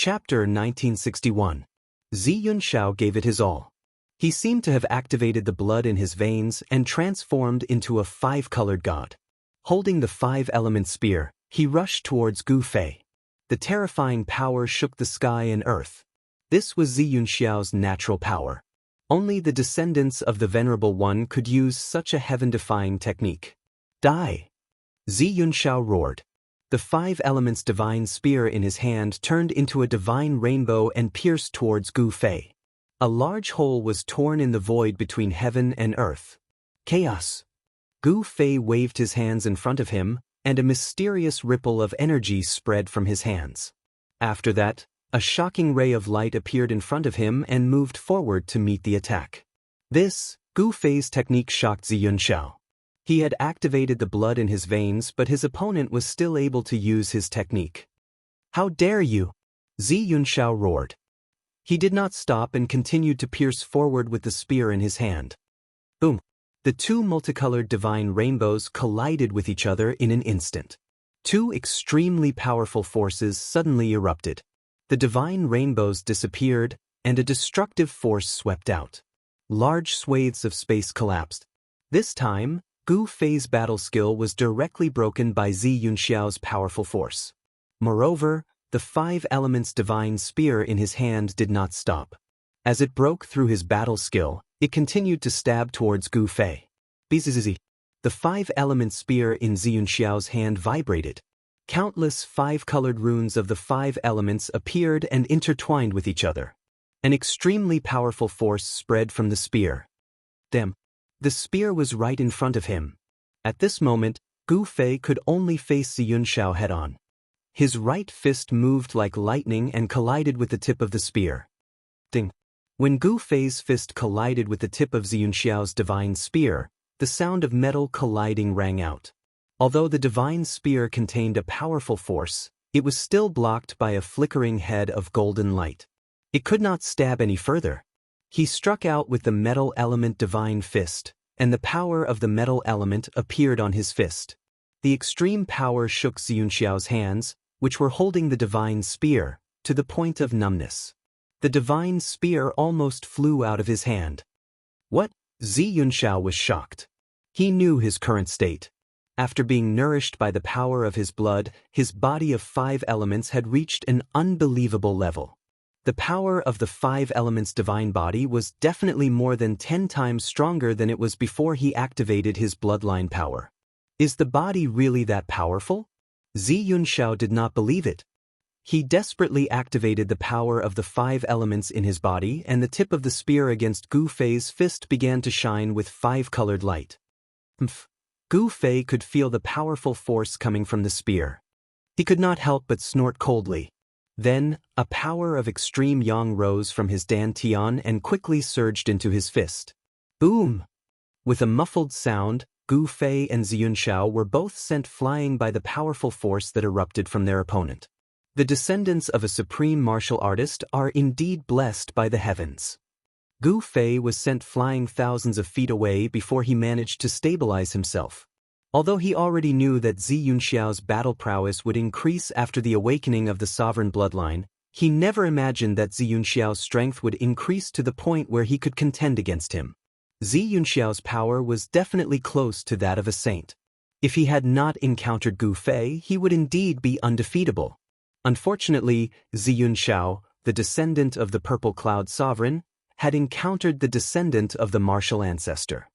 Chapter 1961. Xianxia gave it his all. He seemed to have activated the blood in his veins and transformed into a five-colored god. Holding the five-element spear, he rushed towards Gu Fei. The terrifying power shook the sky and earth. This was Xianxia's natural power. Only the descendants of the Venerable One could use such a heaven-defying technique. Die! Xianxia roared. The five elements divine spear in his hand turned into a divine rainbow and pierced towards Gu Fei. A large hole was torn in the void between heaven and earth. Chaos! Gu Fei waved his hands in front of him, and a mysterious ripple of energy spread from his hands. After that, a shocking ray of light appeared in front of him and moved forward to meet the attack. This, Gu Fei's technique shocked Xianxia. He had activated the blood in his veins, but his opponent was still able to use his technique. "How dare you!" Xianxia roared. He did not stop and continued to pierce forward with the spear in his hand. Boom! The two multicolored divine rainbows collided with each other in an instant. Two extremely powerful forces suddenly erupted. The divine rainbows disappeared, and a destructive force swept out. Large swathes of space collapsed. This time, Gu Fei's battle skill was directly broken by Xianxia's powerful force. Moreover, the five elements divine spear in his hand did not stop. As it broke through his battle skill, it continued to stab towards Gu Fei. Bzzz. The five element spear in Xianxia's hand vibrated. Countless five-colored runes of the five elements appeared and intertwined with each other. An extremely powerful force spread from the spear. Damn! The spear was right in front of him. At this moment, Gu Fei could only face Xianxia head-on. His right fist moved like lightning and collided with the tip of the spear. Ding! When Gu Fei's fist collided with the tip of Xianxia's divine spear, the sound of metal colliding rang out. Although the divine spear contained a powerful force, it was still blocked by a flickering head of golden light. It could not stab any further. He struck out with the metal element divine fist, and the power of the metal element appeared on his fist. The extreme power shook Xianxia's hands, which were holding the divine spear, to the point of numbness. The divine spear almost flew out of his hand. What? Xianxia was shocked. He knew his current state. After being nourished by the power of his blood, his body of five elements had reached an unbelievable level. The power of the five elements divine body was definitely more than 10 times stronger than it was before he activated his bloodline power. Is the body really that powerful? Xianxia did not believe it. He desperately activated the power of the five elements in his body, and the tip of the spear against Gu Fei's fist began to shine with five-colored light. Gu Fei could feel the powerful force coming from the spear. He could not help but snort coldly. Then, a power of extreme yang rose from his dantian and quickly surged into his fist. Boom! With a muffled sound, Gu Fei and Xianxia were both sent flying by the powerful force that erupted from their opponent. The descendants of a supreme martial artist are indeed blessed by the heavens. Gu Fei was sent flying thousands of feet away before he managed to stabilize himself. Although he already knew that Xianxia's battle prowess would increase after the awakening of the sovereign bloodline, he never imagined that Xianxia's strength would increase to the point where he could contend against him. Xianxia's power was definitely close to that of a saint. If he had not encountered Gu Fei, he would indeed be undefeatable. Unfortunately, Xianxia, the descendant of the Purple Cloud Sovereign, had encountered the descendant of the martial ancestor.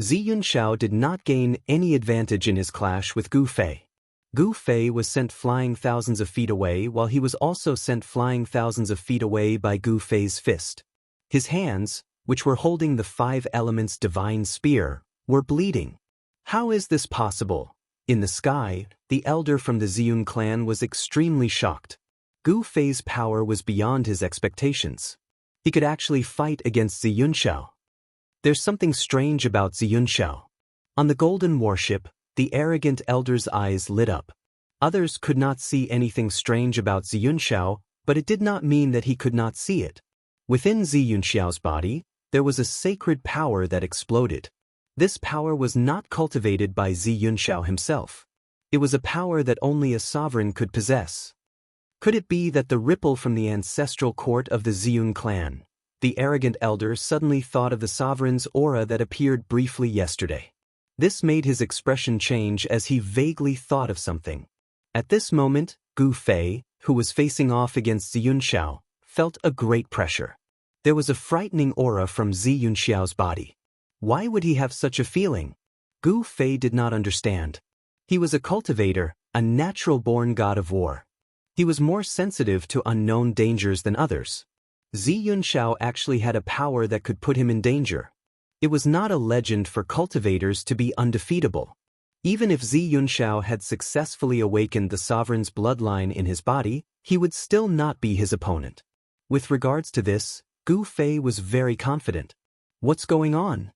Xianxia did not gain any advantage in his clash with Gu Fei. Gu Fei was sent flying thousands of feet away, while he was also sent flying thousands of feet away by Gu Fei's fist. His hands, which were holding the five elements divine spear, were bleeding. How is this possible? In the sky, the elder from the Xiun clan was extremely shocked. Gu Fei's power was beyond his expectations. He could actually fight against Xianxia. There's something strange about Xianxia. On the golden warship, the arrogant elder's eyes lit up. Others could not see anything strange about Xianxia, but it did not mean that he could not see it. Within Xianxia's body, there was a sacred power that exploded. This power was not cultivated by Xianxia himself. It was a power that only a sovereign could possess. Could it be that the ripple from the ancestral court of the Ziyun clan, the arrogant elder, suddenly thought of the sovereign's aura that appeared briefly yesterday? This made his expression change as he vaguely thought of something. At this moment, Gu Fei, who was facing off against Xianxia, felt a great pressure. There was a frightening aura from Xianxia's body. Why would he have such a feeling? Gu Fei did not understand. He was a cultivator, a natural-born god of war. He was more sensitive to unknown dangers than others. Xianxia actually had a power that could put him in danger. It was not a legend for cultivators to be undefeatable. Even if Xianxia had successfully awakened the sovereign's bloodline in his body, he would still not be his opponent. With regards to this, Gu Fei was very confident. What's going on?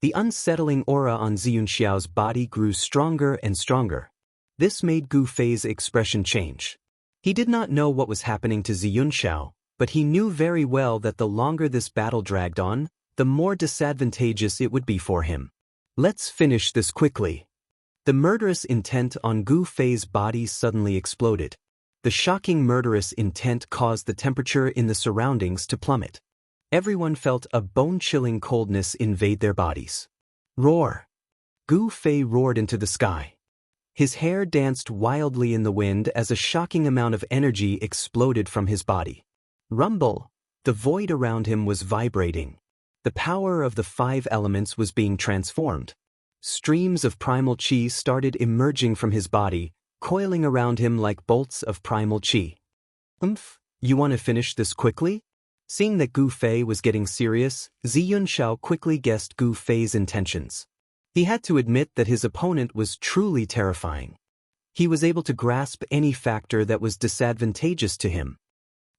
The unsettling aura on Xianxia's body grew stronger and stronger. This made Gu Fei's expression change. He did not know what was happening to Xianxia, but he knew very well that the longer this battle dragged on, the more disadvantageous it would be for him. Let's finish this quickly. The murderous intent on Gu Fei's body suddenly exploded. The shocking murderous intent caused the temperature in the surroundings to plummet. Everyone felt a bone-chilling coldness invade their bodies. Roar! Gu Fei roared into the sky. His hair danced wildly in the wind as a shocking amount of energy exploded from his body. Rumble! The void around him was vibrating. The power of the 5 elements was being transformed. Streams of primal chi started emerging from his body, coiling around him like bolts of primal chi. You want to finish this quickly? Seeing that Gu Fei was getting serious, Xianxia quickly guessed Gu Fei's intentions. He had to admit that his opponent was truly terrifying. He was able to grasp any factor that was disadvantageous to him.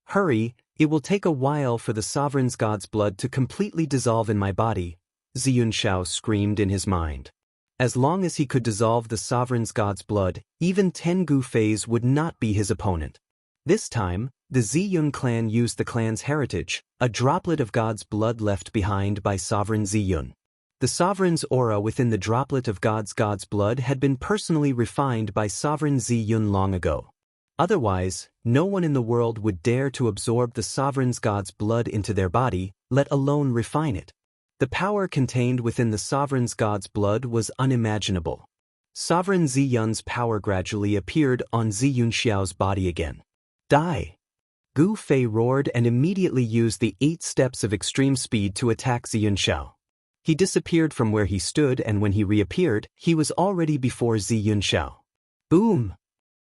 Hurry, it will take a while for the sovereign's god's blood to completely dissolve in my body, Xianxia screamed in his mind. As long as he could dissolve the sovereign's god's blood, even 10 Gu Feis would not be his opponent. This time, the Ziyun clan used the clan's heritage, a droplet of God's blood left behind by Sovereign Ziyun. The sovereign's aura within the droplet of God's blood had been personally refined by Sovereign Ziyun long ago. Otherwise, no one in the world would dare to absorb the sovereign's God's blood into their body, let alone refine it. The power contained within the sovereign's God's blood was unimaginable. Sovereign Ziyun's power gradually appeared on Xiao's body again. Die! Gu Fei roared and immediately used the 8 steps of extreme speed to attack Xiao. He disappeared from where he stood, and when he reappeared, he was already before Xiao. Boom!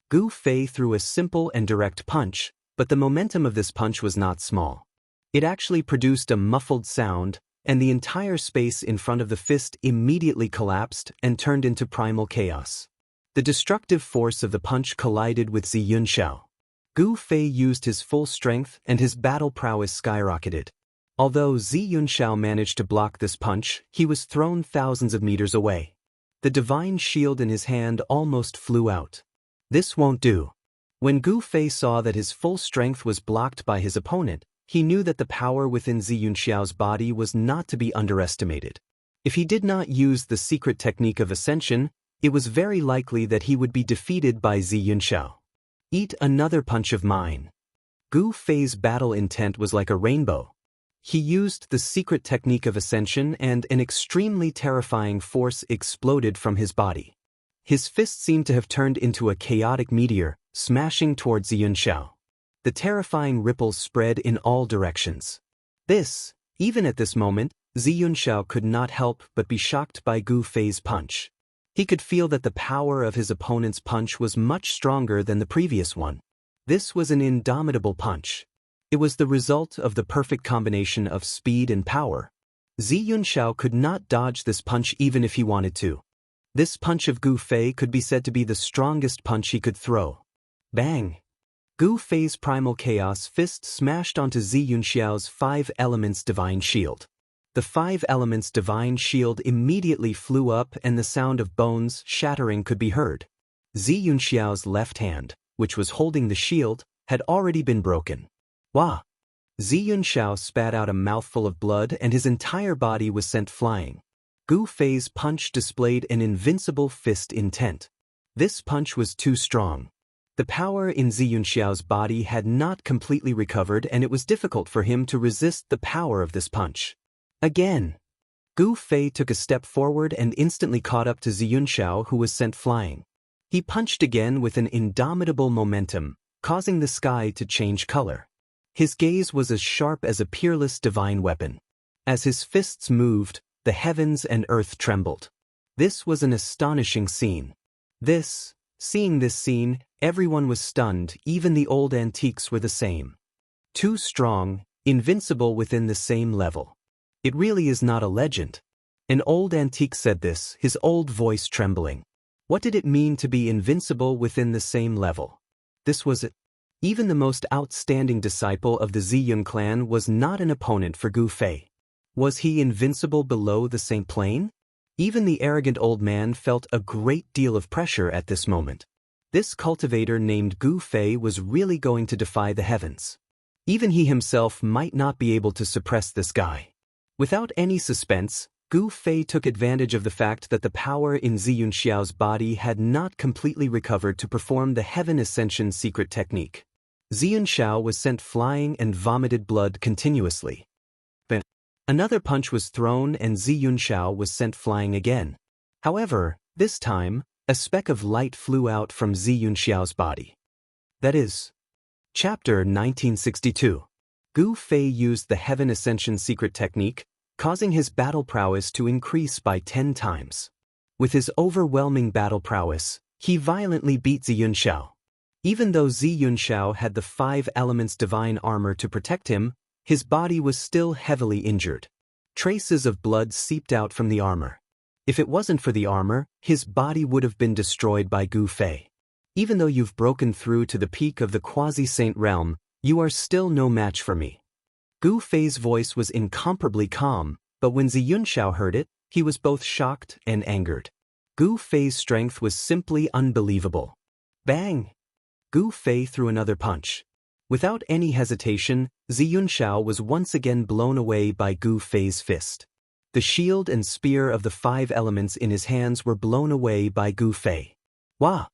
Gu Fei threw a simple and direct punch, but the momentum of this punch was not small. It actually produced a muffled sound, and the entire space in front of the fist immediately collapsed and turned into primal chaos. The destructive force of the punch collided with Xiao. Gu Fei used his full strength and his battle prowess skyrocketed. Although Xiao managed to block this punch, he was thrown thousands of meters away. The divine shield in his hand almost flew out. This won't do. When Gu Fei saw that his full strength was blocked by his opponent, he knew that the power within Xiao's body was not to be underestimated. If he did not use the secret technique of ascension, it was very likely that he would be defeated by Xiao. Eat another punch of mine. Gu Fei's battle intent was like a rainbow. He used the secret technique of ascension, and an extremely terrifying force exploded from his body. His fist seemed to have turned into a chaotic meteor, smashing towards Xiao. The terrifying ripples spread in all directions. Even at this moment, Xiao could not help but be shocked by Gu Fei's punch. He could feel that the power of his opponent's punch was much stronger than the previous one. This was an indomitable punch. It was the result of the perfect combination of speed and power. Xiao could not dodge this punch even if he wanted to. This punch of Gu Fei could be said to be the strongest punch he could throw. Bang! Gu Fei's primal chaos fist smashed onto Xiao's 5 elements divine shield. The 5 elements divine shield immediately flew up, and the sound of bones shattering could be heard. Xiao's left hand, which was holding the shield, had already been broken. Wah! Xiao spat out a mouthful of blood, and his entire body was sent flying. Gu Fei's punch displayed an invincible fist intent. This punch was too strong. The power in Xianxiao's body had not completely recovered, and it was difficult for him to resist the power of this punch. Again. Gu Fei took a step forward and instantly caught up to Xianxiao, who was sent flying. He punched again with an indomitable momentum, causing the sky to change color. His gaze was as sharp as a peerless divine weapon. As his fists moved, the heavens and earth trembled. This was an astonishing scene. Seeing this scene, everyone was stunned. Even the old antiques were the same. Too strong, invincible within the same level. It really is not a legend. An old antique said this, his old voice trembling. What did it mean to be invincible within the same level? This was it. Even the most outstanding disciple of the Ziyun clan was not an opponent for Gu Fei. Was he invincible below the same plane? Even the arrogant old man felt a great deal of pressure at this moment. This cultivator named Gu Fei was really going to defy the heavens. Even he himself might not be able to suppress this guy. Without any suspense, Gu Fei took advantage of the fact that the power in Xianxiao's body had not completely recovered to perform the Heaven Ascension secret technique. Xianxiao was sent flying and vomited blood continuously. Then, another punch was thrown and Xianxiao was sent flying again. However, this time, a speck of light flew out from Xianxiao's body. That is. Chapter 1962. Gu Fei used the Heaven Ascension secret technique, causing his battle prowess to increase by 10 times. With his overwhelming battle prowess, he violently beat Xianxiao. Even though Xianxiao had the 5 elements divine armor to protect him, his body was still heavily injured. Traces of blood seeped out from the armor. If it wasn't for the armor, his body would have been destroyed by Gu Fei. Even though you've broken through to the peak of the quasi-saint realm, you are still no match for me. Gu Fei's voice was incomparably calm, but when Xianxiao heard it, he was both shocked and angered. Gu Fei's strength was simply unbelievable. Bang! Gu Fei threw another punch. Without any hesitation, Xianxiao was once again blown away by Gu Fei's fist. The shield and spear of the 5 elements in his hands were blown away by Gu Fei. Wah!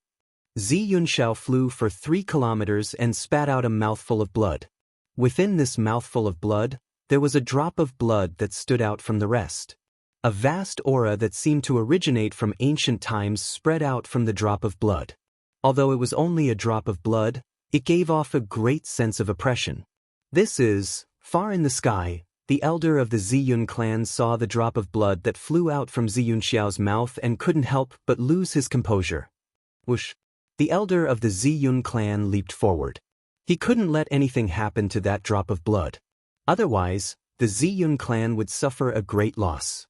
Xianxiao flew for 3 kilometers and spat out a mouthful of blood. Within this mouthful of blood, there was a drop of blood that stood out from the rest. A vast aura that seemed to originate from ancient times spread out from the drop of blood. Although it was only a drop of blood, it gave off a great sense of oppression. This is, far in the sky, the elder of the Ziyun clan saw the drop of blood that flew out from Xianxiao's mouth and couldn't help but lose his composure. Whoosh! The elder of the Ziyun clan leaped forward. He couldn't let anything happen to that drop of blood. Otherwise, the Ziyun clan would suffer a great loss.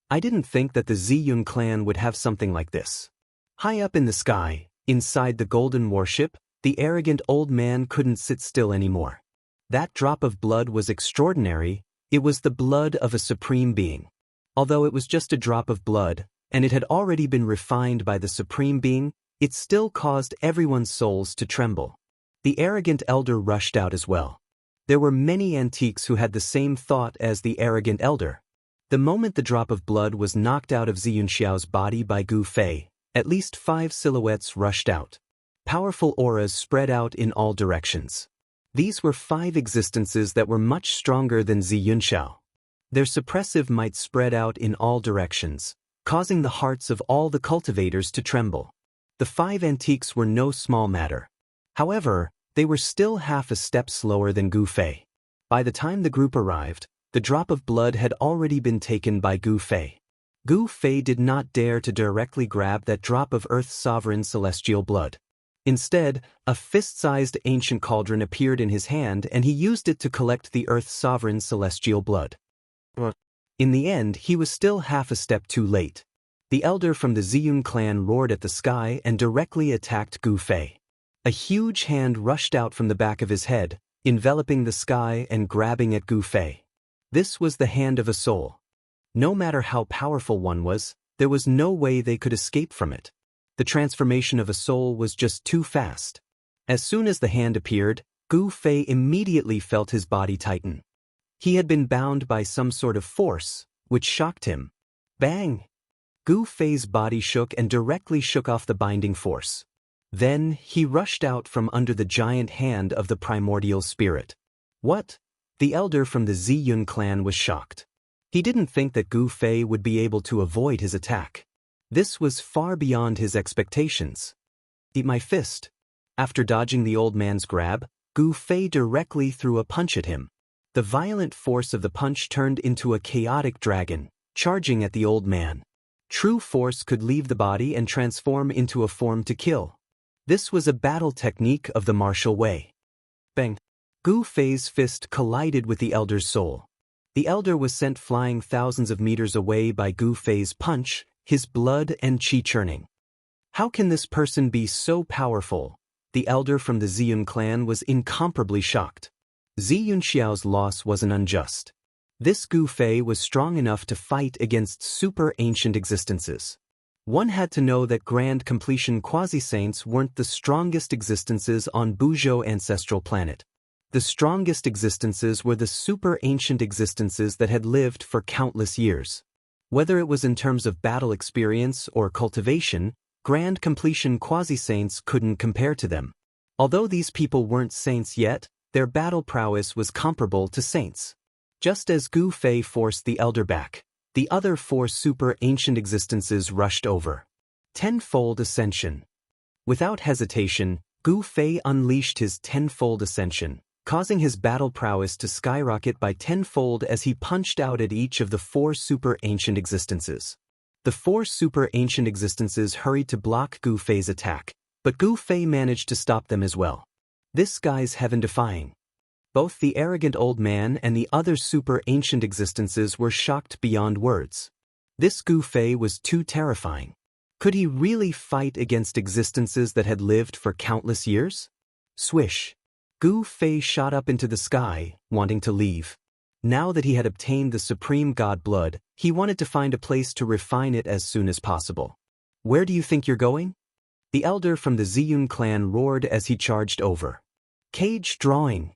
I didn't think that the Ziyun clan would have something like this. High up in the sky, inside the golden warship, the arrogant old man couldn't sit still anymore. That drop of blood was extraordinary. It was the blood of a supreme being. Although it was just a drop of blood, and it had already been refined by the supreme being, it still caused everyone's souls to tremble. The arrogant elder rushed out as well. There were many antiques who had the same thought as the arrogant elder. The moment the drop of blood was knocked out of Xianxiao's body by Gu Fei, at least 5 silhouettes rushed out. Powerful auras spread out in all directions. These were 5 existences that were much stronger than Xianxiao. Their suppressive might spread out in all directions, causing the hearts of all the cultivators to tremble. The 5 antiques were no small matter. However, they were still half a step slower than Gu Fei. By the time the group arrived, the drop of blood had already been taken by Gu Fei. Gu Fei did not dare to directly grab that drop of Earth's sovereign celestial blood. Instead, a fist-sized ancient cauldron appeared in his hand and he used it to collect the Earth's sovereign celestial blood. In the end, he was still half a step too late. The elder from the Ziyun clan roared at the sky and directly attacked Gu Fei. A huge hand rushed out from the back of his head, enveloping the sky and grabbing at Gu Fei. This was the hand of a soul. No matter how powerful one was, there was no way they could escape from it. The transformation of a soul was just too fast. As soon as the hand appeared, Gu Fei immediately felt his body tighten. He had been bound by some sort of force, which shocked him. Bang! Gu Fei's body shook and directly shook off the binding force. Then, he rushed out from under the giant hand of the primordial spirit. What? The elder from the Ziyun clan was shocked. He didn't think that Gu Fei would be able to avoid his attack. This was far beyond his expectations. Eat my fist. After dodging the old man's grab, Gu Fei directly threw a punch at him. The violent force of the punch turned into a chaotic dragon, charging at the old man. True force could leave the body and transform into a form to kill. This was a battle technique of the martial way. Bang! Gu Fei's fist collided with the elder's soul. The elder was sent flying thousands of meters away by Gu Fei's punch, his blood and qi churning. How can this person be so powerful? The elder from the Ziyun clan was incomparably shocked. Xianxia's loss wasn't unjust. This Gu Fei was strong enough to fight against super-ancient existences. One had to know that Grand Completion quasi-saints weren't the strongest existences on Buzhou ancestral planet. The strongest existences were the super-ancient existences that had lived for countless years. Whether it was in terms of battle experience or cultivation, Grand Completion quasi-saints couldn't compare to them. Although these people weren't saints yet, their battle prowess was comparable to saints. Just as Gu Fei forced the elder back, the other four super-ancient existences rushed over. Tenfold Ascension. Without hesitation, Gu Fei unleashed his tenfold ascension, causing his battle prowess to skyrocket by tenfold as he punched out at each of the four super-ancient existences. The four super-ancient existences hurried to block Gu Fei's attack, but Gu Fei managed to stop them as well. This guy's heaven-defying. Both the arrogant old man and the other super-ancient existences were shocked beyond words. This Gu Fei was too terrifying. Could he really fight against existences that had lived for countless years? Swish! Gu Fei shot up into the sky, wanting to leave. Now that he had obtained the supreme god blood, he wanted to find a place to refine it as soon as possible. Where do you think you're going? The elder from the Ziyun clan roared as he charged over. Cage drawing.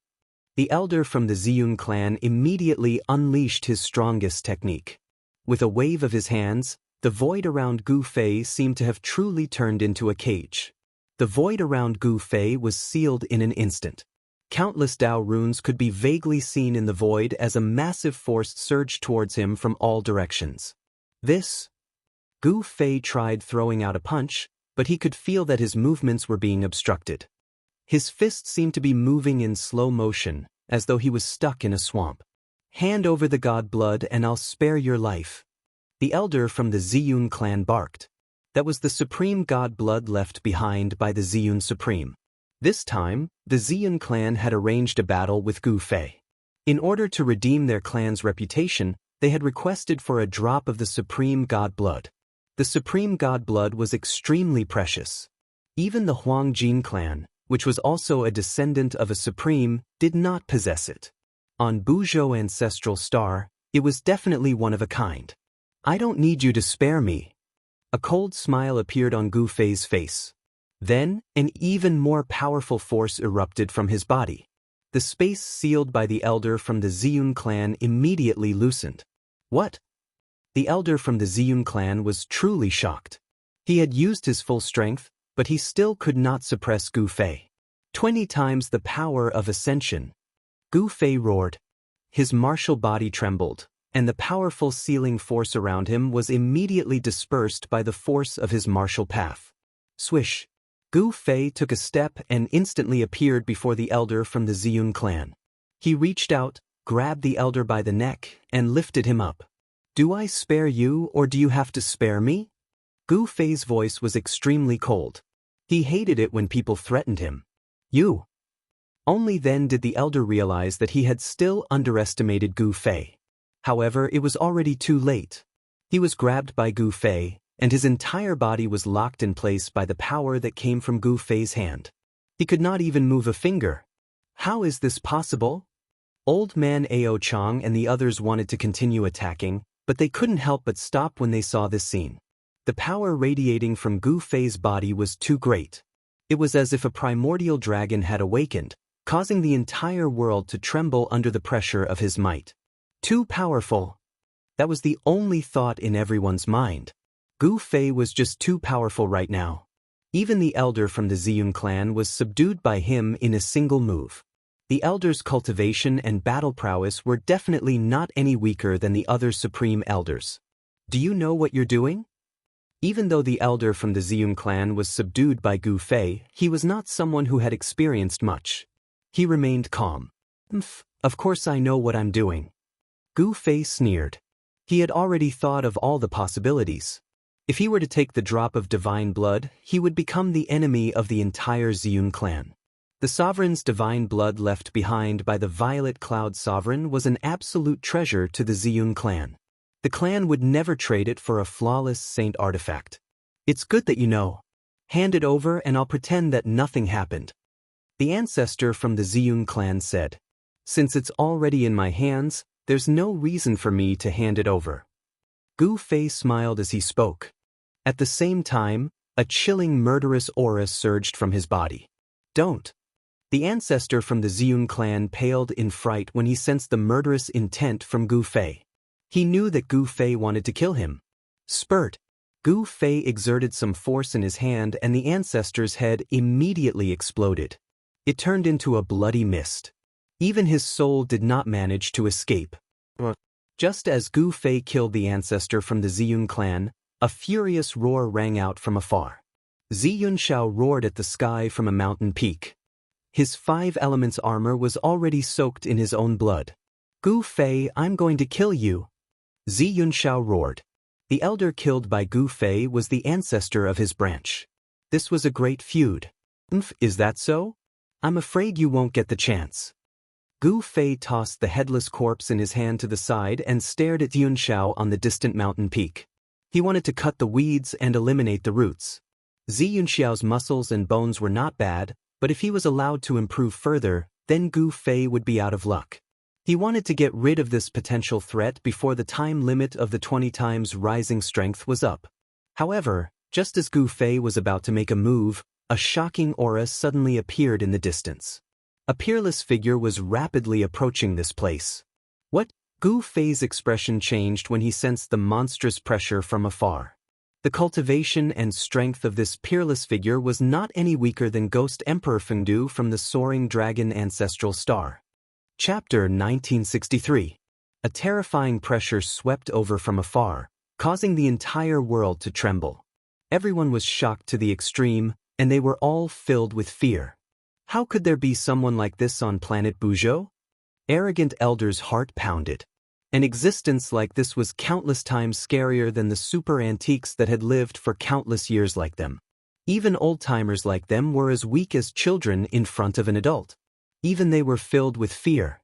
The elder from the Ziyun clan immediately unleashed his strongest technique. With a wave of his hands, the void around Gu Fei seemed to have truly turned into a cage. The void around Gu Fei was sealed in an instant. Countless Dao runes could be vaguely seen in the void as a massive force surged towards him from all directions. Gu Fei tried throwing out a punch, but he could feel that his movements were being obstructed. His fist seemed to be moving in slow motion, as though he was stuck in a swamp. Hand over the god blood and I'll spare your life. The elder from the Ziyun clan barked. That was the supreme god blood left behind by the Ziyun Supreme. This time, the Ziyun clan had arranged a battle with Gu Fei. In order to redeem their clan's reputation, they had requested for a drop of the supreme god blood. The supreme god blood was extremely precious. Even the Huangjin clan, which was also a descendant of a supreme, did not possess it. On Buzhou ancestral star, it was definitely one of a kind. I don't need you to spare me. A cold smile appeared on Gu Fei's face. Then, an even more powerful force erupted from his body. The space sealed by the elder from the Ziyun clan immediately loosened. What? The elder from the Ziyun clan was truly shocked. He had used his full strength, but he still could not suppress Gu Fei. 20 times the power of ascension. Gu Fei roared. His martial body trembled, and the powerful sealing force around him was immediately dispersed by the force of his martial path. Swish! Gu Fei took a step and instantly appeared before the elder from the Ziyun clan. He reached out, grabbed the elder by the neck, and lifted him up. Do I spare you or do you have to spare me? Gu Fei's voice was extremely cold. He hated it when people threatened him. You. Only then did the elder realize that he had still underestimated Gu Fei. However, it was already too late. He was grabbed by Gu Fei, and his entire body was locked in place by the power that came from Gu Fei's hand. He could not even move a finger. How is this possible? Old man Ao Chang and the others wanted to continue attacking, but they couldn't help but stop when they saw this scene. The power radiating from Gu Fei's body was too great. It was as if a primordial dragon had awakened, causing the entire world to tremble under the pressure of his might. Too powerful. That was the only thought in everyone's mind. Gu Fei was just too powerful right now. Even the elder from the Ziyun clan was subdued by him in a single move. The elder's cultivation and battle prowess were definitely not any weaker than the other supreme elders. Do you know what you're doing? Even though the elder from the Ziyun clan was subdued by Gu Fei, he was not someone who had experienced much. He remained calm. Of course I know what I'm doing. Gu Fei sneered. He had already thought of all the possibilities. If he were to take the drop of divine blood, he would become the enemy of the entire Ziyun clan. The sovereign's divine blood left behind by the Violet Cloud sovereign was an absolute treasure to the Ziyun clan. The clan would never trade it for a flawless saint artifact. It's good that you know. Hand it over and I'll pretend that nothing happened. The ancestor from the Ziyun clan said. Since it's already in my hands, there's no reason for me to hand it over. Gu Fei smiled as he spoke. At the same time, a chilling murderous aura surged from his body. Don't. The ancestor from the Ziyun clan paled in fright when he sensed the murderous intent from Gu Fei. He knew that Gu Fei wanted to kill him. Spurt. Gu Fei exerted some force in his hand and the ancestor's head immediately exploded. It turned into a bloody mist. Even his soul did not manage to escape. Just as Gu Fei killed the ancestor from the Ziyun clan, a furious roar rang out from afar. Xianxia roared at the sky from a mountain peak. His 5 elements armor was already soaked in his own blood. Gu Fei, I'm going to kill you. Xianxia roared. The elder killed by Gu Fei was the ancestor of his branch. This was a great feud. Is that so? I'm afraid you won't get the chance. Gu Fei tossed the headless corpse in his hand to the side and stared at Xianxia on the distant mountain peak. He wanted to cut the weeds and eliminate the roots. Xianxiao's muscles and bones were not bad, but if he was allowed to improve further, then Gu Fei would be out of luck. He wanted to get rid of this potential threat before the time limit of the 20 times rising strength was up. However, just as Gu Fei was about to make a move, a shocking aura suddenly appeared in the distance. A peerless figure was rapidly approaching this place. What? Gu Fei's expression changed when he sensed the monstrous pressure from afar. The cultivation and strength of this peerless figure was not any weaker than Ghost Emperor Fengdu from the Soaring Dragon Ancestral Star. Chapter 1963. A terrifying pressure swept over from afar, causing the entire world to tremble. Everyone was shocked to the extreme, and they were all filled with fear. How could there be someone like this on planet Buzhou? Arrogant Elder's heart pounded. An existence like this was countless times scarier than the super antiques that had lived for countless years like them. Even old-timers like them were as weak as children in front of an adult. Even they were filled with fear.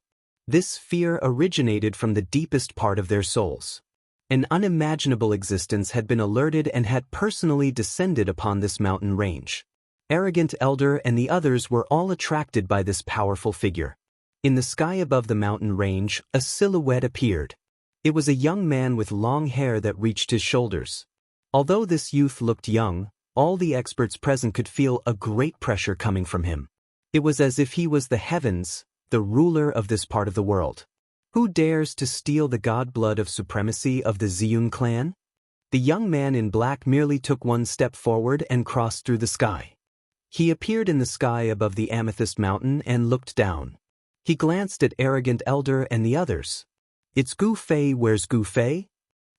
This fear originated from the deepest part of their souls. An unimaginable existence had been alerted and had personally descended upon this mountain range. Arrogant Elder and the others were all attracted by this powerful figure. In the sky above the mountain range, a silhouette appeared. It was a young man with long hair that reached his shoulders. Although this youth looked young, all the experts present could feel a great pressure coming from him. It was as if he was the heavens, the ruler of this part of the world. Who dares to steal the god blood of supremacy of the Ziyun clan? The young man in black merely took one step forward and crossed through the sky. He appeared in the sky above the Amethyst Mountain and looked down. He glanced at Arrogant Elder and the others. It's Gu Fei, where's Gu Fei?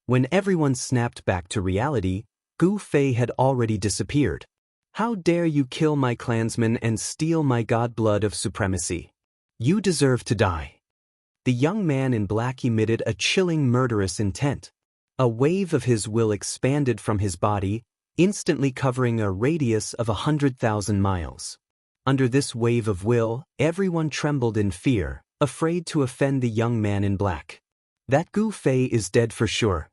When everyone snapped back to reality, Gu Fei had already disappeared. How dare you kill my clansmen and steal my god blood of supremacy? You deserve to die. The young man in black emitted a chilling murderous intent. A wave of his will expanded from his body, instantly covering a radius of 100,000 miles. Under this wave of will, everyone trembled in fear, afraid to offend the young man in black. That Gu Fei is dead for sure.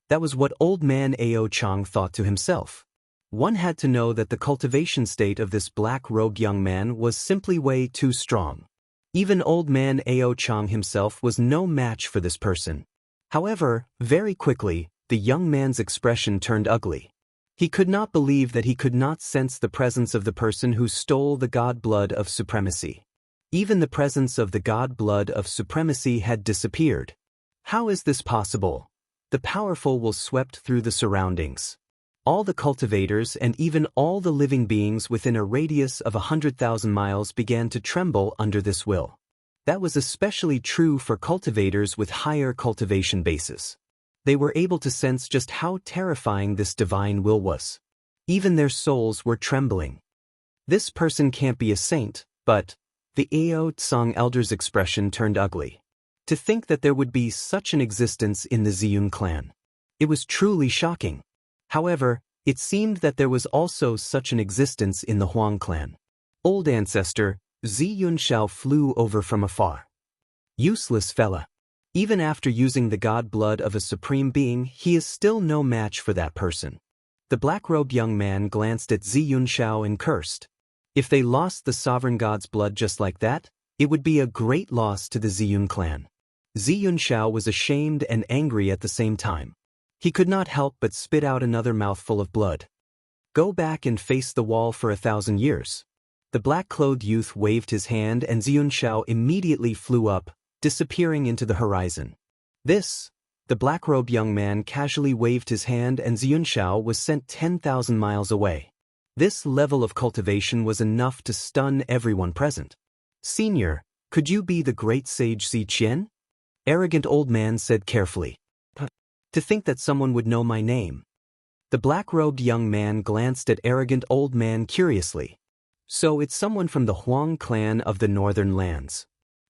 That was what old man Ao Chang thought to himself. One had to know that the cultivation state of this black rogue young man was simply way too strong. Even old man Ao Chang himself was no match for this person. However, very quickly, the young man's expression turned ugly. He could not believe that he could not sense the presence of the person who stole the god blood of supremacy. Even the presence of the god blood of supremacy had disappeared. How is this possible? The powerful will swept through the surroundings. All the cultivators and even all the living beings within a radius of 100,000 miles began to tremble under this will. That was especially true for cultivators with higher cultivation bases. They were able to sense just how terrifying this divine will was. Even their souls were trembling. This person can't be a saint, but the Ao Tsang elder's expression turned ugly. To think that there would be such an existence in the Ziyun clan. It was truly shocking. However, it seemed that there was also such an existence in the Huang clan. Old ancestor, Xianxia flew over from afar. Useless fella. Even after using the god blood of a supreme being, he is still no match for that person. The black-robed young man glanced at Xianxia and cursed. If they lost the sovereign god's blood just like that, it would be a great loss to the Ziyun clan. Xianxia was ashamed and angry at the same time. He could not help but spit out another mouthful of blood. Go back and face the wall for 1,000 years. The black-clothed youth waved his hand and Xianxia immediately flew up, disappearing into the horizon. The black-robed young man casually waved his hand and Xianxia was sent 10,000 miles away. This level of cultivation was enough to stun everyone present. Senior, could you be the great sage Xiqian? Arrogant old man said carefully. To think that someone would know my name. The black-robed young man glanced at arrogant old man curiously. So it's someone from the Huang clan of the northern lands.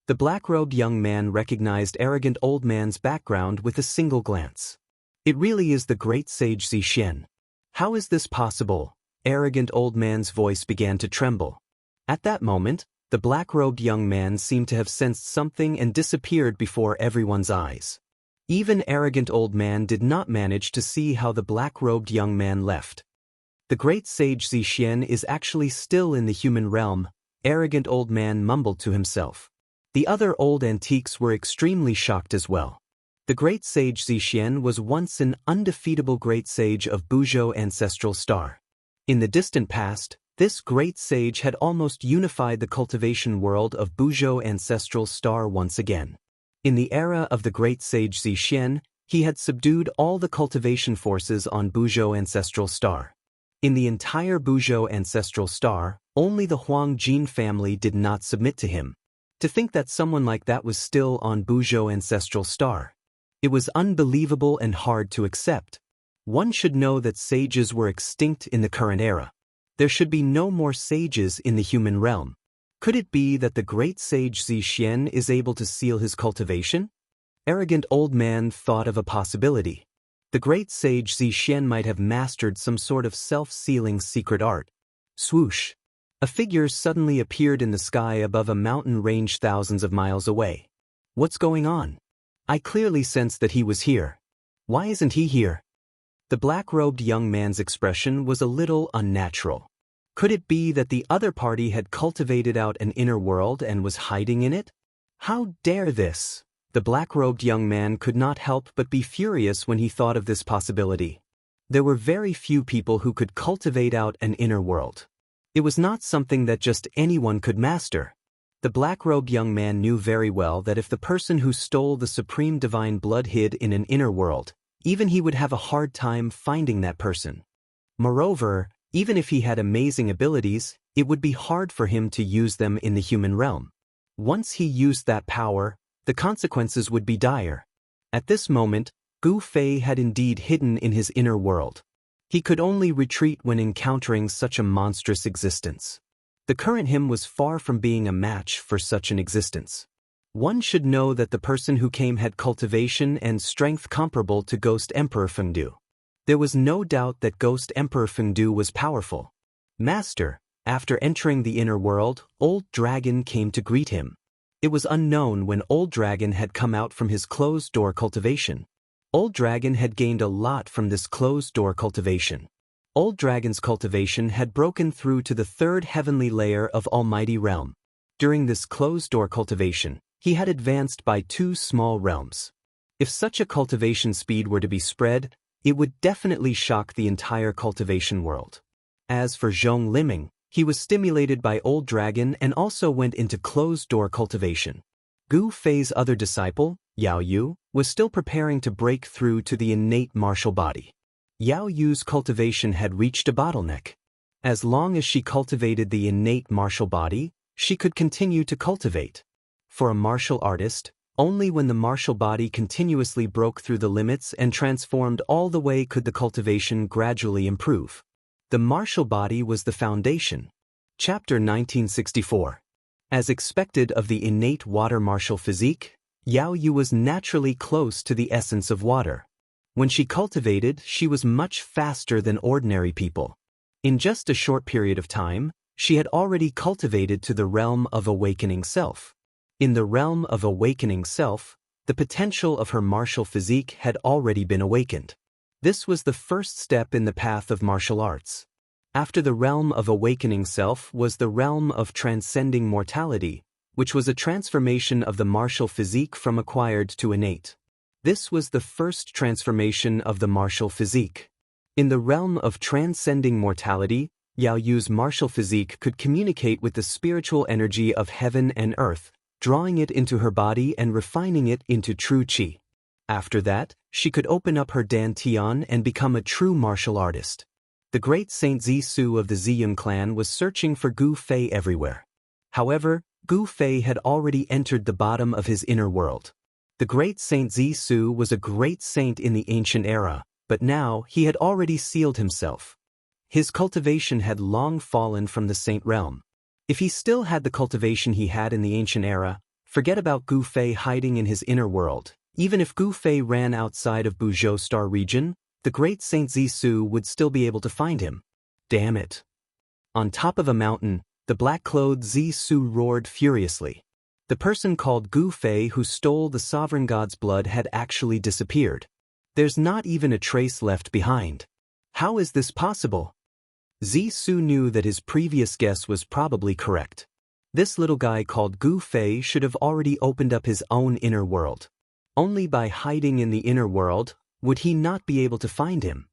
The black-robed young man recognized arrogant old man's background with a single glance. It really is the great sage Xiqian. How is this possible? Arrogant old man's voice began to tremble. At that moment, the black-robed young man seemed to have sensed something and disappeared before everyone's eyes. Even arrogant old man did not manage to see how the black-robed young man left. The great sage Xiqian is actually still in the human realm, arrogant old man mumbled to himself. The other old antiques were extremely shocked as well. The great sage Xiqian was once an undefeatable great sage of Buzhou ancestral star. In the distant past, this great sage had almost unified the cultivation world of Buzhou ancestral star once again. In the era of the great sage Xiqian, he had subdued all the cultivation forces on Buzhou ancestral star. In the entire Buzhou ancestral star, only the Huang Jin family did not submit to him. To think that someone like that was still on Buzhou ancestral star. It was unbelievable and hard to accept. One should know that sages were extinct in the current era. There should be no more sages in the human realm. Could it be that the great sage Xiqian is able to seal his cultivation? Arrogant old man thought of a possibility. The great sage Xiqian might have mastered some sort of self-sealing secret art. Swoosh! A figure suddenly appeared in the sky above a mountain range thousands of miles away. What's going on? I clearly sensed that he was here. Why isn't he here? The black-robed young man's expression was a little unnatural. Could it be that the other party had cultivated out an inner world and was hiding in it? How dare this? The black-robed young man could not help but be furious when he thought of this possibility. There were very few people who could cultivate out an inner world. It was not something that just anyone could master. The black-robed young man knew very well that if the person who stole the supreme divine blood hid in an inner world, even he would have a hard time finding that person. Moreover, even if he had amazing abilities, it would be hard for him to use them in the human realm. Once he used that power, the consequences would be dire. At this moment, Gu Fei had indeed hidden in his inner world. He could only retreat when encountering such a monstrous existence. The current him was far from being a match for such an existence. One should know that the person who came had cultivation and strength comparable to Ghost Emperor Fengdu. There was no doubt that Ghost Emperor Fengdu was powerful. Master, after entering the inner world, Old Dragon came to greet him. It was unknown when Old Dragon had come out from his closed-door cultivation. Old Dragon had gained a lot from this closed-door cultivation. Old Dragon's cultivation had broken through to the third heavenly layer of Almighty Realm. During this closed-door cultivation, he had advanced by 2 small realms. If such a cultivation speed were to be spread, it would definitely shock the entire cultivation world. As for Zhong Liming, he was stimulated by Old Dragon and also went into closed-door cultivation. Gu Fei's other disciple, Yao Yu, was still preparing to break through to the innate martial body. Yao Yu's cultivation had reached a bottleneck. As long as she cultivated the innate martial body, she could continue to cultivate. For a martial artist, only when the martial body continuously broke through the limits and transformed all the way could the cultivation gradually improve. The martial body was the foundation. Chapter 1964. As expected of the innate water martial physique, Yao Yu was naturally close to the essence of water. When she cultivated, she was much faster than ordinary people. In just a short period of time, she had already cultivated to the realm of awakening self. In the realm of awakening self, the potential of her martial physique had already been awakened. This was the first step in the path of martial arts. After the realm of awakening self was the realm of transcending mortality, which was a transformation of the martial physique from acquired to innate. This was the first transformation of the martial physique. In the realm of transcending mortality, Yao Yu's martial physique could communicate with the spiritual energy of heaven and earth, drawing it into her body and refining it into true qi. After that, she could open up her dantian and become a true martial artist. The great Saint Zisu of the Ziyun clan was searching for Gu Fei everywhere. However, Gu Fei had already entered the bottom of his inner world. The great Saint Zisu was a great saint in the ancient era, but now he had already sealed himself. His cultivation had long fallen from the saint realm. If he still had the cultivation he had in the ancient era, forget about Gu Fei hiding in his inner world. Even if Gu Fei ran outside of Buzhou Star region, the great Saint Zisu would still be able to find him. Damn it. On top of a mountain, the black-clothed Zisu roared furiously. The person called Gu Fei who stole the sovereign god's blood had actually disappeared. There's not even a trace left behind. How is this possible? Zisu knew that his previous guess was probably correct. This little guy called Gu Fei should have already opened up his own inner world. Only by hiding in the inner world would he not be able to find him.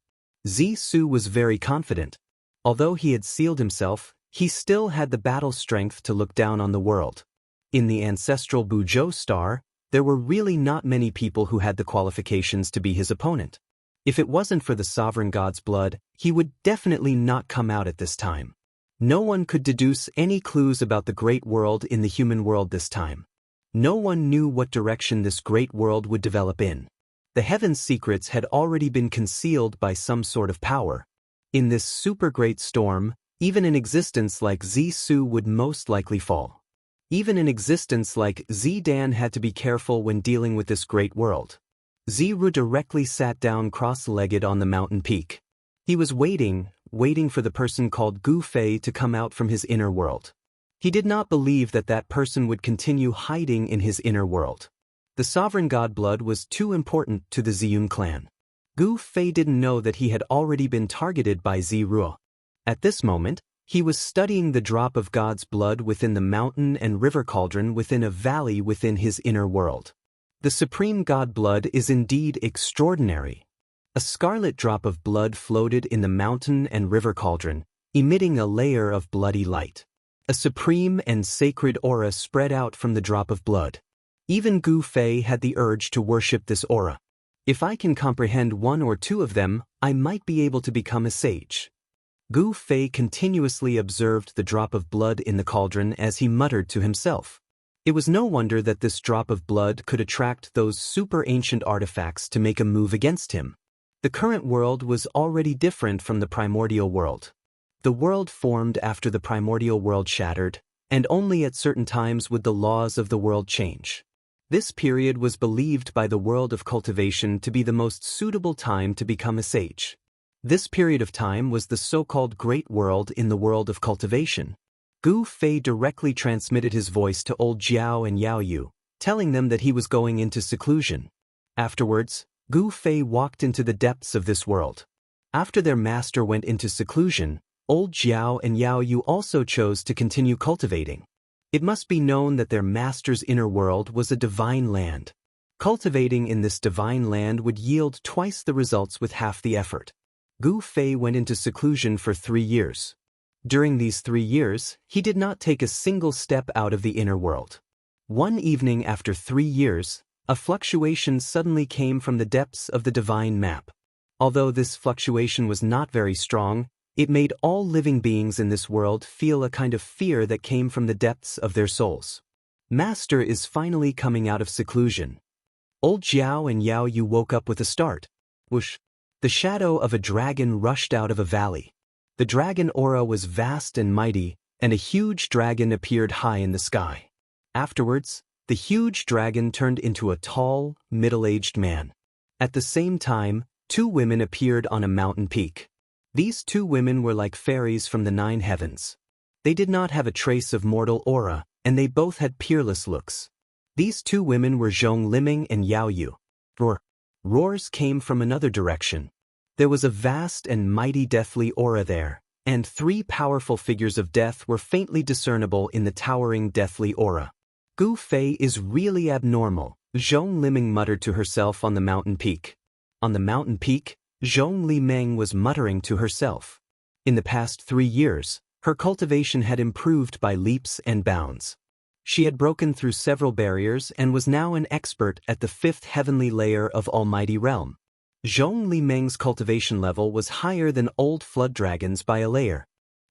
Zisu was very confident. Although he had sealed himself, he still had the battle strength to look down on the world. In the ancestral Buzhou Star, there were really not many people who had the qualifications to be his opponent. If it wasn't for the sovereign god's blood, he would definitely not come out at this time. No one could deduce any clues about the great world in the human world this time. No one knew what direction this great world would develop in. The heaven's secrets had already been concealed by some sort of power. In this super great storm, even an existence like Zisu would most likely fall. Even an existence like Zidan had to be careful when dealing with this great world. Ziru directly sat down cross-legged on the mountain peak. He was waiting for the person called Gu Fei to come out from his inner world. He did not believe that that person would continue hiding in his inner world. The sovereign god blood was too important to the Ziyun clan. Gu Fei didn't know that he had already been targeted by Ziru. At this moment, he was studying the drop of God's blood within the mountain and river cauldron within a valley within his inner world. The supreme god blood is indeed extraordinary. A scarlet drop of blood floated in the mountain and river cauldron, emitting a layer of bloody light. A supreme and sacred aura spread out from the drop of blood. Even Gu Fei had the urge to worship this aura. If I can comprehend one or two of them, I might be able to become a sage. Gu Fei continuously observed the drop of blood in the cauldron as he muttered to himself. It was no wonder that this drop of blood could attract those super ancient artifacts to make a move against him. The current world was already different from the primordial world. The world formed after the primordial world shattered, and only at certain times would the laws of the world change. This period was believed by the world of cultivation to be the most suitable time to become a sage. This period of time was the so-called Great World in the world of cultivation. Gu Fei directly transmitted his voice to old Jiao and Yao Yu, telling them that he was going into seclusion. Afterwards, Gu Fei walked into the depths of this world. After their master went into seclusion, old Jiao and Yao Yu also chose to continue cultivating. It must be known that their master's inner world was a divine land. Cultivating in this divine land would yield twice the results with half the effort. Gu Fei went into seclusion for 3 years. During these 3 years, he did not take a single step out of the inner world. One evening after 3 years, a fluctuation suddenly came from the depths of the divine map. Although this fluctuation was not very strong, it made all living beings in this world feel a kind of fear that came from the depths of their souls. Master is finally coming out of seclusion. Old Xiao and Yao Yu woke up with a start. Whoosh! The shadow of a dragon rushed out of a valley. The dragon aura was vast and mighty, and a huge dragon appeared high in the sky. Afterwards, the huge dragon turned into a tall, middle-aged man. At the same time, two women appeared on a mountain peak. These two women were like fairies from the 9 heavens. They did not have a trace of mortal aura, and they both had peerless looks. These two women were Zhong Liming and Yao Yu. Roars came from another direction. There was a vast and mighty deathly aura there, and 3 powerful figures of death were faintly discernible in the towering deathly aura. Gu Fei is really abnormal, Zhong Liming muttered to herself on the mountain peak. On the mountain peak, Zhong Liming was muttering to herself. In the past 3 years, her cultivation had improved by leaps and bounds. She had broken through several barriers and was now an expert at the 5th heavenly layer of Almighty Realm. Zhong Liming's cultivation level was higher than old flood dragons by a layer.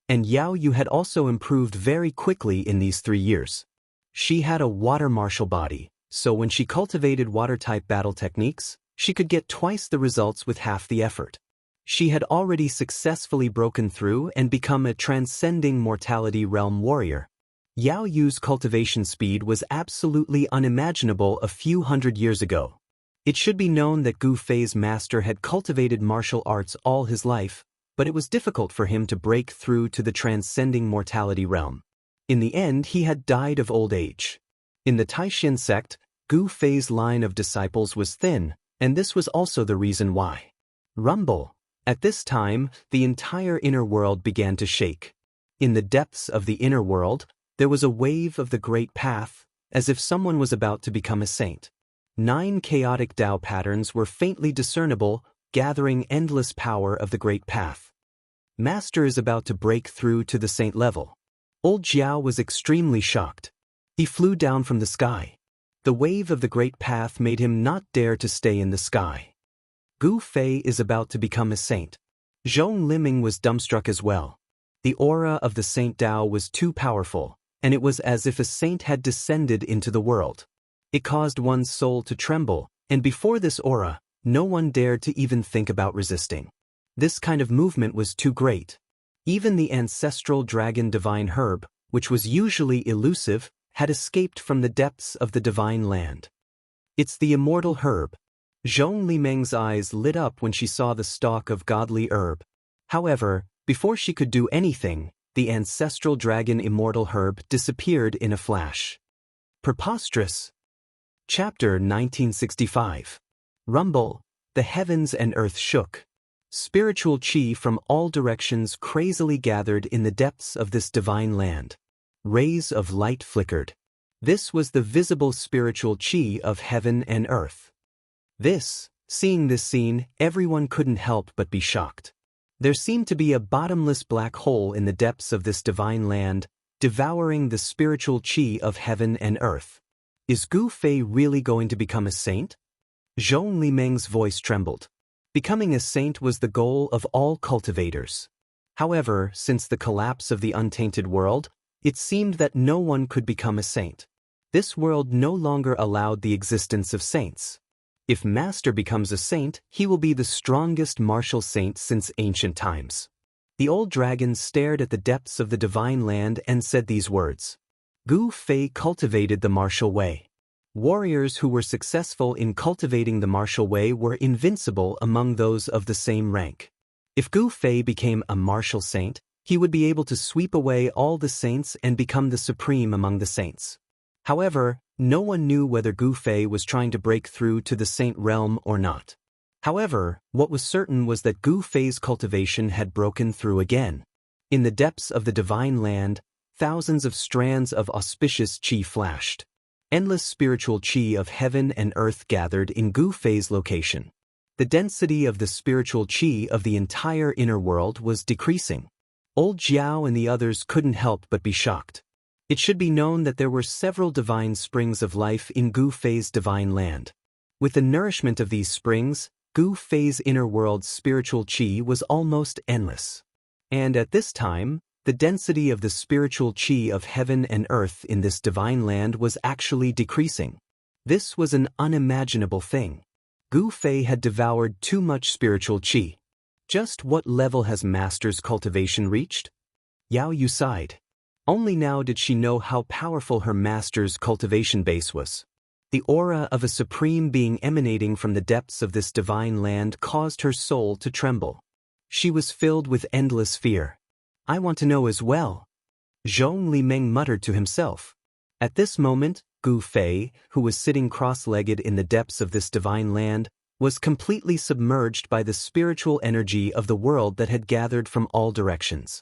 And Yao Yu had also improved very quickly in these 3 years. She had a water martial body, so when she cultivated water-type battle techniques, she could get twice the results with half the effort. She had already successfully broken through and become a transcending mortality realm warrior. Yao Yu's cultivation speed was absolutely unimaginable a few hundred years ago. It should be known that Gu Fei's master had cultivated martial arts all his life, but it was difficult for him to break through to the transcending mortality realm. In the end, he had died of old age. In the Taishin sect, Gu Fei's line of disciples was thin, and this was also the reason why. Rumble. At this time, the entire inner world began to shake. In the depths of the inner world, there was a wave of the great path, as if someone was about to become a saint. 9 chaotic Tao patterns were faintly discernible, gathering endless power of the great path. Master is about to break through to the saint level. Old Jiao was extremely shocked. He flew down from the sky. The wave of the great path made him not dare to stay in the sky. Gu Fei is about to become a saint. Zhong Liming was dumbstruck as well. The aura of the Saint Tao was too powerful, and it was as if a saint had descended into the world. It caused one's soul to tremble, and before this aura, no one dared to even think about resisting. This kind of movement was too great. Even the ancestral dragon divine herb, which was usually elusive, had escaped from the depths of the divine land. It's the immortal herb. Zhong Liming's eyes lit up when she saw the stalk of godly herb. However, before she could do anything, the ancestral dragon immortal herb disappeared in a flash. Preposterous. Chapter 1965. Rumble. The heavens and earth shook. Spiritual chi from all directions crazily gathered in the depths of this divine land. Rays of light flickered. This was the visible spiritual chi of heaven and earth. Seeing this scene, everyone couldn't help but be shocked. There seemed to be a bottomless black hole in the depths of this divine land, devouring the spiritual chi of heaven and earth. Is Gu Fei really going to become a saint? Zhong Liming's voice trembled. Becoming a saint was the goal of all cultivators. However, since the collapse of the untainted world, it seemed that no one could become a saint. This world no longer allowed the existence of saints. If Master becomes a saint, he will be the strongest martial saint since ancient times. The old dragon stared at the depths of the divine land and said these words. Gu Fei cultivated the martial way. Warriors who were successful in cultivating the martial way were invincible among those of the same rank. If Gu Fei became a martial saint, he would be able to sweep away all the saints and become the supreme among the saints. However, no one knew whether Gu Fei was trying to break through to the saint realm or not. However, what was certain was that Gu Fei's cultivation had broken through again. In the depths of the divine land, thousands of strands of auspicious chi flashed. Endless spiritual chi of heaven and earth gathered in Gu Fei's location. The density of the spiritual chi of the entire inner world was decreasing. Old Jiao and the others couldn't help but be shocked. It should be known that there were several divine springs of life in Gu Fei's divine land. With the nourishment of these springs, Gu Fei's inner world's spiritual qi was almost endless. And at this time, the density of the spiritual qi of heaven and earth in this divine land was actually decreasing. This was an unimaginable thing. Gu Fei had devoured too much spiritual qi. Just what level has Master's cultivation reached? Yao Yu sighed. Only now did she know how powerful her Master's cultivation base was. The aura of a supreme being emanating from the depths of this divine land caused her soul to tremble. She was filled with endless fear. I want to know as well. Zhong Limeng muttered to himself. At this moment, Gu Fei, who was sitting cross-legged in the depths of this divine land, was completely submerged by the spiritual energy of the world that had gathered from all directions.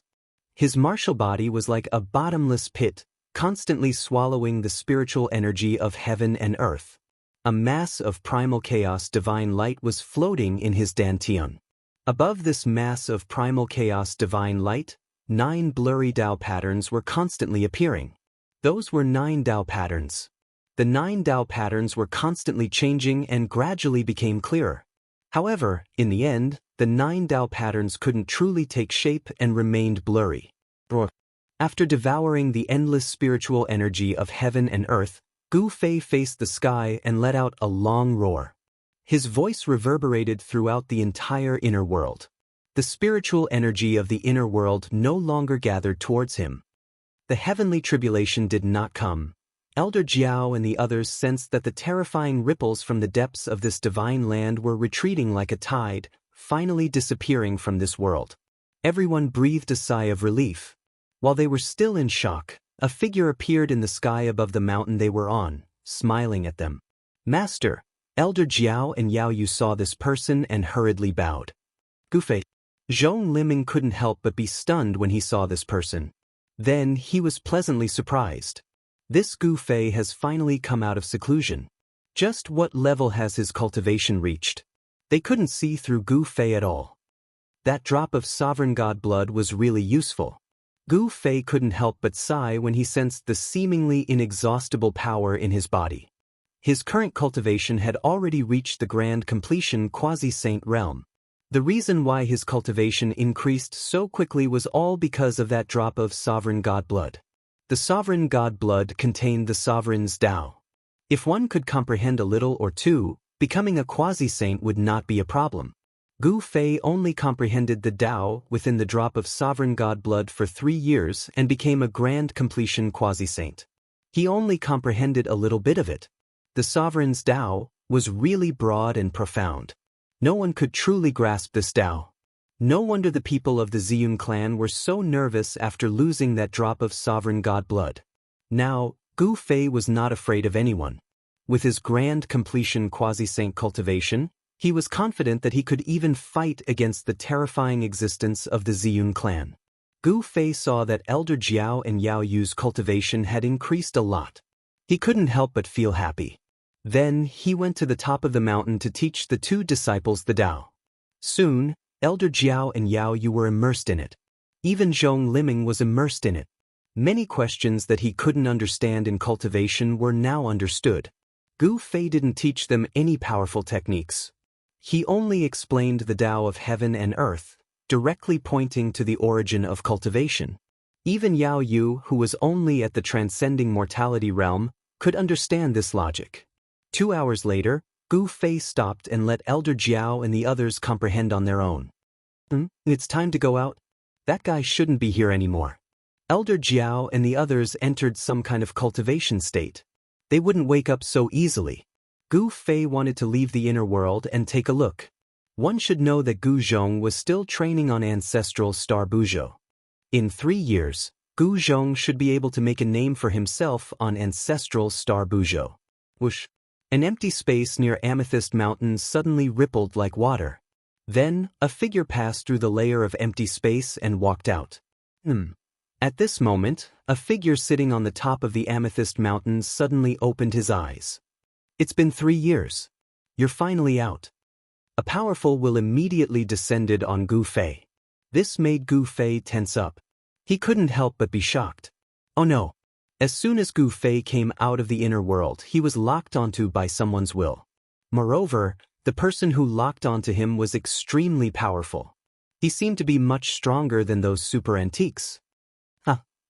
His martial body was like a bottomless pit, constantly swallowing the spiritual energy of heaven and earth. A mass of primal chaos divine light was floating in his dantian. Above this mass of primal chaos divine light, 9 blurry Dao patterns were constantly appearing. Those were 9 Dao patterns. The 9 Dao patterns were constantly changing and gradually became clearer. However, in the end, the 9 Dao patterns couldn't truly take shape and remained blurry. After devouring the endless spiritual energy of heaven and earth, Gu Fei faced the sky and let out a long roar. His voice reverberated throughout the entire inner world. The spiritual energy of the inner world no longer gathered towards him. The heavenly tribulation did not come. Elder Jiao and the others sensed that the terrifying ripples from the depths of this divine land were retreating like a tide, finally disappearing from this world. Everyone breathed a sigh of relief. While they were still in shock, a figure appeared in the sky above the mountain they were on, smiling at them. Master, Elder Jiao and Yao Yu saw this person and hurriedly bowed. Gu Fei. Zhong Limeng couldn't help but be stunned when he saw this person. Then he was pleasantly surprised. This Gu Fei has finally come out of seclusion. Just what level has his cultivation reached? They couldn't see through Gu Fei at all. That drop of sovereign god blood was really useful. Gu Fei couldn't help but sigh when he sensed the seemingly inexhaustible power in his body. His current cultivation had already reached the grand completion quasi-saint realm. The reason why his cultivation increased so quickly was all because of that drop of sovereign god blood. The sovereign god blood contained the sovereign's Tao. If one could comprehend a little or two, becoming a quasi-saint would not be a problem. Gu Fei only comprehended the Tao within the drop of sovereign god blood for 3 years and became a grand completion quasi-saint. He only comprehended a little bit of it. The sovereign's Tao was really broad and profound. No one could truly grasp this Tao. No wonder the people of the Ziyun clan were so nervous after losing that drop of sovereign god blood. Now, Gu Fei was not afraid of anyone. With his grand completion quasi-saint cultivation, he was confident that he could even fight against the terrifying existence of the Ziyun clan. Gu Fei saw that Elder Jiao and Yao Yu's cultivation had increased a lot. He couldn't help but feel happy. Then he went to the top of the mountain to teach the 2 disciples the Tao. Soon, Elder Jiao and Yao Yu were immersed in it. Even Zhong Limeng was immersed in it. Many questions that he couldn't understand in cultivation were now understood. Gu Fei didn't teach them any powerful techniques. He only explained the Tao of heaven and earth, directly pointing to the origin of cultivation. Even Yao Yu, who was only at the transcending mortality realm, could understand this logic. 2 hours later, Gu Fei stopped and let Elder Jiao and the others comprehend on their own. It's time to go out? That guy shouldn't be here anymore. Elder Jiao and the others entered some kind of cultivation state. They wouldn't wake up so easily. Gu Fei wanted to leave the inner world and take a look. One should know that Gu Zhong was still training on ancestral Star Bujo. In 3 years, Gu Zhong should be able to make a name for himself on ancestral Star Bujo. Whoosh! An empty space near Amethyst Mountain suddenly rippled like water. Then, a figure passed through the layer of empty space and walked out. At this moment, a figure sitting on the top of the Amethyst Mountain suddenly opened his eyes. It's been 3 years. You're finally out. A powerful will immediately descended on Gu Fei. This made Gu Fei tense up. He couldn't help but be shocked. Oh no. As soon as Gu Fei came out of the inner world, he was locked onto by someone's will. Moreover, The person who locked onto him was extremely powerful. He seemed to be much stronger than those super antiques.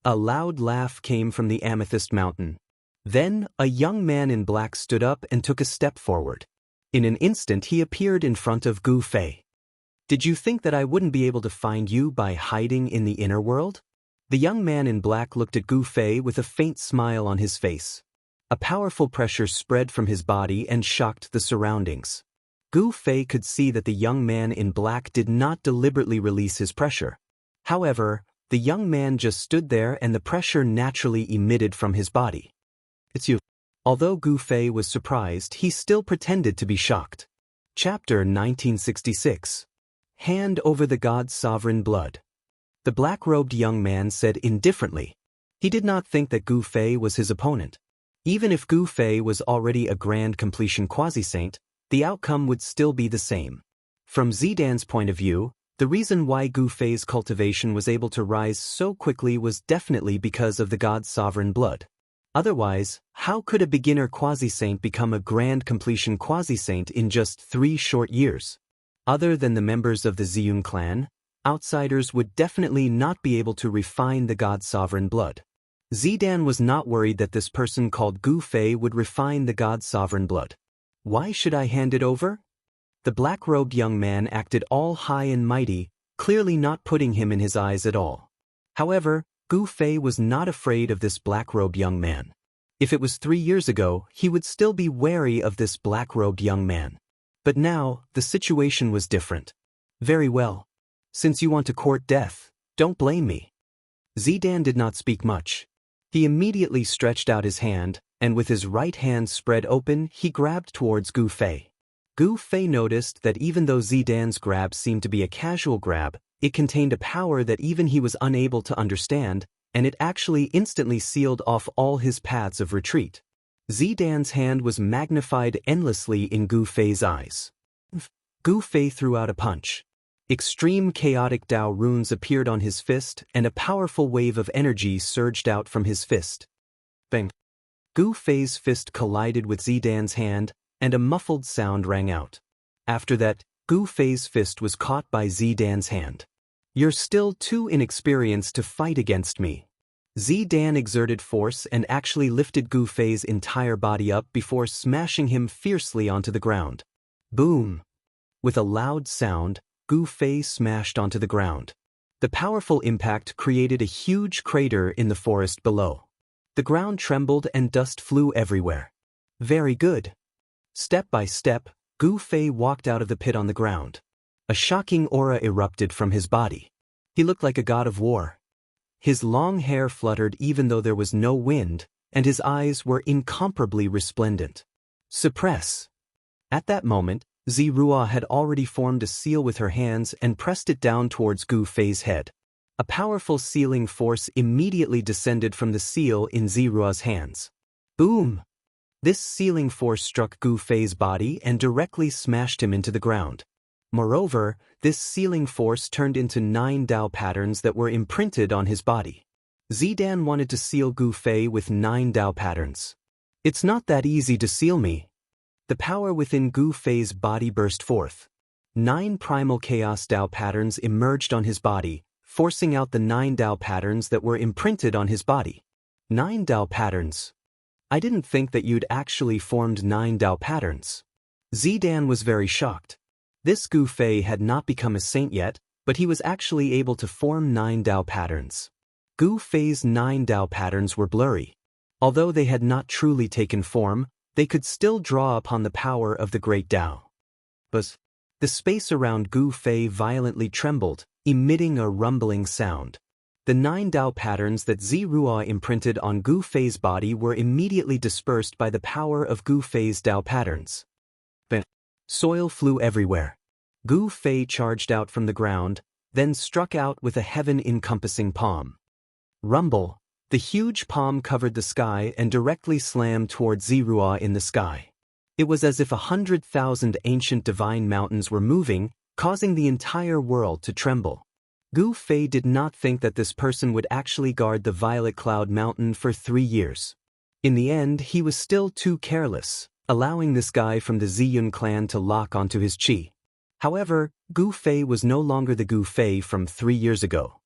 A loud laugh came from the Amethyst Mountain. Then, a young man in black stood up and took a step forward. In an instant he appeared in front of Gu Fei. "Did you think that I wouldn't be able to find you by hiding in the inner world?" The young man in black looked at Gu Fei with a faint smile on his face. A powerful pressure spread from his body and shocked the surroundings. Gu Fei could see that the young man in black did not deliberately release his pressure. However, the young man just stood there and the pressure naturally emitted from his body. "It's you." Although Gu Fei was surprised, he still pretended to be shocked. Chapter 1966. Hand over the god's sovereign blood. The black-robed young man said indifferently. He did not think that Gu Fei was his opponent. Even if Gu Fei was already a grand completion quasi-saint, the outcome would still be the same. From Zidan's point of view, the reason why Gu Fei's cultivation was able to rise so quickly was definitely because of the god's sovereign blood. Otherwise, how could a beginner quasi-saint become a grand completion quasi-saint in just 3 short years? Other than the members of the Ziyun clan, outsiders would definitely not be able to refine the god's sovereign blood. Zidan was not worried that this person called Gu Fei would refine the god's sovereign blood. "Why should I hand it over?" The black-robed young man acted all high and mighty, clearly not putting him in his eyes at all. However, Gu Fei was not afraid of this black-robed young man. If it was 3 years ago, he would still be wary of this black-robed young man. But now, the situation was different. "Very well. Since you want to court death, don't blame me." Zidan did not speak much. He immediately stretched out his hand, and with his right hand spread open, he grabbed towards Gu Fei. Gu Fei noticed that even though Zidan's grab seemed to be a casual grab, it contained a power that even he was unable to understand, and it actually instantly sealed off all his paths of retreat. Zidan's hand was magnified endlessly in Gu Fei's eyes. Gu Fei threw out a punch. Extreme chaotic Dao runes appeared on his fist, and a powerful wave of energy surged out from his fist. Bang! Gu Fei's fist collided with Zidan's hand, and a muffled sound rang out. After that, Gu Fei's fist was caught by Zidan's hand. "You're still too inexperienced to fight against me." Zidan exerted force and actually lifted Gu Fei's entire body up before smashing him fiercely onto the ground. Boom! With a loud sound, Gu Fei smashed onto the ground. The powerful impact created a huge crater in the forest below. The ground trembled and dust flew everywhere. Very good. Step by step, Gu Fei walked out of the pit on the ground. A shocking aura erupted from his body. He looked like a god of war. His long hair fluttered even though there was no wind, and his eyes were incomparably resplendent. Suppress. At that moment, Zirua had already formed a seal with her hands and pressed it down towards Gu Fei's head. A powerful sealing force immediately descended from the seal in Zirua's hands. Boom! This sealing force struck Gu Fei's body and directly smashed him into the ground. Moreover, this sealing force turned into 9 Dao patterns that were imprinted on his body. Zidan wanted to seal Gu Fei with 9 Dao patterns. "It's not that easy to seal me." The power within Gu Fei's body burst forth. 9 primal chaos Dao patterns emerged on his body, forcing out the 9 Dao patterns that were imprinted on his body. 9 Dao patterns. I didn't think that you'd actually formed 9 Dao patterns. Zidan was very shocked. This Gu Fei had not become a saint yet, but he was actually able to form 9 Dao patterns. Gu Fei's 9 Dao patterns were blurry. Although they had not truly taken form, they could still draw upon the power of the great Dao. But the space around Gu Fei violently trembled, emitting a rumbling sound. The 9 Dao patterns that Zirua imprinted on Gu Fei's body were immediately dispersed by the power of Gu Fei's Dao patterns. But soil flew everywhere. Gu Fei charged out from the ground, then struck out with a heaven-encompassing palm. Rumble! The huge palm covered the sky and directly slammed towards Zirua in the sky. It was as if 100,000 ancient divine mountains were moving, causing the entire world to tremble. Gu Fei did not think that this person would actually guard the Violet Cloud Mountain for 3 years. In the end, he was still too careless. allowing this guy from the Ziyun clan to lock onto his chi. However, Gu Fei was no longer the Gu Fei from 3 years ago.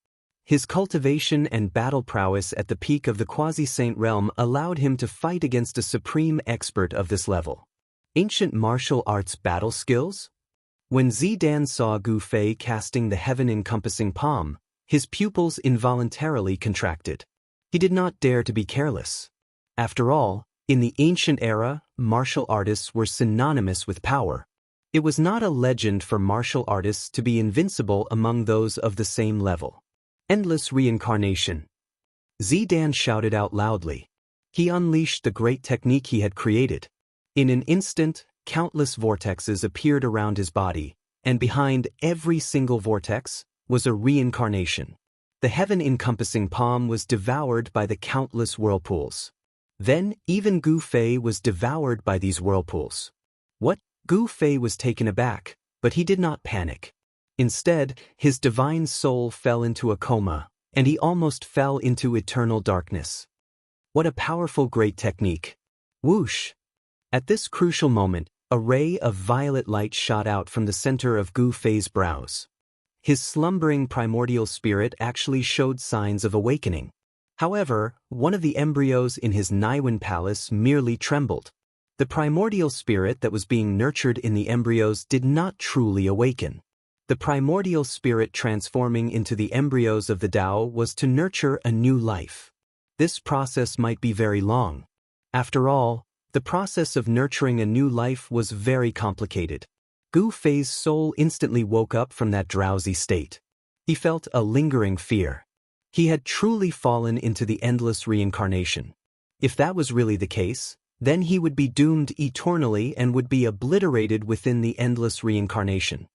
His cultivation and battle prowess at the peak of the quasi-saint realm allowed him to fight against a supreme expert of this level. Ancient martial arts battle skills? When Zidan saw Gu Fei casting the heaven-encompassing palm, his pupils involuntarily contracted. He did not dare to be careless. After all, in the ancient era, martial artists were synonymous with power. It was not a legend for martial artists to be invincible among those of the same level. Endless reincarnation. Zidan shouted out loudly. He unleashed the great technique he had created. In an instant, countless vortexes appeared around his body, and behind every single vortex was a reincarnation. The heaven-encompassing palm was devoured by the countless whirlpools. Then, even Gu Fei was devoured by these whirlpools. What? Gu Fei was taken aback, but he did not panic. Instead, his divine soul fell into a coma, and he almost fell into eternal darkness. What a powerful great technique. Whoosh! At this crucial moment, a ray of violet light shot out from the center of Gu Fei's brows. His slumbering primordial spirit actually showed signs of awakening. However, one of the embryos in his Naiwen palace merely trembled. The primordial spirit that was being nurtured in the embryos did not truly awaken. The primordial spirit transforming into the embryos of the Tao was to nurture a new life. This process might be very long. After all, the process of nurturing a new life was very complicated. Gu Fei's soul instantly woke up from that drowsy state. He felt a lingering fear. He had truly fallen into the endless reincarnation. If that was really the case, then he would be doomed eternally and would be obliterated within the endless reincarnation.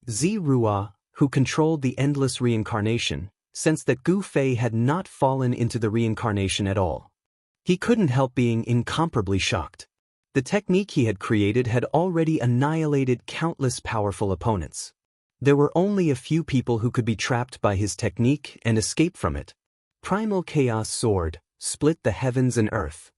Zirua, who controlled the endless reincarnation, sensed that Gu Fei had not fallen into the reincarnation at all. He couldn't help being incomparably shocked. The technique he had created had already annihilated countless powerful opponents. There were only a few people who could be trapped by his technique and escape from it. Primal Chaos Sword split the heavens and earth.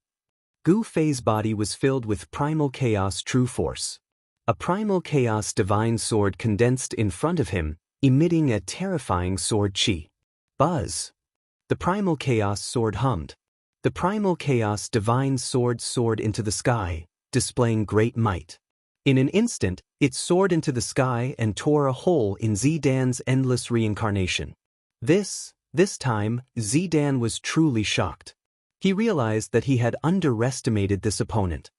Gu Fei's body was filled with Primal Chaos True Force. A Primal Chaos Divine Sword condensed in front of him, emitting a terrifying sword chi. Buzz! The Primal Chaos Sword hummed. The Primal Chaos Divine Sword soared into the sky, displaying great might. In an instant, it soared into the sky and tore a hole in Zidan's endless reincarnation. This time, Zidan was truly shocked. He realized that he had underestimated this opponent.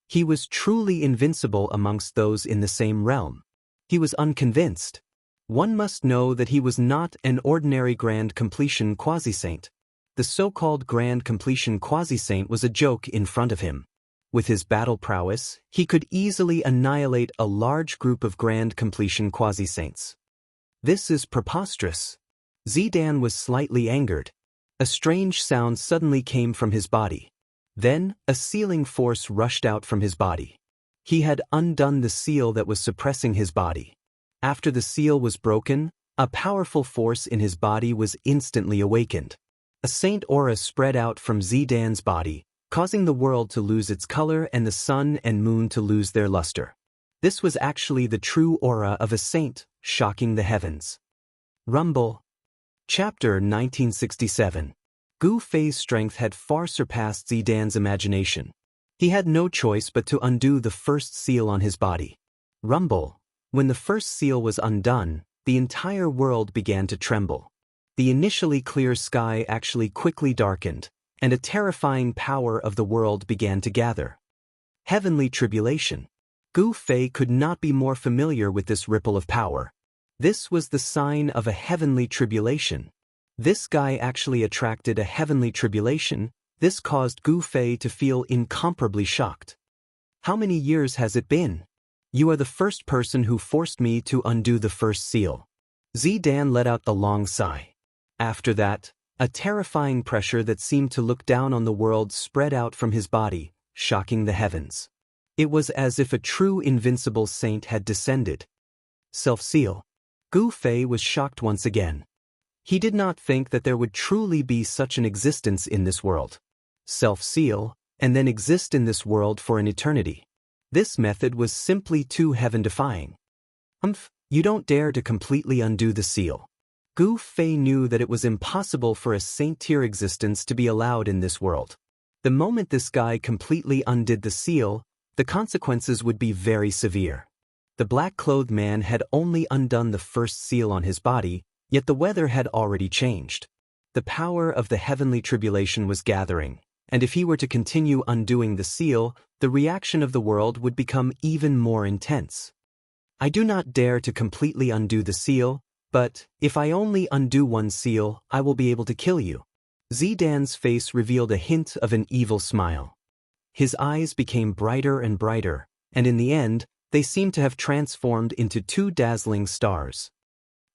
He was truly invincible amongst those in the same realm. He was unconvinced. One must know that he was not an ordinary Grand Completion Quasi-Saint. The so-called Grand Completion Quasi-Saint was a joke in front of him. With his battle prowess, he could easily annihilate a large group of Grand Completion Quasi-Saints. This is preposterous. Zidan was slightly angered. A strange sound suddenly came from his body. Then, a sealing force rushed out from his body. He had undone the seal that was suppressing his body. After the seal was broken, a powerful force in his body was instantly awakened. A saint aura spread out from Zidan's body, causing the world to lose its color and the sun and moon to lose their luster. This was actually the true aura of a saint, shocking the heavens. Rumble. Chapter 1967. Gu Fei's strength had far surpassed Zidan's imagination. He had no choice but to undo the first seal on his body. Rumble. When the first seal was undone, the entire world began to tremble. The initially clear sky actually quickly darkened, and a terrifying power of the world began to gather. Heavenly tribulation. Gu Fei could not be more familiar with this ripple of power. This was the sign of a heavenly tribulation. This guy actually attracted a heavenly tribulation. This caused Gu Fei to feel incomparably shocked. How many years has it been? You are the first person who forced me to undo the first seal. Zidan let out the long sigh. After that, a terrifying pressure that seemed to look down on the world spread out from his body, shocking the heavens. It was as if a true invincible saint had descended. Self-seal. Gu Fei was shocked once again. He did not think that there would truly be such an existence in this world. Self-seal, and then exist in this world for an eternity. This method was simply too heaven-defying. You don't dare to completely undo the seal. Gu Fei knew that it was impossible for a saint-tier existence to be allowed in this world. The moment this guy completely undid the seal, the consequences would be very severe. The black-clothed man had only undone the first seal on his body, yet the weather had already changed. The power of the heavenly tribulation was gathering, and if he were to continue undoing the seal, the reaction of the world would become even more intense. I do not dare to completely undo the seal, but if I only undo one seal, I will be able to kill you. Zidan's face revealed a hint of an evil smile. His eyes became brighter and brighter, and in the end, they seemed to have transformed into two dazzling stars.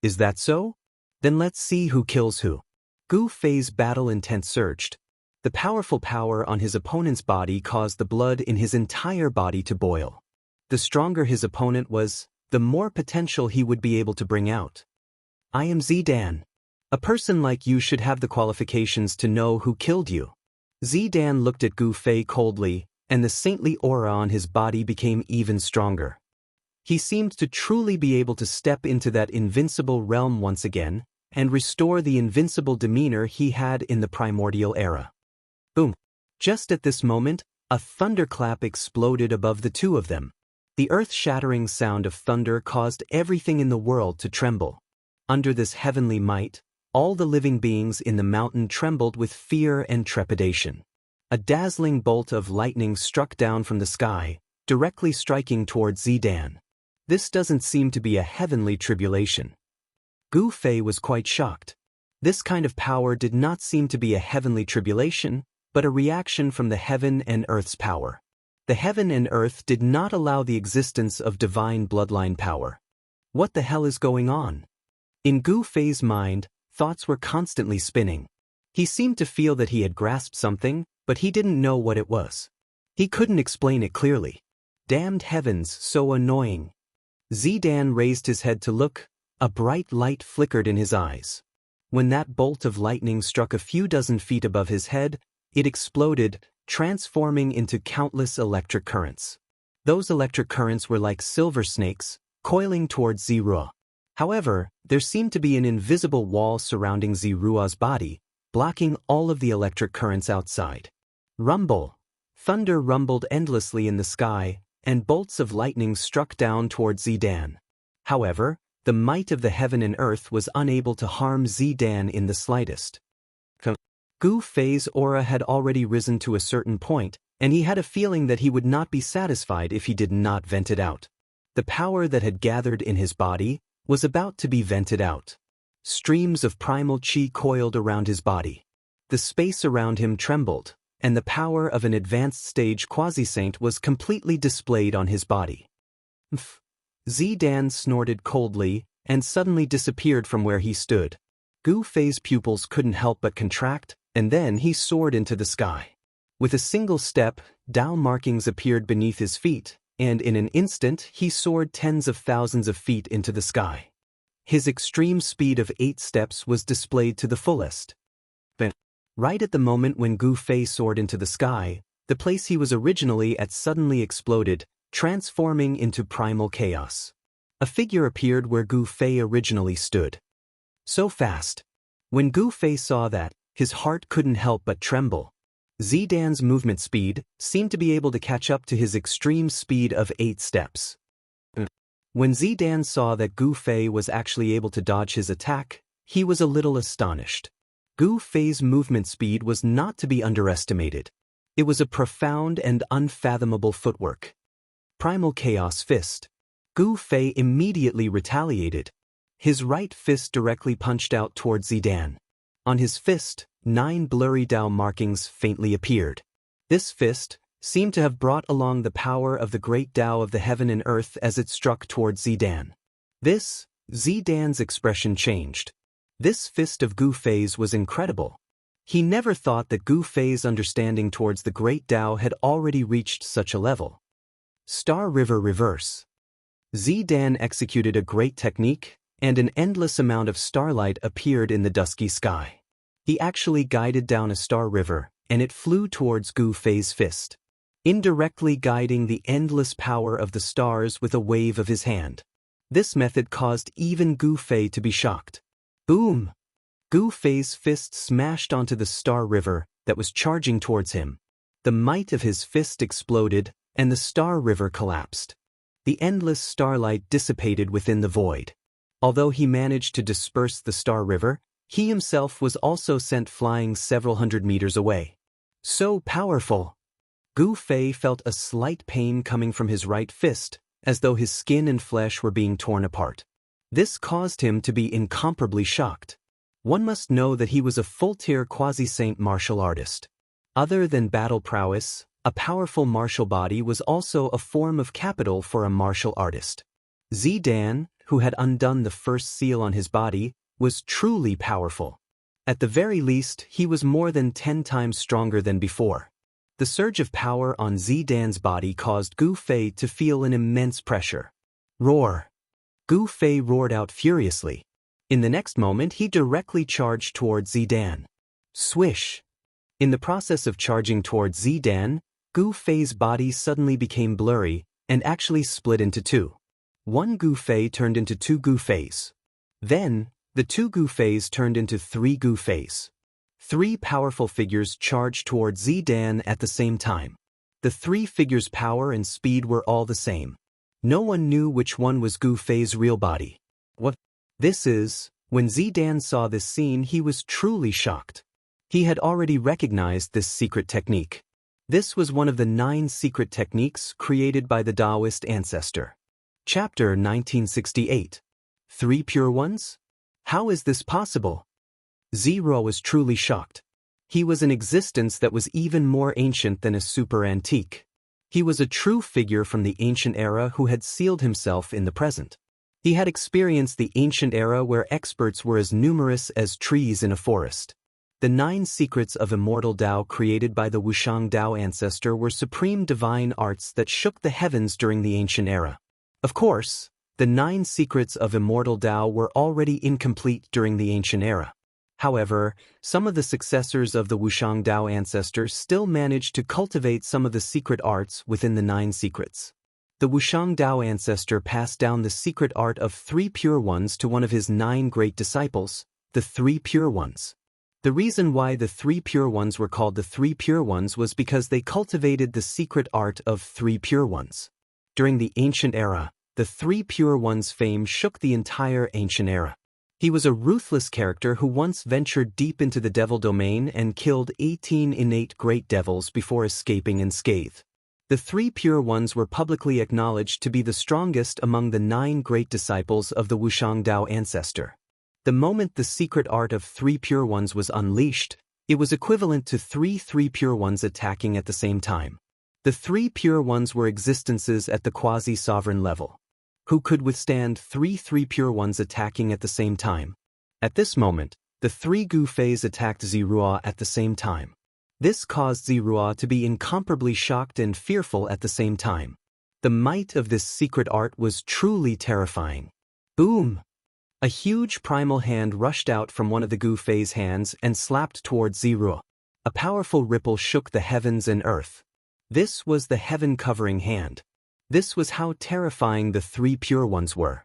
Is that so? Then let's see who kills who. Gu Fei's battle intent surged. The powerful power on his opponent's body caused the blood in his entire body to boil. The stronger his opponent was, the more potential he would be able to bring out. I am Zidan. A person like you should have the qualifications to know who killed you. Zidan looked at Gu Fei coldly, and the saintly aura on his body became even stronger. He seemed to truly be able to step into that invincible realm once again, and restore the invincible demeanor he had in the primordial era. Boom! Just at this moment, a thunderclap exploded above the two of them. The earth-shattering sound of thunder caused everything in the world to tremble. Under this heavenly might, all the living beings in the mountain trembled with fear and trepidation. A dazzling bolt of lightning struck down from the sky, directly striking towards Zidan. This doesn't seem to be a heavenly tribulation. Gu Fei was quite shocked. This kind of power did not seem to be a heavenly tribulation, but a reaction from the heaven and earth's power. The heaven and earth did not allow the existence of divine bloodline power. What the hell is going on? In Gu Fei's mind, thoughts were constantly spinning. He seemed to feel that he had grasped something, but he didn't know what it was. He couldn't explain it clearly. Damned heavens, so annoying. Zidan raised his head to look. A bright light flickered in his eyes. When that bolt of lightning struck a few dozen feet above his head, it exploded, transforming into countless electric currents. Those electric currents were like silver snakes, coiling towards Ziruo. However, there seemed to be an invisible wall surrounding Ziruo's body, blocking all of the electric currents outside. Rumble! Thunder rumbled endlessly in the sky, and bolts of lightning struck down towards Zidan. However, the might of the heaven and earth was unable to harm Zidan in the slightest. Gu Fei's aura had already risen to a certain point, and he had a feeling that he would not be satisfied if he did not vent it out. The power that had gathered in his body was about to be vented out. Streams of primal qi coiled around his body. The space around him trembled, and the power of an advanced stage quasi-saint was completely displayed on his body. Zidan snorted coldly and suddenly disappeared from where he stood. Gu Fei's pupils couldn't help but contract, and then he soared into the sky. With a single step, Dao markings appeared beneath his feet, and in an instant he soared tens of thousands of feet into the sky. His extreme speed of 8 steps was displayed to the fullest. But right at the moment when Gu Fei soared into the sky, the place he was originally at suddenly exploded, transforming into primal chaos. A figure appeared where Gu Fei originally stood. So fast. When Gu Fei saw that, his heart couldn't help but tremble. Zidan's movement speed seemed to be able to catch up to his extreme speed of 8 steps. When Zidan saw that Gu Fei was actually able to dodge his attack, he was a little astonished. Gu Fei's movement speed was not to be underestimated. It was a profound and unfathomable footwork. Primal Chaos Fist. Gu Fei immediately retaliated. His right fist directly punched out towards Zidan. On his fist, 9 blurry Dao markings faintly appeared. This fist seemed to have brought along the power of the great Dao of the heaven and earth as it struck towards Zidan. Zidan's expression changed. This fist of Gu Fei's was incredible. He never thought that Gu Fei's understanding towards the great Dao had already reached such a level. Star River Reverse. Zidan executed a great technique, and an endless amount of starlight appeared in the dusky sky. He actually guided down a star river, and it flew towards Gu Fei's fist, indirectly guiding the endless power of the stars with a wave of his hand. This method caused even Gu Fei to be shocked. Boom! Gu Fei's fist smashed onto the star river that was charging towards him. The might of his fist exploded, and the star river collapsed. The endless starlight dissipated within the void. Although he managed to disperse the star river, he himself was also sent flying several hundred meters away. So powerful! Gu Fei felt a slight pain coming from his right fist, as though his skin and flesh were being torn apart. This caused him to be incomparably shocked. One must know that he was a full-tier quasi-saint martial artist. Other than battle prowess, a powerful martial body was also a form of capital for a martial artist. Zidan, who had undone the first seal on his body, was truly powerful. At the very least, he was more than 10 times stronger than before. The surge of power on Zidan's body caused Gu Fei to feel an immense pressure. Roar! Gu Fei roared out furiously. In the next moment, he directly charged towards Zidan. Swish! In the process of charging towards Zidan, Gu Fei's body suddenly became blurry and actually split into two. One Gu Fei turned into two Gu Feis. Then, the two Gu Feis turned into three Gu Feis. Three powerful figures charged towards Zidan at the same time. The three figures' power and speed were all the same. No one knew which one was Gu Fei's real body. What this is, when Zidan saw this scene, he was truly shocked. He had already recognized this secret technique. This was one of the 9 secret techniques created by the Taoist ancestor. Chapter 1968. 3 Pure Ones? How is this possible? Zero was truly shocked. He was an existence that was even more ancient than a super antique. He was a true figure from the ancient era who had sealed himself in the present. He had experienced the ancient era where experts were as numerous as trees in a forest. The 9 secrets of immortal Tao created by the Wuxiang Tao ancestor were supreme divine arts that shook the heavens during the ancient era. Of course, the 9 secrets of immortal Tao were already incomplete during the ancient era. However, some of the successors of the Wuxiang Tao ancestor still managed to cultivate some of the secret arts within the 9 secrets. The Wuxiang Tao ancestor passed down the secret art of 3 Pure Ones to one of his 9 great disciples, the 3 Pure Ones. The reason why the 3 Pure Ones were called the 3 Pure Ones was because they cultivated the secret art of 3 Pure Ones. During the ancient era, the 3 Pure Ones' fame shook the entire ancient era. He was a ruthless character who once ventured deep into the devil domain and killed 18 innate great devils before escaping unscathed. The 3 Pure Ones were publicly acknowledged to be the strongest among the 9 great disciples of the Wuxiang Tao ancestor. The moment the secret art of 3 Pure Ones was unleashed, it was equivalent to 3 Pure Ones attacking at the same time. The 3 Pure Ones were existences at the quasi-sovereign level. Who could withstand 3 Pure Ones attacking at the same time? At this moment, the 3 Gu Feis attacked Zirua at the same time. This caused Zirua to be incomparably shocked and fearful at the same time. The might of this secret art was truly terrifying. Boom! A huge primal hand rushed out from one of the Gu Fei's hands and slapped towards Zirua. A powerful ripple shook the heavens and earth. This was the heaven-covering hand. This was how terrifying the 3 Pure Ones were.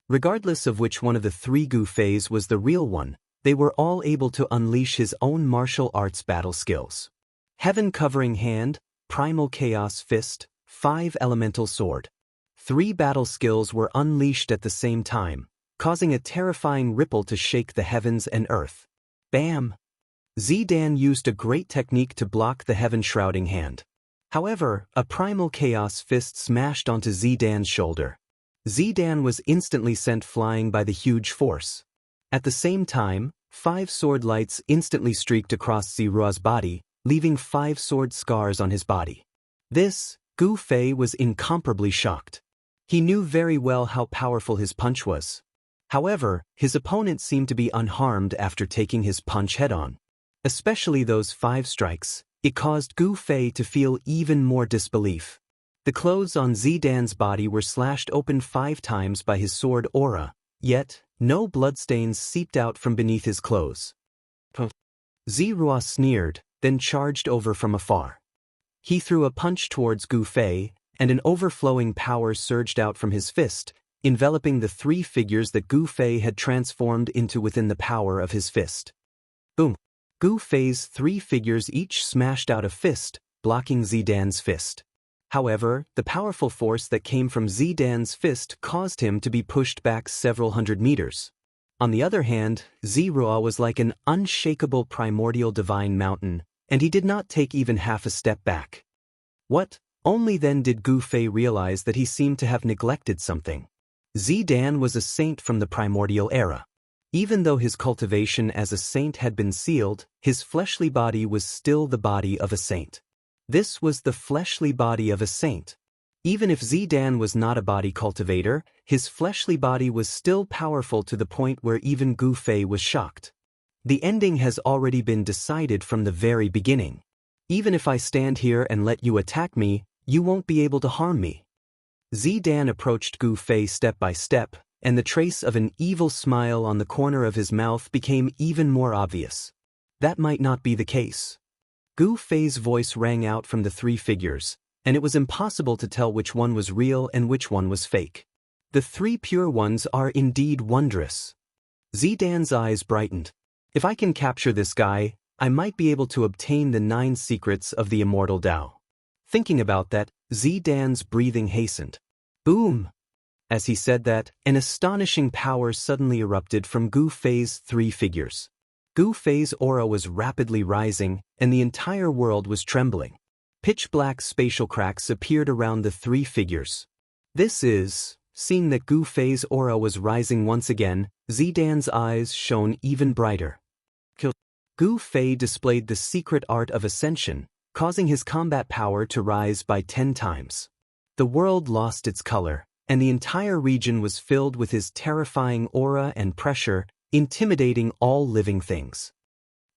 Regardless of which one of the 3 Gu Feis was the real one, they were all able to unleash his own martial arts battle skills. Heaven-covering hand, primal chaos fist, 5 elemental sword. 3 battle skills were unleashed at the same time, causing a terrifying ripple to shake the heavens and earth. Bam! Zidan used a great technique to block the heaven-shrouding hand. However, a primal chaos fist smashed onto Zidan's shoulder. Zidan was instantly sent flying by the huge force. At the same time, 5 sword lights instantly streaked across Zirua's body, leaving 5 sword scars on his body. This, Gu Fei was incomparably shocked. He knew very well how powerful his punch was. However, his opponent seemed to be unharmed after taking his punch head-on. Especially those 5 strikes. It caused Gu Fei to feel even more disbelief. The clothes on Zidan's body were slashed open 5 times by his sword aura, yet, no bloodstains seeped out from beneath his clothes. Zirua sneered, then charged over from afar. He threw a punch towards Gu Fei, and an overflowing power surged out from his fist, enveloping the three figures that Gu Fei had transformed into within the power of his fist. Boom! Gu Fei's three figures each smashed out a fist, blocking Zidan's fist. However, the powerful force that came from Zidan's fist caused him to be pushed back several hundred meters. On the other hand, Zirua was like an unshakable primordial divine mountain, and he did not take even half a step back. What? Only then did Gu Fei realize that he seemed to have neglected something. Zidan was a saint from the primordial era. Even though his cultivation as a saint had been sealed, his fleshly body was still the body of a saint. This was the fleshly body of a saint. Even if Zidan was not a body cultivator, his fleshly body was still powerful to the point where even Gu Fei was shocked. The ending has already been decided from the very beginning. Even if I stand here and let you attack me, you won't be able to harm me. Zidan approached Gu Fei step by step, and the trace of an evil smile on the corner of his mouth became even more obvious. That might not be the case. Gu Fei's voice rang out from the three figures, and it was impossible to tell which one was real and which one was fake. The three pure ones are indeed wondrous. Zidan's eyes brightened. If I can capture this guy, I might be able to obtain the 9 secrets of the immortal Tao. Thinking about that, Zidan's breathing hastened. Boom! As he said that, an astonishing power suddenly erupted from Gu Fei's three figures. Gu Fei's aura was rapidly rising, and the entire world was trembling. Pitch-black spatial cracks appeared around the three figures. Seeing that Gu Fei's aura was rising once again, Zidan's eyes shone even brighter. Gu Fei displayed the secret art of ascension, causing his combat power to rise by 10 times. The world lost its color, and the entire region was filled with his terrifying aura and pressure, intimidating all living things.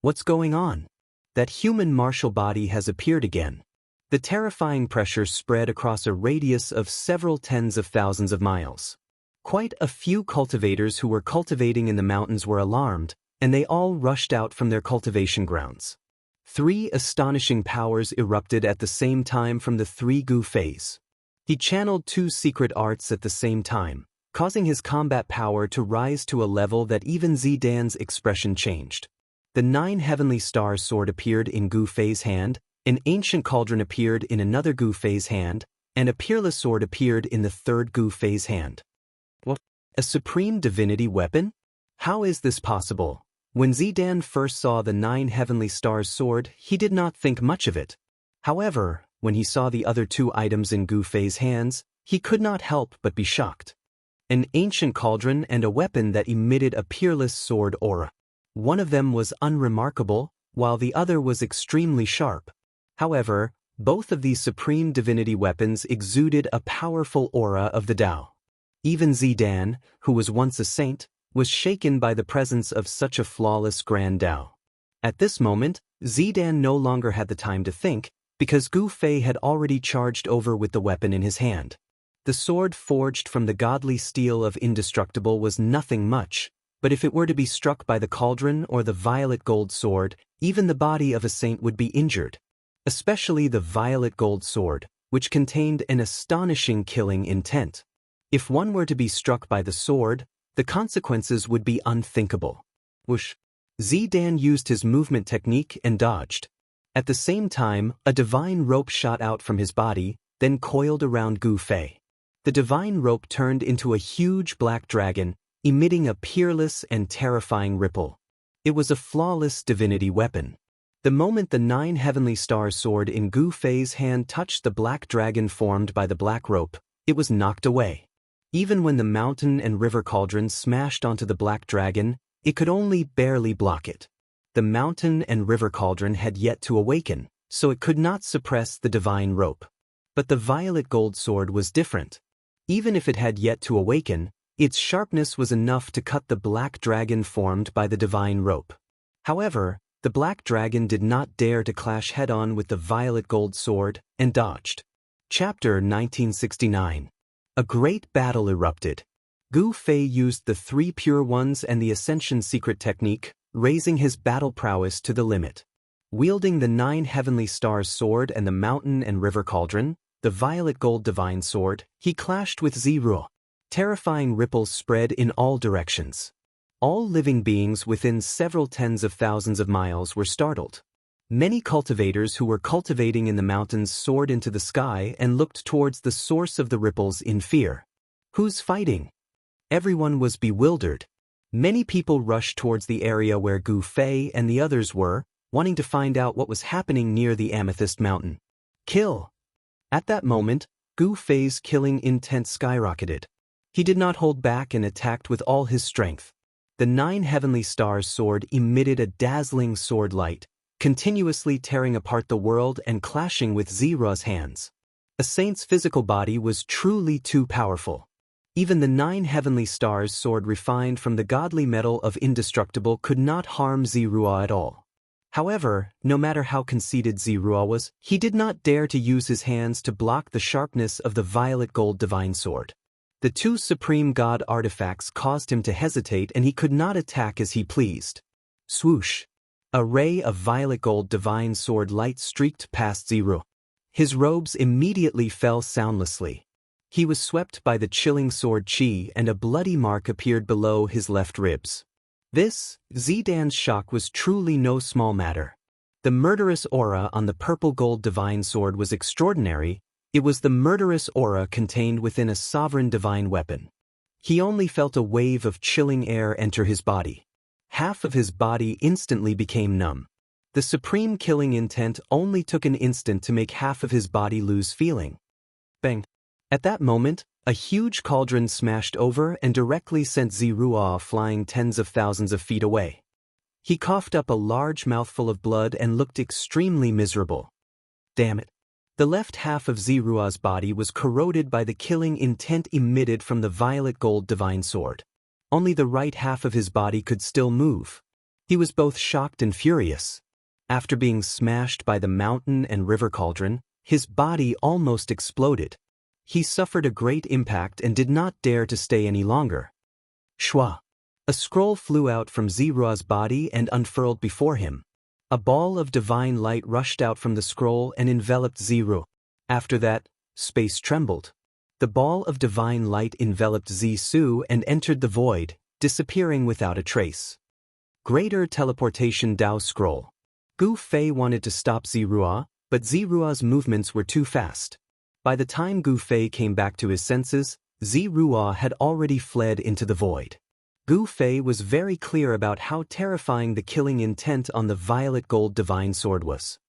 What's going on? That human martial body has appeared again. The terrifying pressure spread across a radius of several tens of thousands of miles. Quite a few cultivators who were cultivating in the mountains were alarmed, and they all rushed out from their cultivation grounds. 3 astonishing powers erupted at the same time from the 3 Gu Feis. He channeled 2 secret arts at the same time, causing his combat power to rise to a level that even Zidan's expression changed. The 9 heavenly stars sword appeared in Gu Fei's hand, an ancient cauldron appeared in another Gu Fei's hand, and a peerless sword appeared in the 3rd Gu Fei's hand. What? A supreme divinity weapon? How is this possible? When Zidan first saw the 9 heavenly stars sword, he did not think much of it. However, when he saw the other 2 items in Gu Fei's hands, he could not help but be shocked. An ancient cauldron and a weapon that emitted a peerless sword aura. One of them was unremarkable, while the other was extremely sharp. However, both of these supreme divinity weapons exuded a powerful aura of the Tao. Even Zidan, who was once a saint, was shaken by the presence of such a flawless grand Tao. At this moment, Zidan no longer had the time to think, because Gu Fei had already charged over with the weapon in his hand. The sword forged from the godly steel of indestructible was nothing much, but if it were to be struck by the cauldron or the violet gold sword, even the body of a saint would be injured. Especially the violet gold sword, which contained an astonishing killing intent. If one were to be struck by the sword, the consequences would be unthinkable. Whoosh! Zidan used his movement technique and dodged. At the same time, a divine rope shot out from his body, then coiled around Gu Fei. The divine rope turned into a huge black dragon, emitting a peerless and terrifying ripple. It was a flawless divinity weapon. The moment the 9 heavenly stars sword in Gu Fei's hand touched the black dragon formed by the black rope, it was knocked away. Even when the mountain and river cauldron smashed onto the black dragon, it could only barely block it. The mountain and river cauldron had yet to awaken, so it could not suppress the divine rope. But the violet gold sword was different. Even if it had yet to awaken, its sharpness was enough to cut the black dragon formed by the divine rope. However, the black dragon did not dare to clash head-on with the violet gold sword, and dodged. Chapter 1969. A great battle erupted. Gu Fei used the 3 pure ones and the ascension secret technique, raising his battle prowess to the limit. Wielding the 9 heavenly stars sword and the mountain and river cauldron, the violet gold divine sword, he clashed with Ziruo. Terrifying ripples spread in all directions. All living beings within several tens of thousands of miles were startled. Many cultivators who were cultivating in the mountains soared into the sky and looked towards the source of the ripples in fear. Who's fighting? Everyone was bewildered. Many people rushed towards the area where Gu Fei and the others were, wanting to find out what was happening near the Amethyst Mountain. Kill! At that moment, Gu Fei's killing intent skyrocketed. He did not hold back and attacked with all his strength. The 9 heavenly stars sword emitted a dazzling sword light, continuously tearing apart the world and clashing with Ziruo's hands. A saint's physical body was truly too powerful. Even the 9 heavenly stars sword refined from the godly metal of indestructible could not harm Ziruo at all. However, no matter how conceited Ziruo was, he did not dare to use his hands to block the sharpness of the violet gold divine sword. The 2 supreme god artifacts caused him to hesitate and he could not attack as he pleased. Swoosh! A ray of violet gold divine sword light streaked past Ziruo. His robes immediately fell soundlessly. He was swept by the chilling sword chi and a bloody mark appeared below his left ribs. This, Zidan's shock was truly no small matter. The murderous aura on the purple gold divine sword was extraordinary. It was the murderous aura contained within a sovereign divine weapon. He only felt a wave of chilling air enter his body. Half of his body instantly became numb. The supreme killing intent only took an instant to make half of his body lose feeling. Bang! At that moment, a huge cauldron smashed over and directly sent Ziruo flying tens of thousands of feet away. He coughed up a large mouthful of blood and looked extremely miserable. Damn it! The left half of Ziruo's body was corroded by the killing intent emitted from the violet gold divine sword. Only the right half of his body could still move. He was both shocked and furious. After being smashed by the mountain and river cauldron, his body almost exploded. He suffered a great impact and did not dare to stay any longer. Shwa! A scroll flew out from Ziruo's body and unfurled before him. A ball of divine light rushed out from the scroll and enveloped Ziruo. After that, space trembled. The ball of divine light enveloped Zisu and entered the void, disappearing without a trace. Greater Teleportation Dao Scroll. Gu Fei wanted to stop Ziruo, but Ziruo's movements were too fast. By the time Gu Fei came back to his senses, Ziruo had already fled into the void. Gu Fei was very clear about how terrifying the killing intent on the violet gold divine sword was.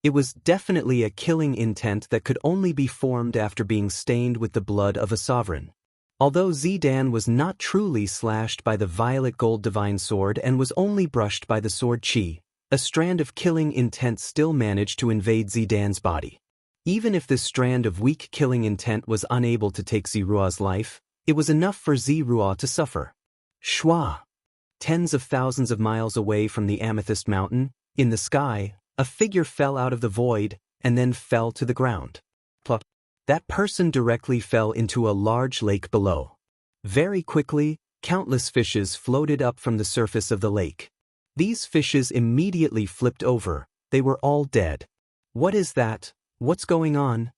It was definitely a killing intent that could only be formed after being stained with the blood of a sovereign. Although Zidan was not truly slashed by the violet gold divine sword and was only brushed by the sword chi, a strand of killing intent still managed to invade Zidan's body. Even if this strand of weak killing intent was unable to take Ziruo's life, it was enough for Ziruo to suffer. Shwa! Tens of thousands of miles away from the Amethyst Mountain, in the sky, a figure fell out of the void and then fell to the ground. Plop! That person directly fell into a large lake below. Very quickly, countless fishes floated up from the surface of the lake. These fishes immediately flipped over. They were all dead. What is that? What's going on?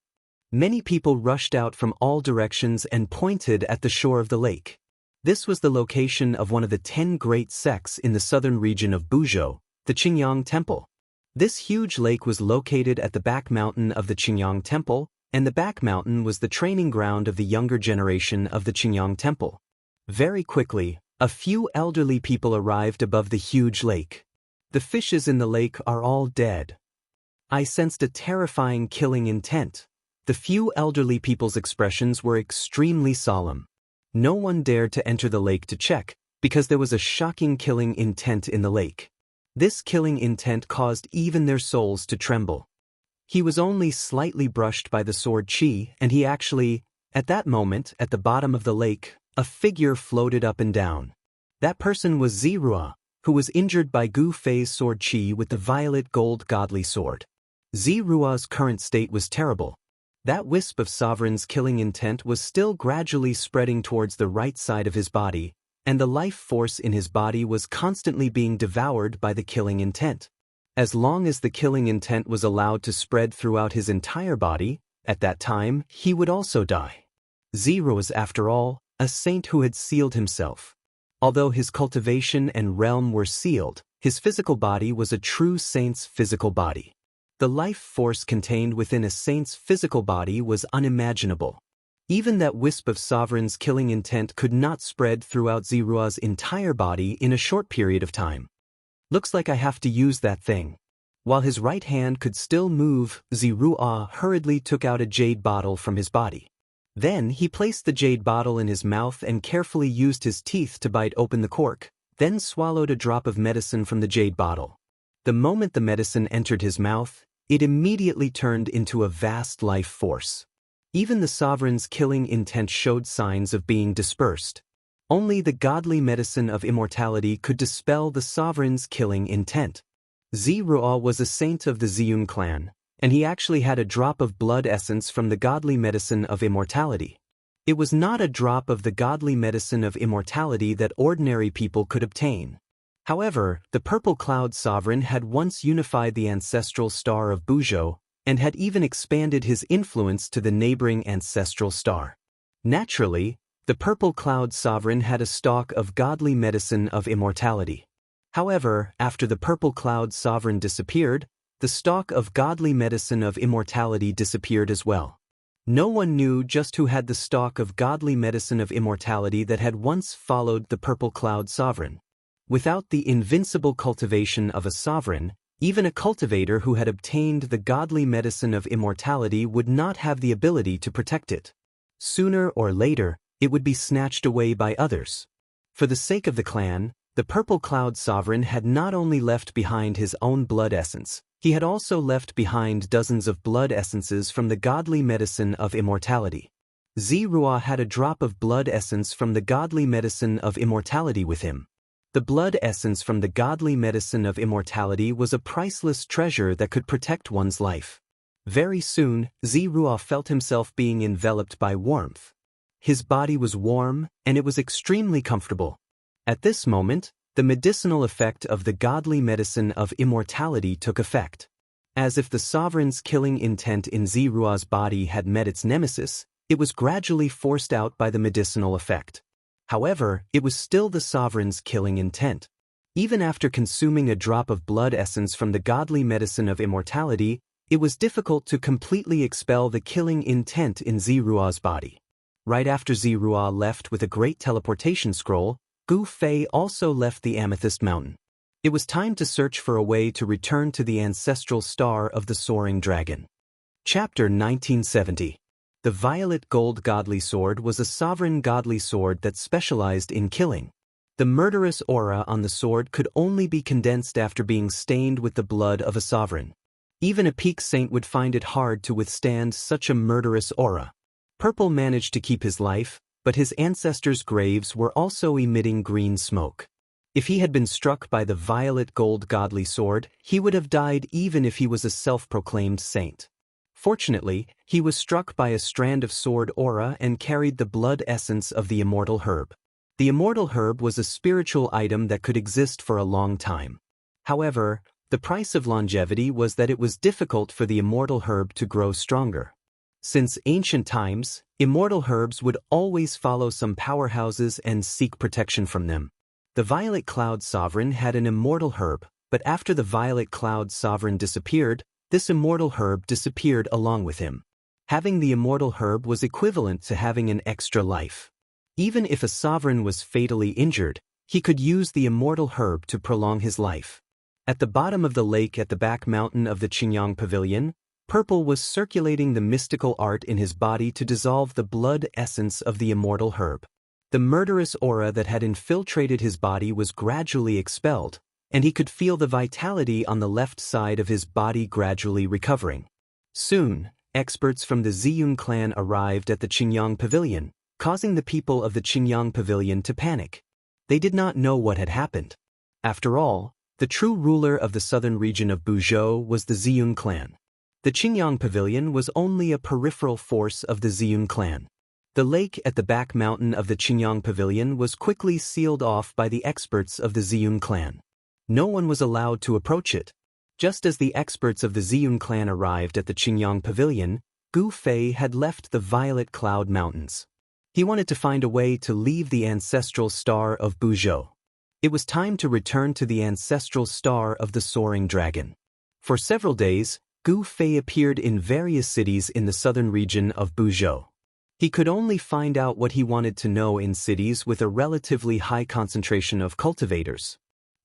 Many people rushed out from all directions and pointed at the shore of the lake. This was the location of one of the 10 great sects in the southern region of Buzhou, the Qingyang Temple. This huge lake was located at the back mountain of the Qingyang Temple, and the back mountain was the training ground of the younger generation of the Qingyang Temple. Very quickly, a few elderly people arrived above the huge lake. The fishes in the lake are all dead. I sensed a terrifying killing intent. The few elderly people's expressions were extremely solemn. No one dared to enter the lake to check, because there was a shocking killing intent in the lake. This killing intent caused even their souls to tremble. He was only slightly brushed by the sword chi, and he actually, at that moment, at the bottom of the lake, a figure floated up and down. That person was Ziruo, who was injured by Gu Fei's sword chi with the violet gold godly sword. Ziruo's current state was terrible. That wisp of sovereign's killing intent was still gradually spreading towards the right side of his body, and the life force in his body was constantly being devoured by the killing intent. As long as the killing intent was allowed to spread throughout his entire body, at that time, he would also die. Zero was, after all, a saint who had sealed himself. Although his cultivation and realm were sealed, his physical body was a true saint's physical body. The life force contained within a saint's physical body was unimaginable. Even that wisp of sovereign's killing intent could not spread throughout Zirua's entire body in a short period of time. Looks like I have to use that thing. While his right hand could still move, Zirua hurriedly took out a jade bottle from his body. Then he placed the jade bottle in his mouth and carefully used his teeth to bite open the cork, then swallowed a drop of medicine from the jade bottle. The moment the medicine entered his mouth, it immediately turned into a vast life force. Even the sovereign's killing intent showed signs of being dispersed. Only the godly medicine of immortality could dispel the sovereign's killing intent. Zirua was a saint of the Ziyun clan, and he actually had a drop of blood essence from the godly medicine of immortality. It was not a drop of the godly medicine of immortality that ordinary people could obtain. However, the Purple Cloud Sovereign had once unified the ancestral star of Buzhou, and had even expanded his influence to the neighboring ancestral star. Naturally, the Purple Cloud Sovereign had a stock of godly medicine of immortality. However, after the Purple Cloud Sovereign disappeared, the stock of godly medicine of immortality disappeared as well. No one knew just who had the stock of godly medicine of immortality that had once followed the Purple Cloud Sovereign. Without the invincible cultivation of a sovereign, even a cultivator who had obtained the godly medicine of immortality would not have the ability to protect it. Sooner or later, it would be snatched away by others. For the sake of the clan, the Purple Cloud Sovereign had not only left behind his own blood essence, he had also left behind dozens of blood essences from the godly medicine of immortality. Zirua had a drop of blood essence from the godly medicine of immortality with him. The blood essence from the godly medicine of immortality was a priceless treasure that could protect one's life. Very soon, Zirua felt himself being enveloped by warmth. His body was warm, and it was extremely comfortable. At this moment, the medicinal effect of the godly medicine of immortality took effect. As if the sovereign's killing intent in Zirua's body had met its nemesis, it was gradually forced out by the medicinal effect. However, it was still the sovereign's killing intent. Even after consuming a drop of blood essence from the godly medicine of immortality, it was difficult to completely expel the killing intent in Zirua's body. Right after Zirua left with a great teleportation scroll, Gu Fei also left the Amethyst Mountain. It was time to search for a way to return to the ancestral star of the Soaring Dragon. Chapter 1970. The Violet Gold Godly Sword was a sovereign godly sword that specialized in killing. The murderous aura on the sword could only be condensed after being stained with the blood of a sovereign. Even a peak saint would find it hard to withstand such a murderous aura. Purple managed to keep his life, but his ancestors' graves were also emitting green smoke. If he had been struck by the Violet Gold Godly Sword, he would have died even if he was a self-proclaimed saint. Fortunately, he was struck by a strand of sword aura and carried the blood essence of the immortal herb. The immortal herb was a spiritual item that could exist for a long time. However, the price of longevity was that it was difficult for the immortal herb to grow stronger. Since ancient times, immortal herbs would always follow some powerhouses and seek protection from them. The Violet Cloud Sovereign had an immortal herb, but after the Violet Cloud Sovereign disappeared, this immortal herb disappeared along with him. Having the immortal herb was equivalent to having an extra life. Even if a sovereign was fatally injured, he could use the immortal herb to prolong his life. At the bottom of the lake at the back mountain of the Qingyang Pavilion, Purple was circulating the mystical art in his body to dissolve the blood essence of the immortal herb. The murderous aura that had infiltrated his body was gradually expelled, and he could feel the vitality on the left side of his body gradually recovering. Soon, experts from the Ziyun clan arrived at the Qingyang Pavilion, causing the people of the Qingyang Pavilion to panic. They did not know what had happened. After all, the true ruler of the southern region of Buzhou was the Ziyun clan. The Qingyang Pavilion was only a peripheral force of the Ziyun clan. The lake at the back mountain of the Qingyang Pavilion was quickly sealed off by the experts of the Ziyun clan. No one was allowed to approach it. Just as the experts of the Ziyun clan arrived at the Qingyang Pavilion, Gu Fei had left the Violet Cloud Mountains. He wanted to find a way to leave the ancestral star of Buzhou. It was time to return to the ancestral star of the Soaring Dragon. For several days, Gu Fei appeared in various cities in the southern region of Buzhou. He could only find out what he wanted to know in cities with a relatively high concentration of cultivators.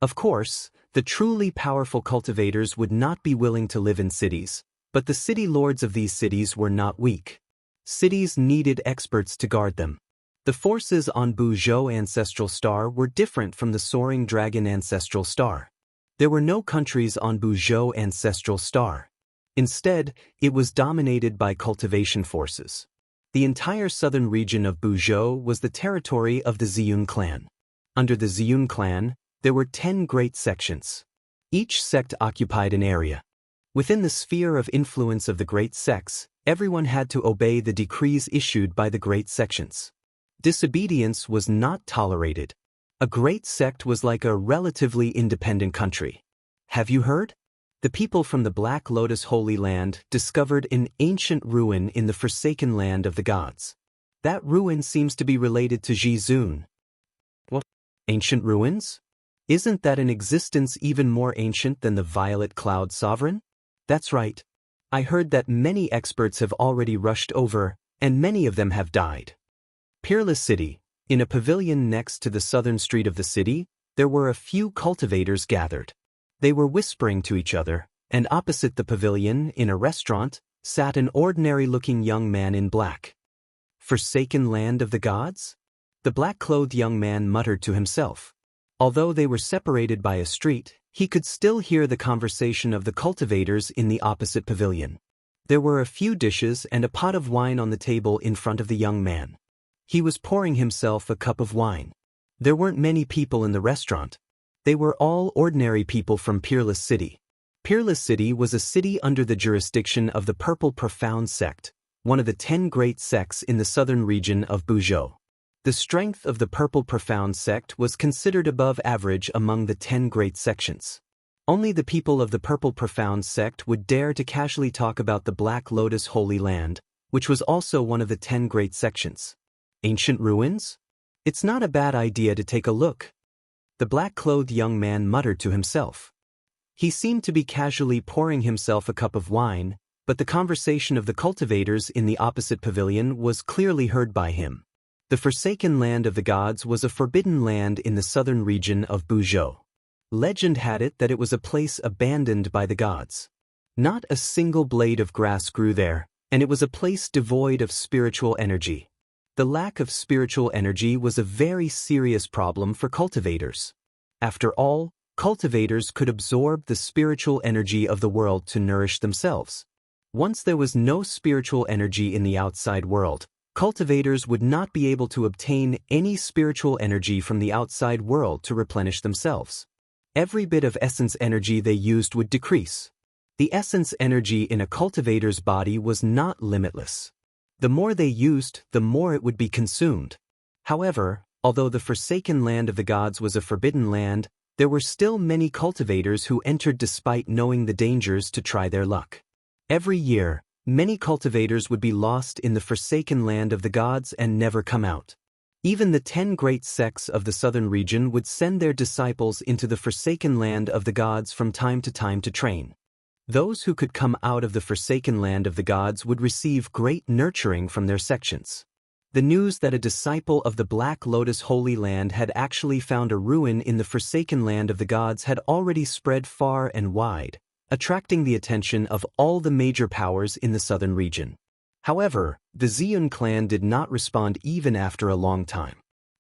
Of course, the truly powerful cultivators would not be willing to live in cities, but the city lords of these cities were not weak. Cities needed experts to guard them. The forces on Buzhou Ancestral Star were different from the Soaring Dragon Ancestral Star. There were no countries on Buzhou Ancestral Star. Instead, it was dominated by cultivation forces. The entire southern region of Buzhou was the territory of the Ziyun clan. Under the Ziyun clan, there were 10 great sections. Each sect occupied an area. Within the sphere of influence of the great sects, everyone had to obey the decrees issued by the great sections. Disobedience was not tolerated. A great sect was like a relatively independent country. Have you heard? The people from the Black Lotus Holy Land discovered an ancient ruin in the Forsaken Land of the Gods. That ruin seems to be related to Jizun. What? Ancient ruins? Isn't that an existence even more ancient than the Violet Cloud Sovereign? That's right. I heard that many experts have already rushed over, and many of them have died. Peerless City. In a pavilion next to the southern street of the city, there were a few cultivators gathered. They were whispering to each other, and opposite the pavilion, in a restaurant, sat an ordinary-looking young man in black. Forsaken Land of the Gods? The black-clothed young man muttered to himself. Although they were separated by a street, he could still hear the conversation of the cultivators in the opposite pavilion. There were a few dishes and a pot of wine on the table in front of the young man. He was pouring himself a cup of wine. There weren't many people in the restaurant. They were all ordinary people from Peerless City. Peerless City was a city under the jurisdiction of the Purple Profound sect, one of the 10 great sects in the southern region of Buzhou. The strength of the Purple Profound sect was considered above average among the 10 great sections. Only the people of the Purple Profound sect would dare to casually talk about the Black Lotus Holy Land, which was also one of the 10 great sections. Ancient ruins? It's not a bad idea to take a look. The black-clothed young man muttered to himself. He seemed to be casually pouring himself a cup of wine, but the conversation of the cultivators in the opposite pavilion was clearly heard by him. The Forsaken Land of the Gods was a forbidden land in the southern region of Buzhou. Legend had it that it was a place abandoned by the gods. Not a single blade of grass grew there, and it was a place devoid of spiritual energy. The lack of spiritual energy was a very serious problem for cultivators. After all, cultivators could absorb the spiritual energy of the world to nourish themselves. Once there was no spiritual energy in the outside world, cultivators would not be able to obtain any spiritual energy from the outside world to replenish themselves. Every bit of essence energy they used would decrease. The essence energy in a cultivator's body was not limitless. The more they used, the more it would be consumed. However, although the Forsaken Land of the Gods was a forbidden land, there were still many cultivators who entered despite knowing the dangers to try their luck. Every year, many cultivators would be lost in the Forsaken Land of the Gods and never come out. Even the 10 great sects of the southern region would send their disciples into the Forsaken Land of the Gods from time to train. Those who could come out of the Forsaken Land of the Gods would receive great nurturing from their sections. The news that a disciple of the Black Lotus Holy Land had actually found a ruin in the Forsaken Land of the Gods had already spread far and wide, attracting the attention of all the major powers in the southern region. However, the Ziyun clan did not respond even after a long time.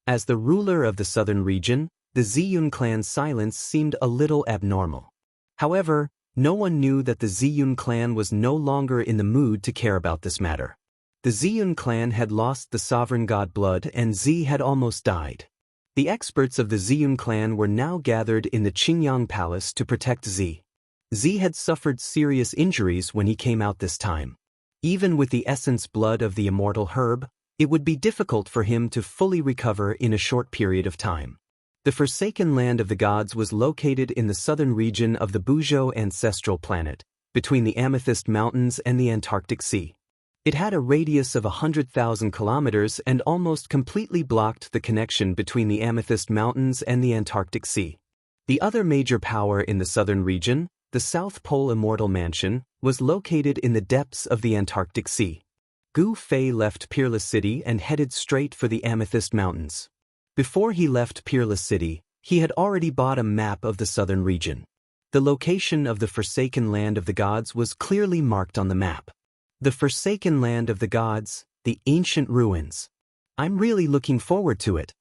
As the ruler of the southern region, the Ziyun clan's silence seemed a little abnormal. However, no one knew that the Ziyun clan was no longer in the mood to care about this matter. The Ziyun clan had lost the sovereign god blood and Z had almost died. The experts of the Ziyun clan were now gathered in the Qingyang Palace to protect Z. Z had suffered serious injuries when he came out this time. Even with the essence blood of the immortal herb, it would be difficult for him to fully recover in a short period of time. The Forsaken Land of the Gods was located in the southern region of the Buzhou ancestral planet, between the Amethyst Mountains and the Antarctic Sea. It had a radius of 100,000 kilometers and almost completely blocked the connection between the Amethyst Mountains and the Antarctic Sea. The other major power in the southern region, the South Pole Immortal Mansion, was located in the depths of the Antarctic Sea. Gu Fei left Peerless City and headed straight for the Amethyst Mountains. Before he left Peerless City, he had already bought a map of the southern region. The location of the Forsaken Land of the Gods was clearly marked on the map. The Forsaken Land of the Gods, the ancient ruins. I'm really looking forward to it.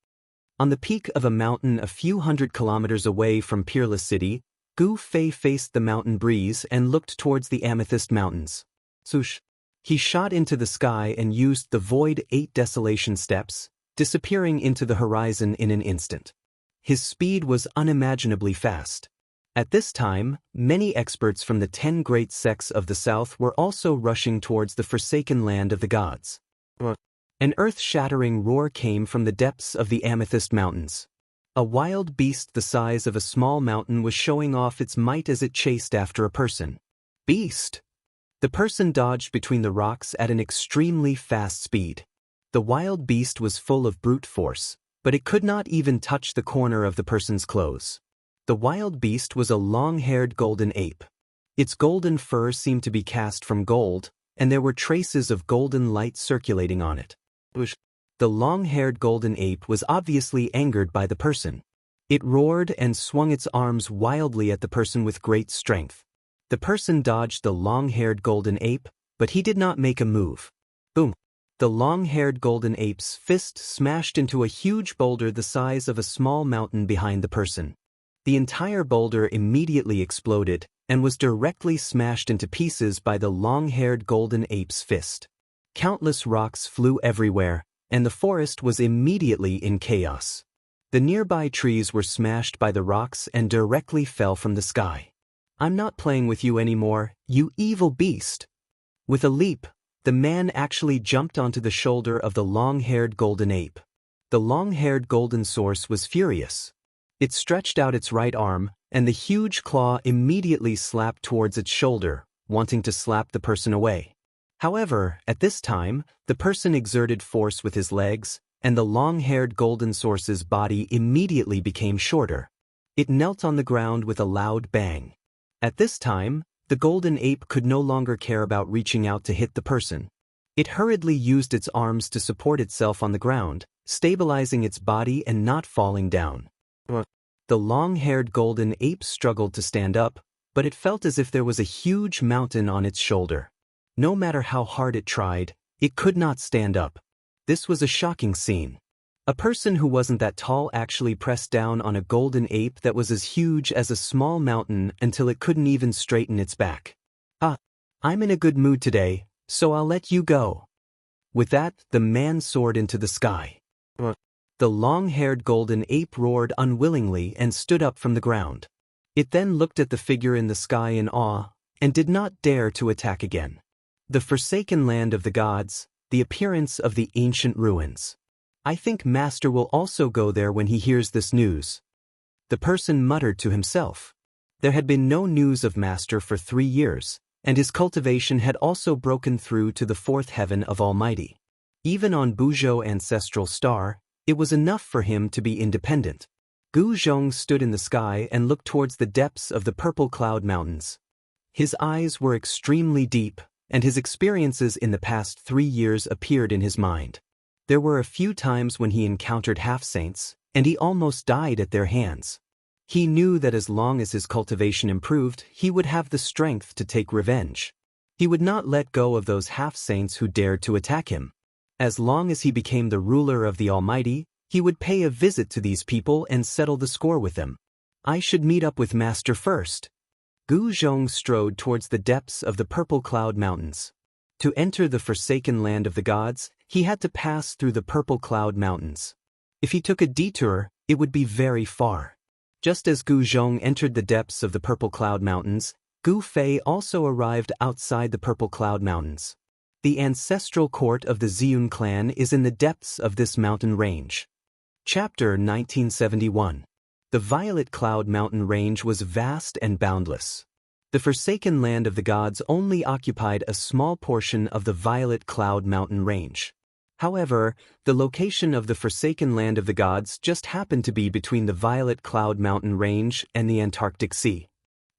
On the peak of a mountain a few hundred kilometers away from Peerless City, Gu Fei faced the mountain breeze and looked towards the Amethyst Mountains. Swoosh! He shot into the sky and used the Void 8 Desolation steps, disappearing into the horizon in an instant. His speed was unimaginably fast. At this time, many experts from the 10 great sects of the south were also rushing towards the Forsaken Land of the Gods. An earth-shattering roar came from the depths of the Amethyst Mountains. A wild beast the size of a small mountain was showing off its might as it chased after a person. Beast! The person dodged between the rocks at an extremely fast speed. The wild beast was full of brute force, but it could not even touch the corner of the person's clothes. The wild beast was a long-haired golden ape. Its golden fur seemed to be cast from gold, and there were traces of golden light circulating on it. The long-haired golden ape was obviously angered by the person. It roared and swung its arms wildly at the person with great strength. The person dodged the long-haired golden ape, but he did not make a move. Boom! The long-haired golden ape's fist smashed into a huge boulder the size of a small mountain behind the person. The entire boulder immediately exploded and was directly smashed into pieces by the long-haired golden ape's fist. Countless rocks flew everywhere, and the forest was immediately in chaos. The nearby trees were smashed by the rocks and directly fell from the sky. I'm not playing with you anymore, you evil beast! With a leap, the man actually jumped onto the shoulder of the long-haired golden ape. The long-haired golden source was furious. It stretched out its right arm, and the huge claw immediately slapped towards its shoulder, wanting to slap the person away. However, at this time, the person exerted force with his legs, and the long-haired golden source's body immediately became shorter. It knelt on the ground with a loud bang. At this time, the golden ape could no longer care about reaching out to hit the person. It hurriedly used its arms to support itself on the ground, stabilizing its body and not falling down. The long-haired golden ape struggled to stand up, but it felt as if there was a huge mountain on its shoulder. No matter how hard it tried, it could not stand up. This was a shocking scene. A person who wasn't that tall actually pressed down on a golden ape that was as huge as a small mountain until it couldn't even straighten its back. I'm in a good mood today, so I'll let you go. With that, the man soared into the sky. The long-haired golden ape roared unwillingly and stood up from the ground. It then looked at the figure in the sky in awe, and did not dare to attack again. The Forsaken Land of the Gods, the appearance of the ancient ruins. I think Master will also go there when he hears this news. The person muttered to himself. There had been no news of Master for 3 years, and his cultivation had also broken through to the 4th heaven of Almighty. Even on Buzhou Ancestral Star, it was enough for him to be independent. Gu Zhong stood in the sky and looked towards the depths of the Purple Cloud Mountains. His eyes were extremely deep, and his experiences in the past 3 years appeared in his mind. There were a few times when he encountered half-saints, and he almost died at their hands. He knew that as long as his cultivation improved, he would have the strength to take revenge. He would not let go of those half-saints who dared to attack him. As long as he became the ruler of the Almighty, he would pay a visit to these people and settle the score with them. I should meet up with Master first. Gu Zhong strode towards the depths of the Purple Cloud Mountains. To enter the Forsaken Land of the Gods, he had to pass through the Purple Cloud Mountains. If he took a detour, it would be very far. Just as Gu Zhong entered the depths of the Purple Cloud Mountains, Gu Fei also arrived outside the Purple Cloud Mountains. The ancestral court of the Ziyun clan is in the depths of this mountain range. Chapter 1971. The Violet Cloud mountain range was vast and boundless. The Forsaken Land of the Gods only occupied a small portion of the Violet Cloud mountain range. However, the location of the Forsaken Land of the Gods just happened to be between the Violet Cloud mountain range and the Antarctic Sea.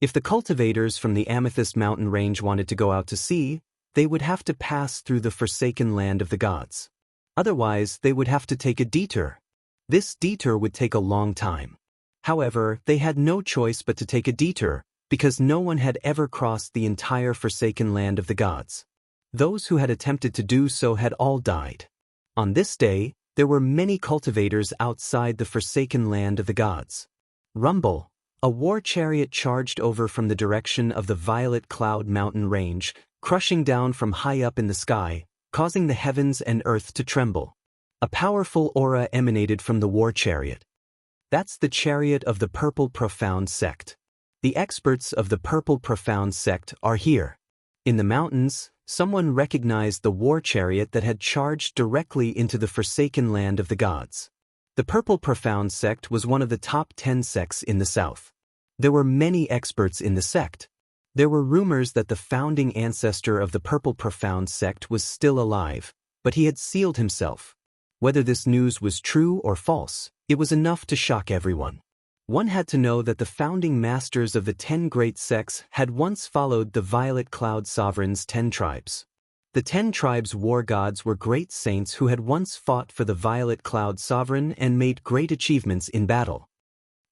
If the cultivators from the Amethyst mountain range wanted to go out to sea, they would have to pass through the Forsaken Land of the Gods. Otherwise, they would have to take a detour. This detour would take a long time. However, they had no choice but to take a detour, because no one had ever crossed the entire Forsaken Land of the Gods. Those who had attempted to do so had all died. On this day, there were many cultivators outside the Forsaken Land of the Gods. Rumble, a war chariot charged over from the direction of the Violet Cloud mountain range, crushing down from high up in the sky, causing the heavens and earth to tremble. A powerful aura emanated from the war chariot. That's the chariot of the Purple Profound sect. The experts of the Purple Profound sect are here. In the mountains, someone recognized the war chariot that had charged directly into the Forsaken Land of the Gods. The Purple Profound sect was one of the top 10 sects in the south. There were many experts in the sect. There were rumors that the founding ancestor of the Purple Profound sect was still alive, but he had sealed himself. Whether this news was true or false, it was enough to shock everyone. One had to know that the founding masters of the 10 great sects had once followed the Violet Cloud Sovereign's 10 tribes. The 10 tribes' war gods were great saints who had once fought for the Violet Cloud Sovereign and made great achievements in battle.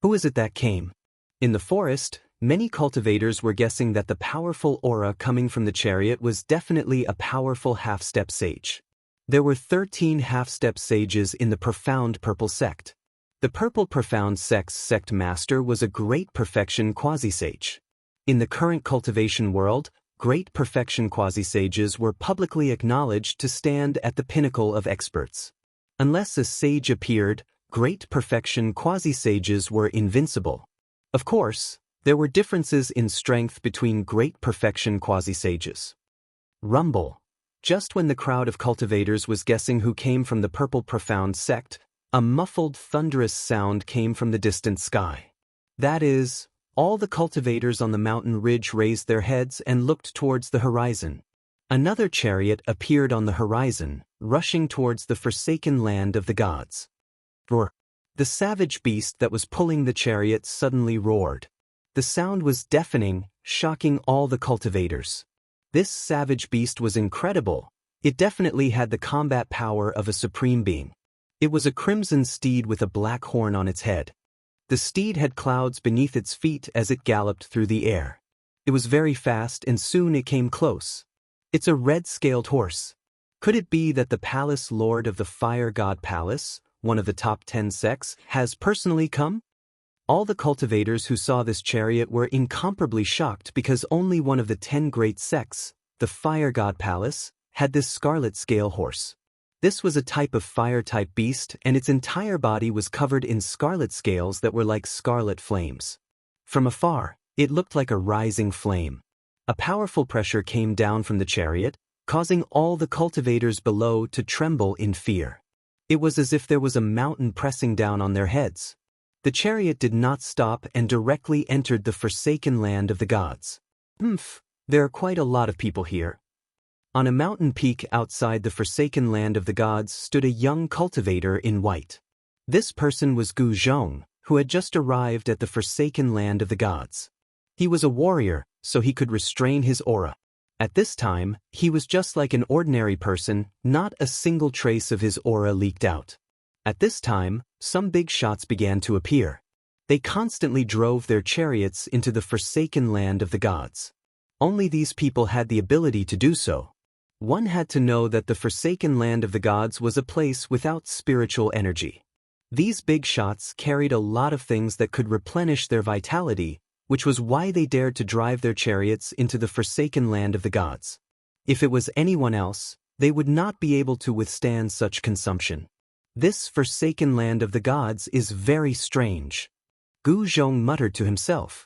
Who is it that came? In the forest, many cultivators were guessing that the powerful aura coming from the chariot was definitely a powerful half-step sage. There were 13 half-step sages in the Profound Purple sect. The Purple Profound sect's sect master was a Great Perfection Quasi-Sage. In the current cultivation world, Great Perfection Quasi-Sages were publicly acknowledged to stand at the pinnacle of experts. Unless a sage appeared, Great Perfection Quasi-Sages were invincible. Of course, there were differences in strength between Great Perfection Quasi-Sages. Rumble. Just when the crowd of cultivators was guessing who came from the Purple Profound sect, a muffled, thunderous sound came from the distant sky. That is, all the cultivators on the mountain ridge raised their heads and looked towards the horizon. Another chariot appeared on the horizon, rushing towards the Forsaken Land of the Gods. Roar! The savage beast that was pulling the chariot suddenly roared. The sound was deafening, shocking all the cultivators. This savage beast was incredible. It definitely had the combat power of a supreme being. It was a crimson steed with a black horn on its head. The steed had clouds beneath its feet as it galloped through the air. It was very fast and soon it came close. It's a red-scaled horse. Could it be that the palace lord of the Fire God Palace, one of the top 10 sects, has personally come? All the cultivators who saw this chariot were incomparably shocked because only one of the 10 great sects, the Fire God Palace, had this scarlet scale horse. This was a type of fire-type beast, and its entire body was covered in scarlet scales that were like scarlet flames. From afar, it looked like a rising flame. A powerful pressure came down from the chariot, causing all the cultivators below to tremble in fear. It was as if there was a mountain pressing down on their heads. The chariot did not stop and directly entered the Forsaken Land of the Gods. There are quite a lot of people here. On a mountain peak outside the Forsaken Land of the Gods stood a young cultivator in white. This person was Gu Zhong, who had just arrived at the Forsaken Land of the Gods. He was a warrior, so he could restrain his aura. At this time, he was just like an ordinary person, not a single trace of his aura leaked out. At this time, some big shots began to appear. They constantly drove their chariots into the Forsaken Land of the Gods. Only these people had the ability to do so. One had to know that the Forsaken Land of the Gods was a place without spiritual energy. These big shots carried a lot of things that could replenish their vitality, which was why they dared to drive their chariots into the Forsaken Land of the Gods. If it was anyone else, they would not be able to withstand such consumption. This Forsaken Land of the Gods is very strange. Gu Zhong muttered to himself.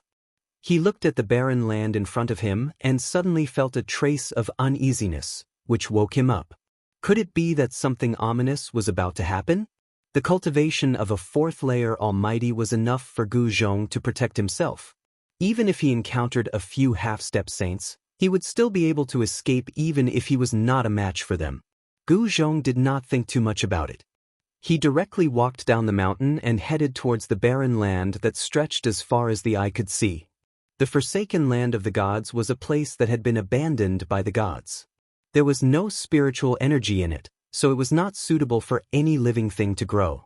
He looked at the barren land in front of him and suddenly felt a trace of uneasiness, which woke him up. Could it be that something ominous was about to happen? The cultivation of a fourth-layer almighty was enough for Gu Zhong to protect himself. Even if he encountered a few half-step saints, he would still be able to escape even if he was not a match for them. Gu Zhong did not think too much about it. He directly walked down the mountain and headed towards the barren land that stretched as far as the eye could see. The forsaken land of the gods was a place that had been abandoned by the gods. There was no spiritual energy in it, so it was not suitable for any living thing to grow.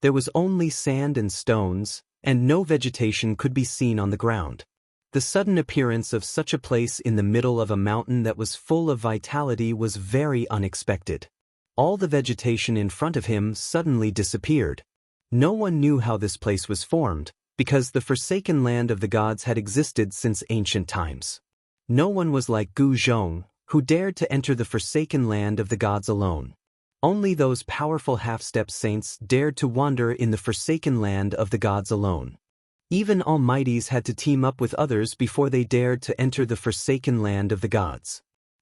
There was only sand and stones, and no vegetation could be seen on the ground. The sudden appearance of such a place in the middle of a mountain that was full of vitality was very unexpected. All the vegetation in front of him suddenly disappeared. No one knew how this place was formed, because the forsaken land of the gods had existed since ancient times. No one was like Gu Zhong, who dared to enter the forsaken land of the gods alone. Only those powerful half-step saints dared to wander in the forsaken land of the gods alone. Even almighties had to team up with others before they dared to enter the forsaken land of the gods.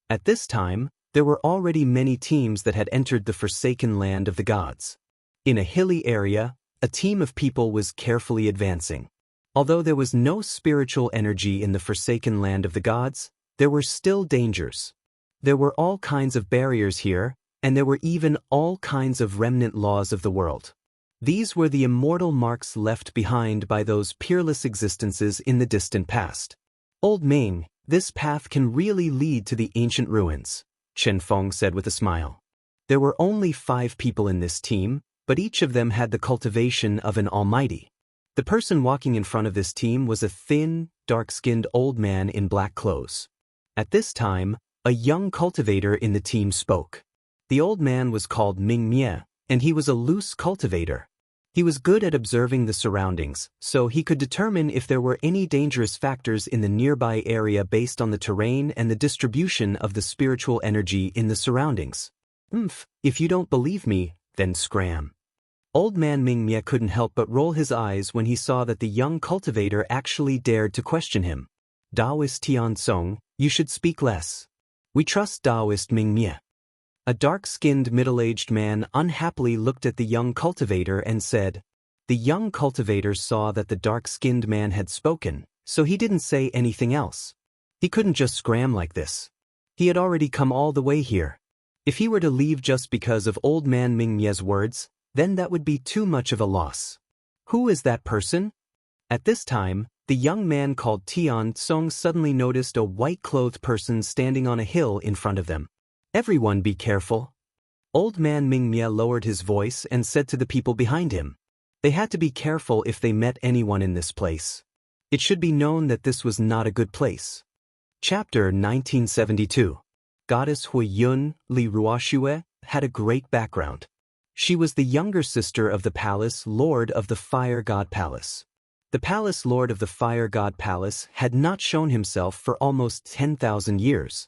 At this time, there were already many teams that had entered the forsaken land of the gods. In a hilly area, a team of people was carefully advancing. Although there was no spiritual energy in the forsaken land of the gods, there were still dangers. There were all kinds of barriers here, and there were even all kinds of remnant laws of the world. These were the immortal marks left behind by those peerless existences in the distant past. Old Ming, this path can really lead to the ancient ruins, Chen Feng said with a smile. There were only 5 people in this team, but each of them had the cultivation of an almighty. The person walking in front of this team was a thin, dark-skinned old man in black clothes. At this time, a young cultivator in the team spoke. The old man was called Ming Mie, and he was a loose cultivator. He was good at observing the surroundings, so he could determine if there were any dangerous factors in the nearby area based on the terrain and the distribution of the spiritual energy in the surroundings. If you don't believe me, then scram. Old man Ming Mie couldn't help but roll his eyes when he saw that the young cultivator actually dared to question him. Taoist Tian Song, you should speak less. We trust Taoist Ming Mie. A dark-skinned middle-aged man unhappily looked at the young cultivator and said. The young cultivator saw that the dark-skinned man had spoken, so he didn't say anything else. He couldn't just scram like this. He had already come all the way here. If he were to leave just because of old man Ming Mie's words, then that would be too much of a loss. Who is that person? At this time, the young man called Tian Song suddenly noticed a white-clothed person standing on a hill in front of them. Everyone be careful. Old man Ming Mie lowered his voice and said to the people behind him. They had to be careful if they met anyone in this place. It should be known that this was not a good place. Chapter 1972. Goddess Hui Yun, Li Ruoxue, had a great background. She was the younger sister of the palace lord of the Fire God Palace. The palace lord of the Fire God Palace had not shown himself for almost 10,000 years.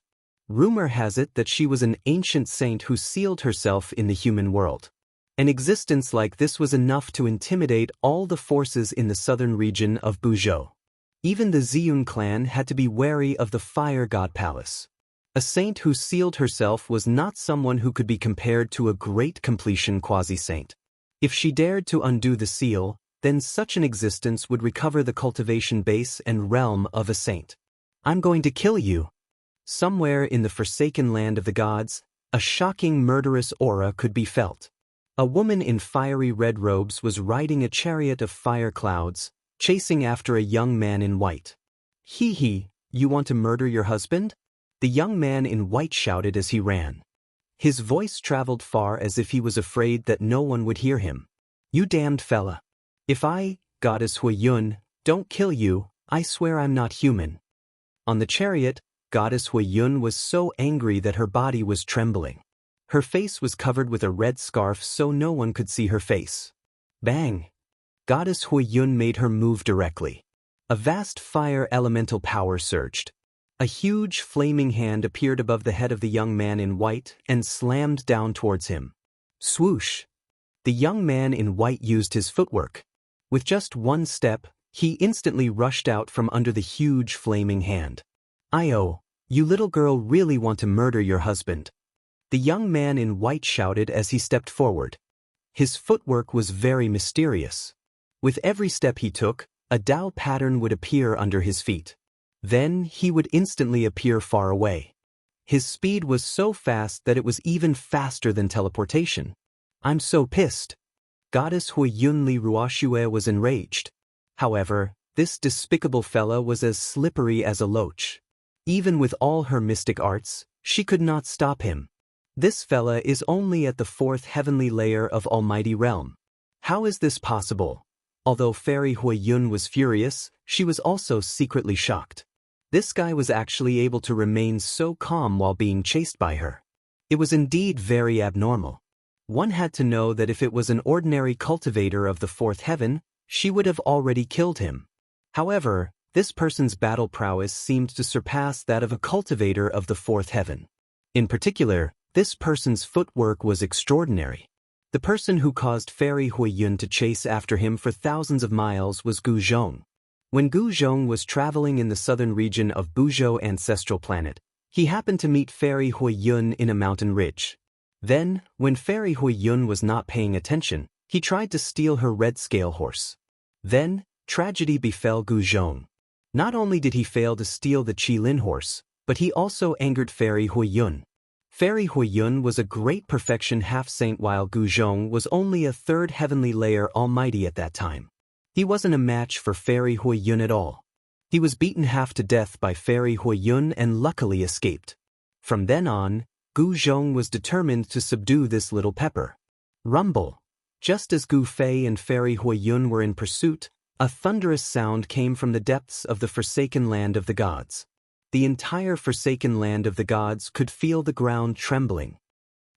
Rumor has it that she was an ancient saint who sealed herself in the human world. An existence like this was enough to intimidate all the forces in the southern region of Buzhou. Even the Ziyun clan had to be wary of the Fire God Palace. A saint who sealed herself was not someone who could be compared to a great completion quasi-saint. If she dared to undo the seal, then such an existence would recover the cultivation base and realm of a saint. I'm going to kill you. Somewhere in the forsaken land of the gods, a shocking murderous aura could be felt. A woman in fiery red robes was riding a chariot of fire clouds, chasing after a young man in white. Hee, you want to murder your husband? The young man in white shouted as he ran. His voice traveled far as if he was afraid that no one would hear him. You damned fella. If I, Goddess Hui Yun, don't kill you, I swear I'm not human. On the chariot, Goddess Hui Yun was so angry that her body was trembling. Her face was covered with a red scarf so no one could see her face. Bang! Goddess Hui Yun made her move directly. A vast fire elemental power surged. A huge flaming hand appeared above the head of the young man in white and slammed down towards him. Swoosh! The young man in white used his footwork. With just one step, he instantly rushed out from under the huge flaming hand. You little girl really want to murder your husband. The young man in white shouted as he stepped forward. His footwork was very mysterious. With every step he took, a Tao pattern would appear under his feet. Then he would instantly appear far away. His speed was so fast that it was even faster than teleportation. I'm so pissed. Goddess Hui Yunli Ruoxue was enraged. However, this despicable fella was as slippery as a loach. Even with all her mystic arts, she could not stop him. This fella is only at the 4th heavenly layer of Almighty Realm. How is this possible? Although Fairy Hui Yun was furious, she was also secretly shocked. This guy was actually able to remain so calm while being chased by her. It was indeed very abnormal. One had to know that if it was an ordinary cultivator of the 4th heaven, she would have already killed him. However, this person's battle prowess seemed to surpass that of a cultivator of the 4th heaven. In particular, this person's footwork was extraordinary. The person who caused Fairy Hui Yun to chase after him for thousands of miles was Gu Zhong. When Gu Zhong was traveling in the southern region of Buzhou ancestral planet, he happened to meet Fairy Hui Yun in a mountain ridge. Then, when Fairy Hui Yun was not paying attention, he tried to steal her red scale horse. Then, tragedy befell Gu Zhong. Not only did he fail to steal the Qilin horse, but he also angered Fairy Hui Yun. Fairy Hui Yun was a great perfection half-saint while Gu Zhong was only a 3rd heavenly layer almighty at that time. He wasn't a match for Fairy Hui Yun at all. He was beaten half to death by Fairy Hui Yun and luckily escaped. From then on, Gu Zhong was determined to subdue this little pepper. Rumble. Just as Gu Fei and Fairy Hui Yun were in pursuit, a thunderous sound came from the depths of the forsaken land of the gods. The entire forsaken land of the gods could feel the ground trembling.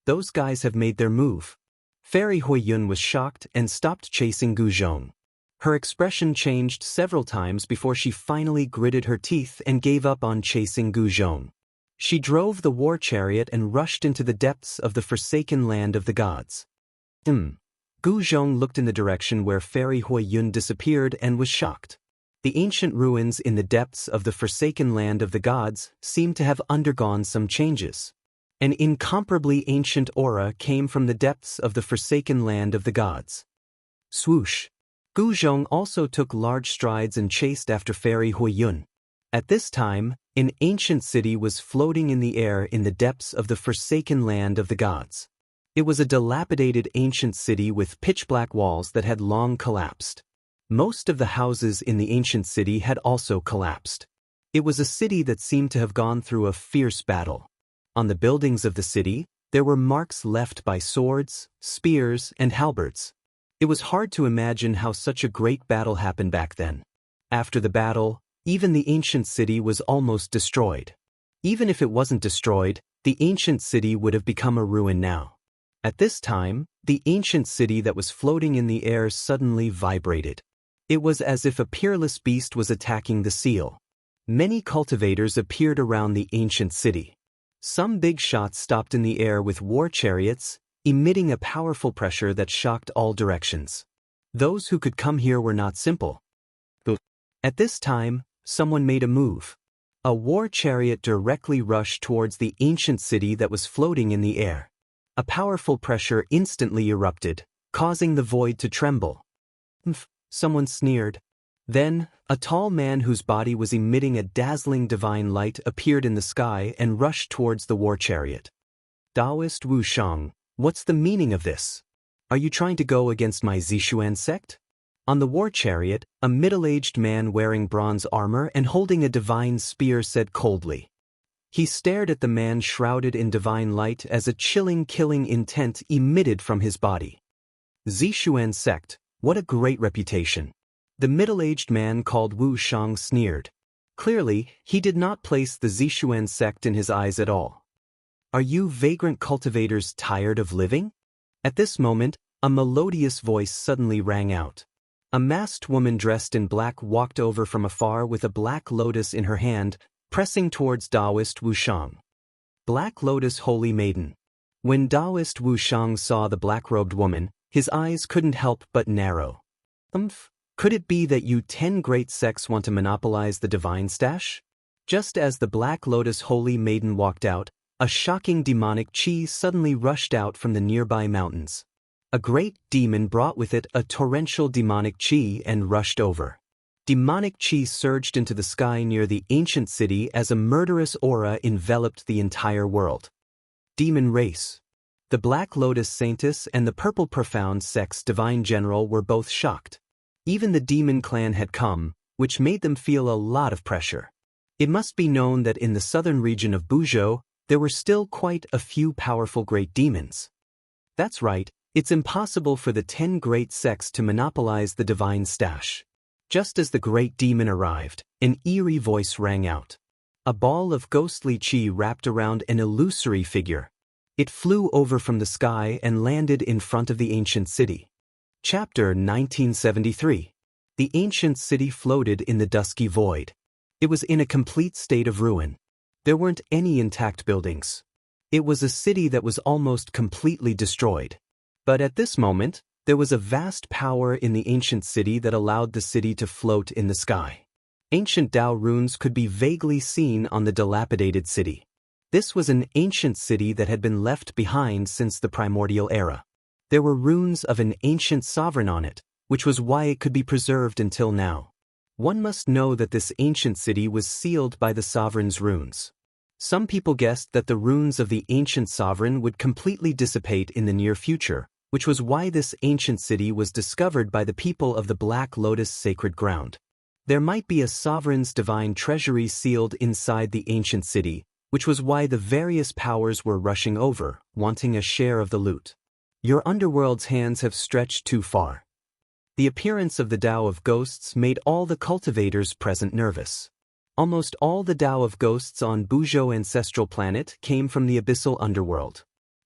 Those guys have made their move. Fairy Hui Yun was shocked and stopped chasing Gu Zhong. Her expression changed several times before she finally gritted her teeth and gave up on chasing Gu Zhong. She drove the war chariot and rushed into the depths of the forsaken land of the gods. Gu Zhong looked in the direction where Fairy Hui Yun disappeared and was shocked. The ancient ruins in the depths of the forsaken land of the gods seemed to have undergone some changes. An incomparably ancient aura came from the depths of the forsaken land of the gods. Swoosh! Gu Zhong also took large strides and chased after Fairy Hui Yun. At this time, an ancient city was floating in the air in the depths of the forsaken land of the gods. It was a dilapidated ancient city with pitch-black walls that had long collapsed. Most of the houses in the ancient city had also collapsed. It was a city that seemed to have gone through a fierce battle. On the buildings of the city, there were marks left by swords, spears, and halberds. It was hard to imagine how such a great battle happened back then. After the battle, even the ancient city was almost destroyed. Even if it wasn't destroyed, the ancient city would have become a ruin now. At this time, the ancient city that was floating in the air suddenly vibrated. It was as if a peerless beast was attacking the seal. Many cultivators appeared around the ancient city. Some big shots stopped in the air with war chariots, emitting a powerful pressure that shocked all directions. Those who could come here were not simple. At this time, someone made a move. A war chariot directly rushed towards the ancient city that was floating in the air. A powerful pressure instantly erupted, causing the void to tremble. Someone sneered. Then, a tall man whose body was emitting a dazzling divine light appeared in the sky and rushed towards the war chariot. Taoist Wu Shang, what's the meaning of this? Are you trying to go against my Zixuan sect? On the war chariot, a middle-aged man wearing bronze armor and holding a divine spear said coldly. He stared at the man shrouded in divine light as a chilling killing intent emitted from his body. Zixuan sect, what a great reputation. The middle-aged man called Wu Shang sneered. Clearly, he did not place the Zixuan sect in his eyes at all. Are you vagrant cultivators tired of living? At this moment, a melodious voice suddenly rang out. A masked woman dressed in black walked over from afar with a black lotus in her hand, pressing towards Taoist Wu Shang. Black Lotus Holy Maiden. When Taoist Wu Shang saw the black-robed woman, his eyes couldn't help but narrow. Could it be that you 10 great sects want to monopolize the divine stash? Just as the Black Lotus Holy Maiden walked out, a shocking demonic chi suddenly rushed out from the nearby mountains. A great demon brought with it a torrential demonic chi and rushed over. Demonic chi surged into the sky near the ancient city as a murderous aura enveloped the entire world. Demon race. The Black Lotus Saintess and the Purple Profound sect's divine general were both shocked. Even the demon clan had come, which made them feel a lot of pressure. It must be known that in the southern region of Buzhou, there were still quite a few powerful great demons. That's right, it's impossible for the 10 great sects to monopolize the divine stash. Just as the great demon arrived, an eerie voice rang out. A ball of ghostly chi wrapped around an illusory figure. It flew over from the sky and landed in front of the ancient city. Chapter 1973. The ancient city floated in the dusky void. It was in a complete state of ruin. There weren't any intact buildings. It was a city that was almost completely destroyed. But at this moment, there was a vast power in the ancient city that allowed the city to float in the sky. Ancient Tao runes could be vaguely seen on the dilapidated city. This was an ancient city that had been left behind since the primordial era. There were runes of an ancient sovereign on it, which was why it could be preserved until now. One must know that this ancient city was sealed by the sovereign's runes. Some people guessed that the runes of the ancient sovereign would completely dissipate in the near future, which was why this ancient city was discovered by the people of the Black Lotus sacred ground. There might be a sovereign's divine treasury sealed inside the ancient city, which was why the various powers were rushing over, wanting a share of the loot. Your underworld's hands have stretched too far. The appearance of the Tao of Ghosts made all the cultivators present nervous. Almost all the Tao of Ghosts on Buzhou ancestral planet came from the abyssal underworld.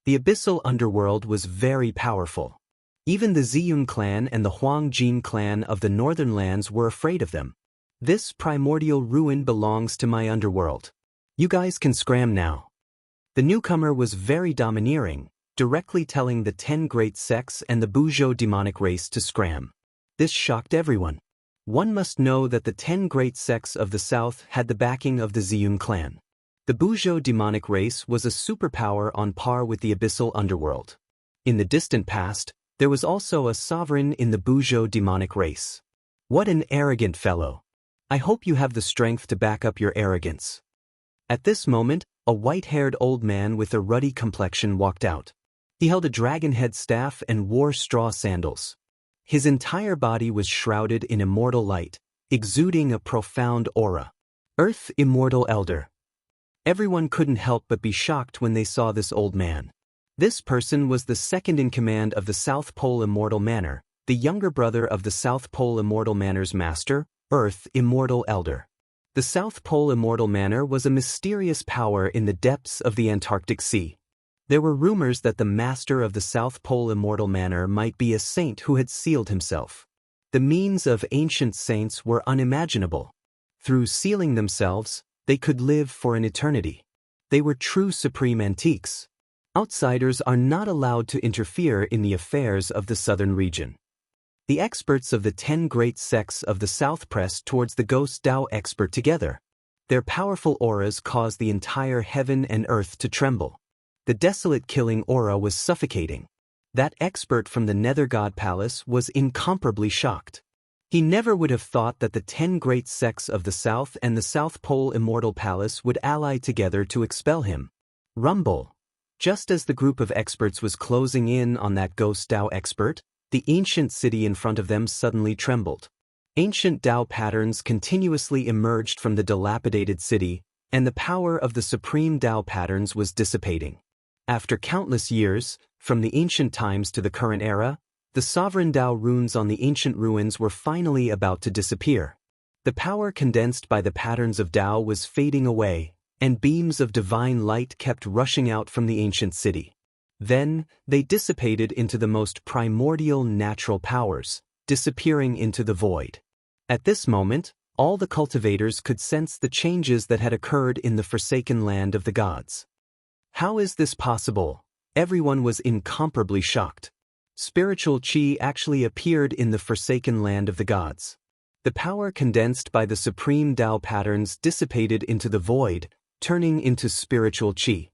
The abyssal underworld was very powerful. Even the Ziyun clan and the Huangjin clan of the northern lands were afraid of them. This primordial ruin belongs to my underworld. You guys can scram now. The newcomer was very domineering, directly telling the 10 great sects and the Buzhou demonic race to scram. This shocked everyone. One must know that the 10 great sects of the south had the backing of the Ziyun clan. The Buzhou demonic race was a superpower on par with the abyssal underworld. In the distant past, there was also a sovereign in the Buzhou demonic race. What an arrogant fellow. I hope you have the strength to back up your arrogance. At this moment, a white-haired old man with a ruddy complexion walked out. He held a dragon-head staff and wore straw sandals. His entire body was shrouded in immortal light, exuding a profound aura. Earth Immortal Elder. Everyone couldn't help but be shocked when they saw this old man. This person was the second in command of the South Pole Immortal Manor, the younger brother of the South Pole Immortal Manor's master, Earth Immortal Elder. The South Pole Immortal Manor was a mysterious power in the depths of the Antarctic Sea. There were rumors that the master of the South Pole Immortal Manor might be a saint who had sealed himself. The means of ancient saints were unimaginable. Through sealing themselves, they could live for an eternity. They were true supreme antiques. Outsiders are not allowed to interfere in the affairs of the southern region. The experts of the 10 great sects of the south pressed towards the Ghost Tao expert together. Their powerful auras caused the entire heaven and earth to tremble. The desolate killing aura was suffocating. That expert from the Nether God Palace was incomparably shocked. He never would have thought that the 10 great sects of the South and the South Pole Immortal Palace would ally together to expel him. Rumble. Just as the group of experts was closing in on that Ghost Tao expert, the ancient city in front of them suddenly trembled. Ancient Tao patterns continuously emerged from the dilapidated city, and the power of the supreme Tao patterns was dissipating. After countless years, from the ancient times to the current era, the sovereign Tao runes on the ancient ruins were finally about to disappear. The power condensed by the patterns of Tao was fading away, and beams of divine light kept rushing out from the ancient city. Then, they dissipated into the most primordial natural powers, disappearing into the void. At this moment, all the cultivators could sense the changes that had occurred in the forsaken land of the gods. How is this possible? Everyone was incomparably shocked. Spiritual chi actually appeared in the forsaken land of the gods. The power condensed by the supreme Tao patterns dissipated into the void, turning into spiritual chi.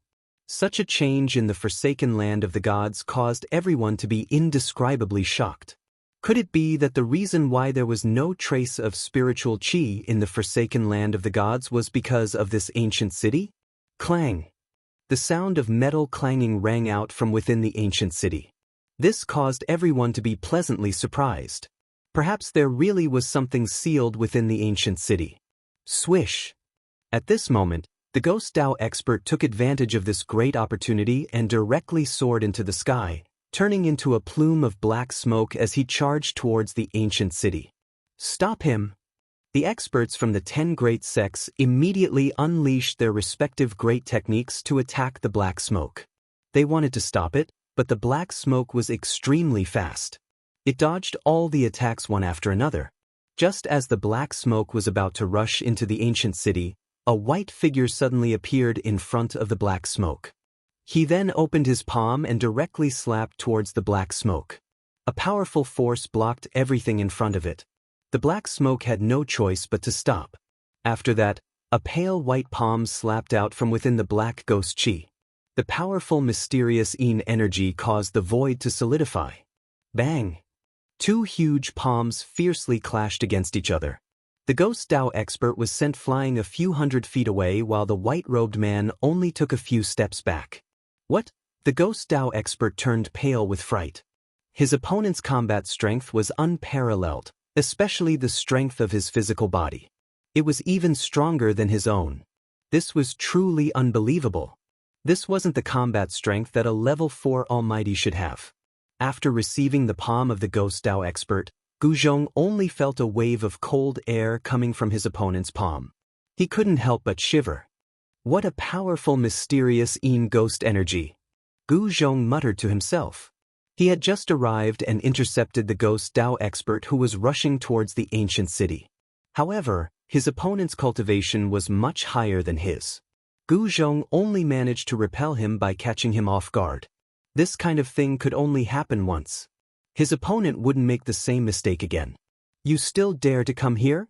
Such a change in the forsaken land of the gods caused everyone to be indescribably shocked. Could it be that the reason why there was no trace of spiritual qi in the forsaken land of the gods was because of this ancient city? Clang! The sound of metal clanging rang out from within the ancient city. This caused everyone to be pleasantly surprised. Perhaps there really was something sealed within the ancient city. Swish! At this moment, the Ghost Dao expert took advantage of this great opportunity and directly soared into the sky, turning into a plume of black smoke as he charged towards the ancient city. Stop him! The experts from the 10 great sects immediately unleashed their respective great techniques to attack the black smoke. They wanted to stop it, but the black smoke was extremely fast. It dodged all the attacks one after another. Just as the black smoke was about to rush into the ancient city, a white figure suddenly appeared in front of the black smoke. He then opened his palm and directly slapped towards the black smoke. A powerful force blocked everything in front of it. The black smoke had no choice but to stop. After that, a pale white palm slapped out from within the black ghost chi. The powerful mysterious Yin energy caused the void to solidify. Bang! 2 huge palms fiercely clashed against each other. The Ghost Dao expert was sent flying a few hundred feet away while the white-robed man only took a few steps back. What? The Ghost Dao expert turned pale with fright. His opponent's combat strength was unparalleled, especially the strength of his physical body. It was even stronger than his own. This was truly unbelievable. This wasn't the combat strength that a level 4 Almighty should have. After receiving the palm of the Ghost Dao expert, Guzhong only felt a wave of cold air coming from his opponent's palm. He couldn't help but shiver. What a powerful, mysterious Yin ghost energy! Guzhong muttered to himself. He had just arrived and intercepted the Ghost Dao expert who was rushing towards the ancient city. However, his opponent's cultivation was much higher than his. Guzhong only managed to repel him by catching him off guard. This kind of thing could only happen once. His opponent wouldn't make the same mistake again. You still dare to come here?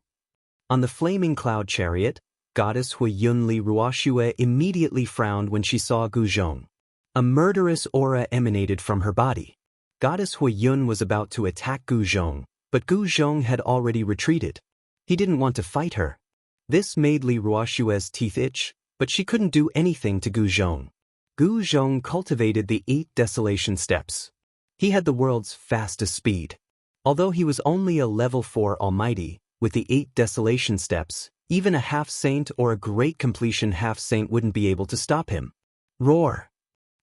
On the flaming cloud chariot, Goddess Huiyunli Ruoxue immediately frowned when she saw Guzhong. A murderous aura emanated from her body. Goddess Huiyun was about to attack Guzhong, but Guzhong had already retreated. He didn't want to fight her. This made Li Ruoxue's teeth itch, but she couldn't do anything to Guzhong. Guzhong cultivated the 8 desolation steps. He had the world's fastest speed. Although he was only a level 4 Almighty, with the 8 desolation steps, even a half-saint or a great completion half-saint wouldn't be able to stop him. Roar!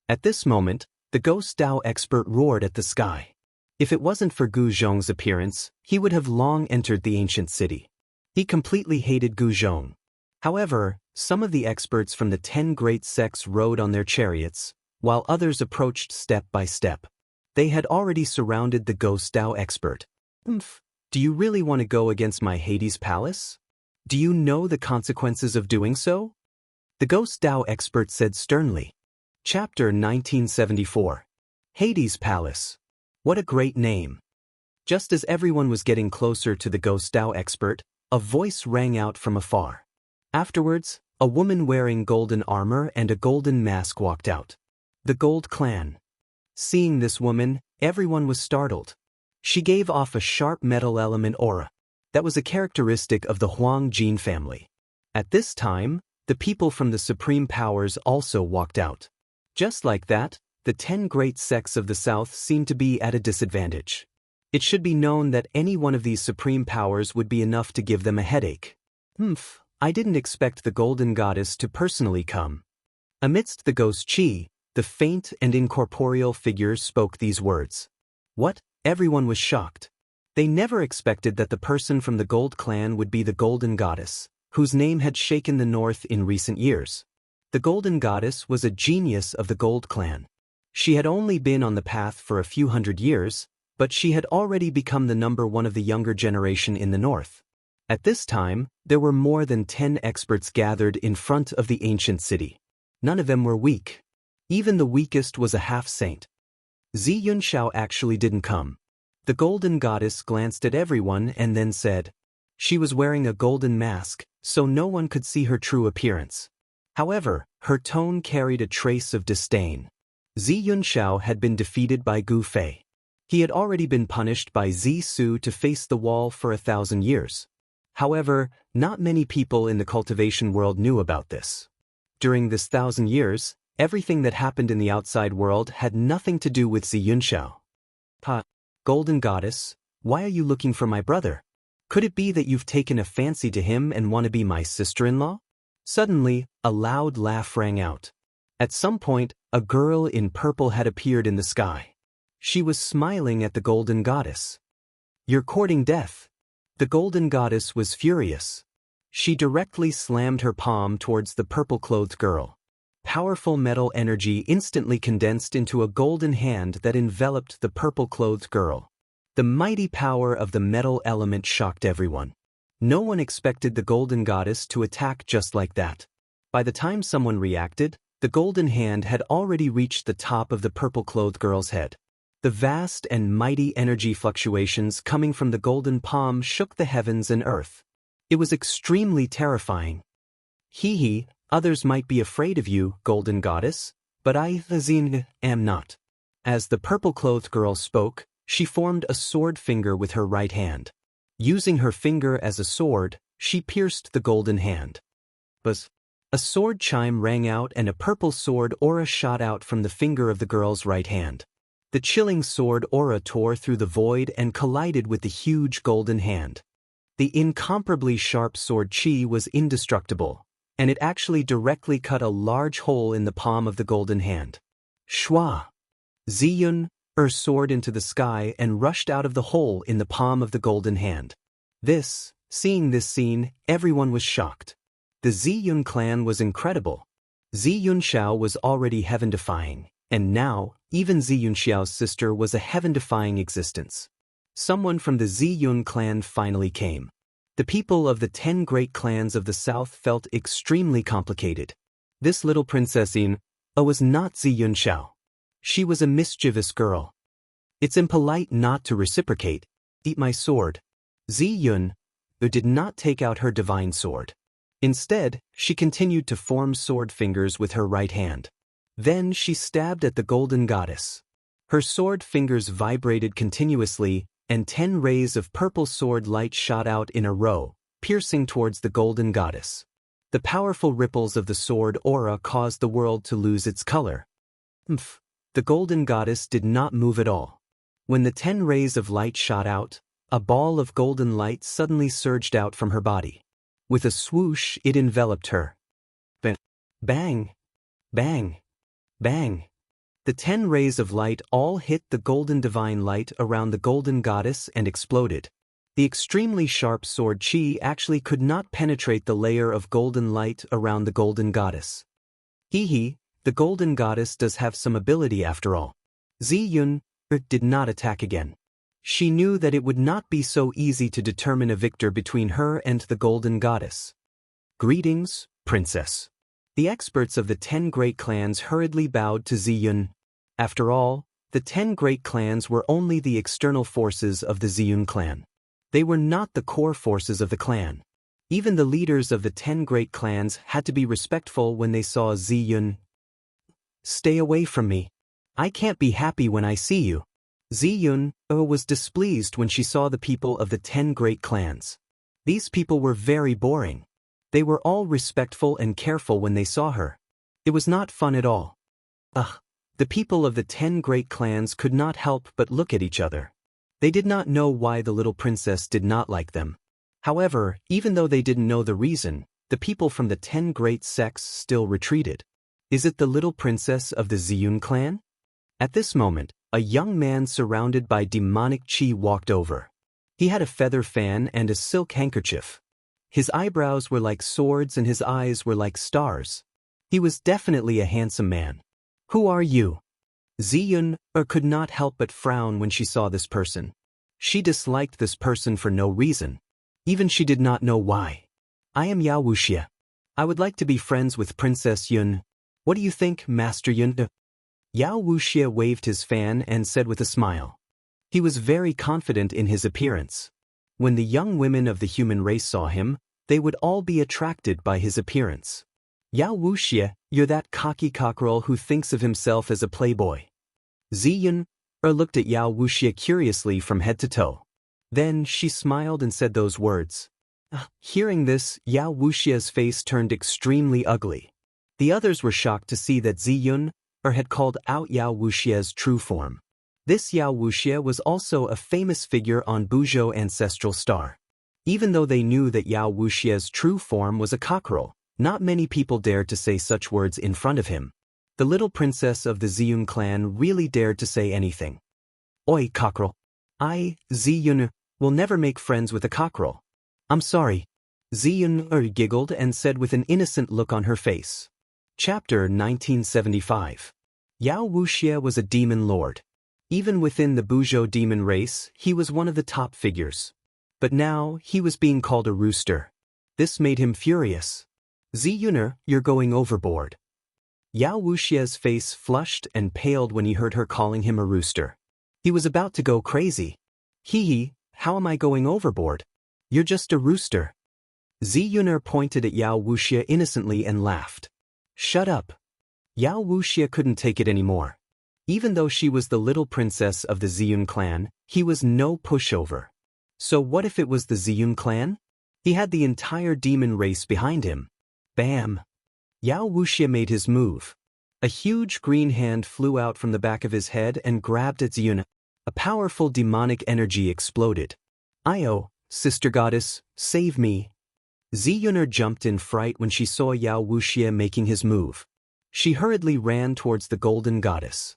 At this moment, the Ghost Dao expert roared at the sky. If it wasn't for Guzhong's appearance, he would have long entered the ancient city. He completely hated Guzhong. However, some of the experts from the 10 great sects rode on their chariots, while others approached step by step. They had already surrounded the Ghost Dao expert. Do you really want to go against my Hades palace? Do you know the consequences of doing so? The Ghost Dao expert said sternly. Chapter 1974. Hades Palace. What a great name. Just as everyone was getting closer to the Ghost Dao expert, a voice rang out from afar. Afterwards, a woman wearing golden armor and a golden mask walked out. The Gold Clan. Seeing this woman, everyone was startled. She gave off a sharp metal element aura. That was a characteristic of the Huang Jin family. At this time, the people from the Supreme Powers also walked out. Just like that, the 10 great sects of the South seemed to be at a disadvantage. It should be known that any one of these Supreme Powers would be enough to give them a headache. I didn't expect the Golden Goddess to personally come. Amidst the ghost chi, the faint and incorporeal figure spoke these words. What? Everyone was shocked. They never expected that the person from the Gold Clan would be the Golden Goddess, whose name had shaken the North in recent years. The Golden Goddess was a genius of the Gold Clan. She had only been on the path for a few hundred years, but she had already become the number 1 of the younger generation in the North. At this time, there were more than 10 experts gathered in front of the ancient city. None of them were weak. Even the weakest was a half-saint. Xianxia actually didn't come. The Golden Goddess glanced at everyone and then said, she was wearing a golden mask, so no one could see her true appearance. However, her tone carried a trace of disdain. Xianxia had been defeated by Gu Fei. He had already been punished by Su to face the wall for 1,000 years. However, not many people in the cultivation world knew about this. During this 1,000 years, everything that happened in the outside world had nothing to do with Xianxia. Golden Goddess, why are you looking for my brother? Could it be that you've taken a fancy to him and want to be my sister-in-law? Suddenly, a loud laugh rang out. At some point, a girl in purple had appeared in the sky. She was smiling at the Golden Goddess. You're courting death. The Golden Goddess was furious. She directly slammed her palm towards the purple-clothed girl. Powerful metal energy instantly condensed into a golden hand that enveloped the purple-clothed girl. The mighty power of the metal element shocked everyone. No one expected the Golden Goddess to attack just like that. By the time someone reacted, the golden hand had already reached the top of the purple-clothed girl's head. The vast and mighty energy fluctuations coming from the golden palm shook the heavens and earth. It was extremely terrifying. Hee, others might be afraid of you, Golden Goddess, but I, am not. As the purple-clothed girl spoke, she formed a sword finger with her right hand. Using her finger as a sword, she pierced the golden hand. Buzz! A sword chime rang out and a purple sword aura shot out from the finger of the girl's right hand. The chilling sword aura tore through the void and collided with the huge golden hand. The incomparably sharp sword chi was indestructible, and it actually directly cut a large hole in the palm of the golden hand. Shwa! Ziyun soared into the sky and rushed out of the hole in the palm of the golden hand. Seeing this scene, everyone was shocked. The Ziyun clan was incredible. Xianxia was already heaven-defying, and now, even Xianxiao's sister was a heaven-defying existence. Someone from the Ziyun clan finally came. The people of the 10 great clans of the south felt extremely complicated. This little princessin was not Xianxia. She was a mischievous girl. It's impolite not to reciprocate. Eat my sword. Ziyun did not take out her divine sword. Instead, she continued to form sword fingers with her right hand. Then she stabbed at the Golden Goddess. Her sword fingers vibrated continuously, and 10 rays of purple sword light shot out in a row, piercing towards the Golden Goddess. The powerful ripples of the sword aura caused the world to lose its color. The Golden Goddess did not move at all. When the 10 rays of light shot out, a ball of golden light suddenly surged out from her body. With a swoosh, it enveloped her. Bang! Bang! Bang! The 10 rays of light all hit the golden divine light around the Golden Goddess and exploded. The extremely sharp sword chi actually could not penetrate the layer of golden light around the Golden Goddess. The Golden Goddess does have some ability after all. Ziyun did not attack again. She knew that it would not be so easy to determine a victor between her and the Golden Goddess. Greetings, Princess. The experts of the 10 great clans hurriedly bowed to Ziyun. After all, the 10 great clans were only the external forces of the Ziyun clan. They were not the core forces of the clan. Even the leaders of the 10 great clans had to be respectful when they saw Ziyun. Stay away from me. I can't be happy when I see you. Ziyun was displeased when she saw the people of the 10 great clans. These people were very boring. They were all respectful and careful when they saw her. It was not fun at all. The people of the 10 great clans could not help but look at each other. They did not know why the little princess did not like them. However, even though they didn't know the reason, the people from the 10 great sects still retreated. Is it the little princess of the Ziyun clan? At this moment, a young man surrounded by demonic chi walked over. He had a feather fan and a silk handkerchief. His eyebrows were like swords and his eyes were like stars. He was definitely a handsome man. Who are you? Ziyun could not help but frown when she saw this person. She disliked this person for no reason. Even she did not know why. I am Wuxia. I would like to be friends with Princess Yun. What do you think, Master Yun? Wuxia waved his fan and said with a smile. He was very confident in his appearance. When the young women of the human race saw him, they would all be attracted by his appearance. Yao Wuxia, you're that cocky cockerel who thinks of himself as a playboy. Ziyun looked at Yao Wuxia curiously from head to toe. Then she smiled and said those words. Hearing this, Yao Wuxia's face turned extremely ugly. The others were shocked to see that Ziyun had called out Yao Wuxia's true form. This Yao Wuxia was also a famous figure on Buzhou Ancestral Star. Even though they knew that Yao Wuxia's true form was a cockerel, not many people dared to say such words in front of him. The little princess of the Ziyun clan really dared to say anything. Oi, cockerel. I, Ziyun, will never make friends with a cockerel. I'm sorry. Ziyun giggled and said with an innocent look on her face. Chapter 1975. Yao Wuxia was a demon lord. Even within the Buzhou demon race, he was one of the top figures. But now, he was being called a rooster. This made him furious. Ziyuner, you're going overboard. Yao Wuxia's face flushed and paled when he heard her calling him a rooster. He was about to go crazy. Hee, how am I going overboard? You're just a rooster. Ziyuner pointed at Yao Wuxia innocently and laughed. Shut up. Yao Wuxia couldn't take it anymore. Even though she was the little princess of the Ziyun clan, he was no pushover. So what if it was the Ziyun clan? He had the entire demon race behind him. Bam! Yao Wuxia made his move. A huge green hand flew out from the back of his head and grabbed at Ziyun. A powerful demonic energy exploded. Io, sister goddess, save me. Ziyuner jumped in fright when she saw Yao Wuxia making his move. She hurriedly ran towards the golden goddess.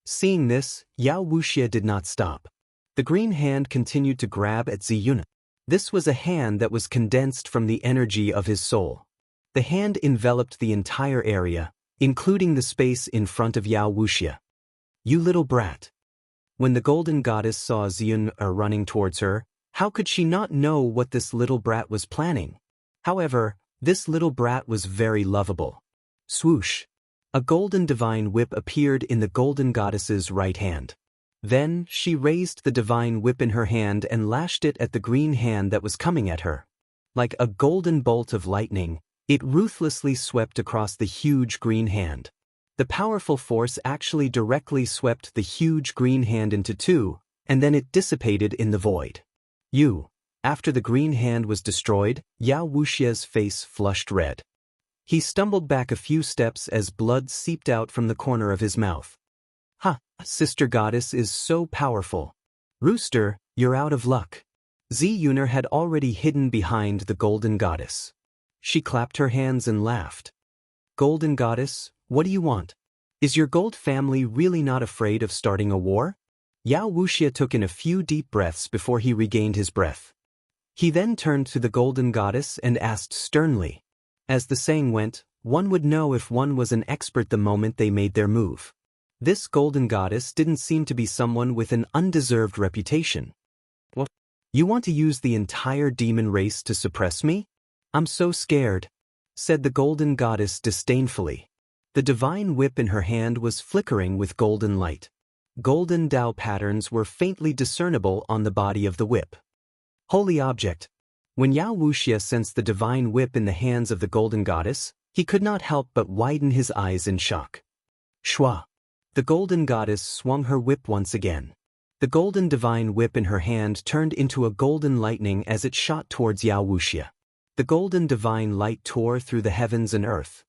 Seeing this, Yao Wuxia did not stop. The green hand continued to grab at Ziyun. This was a hand that was condensed from the energy of his soul. The hand enveloped the entire area, including the space in front of Yao Wuxia. You little brat. When the golden goddess saw Ziyun running towards her, how could she not know what this little brat was planning? However, this little brat was very lovable. Swoosh! A golden divine whip appeared in the golden goddess's right hand. Then, she raised the divine whip in her hand and lashed it at the green hand that was coming at her. Like a golden bolt of lightning, it ruthlessly swept across the huge green hand. The powerful force actually directly swept the huge green hand into two, and then it dissipated in the void. After the green hand was destroyed, Yao Wuxia's face flushed red. He stumbled back a few steps as blood seeped out from the corner of his mouth. Sister goddess is so powerful. Rooster, you're out of luck. Ziyuner had already hidden behind the golden goddess. She clapped her hands and laughed. Golden goddess, what do you want? Is your gold family really not afraid of starting a war? Yao Wuxia took in a few deep breaths before he regained his breath. He then turned to the golden goddess and asked sternly. As the saying went, one would know if one was an expert the moment they made their move. This golden goddess didn't seem to be someone with an undeserved reputation. What? You want to use the entire demon race to suppress me? I'm so scared, said the golden goddess disdainfully. The divine whip in her hand was flickering with golden light. Golden Dao patterns were faintly discernible on the body of the whip. Holy object. When Yao Wuxia sensed the divine whip in the hands of the golden goddess, he could not help but widen his eyes in shock. Shua. The golden goddess swung her whip once again. The golden divine whip in her hand turned into a golden lightning as it shot towards Yao Wuxia. The golden divine light tore through the heavens and earth.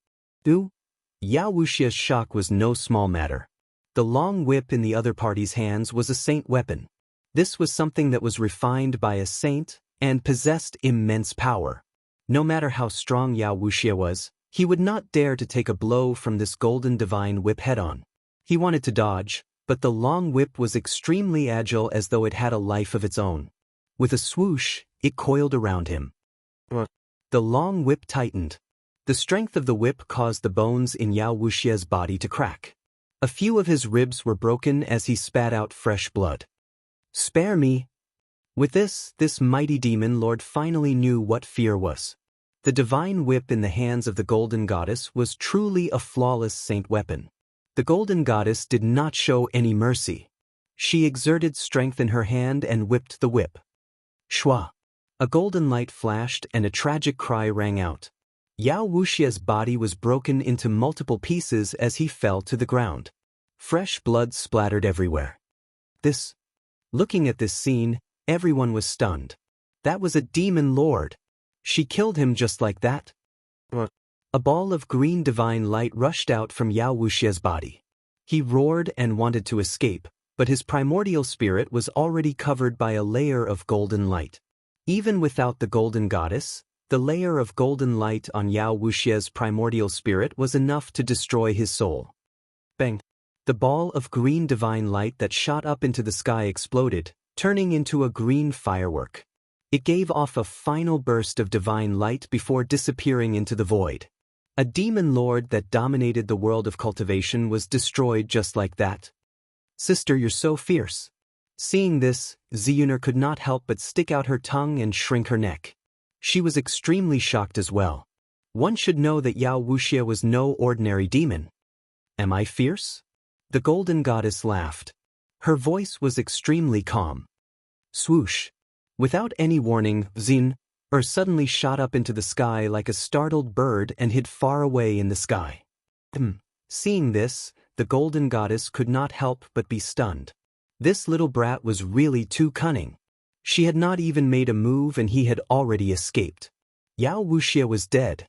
Yao Wuxia's shock was no small matter. The long whip in the other party's hands was a saint weapon. This was something that was refined by a saint and possessed immense power. No matter how strong Yao Wuxia was, he would not dare to take a blow from this golden divine whip head-on. He wanted to dodge, but the long whip was extremely agile as though it had a life of its own. With a swoosh, it coiled around him. The long whip tightened. The strength of the whip caused the bones in Yao Wuxia's body to crack. A few of his ribs were broken as he spat out fresh blood. Spare me. With this mighty demon lord finally knew what fear was. The divine whip in the hands of the golden goddess was truly a flawless saint weapon. The golden goddess did not show any mercy. She exerted strength in her hand and whipped the whip. Shwa! A golden light flashed and a tragic cry rang out. Yao Wuxia's body was broken into multiple pieces as he fell to the ground. Fresh blood splattered everywhere. Looking at this scene, everyone was stunned. That was a demon lord. She killed him just like that? What? A ball of green divine light rushed out from Yao Wuxia's body. He roared and wanted to escape, but his primordial spirit was already covered by a layer of golden light. Even without the golden goddess, the layer of golden light on Yao Wuxia's primordial spirit was enough to destroy his soul. Bang! The ball of green divine light that shot up into the sky exploded, turning into a green firework. It gave off a final burst of divine light before disappearing into the void. A demon lord that dominated the world of cultivation was destroyed just like that. Sister, you're so fierce. Seeing this, Ziyuner could not help but stick out her tongue and shrink her neck. She was extremely shocked as well. One should know that Yao Wuxia was no ordinary demon. Am I fierce? The golden goddess laughed. Her voice was extremely calm. Swoosh! Without any warning, Ziyuner suddenly shot up into the sky like a startled bird and hid far away in the sky. Seeing this, the golden goddess could not help but be stunned. This little brat was really too cunning. She had not even made a move and he had already escaped. Yao Wuxia was dead.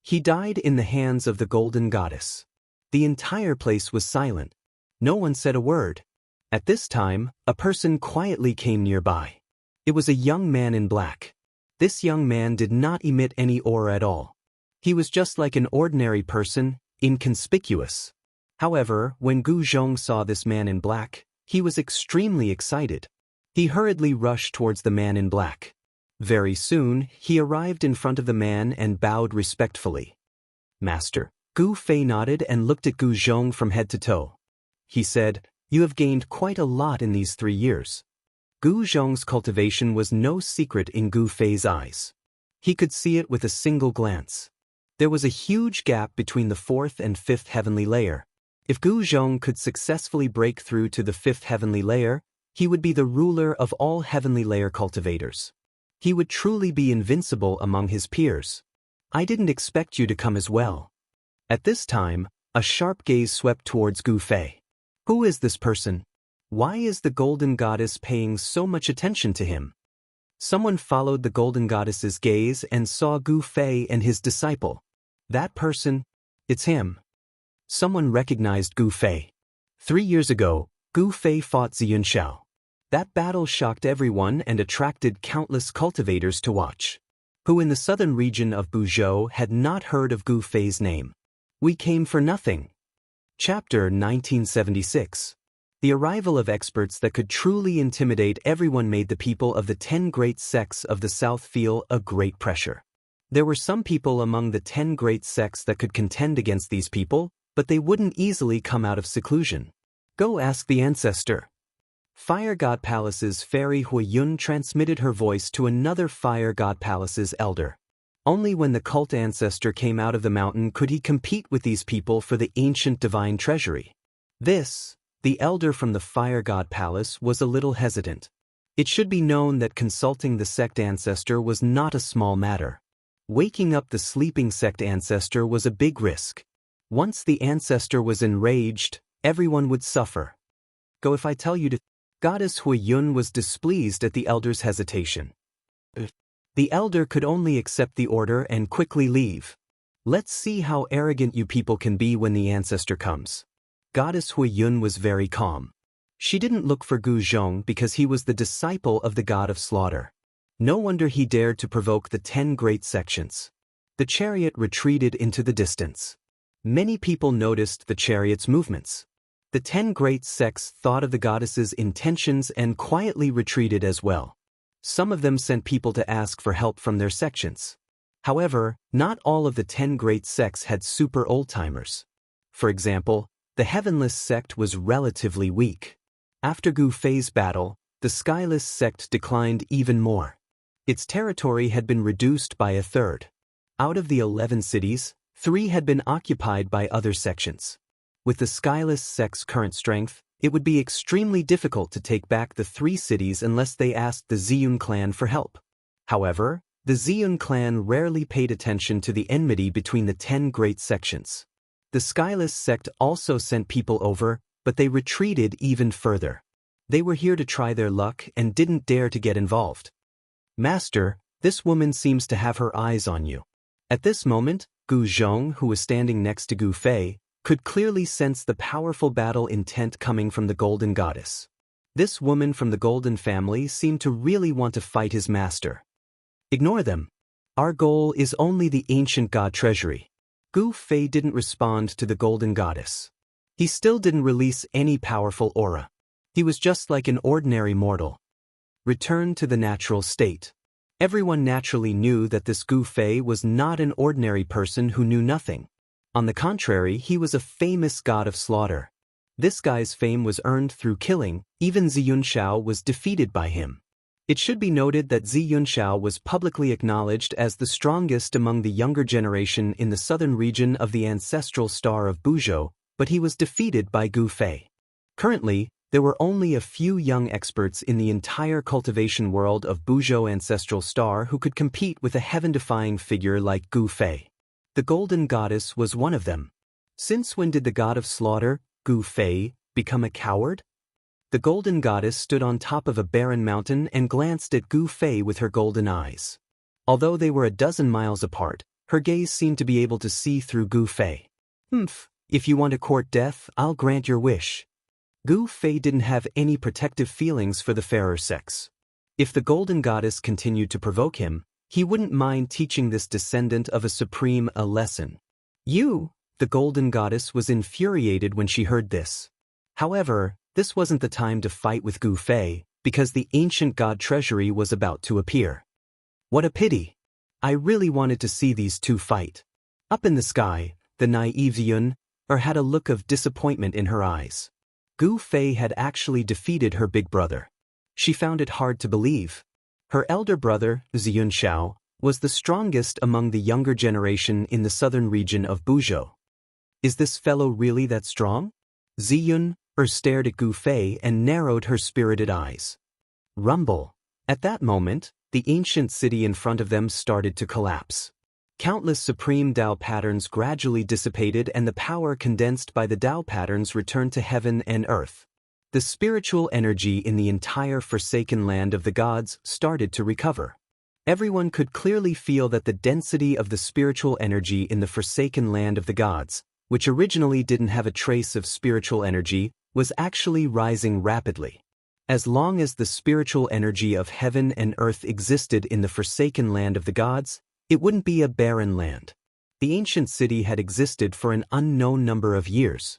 He died in the hands of the golden goddess. The entire place was silent. No one said a word. At this time, a person quietly came nearby. It was a young man in black. This young man did not emit any aura at all. He was just like an ordinary person, inconspicuous. However, when Gu Zhong saw this man in black, he was extremely excited. He hurriedly rushed towards the man in black. Very soon, he arrived in front of the man and bowed respectfully. Master. Gu Fei nodded and looked at Gu Zhong from head to toe. He said, "You have gained quite a lot in these 3 years." Gu Zhong's cultivation was no secret in Gu Fei's eyes. He could see it with a single glance. There was a huge gap between the 4th and 5th heavenly layer. If Gu Zhong could successfully break through to the 5th heavenly layer, he would be the ruler of all heavenly layer cultivators. He would truly be invincible among his peers. I didn't expect you to come as well. At this time, a sharp gaze swept towards Gu Fei. Who is this person? Why is the golden goddess paying so much attention to him? Someone followed the golden goddess's gaze and saw Gu Fei and his disciple. That person? It's him. Someone recognized Gu Fei. 3 years ago, Gu Fei fought Xianxia. That battle shocked everyone and attracted countless cultivators to watch, who in the southern region of Buzhou had not heard of Gu Fei's name. We came for nothing. Chapter 1976. The arrival of experts that could truly intimidate everyone made the people of the 10 great sects of the south feel a great pressure. There were some people among the 10 great sects that could contend against these people, but they wouldn't easily come out of seclusion. Go ask the ancestor. Fire God Palace's fairy Huiyun transmitted her voice to another Fire God Palace's elder. Only when the cult ancestor came out of the mountain could he compete with these people for the ancient divine treasury. The elder from the Fire God Palace was a little hesitant. It should be known that consulting the sect ancestor was not a small matter. Waking up the sleeping sect ancestor was a big risk. Once the ancestor was enraged, everyone would suffer. Go if I tell you to. Goddess Huiyun was displeased at the elder's hesitation. The elder could only accept the order and quickly leave. Let's see how arrogant you people can be when the ancestor comes. Goddess Huiyun was very calm. She didn't look for Gu Zhong because he was the disciple of the god of slaughter. No wonder he dared to provoke the 10 great sections. The chariot retreated into the distance. Many people noticed the chariot's movements. The 10 great sects thought of the goddess's intentions and quietly retreated as well. Some of them sent people to ask for help from their sections. However, not all of the 10 great sects had super old-timers. For example, the Heavenless sect was relatively weak. After Gu Fei's battle, the Skyless sect declined even more. Its territory had been reduced by a third. Out of the 11 cities, 3 had been occupied by other sections. With the Skyless sect's current strength, it would be extremely difficult to take back the 3 cities unless they asked the Ziyun clan for help. However, The Ziyun clan rarely paid attention to the enmity between the 10 great sections. The Skyless sect also sent people over, but they retreated even further. They were here to try their luck and didn't dare to get involved. Master, this woman seems to have her eyes on you. At this moment, Gu Zhong, who was standing next to Gu Fei, could clearly sense the powerful battle intent coming from the Golden Goddess. This woman from the Golden family seemed to really want to fight his master. Ignore them. Our goal is only the ancient god treasury. Gu Fei didn't respond to the Golden Goddess. He still didn't release any powerful aura. He was just like an ordinary mortal. Return to the natural state. Everyone naturally knew that this Gu Fei was not an ordinary person who knew nothing. On the contrary, he was a famous god of slaughter. This guy's fame was earned through killing. Even Xianxia was defeated by him. It should be noted that Xianxia was publicly acknowledged as the strongest among the younger generation in the southern region of the ancestral star of Buzhou, but he was defeated by Gu Fei. Currently, there were only a few young experts in the entire cultivation world of Buzhou ancestral star who could compete with a heaven-defying figure like Gu Fei. The Golden Goddess was one of them. Since when did the god of slaughter, Gu Fei, become a coward? The Golden Goddess stood on top of a barren mountain and glanced at Gu Fei with her golden eyes. Although they were a dozen miles apart, her gaze seemed to be able to see through Gu Fei. If you want to court death, I'll grant your wish. Gu Fei didn't have any protective feelings for the fairer sex. If the Golden Goddess continued to provoke him, he wouldn't mind teaching this descendant of a supreme a lesson. The Golden Goddess was infuriated when she heard this. However, this wasn't the time to fight with Gu Fei, because the ancient god treasury was about to appear. What a pity! I really wanted to see these two fight. Up in the sky, the naive Yun had a look of disappointment in her eyes. Gu Fei had actually defeated her big brother. She found it hard to believe. Her elder brother, Xianxia, was the strongest among the younger generation in the southern region of Buzhou. Is this fellow really that strong? Ziyun stared at Gu Fei and narrowed her spirited eyes. Rumble. At that moment, the ancient city in front of them started to collapse. Countless supreme Dao patterns gradually dissipated and the power condensed by the Dao patterns returned to heaven and earth. The spiritual energy in the entire forsaken land of the gods started to recover. Everyone could clearly feel that the density of the spiritual energy in the forsaken land of the gods, which originally didn't have a trace of spiritual energy, was actually rising rapidly. As long as the spiritual energy of heaven and earth existed in the forsaken land of the gods, it wouldn't be a barren land. The ancient city had existed for an unknown number of years.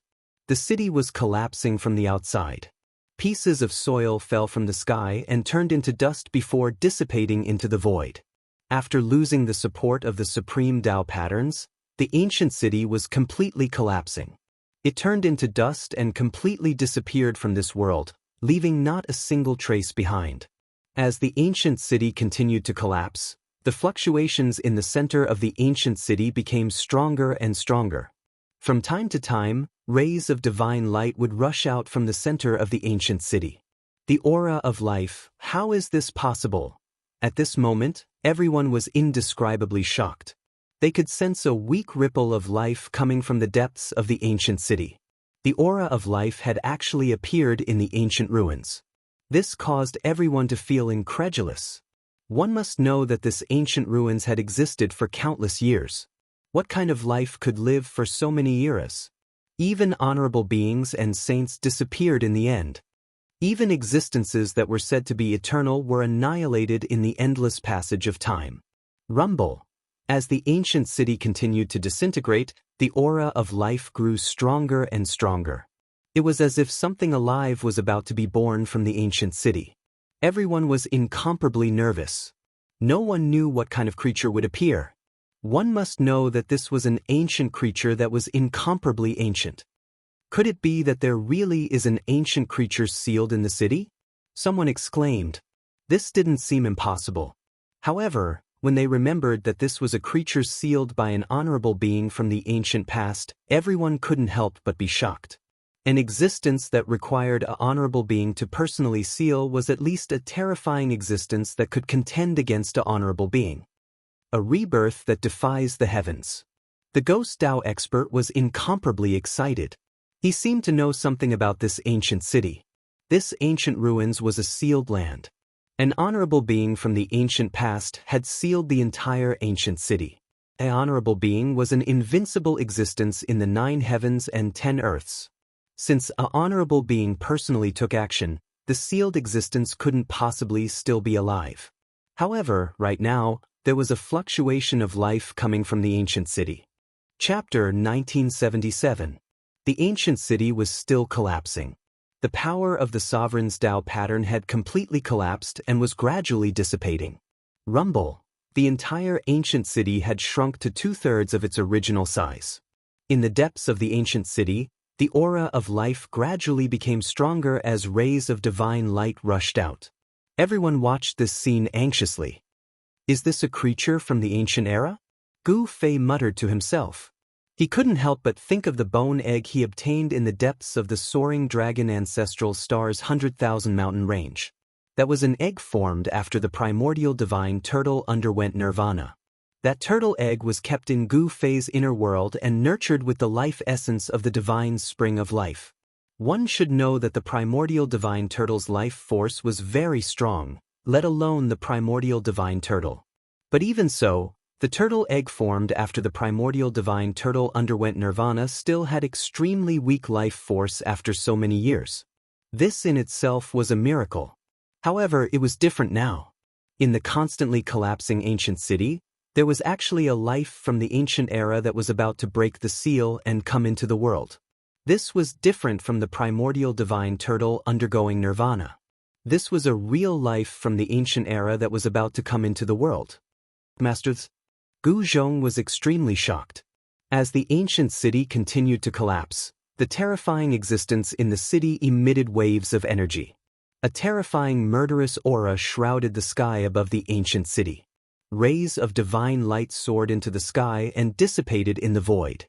The city was collapsing from the outside. Pieces of soil fell from the sky and turned into dust before dissipating into the void. After losing the support of the supreme Dao patterns, the ancient city was completely collapsing. It turned into dust and completely disappeared from this world, leaving not a single trace behind. As the ancient city continued to collapse, the fluctuations in the center of the ancient city became stronger and stronger. From time to time, rays of divine light would rush out from the center of the ancient city. The aura of life, how is this possible? At this moment, everyone was indescribably shocked. They could sense a weak ripple of life coming from the depths of the ancient city. The aura of life had actually appeared in the ancient ruins. This caused everyone to feel incredulous. One must know that this ancient ruins had existed for countless years. What kind of life could live for so many eras? Even honorable beings and saints disappeared in the end. Even existences that were said to be eternal were annihilated in the endless passage of time. Rumble. As the ancient city continued to disintegrate, the aura of life grew stronger and stronger. It was as if something alive was about to be born from the ancient city. Everyone was incomparably nervous. No one knew what kind of creature would appear. One must know that this was an ancient creature that was incomparably ancient. Could it be that there really is an ancient creature sealed in the city? Someone exclaimed. This didn't seem impossible. However, when they remembered that this was a creature sealed by an honorable being from the ancient past, everyone couldn't help but be shocked. An existence that required an honorable being to personally seal was at least a terrifying existence that could contend against an honorable being. A rebirth that defies the heavens. The Ghost Dao expert was incomparably excited. He seemed to know something about this ancient city. This ancient ruins was a sealed land. An honorable being from the ancient past had sealed the entire ancient city. An honorable being was an invincible existence in the 9 heavens and 10 earths. Since an honorable being personally took action, the sealed existence couldn't possibly still be alive. However, right now, there was a fluctuation of life coming from the ancient city. Chapter 1977. The ancient city was still collapsing. The power of the sovereign's Tao pattern had completely collapsed and was gradually dissipating. Rumble. The entire ancient city had shrunk to 2/3 of its original size. In the depths of the ancient city, the aura of life gradually became stronger as rays of divine light rushed out. Everyone watched this scene anxiously. Is this a creature from the ancient era? Gu Fei muttered to himself. He couldn't help but think of the bone egg he obtained in the depths of the soaring dragon ancestral star's 100,000 mountain range. That was an egg formed after the primordial divine turtle underwent nirvana. That turtle egg was kept in Gu Fei's inner world and nurtured with the life essence of the divine spring of life. One should know that the primordial divine turtle's life force was very strong, let alone the primordial divine turtle. But even so, the turtle egg formed after the primordial divine turtle underwent nirvana still had extremely weak life force after so many years. This in itself was a miracle. However, it was different now. In the constantly collapsing ancient city, there was actually a life from the ancient era that was about to break the seal and come into the world. This was different from the primordial divine turtle undergoing nirvana. This was a real life from the ancient era that was about to come into the world. Masters, Gu Zhong was extremely shocked. As the ancient city continued to collapse, the terrifying existence in the city emitted waves of energy. A terrifying murderous aura shrouded the sky above the ancient city. Rays of divine light soared into the sky and dissipated in the void.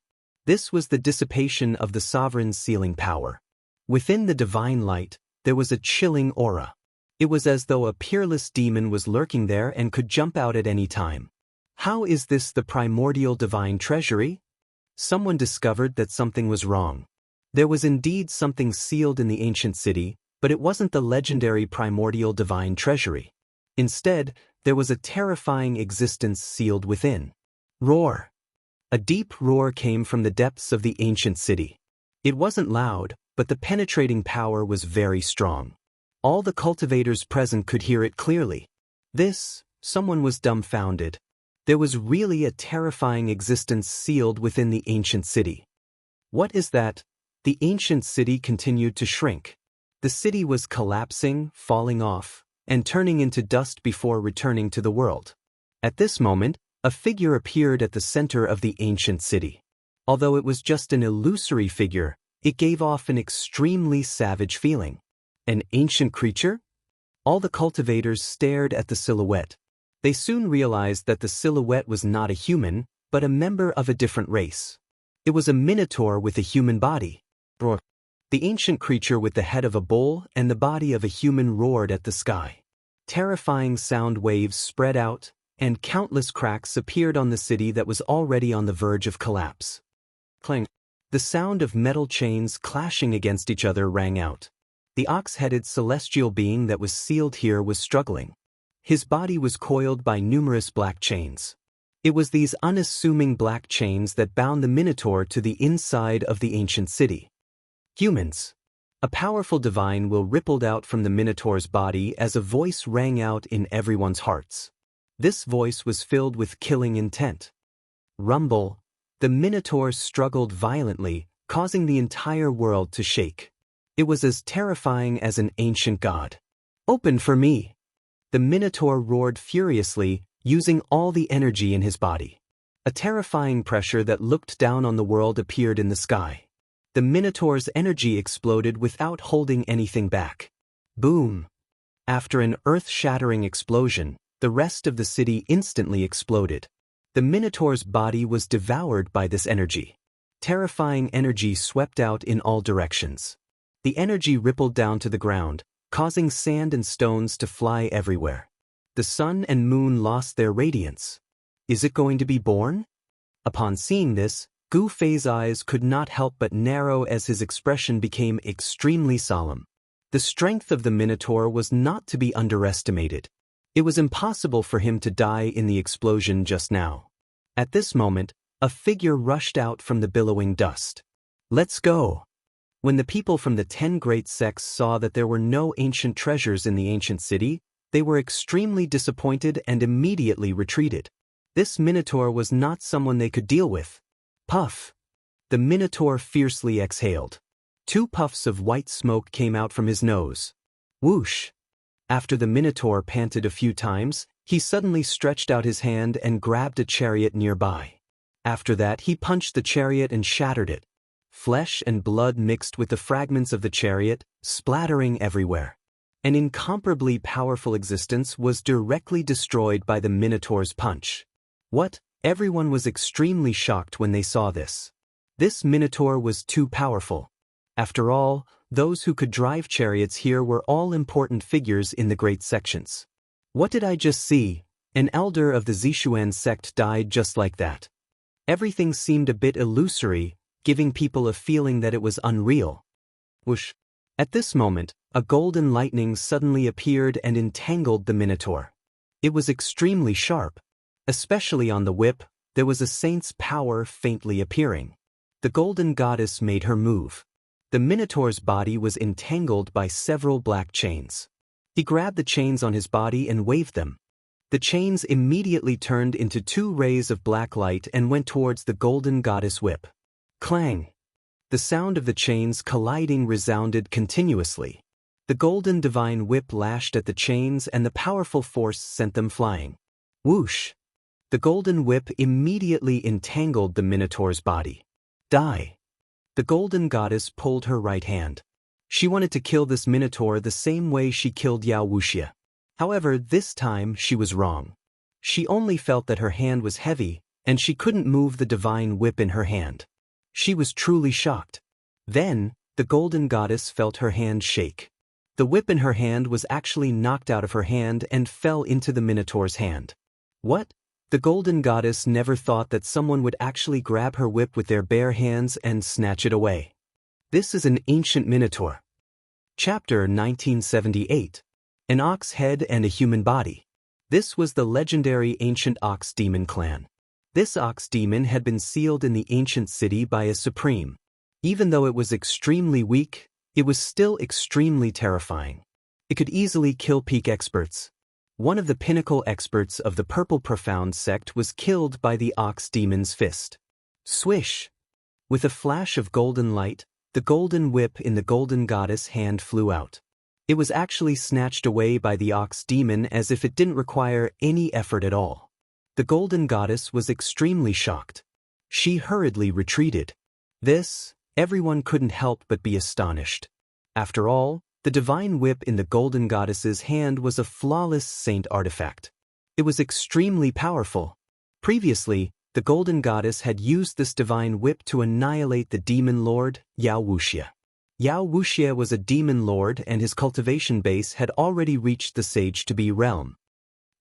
This was the dissipation of the sovereign's sealing power. Within the divine light, there was a chilling aura. It was as though a peerless demon was lurking there and could jump out at any time. How is this the primordial divine treasury? Someone discovered that something was wrong. There was indeed something sealed in the ancient city, but it wasn't the legendary primordial divine treasury. Instead, there was a terrifying existence sealed within. Roar. A deep roar came from the depths of the ancient city. It wasn't loud, but the penetrating power was very strong. All the cultivators present could hear it clearly. Someone was dumbfounded. There was really a terrifying existence sealed within the ancient city. What is that? The ancient city continued to shrink. The city was collapsing, falling off, and turning into dust before returning to the world. At this moment, a figure appeared at the center of the ancient city. Although it was just an illusory figure, it gave off an extremely savage feeling. An ancient creature? All the cultivators stared at the silhouette. They soon realized that the silhouette was not a human, but a member of a different race. It was a minotaur with a human body. Roar. The ancient creature with the head of a bull and the body of a human roared at the sky. Terrifying sound waves spread out, and countless cracks appeared on the city that was already on the verge of collapse. Clang. The sound of metal chains clashing against each other rang out. The ox-headed celestial being that was sealed here was struggling. His body was coiled by numerous black chains. It was these unassuming black chains that bound the minotaur to the inside of the ancient city. Humans. A powerful divine will rippled out from the minotaur's body as a voice rang out in everyone's hearts. This voice was filled with killing intent. Rumble. The minotaur struggled violently, causing the entire world to shake. It was as terrifying as an ancient god. Open for me! The minotaur roared furiously, using all the energy in his body. A terrifying pressure that looked down on the world appeared in the sky. The minotaur's energy exploded without holding anything back. Boom! After an earth-shattering explosion, the rest of the city instantly exploded. The minotaur's body was devoured by this energy. Terrifying energy swept out in all directions. The energy rippled down to the ground, causing sand and stones to fly everywhere. The sun and moon lost their radiance. Is it going to be born? Upon seeing this, Gu Fei's eyes could not help but narrow as his expression became extremely solemn. The strength of the Minotaur was not to be underestimated. It was impossible for him to die in the explosion just now. At this moment, a figure rushed out from the billowing dust. Let's go! When the people from the 10 great sects saw that there were no ancient treasures in the ancient city, they were extremely disappointed and immediately retreated. This Minotaur was not someone they could deal with. Puff! The Minotaur fiercely exhaled. 2 puffs of white smoke came out from his nose. Whoosh! After the Minotaur panted a few times, he suddenly stretched out his hand and grabbed a chariot nearby. After that, he punched the chariot and shattered it. Flesh and blood mixed with the fragments of the chariot, splattering everywhere. An incomparably powerful existence was directly destroyed by the Minotaur's punch. What? Everyone was extremely shocked when they saw this. This Minotaur was too powerful. After all, those who could drive chariots here were all important figures in the great sections. What did I just see? An elder of the Zixuan sect died just like that. Everything seemed a bit illusory, giving people a feeling that it was unreal. Whoosh! At this moment, a golden lightning suddenly appeared and entangled the Minotaur. It was extremely sharp. Especially on the whip, there was a saint's power faintly appearing. The golden goddess made her move. The Minotaur's body was entangled by several black chains. He grabbed the chains on his body and waved them. The chains immediately turned into 2 rays of black light and went towards the golden goddess whip. Clang! The sound of the chains colliding resounded continuously. The golden divine whip lashed at the chains and the powerful force sent them flying. Whoosh! The golden whip immediately entangled the Minotaur's body. Die! The golden goddess pulled her right hand. She wanted to kill this Minotaur the same way she killed Wuxia. However, this time she was wrong. She only felt that her hand was heavy, and she couldn't move the divine whip in her hand. She was truly shocked. Then, the golden goddess felt her hand shake. The whip in her hand was actually knocked out of her hand and fell into the Minotaur's hand. What? The golden goddess never thought that someone would actually grab her whip with their bare hands and snatch it away. This is an ancient Minotaur. Chapter 1978. An Ox Head and a Human Body. This was the legendary ancient Ox Demon clan. This Ox Demon had been sealed in the ancient city by a supreme. Even though it was extremely weak, it was still extremely terrifying. It could easily kill peak experts. One of the pinnacle experts of the Purple Profound sect was killed by the Ox Demon's fist. Swish! With a flash of golden light, the golden whip in the golden goddess' hand flew out. It was actually snatched away by the Ox Demon as if it didn't require any effort at all. The golden goddess was extremely shocked. She hurriedly retreated. Everyone couldn't help but be astonished. After all, the divine whip in the golden goddess's hand was a flawless saint artifact. It was extremely powerful. Previously, the golden goddess had used this divine whip to annihilate the demon lord, Wuxia. Wuxia was a demon lord and his cultivation base had already reached the Sage-to-Be realm.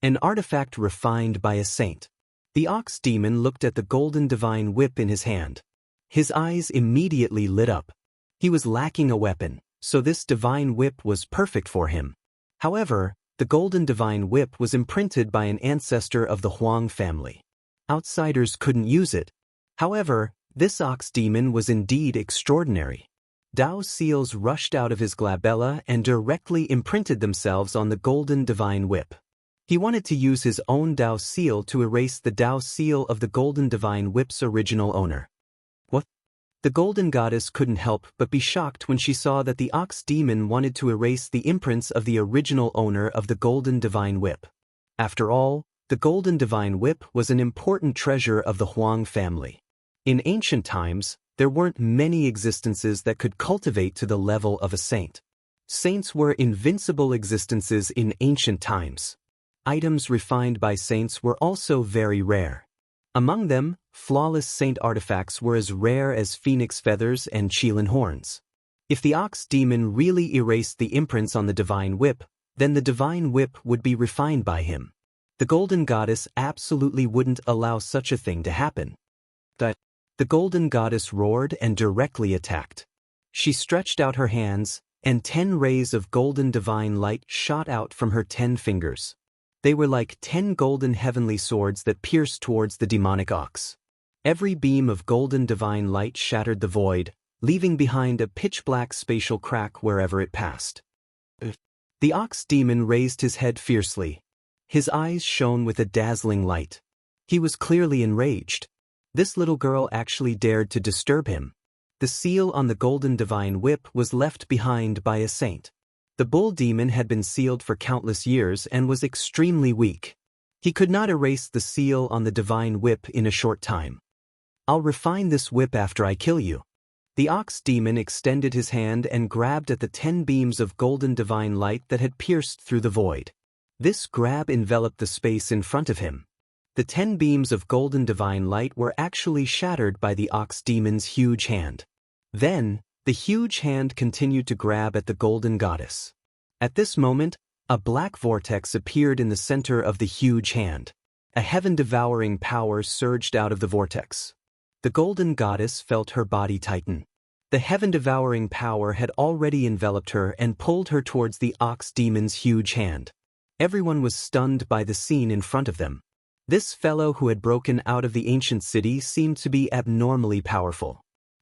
An artifact refined by a saint. The Ox Demon looked at the golden divine whip in his hand. His eyes immediately lit up. He was lacking a weapon, so this divine whip was perfect for him. However, the golden divine whip was imprinted by an ancestor of the Huang family. Outsiders couldn't use it. However, this Ox Demon was indeed extraordinary. Dao's seals rushed out of his glabella and directly imprinted themselves on the golden divine whip. He wanted to use his own Dao seal to erase the Dao seal of the golden divine whip's original owner. What? The golden goddess couldn't help but be shocked when she saw that the Ox Demon wanted to erase the imprints of the original owner of the golden divine whip. After all, the golden divine whip was an important treasure of the Huang family. In ancient times, there weren't many existences that could cultivate to the level of a saint. Saints were invincible existences in ancient times. Items refined by saints were also very rare. Among them, flawless saint artifacts were as rare as phoenix feathers and qilin horns. If the Ox Demon really erased the imprints on the divine whip, then the divine whip would be refined by him. The Golden Goddess absolutely wouldn't allow such a thing to happen. The Golden Goddess roared and directly attacked. She stretched out her hands, and 10 rays of golden divine light shot out from her 10 fingers. They were like 10 golden heavenly swords that pierced towards the demonic ox. Every beam of golden divine light shattered the void, leaving behind a pitch-black spatial crack wherever it passed. The ox demon raised his head fiercely. His eyes shone with a dazzling light. He was clearly enraged. This little girl actually dared to disturb him. The seal on the golden divine whip was left behind by a saint. The bull demon had been sealed for countless years and was extremely weak. He could not erase the seal on the divine whip in a short time. I'll refine this whip after I kill you. The ox demon extended his hand and grabbed at the 10 beams of golden divine light that had pierced through the void. This grab enveloped the space in front of him. The 10 beams of golden divine light were actually shattered by the ox demon's huge hand. Then, the huge hand continued to grab at the golden goddess. At this moment, a black vortex appeared in the center of the huge hand. A heaven-devouring power surged out of the vortex. The golden goddess felt her body tighten. The heaven-devouring power had already enveloped her and pulled her towards the ox demon's huge hand. Everyone was stunned by the scene in front of them. This fellow who had broken out of the ancient city seemed to be abnormally powerful.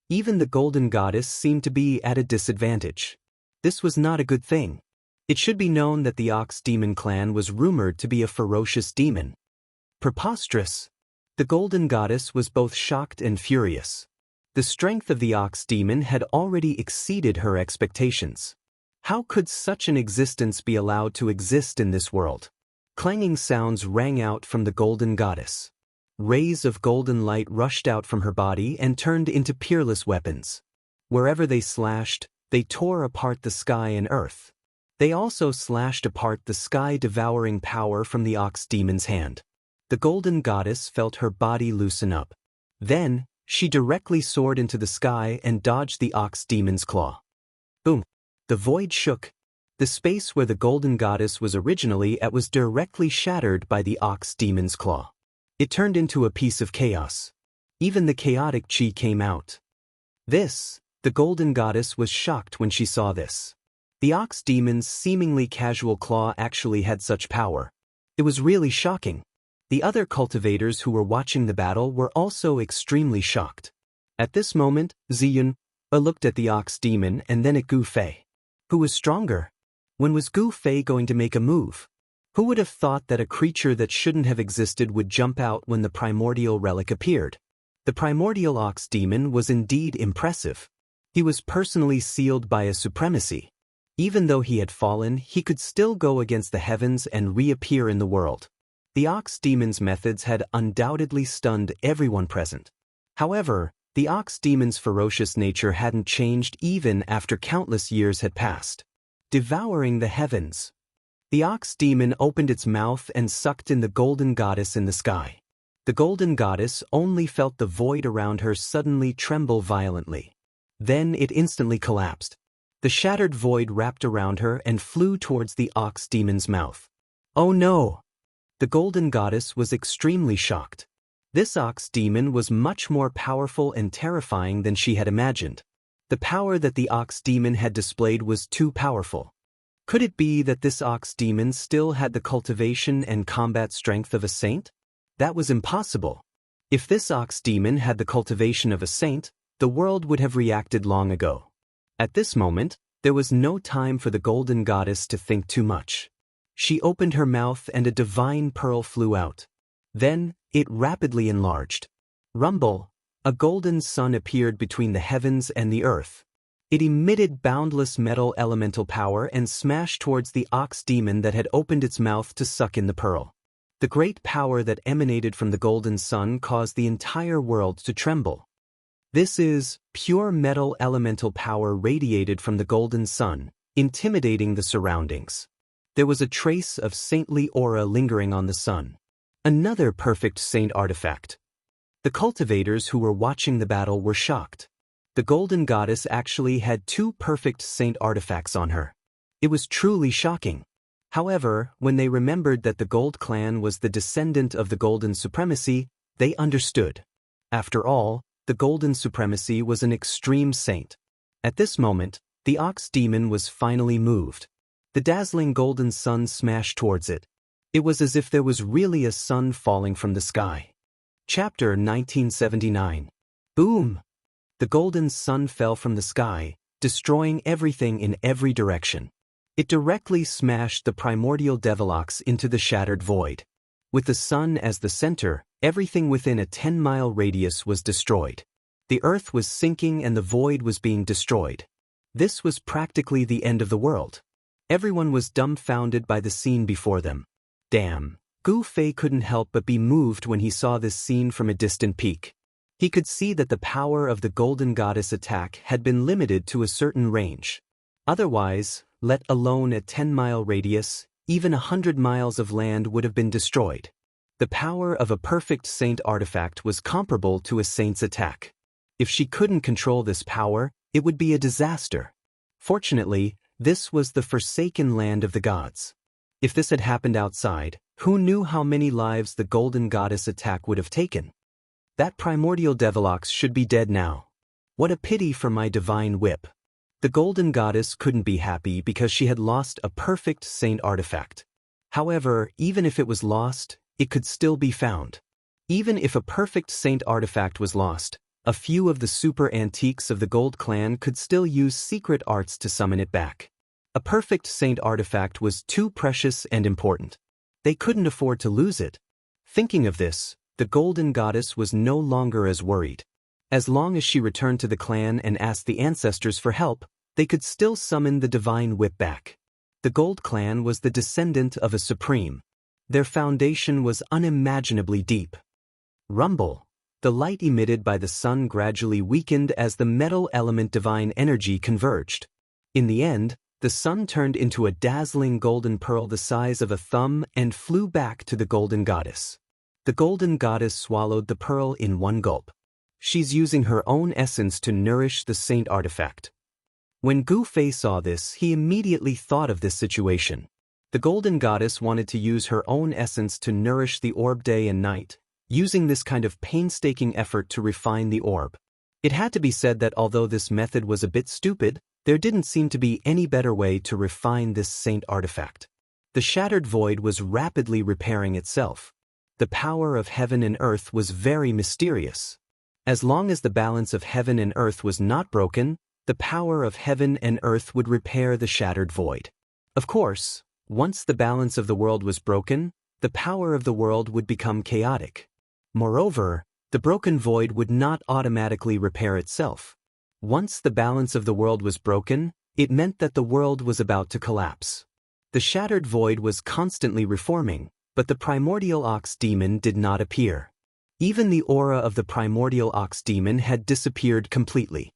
Even the golden goddess seemed to be at a disadvantage. This was not a good thing. It should be known that the ox demon clan was rumored to be a ferocious demon. Preposterous! The golden goddess was both shocked and furious. The strength of the ox demon had already exceeded her expectations. How could such an existence be allowed to exist in this world? Clanging sounds rang out from the golden goddess. Rays of golden light rushed out from her body and turned into peerless weapons. Wherever they slashed, they tore apart the sky and earth. They also slashed apart the sky-devouring power from the ox demon's hand. The golden goddess felt her body loosen up. Then, she directly soared into the sky and dodged the ox demon's claw. Boom! The void shook. The space where the golden goddess was originally at was directly shattered by the ox demon's claw. It turned into a piece of chaos. Even the chaotic chi came out. The golden goddess was shocked when she saw this. The ox demon's seemingly casual claw actually had such power. It was really shocking. The other cultivators who were watching the battle were also extremely shocked. At this moment, Xianxia looked at the ox demon and then at Gu Fei. Who was stronger? When was Gu Fei going to make a move? Who would have thought that a creature that shouldn't have existed would jump out when the primordial relic appeared? The primordial ox demon was indeed impressive. He was personally sealed by a supremacy. Even though he had fallen, he could still go against the heavens and reappear in the world. The ox demon's methods had undoubtedly stunned everyone present. However, the ox demon's ferocious nature hadn't changed even after countless years had passed. Devouring the heavens. The ox demon opened its mouth and sucked in the golden goddess in the sky. The golden goddess only felt the void around her suddenly tremble violently. Then it instantly collapsed. The shattered void wrapped around her and flew towards the ox demon's mouth. Oh no! The golden goddess was extremely shocked. This ox demon was much more powerful and terrifying than she had imagined. The power that the ox demon had displayed was too powerful. Could it be that this ox demon still had the cultivation and combat strength of a saint? That was impossible. If this ox demon had the cultivation of a saint, the world would have reacted long ago. At this moment, there was no time for the golden goddess to think too much. She opened her mouth and a divine pearl flew out. Then, it rapidly enlarged. Rumble, a golden sun appeared between the heavens and the earth. It emitted boundless metal elemental power and smashed towards the ox demon that had opened its mouth to suck in the pearl. The great power that emanated from the golden sun caused the entire world to tremble. This is pure metal elemental power radiated from the golden sun, intimidating the surroundings. There was a trace of saintly aura lingering on the sun. Another perfect saint artifact. The cultivators who were watching the battle were shocked. The golden goddess actually had 2 perfect saint artifacts on her. It was truly shocking. However, when they remembered that the Gold Clan was the descendant of the Golden Supremacy, they understood. After all, the Golden Supremacy was an extreme saint. At this moment, the ox demon was finally moved. The dazzling golden sun smashed towards it. It was as if there was really a sun falling from the sky. Chapter 1979. Boom! The golden sun fell from the sky, destroying everything in every direction. It directly smashed the primordial Devilox into the shattered void. With the sun as the center, everything within a 10-mile radius was destroyed. The earth was sinking and the void was being destroyed. This was practically the end of the world. Everyone was dumbfounded by the scene before them. Damn, Gu Fei couldn't help but be moved when he saw this scene from a distant peak. He could see that the power of the Golden Goddess attack had been limited to a certain range. Otherwise, let alone a 10-mile radius, even 100 miles of land would have been destroyed. The power of a perfect saint artifact was comparable to a saint's attack. If she couldn't control this power, it would be a disaster. Fortunately, this was the forsaken land of the gods. If this had happened outside, who knew how many lives the Golden Goddess attack would have taken? That primordial Devilox should be dead now. What a pity for my divine whip. The Golden Goddess couldn't be happy because she had lost a perfect saint artifact. However, even if it was lost, it could still be found. Even if a perfect saint artifact was lost, a few of the super antiques of the Gold Clan could still use secret arts to summon it back. A perfect saint artifact was too precious and important. They couldn't afford to lose it. Thinking of this, the Golden Goddess was no longer as worried. As long as she returned to the clan and asked the ancestors for help, they could still summon the divine whip back. The Gold Clan was the descendant of a supreme. Their foundation was unimaginably deep. Rumble. The light emitted by the sun gradually weakened as the metal element divine energy converged. In the end, the sun turned into a dazzling golden pearl the size of a thumb and flew back to the Golden Goddess. The Golden Goddess swallowed the pearl in one gulp. She's using her own essence to nourish the saint artifact. When Gu Fei saw this, he immediately thought of this situation. The Golden Goddess wanted to use her own essence to nourish the orb day and night, using this kind of painstaking effort to refine the orb. It had to be said that although this method was a bit stupid, there didn't seem to be any better way to refine this saint artifact. The shattered void was rapidly repairing itself. The power of heaven and earth was very mysterious. As long as the balance of heaven and earth was not broken, the power of heaven and earth would repair the shattered void. Of course, once the balance of the world was broken, the power of the world would become chaotic. Moreover, the broken void would not automatically repair itself. Once the balance of the world was broken, it meant that the world was about to collapse. The shattered void was constantly reforming, but the primordial ox demon did not appear. Even the aura of the primordial ox demon had disappeared completely.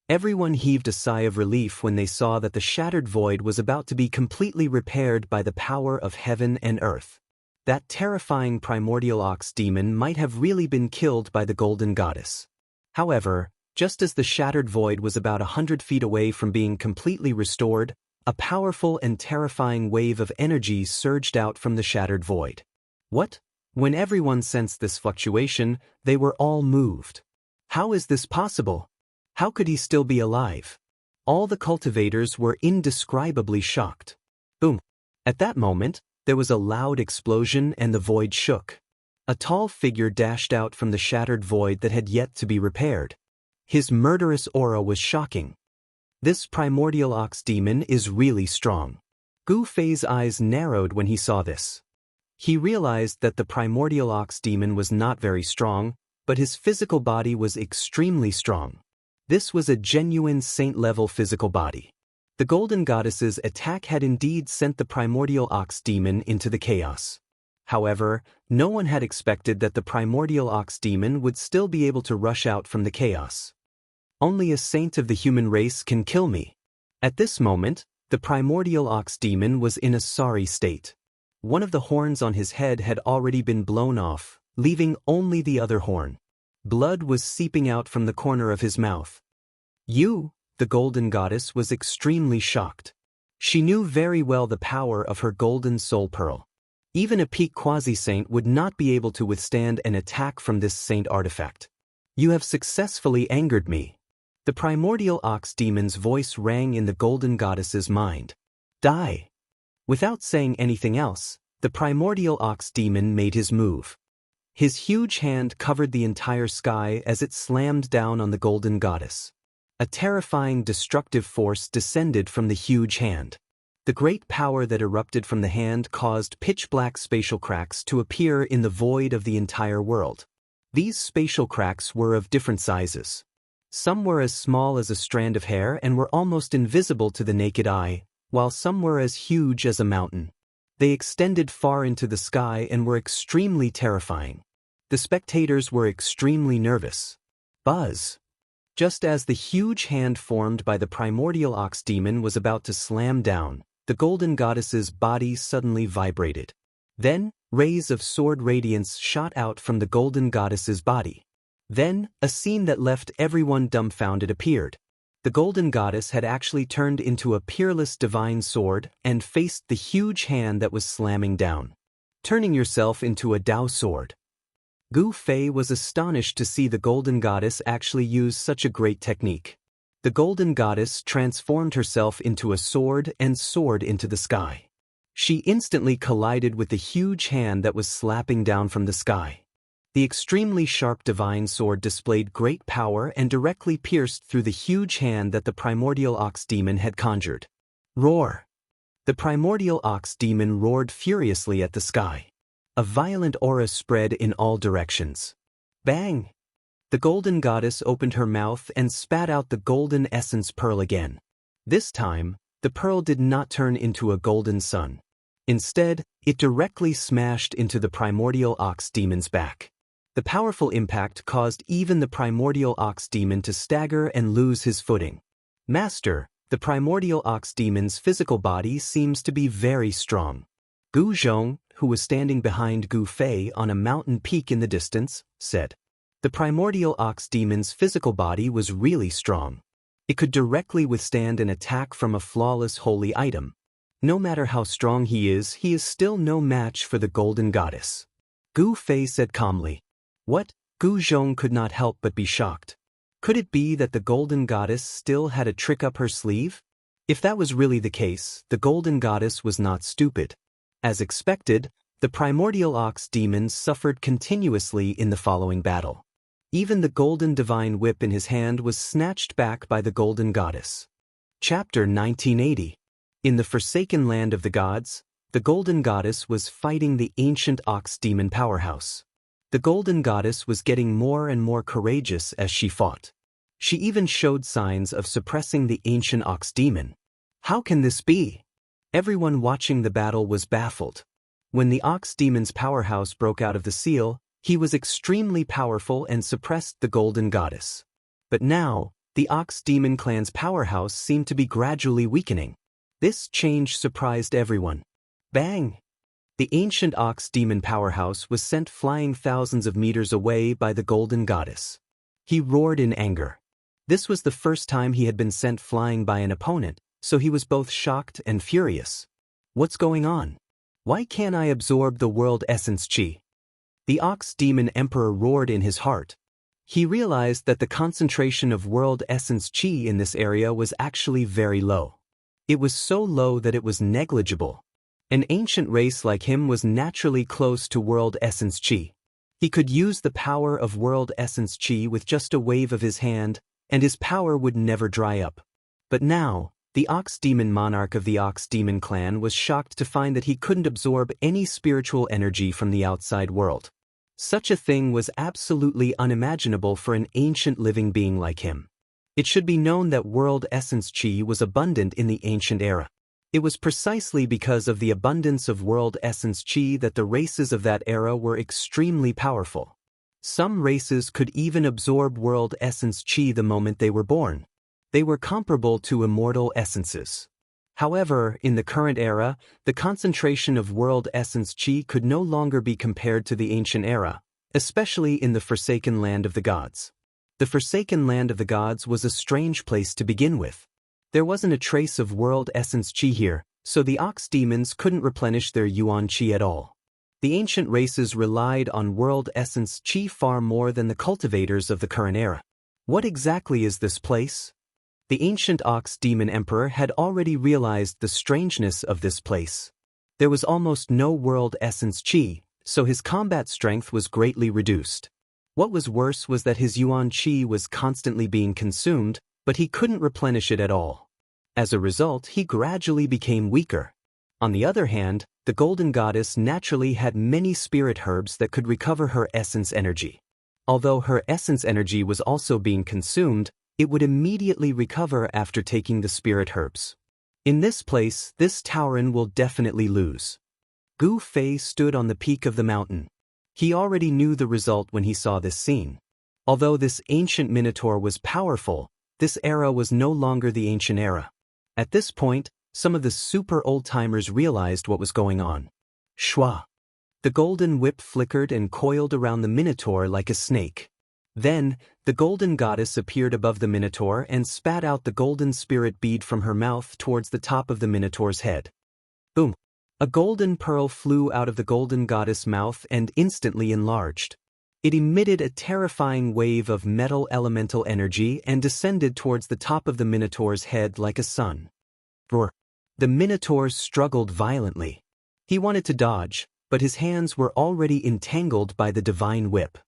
Everyone heaved a sigh of relief when they saw that the shattered void was about to be completely repaired by the power of heaven and earth. That terrifying primordial ox demon might have really been killed by the Golden Goddess. However, just as the shattered void was about 100 feet away from being completely restored, a powerful and terrifying wave of energy surged out from the shattered void. What? When everyone sensed this fluctuation, they were all moved. How is this possible? How could he still be alive? All the cultivators were indescribably shocked. Boom! At that moment, there was a loud explosion and the void shook. A tall figure dashed out from the shattered void that had yet to be repaired. His murderous aura was shocking. This primordial ox demon is really strong. Gu Fei's eyes narrowed when he saw this. He realized that the primordial ox demon was not very strong, but his physical body was extremely strong. This was a genuine saint-level physical body. The Golden Goddess's attack had indeed sent the primordial ox demon into the chaos. However, no one had expected that the primordial ox demon would still be able to rush out from the chaos. Only a saint of the human race can kill me. At this moment, the primordial ox demon was in a sorry state. One of the horns on his head had already been blown off, leaving only the other horn. Blood was seeping out from the corner of his mouth. The Golden Goddess was extremely shocked. She knew very well the power of her golden soul pearl. Even a peak quasi-saint would not be able to withstand an attack from this saint artifact. You have successfully angered me. The primordial ox demon's voice rang in the golden goddess's mind. Die. Without saying anything else, the primordial ox demon made his move. His huge hand covered the entire sky as it slammed down on the golden goddess. A terrifying destructive force descended from the huge hand. The great power that erupted from the hand caused pitch-black spatial cracks to appear in the void of the entire world. These spatial cracks were of different sizes. Some were as small as a strand of hair and were almost invisible to the naked eye, while some were as huge as a mountain. They extended far into the sky and were extremely terrifying. The spectators were extremely nervous. Buzz! Just as the huge hand formed by the primordial ox demon was about to slam down, the golden goddess's body suddenly vibrated. Then, rays of sword radiance shot out from the golden goddess's body. Then, a scene that left everyone dumbfounded appeared. The golden goddess had actually turned into a peerless divine sword and faced the huge hand that was slamming down. Turning yourself into a Dao sword. Gu Fei was astonished to see the golden goddess actually use such a great technique. The golden goddess transformed herself into a sword and soared into the sky. She instantly collided with the huge hand that was slapping down from the sky. The extremely sharp divine sword displayed great power and directly pierced through the huge hand that the primordial ox demon had conjured. Roar! The primordial ox demon roared furiously at the sky. A violent aura spread in all directions. Bang! The golden goddess opened her mouth and spat out the golden essence pearl again. This time, the pearl did not turn into a golden sun. Instead, it directly smashed into the primordial ox demon's back. The powerful impact caused even the primordial ox demon to stagger and lose his footing. Master, the primordial ox demon's physical body seems to be very strong. Gu Zhong, who was standing behind Gu Fei on a mountain peak in the distance, said. The primordial ox demon's physical body was really strong. It could directly withstand an attack from a flawless holy item. No matter how strong he is still no match for the golden goddess. Gu Fei said calmly. What? Gu Zhong could not help but be shocked. Could it be that the golden goddess still had a trick up her sleeve? If that was really the case, the golden goddess was not stupid. As expected, the primordial ox demon suffered continuously in the following battle. Even the golden divine whip in his hand was snatched back by the golden goddess. Chapter 1980. In the forsaken land of the gods, the golden goddess was fighting the ancient ox demon powerhouse. The golden goddess was getting more and more courageous as she fought. She even showed signs of suppressing the ancient ox demon. How can this be? Everyone watching the battle was baffled. When the ox demon's powerhouse broke out of the seal, he was extremely powerful and suppressed the golden goddess. But now, the ox demon clan's powerhouse seemed to be gradually weakening. This change surprised everyone. Bang! The ancient ox demon powerhouse was sent flying thousands of meters away by the golden goddess. He roared in anger. This was the first time he had been sent flying by an opponent, so he was both shocked and furious. What's going on? Why can't I absorb the world essence chi? The ox demon emperor roared in his heart. He realized that the concentration of world essence chi in this area was actually very low. It was so low that it was negligible. An ancient race like him was naturally close to world essence chi. He could use the power of world essence chi with just a wave of his hand, and his power would never dry up. But now, the ox demon monarch of the ox demon clan was shocked to find that he couldn't absorb any spiritual energy from the outside world. Such a thing was absolutely unimaginable for an ancient living being like him. It should be known that world essence chi was abundant in the ancient era. It was precisely because of the abundance of world essence chi that the races of that era were extremely powerful. Some races could even absorb world essence chi the moment they were born. They were comparable to immortal essences. However, in the current era, the concentration of world essence chi could no longer be compared to the ancient era, especially in the forsaken land of the gods. The forsaken land of the gods was a strange place to begin with. There wasn't a trace of world essence chi here, so the ox demons couldn't replenish their yuan chi at all. The ancient races relied on world essence chi far more than the cultivators of the current era. What exactly is this place? The ancient ox demon emperor had already realized the strangeness of this place. There was almost no world essence chi, so his combat strength was greatly reduced. What was worse was that his yuan chi was constantly being consumed, but he couldn't replenish it at all. As a result, he gradually became weaker. On the other hand, the golden goddess naturally had many spirit herbs that could recover her essence energy. Although her essence energy was also being consumed, it would immediately recover after taking the spirit herbs. In this place, this Tauren will definitely lose. Gu Fei stood on the peak of the mountain. He already knew the result when he saw this scene. Although this ancient minotaur was powerful, this era was no longer the ancient era. At this point, some of the super old-timers realized what was going on. Shwa. The golden whip flickered and coiled around the minotaur like a snake. Then, the golden goddess appeared above the minotaur and spat out the golden spirit bead from her mouth towards the top of the minotaur's head. Boom! A golden pearl flew out of the golden goddess' mouth and instantly enlarged. It emitted a terrifying wave of metal elemental energy and descended towards the top of the minotaur's head like a sun. Roar! The minotaur struggled violently. He wanted to dodge, but his hands were already entangled by the divine whip.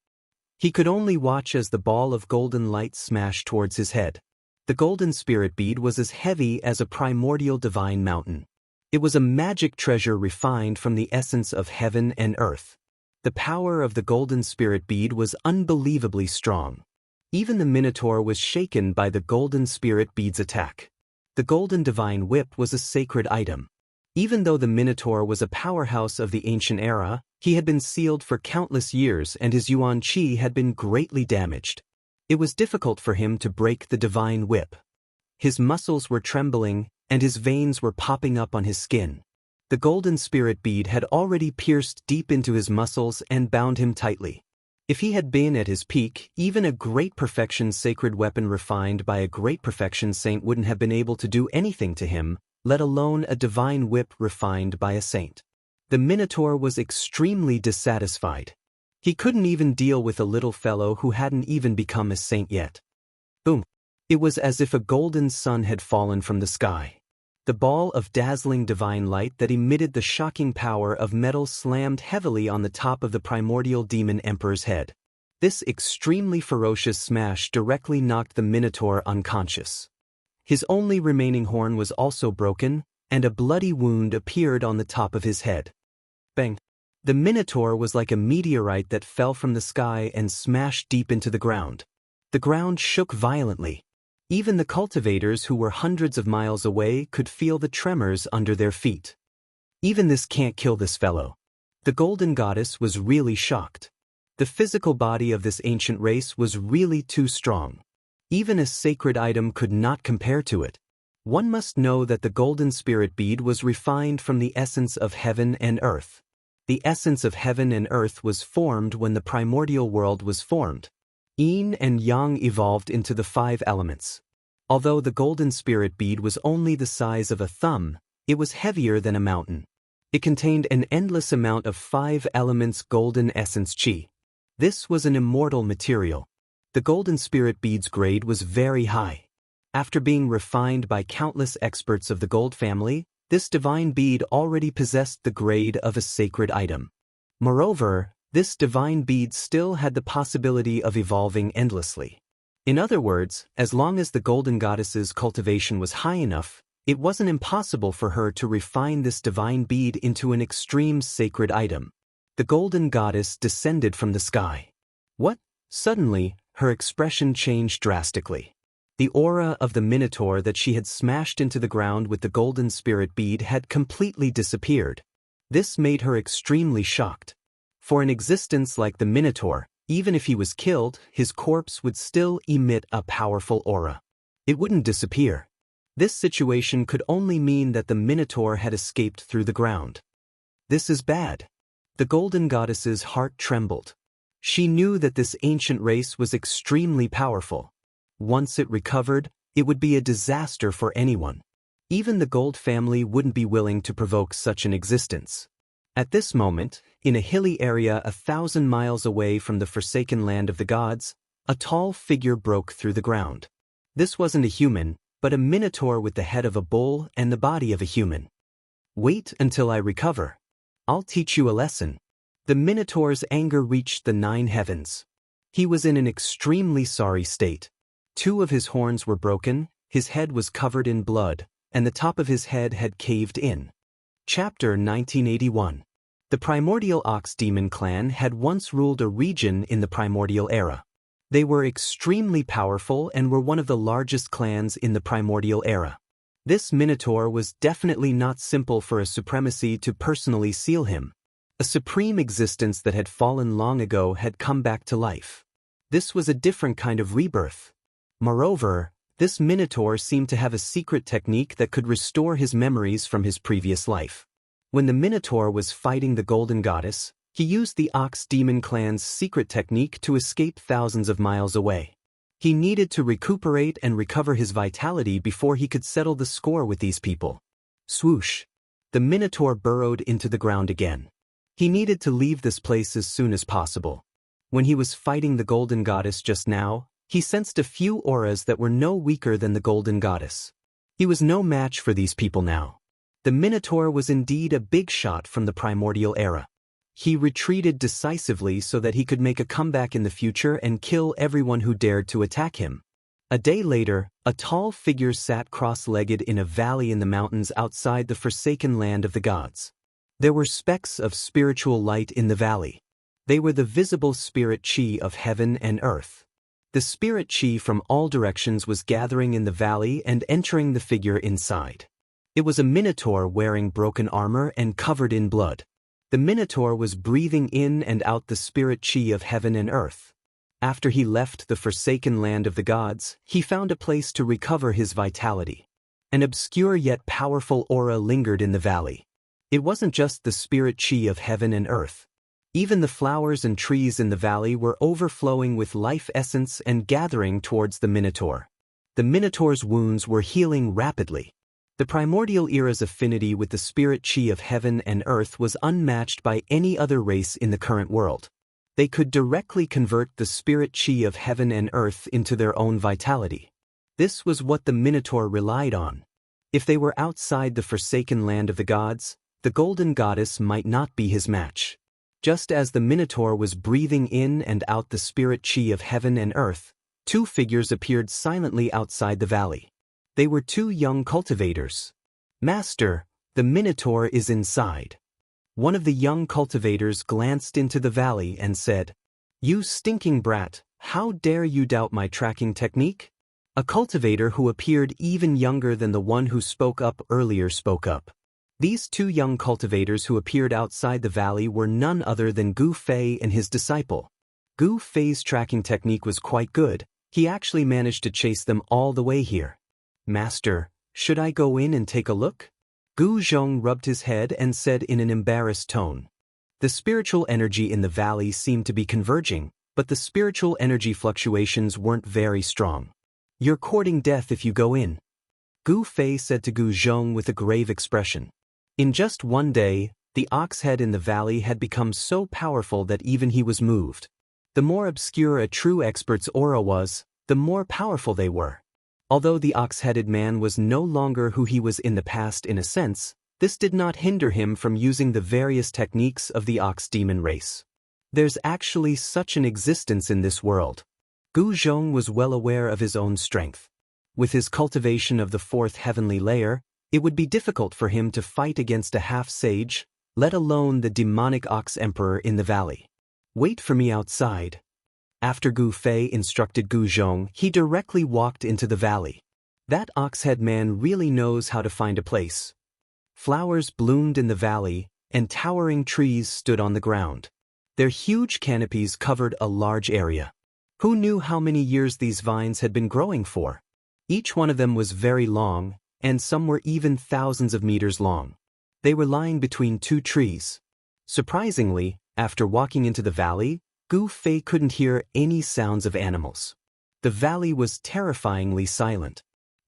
He could only watch as the ball of golden light smashed towards his head. The golden spirit bead was as heavy as a primordial divine mountain. It was a magic treasure refined from the essence of heaven and earth. The power of the golden spirit bead was unbelievably strong. Even the minotaur was shaken by the golden spirit bead's attack. The golden divine whip was a sacred item. Even though the minotaur was a powerhouse of the ancient era, he had been sealed for countless years and his yuan chi had been greatly damaged. It was difficult for him to break the divine whip. His muscles were trembling, and his veins were popping up on his skin. The golden spirit bead had already pierced deep into his muscles and bound him tightly. If he had been at his peak, even a great perfection sacred weapon refined by a great perfection saint wouldn't have been able to do anything to him, let alone a divine whip refined by a saint. The minotaur was extremely dissatisfied. He couldn't even deal with a little fellow who hadn't even become a saint yet. Boom! It was as if a golden sun had fallen from the sky. The ball of dazzling divine light that emitted the shocking power of metal slammed heavily on the top of the primordial demon emperor's head. This extremely ferocious smash directly knocked the minotaur unconscious. His only remaining horn was also broken, and a bloody wound appeared on the top of his head. Bang! The minotaur was like a meteorite that fell from the sky and smashed deep into the ground. The ground shook violently. Even the cultivators who were hundreds of miles away could feel the tremors under their feet. Even this can't kill this fellow. The golden goddess was really shocked. The physical body of this ancient race was really too strong. Even a sacred item could not compare to it. One must know that the golden spirit bead was refined from the essence of heaven and earth. The essence of heaven and earth was formed when the primordial world was formed. Yin and Yang evolved into the 5 elements. Although the golden spirit bead was only the size of a thumb, it was heavier than a mountain. It contained an endless amount of 5 elements golden essence chi. This was an immortal material. The golden spirit bead's grade was very high. After being refined by countless experts of the gold family, this divine bead already possessed the grade of a sacred item. Moreover, this divine bead still had the possibility of evolving endlessly. In other words, as long as the golden goddess's cultivation was high enough, it wasn't impossible for her to refine this divine bead into an extreme sacred item. The golden goddess descended from the sky. What? Suddenly, her expression changed drastically. The aura of the minotaur that she had smashed into the ground with the golden spirit bead had completely disappeared. This made her extremely shocked. For an existence like the minotaur, even if he was killed, his corpse would still emit a powerful aura. It wouldn't disappear. This situation could only mean that the minotaur had escaped through the ground. This is bad. The golden goddess's heart trembled. She knew that this ancient race was extremely powerful. Once it recovered, It would be a disaster for anyone. Even the Gold family wouldn't be willing to provoke such an existence. At this moment, in a hilly area 1,000 miles away from the forsaken land of the gods, a tall figure broke through the ground. This wasn't a human, but a minotaur with the head of a bull and the body of a human. "Wait until I recover. I'll teach you a lesson." The minotaur's anger reached the 9 heavens. He was in an extremely sorry state. 2 of his horns were broken, his head was covered in blood, and the top of his head had caved in. Chapter 1981. The primordial ox demon clan had once ruled a region in the primordial era. They were extremely powerful and were one of the largest clans in the primordial era. This minotaur was definitely not simple for a supremacy to personally seal him. A supreme existence that had fallen long ago had come back to life. This was a different kind of rebirth. Moreover, this minotaur seemed to have a secret technique that could restore his memories from his previous life. When the minotaur was fighting the golden goddess, he used the ox demon clan's secret technique to escape thousands of miles away. He needed to recuperate and recover his vitality before he could settle the score with these people. Swoosh! The minotaur burrowed into the ground again. He needed to leave this place as soon as possible. When he was fighting the golden goddess just now, he sensed a few auras that were no weaker than the golden goddess. He was no match for these people now. The minotaur was indeed a big shot from the primordial era. He retreated decisively so that he could make a comeback in the future and kill everyone who dared to attack him. A day later, a tall figure sat cross-legged in a valley in the mountains outside the forsaken land of the gods. There were specks of spiritual light in the valley. They were the visible spirit chi of heaven and earth. The spirit chi from all directions was gathering in the valley and entering the figure inside. It was a minotaur wearing broken armor and covered in blood. The minotaur was breathing in and out the spirit chi of heaven and earth. After he left the forsaken land of the gods, he found a place to recover his vitality. An obscure yet powerful aura lingered in the valley. It wasn't just the spirit chi of heaven and earth. Even the flowers and trees in the valley were overflowing with life essence and gathering towards the minotaur. The minotaur's wounds were healing rapidly. The primordial era's affinity with the spirit chi of heaven and earth was unmatched by any other race in the current world. They could directly convert the spirit chi of heaven and earth into their own vitality. This was what the minotaur relied on. If they were outside the forsaken land of the gods, the golden goddess might not be his match. Just as the minotaur was breathing in and out the spirit chi of heaven and earth, 2 figures appeared silently outside the valley. They were 2 young cultivators. "Master, the minotaur is inside." One of the young cultivators glanced into the valley and said, "You stinking brat, how dare you doubt my tracking technique?" A cultivator who appeared even younger than the one who spoke up earlier spoke up. These 2 young cultivators who appeared outside the valley were none other than Gu Fei and his disciple. Gu Fei's tracking technique was quite good. He actually managed to chase them all the way here. "Master, should I go in and take a look?" Gu Zhong rubbed his head and said in an embarrassed tone. The spiritual energy in the valley seemed to be converging, but the spiritual energy fluctuations weren't very strong. "You're courting death if you go in," Gu Fei said to Gu Zhong with a grave expression. In just one day, the ox head in the valley had become so powerful that even he was moved. The more obscure a true expert's aura was, the more powerful they were. Although the ox-headed man was no longer who he was in the past in a sense, this did not hinder him from using the various techniques of the ox demon race. There's actually such an existence in this world. Gu Zhong was well aware of his own strength. With his cultivation of the 4th heavenly layer, it would be difficult for him to fight against a half-sage, let alone the demonic ox emperor in the valley. "Wait for me outside." After Gu Fei instructed Gu Zhong, he directly walked into the valley. That ox-head man really knows how to find a place. Flowers bloomed in the valley, and towering trees stood on the ground. Their huge canopies covered a large area. Who knew how many years these vines had been growing for? Each one of them was very long, and some were even thousands of meters long. They were lying between 2 trees. Surprisingly, after walking into the valley, Gu Fei couldn't hear any sounds of animals. The valley was terrifyingly silent.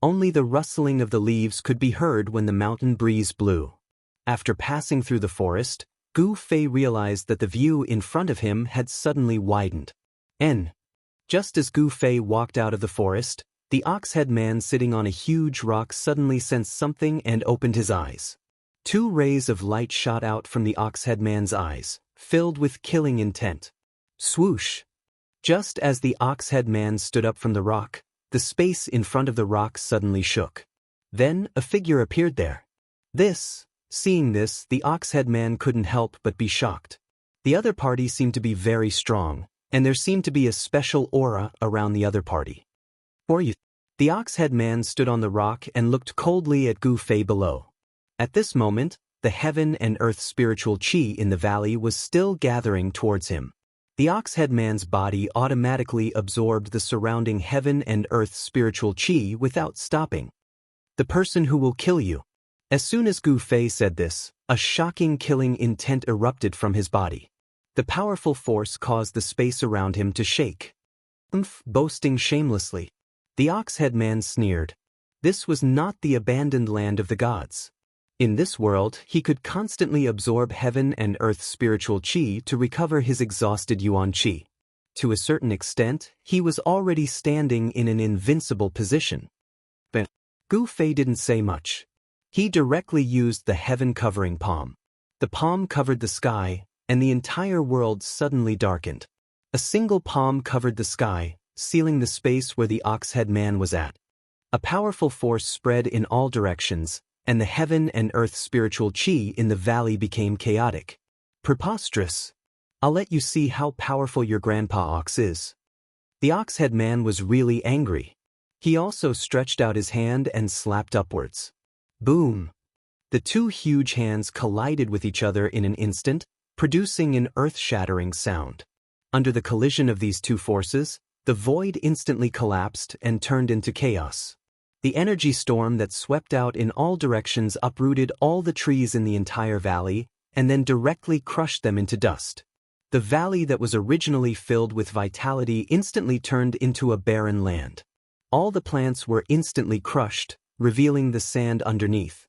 Only the rustling of the leaves could be heard when the mountain breeze blew. After passing through the forest, Gu Fei realized that the view in front of him had suddenly widened. Just as Gu Fei walked out of the forest, the ox-head man sitting on a huge rock suddenly sensed something and opened his eyes. 2 rays of light shot out from the ox-head man's eyes, filled with killing intent. Swoosh! Just as the ox-head man stood up from the rock, the space in front of the rock suddenly shook. Then a figure appeared there. Seeing this, the ox-head man couldn't help but be shocked. The other party seemed to be very strong, and there seemed to be a special aura around the other party. The ox-head man stood on the rock and looked coldly at Gu Fei below. At this moment, the heaven and earth spiritual chi in the valley was still gathering towards him. The ox-head man's body automatically absorbed the surrounding heaven and earth spiritual chi without stopping. The person who will kill you. As soon as Gu Fei said this, a shocking killing intent erupted from his body. The powerful force caused the space around him to shake. Boasting shamelessly. The ox-head man sneered. This was not the abandoned land of the gods. In this world, he could constantly absorb heaven and earth spiritual chi to recover his exhausted yuan chi. To a certain extent, he was already standing in an invincible position. But Gu Fei didn't say much. He directly used the heaven-covering palm. The palm covered the sky, and the entire world suddenly darkened. A single palm covered the sky, sealing the space where the ox-head man was at. A powerful force spread in all directions, and the heaven and earth spiritual chi in the valley became chaotic. Preposterous! I'll let you see how powerful your grandpa ox is. The ox-head man was really angry. He also stretched out his hand and slapped upwards. Boom! The 2 huge hands collided with each other in an instant, producing an earth-shattering sound. Under the collision of these 2 forces, the void instantly collapsed and turned into chaos. The energy storm that swept out in all directions uprooted all the trees in the entire valley and then directly crushed them into dust. The valley that was originally filled with vitality instantly turned into a barren land. All the plants were instantly crushed, revealing the sand underneath.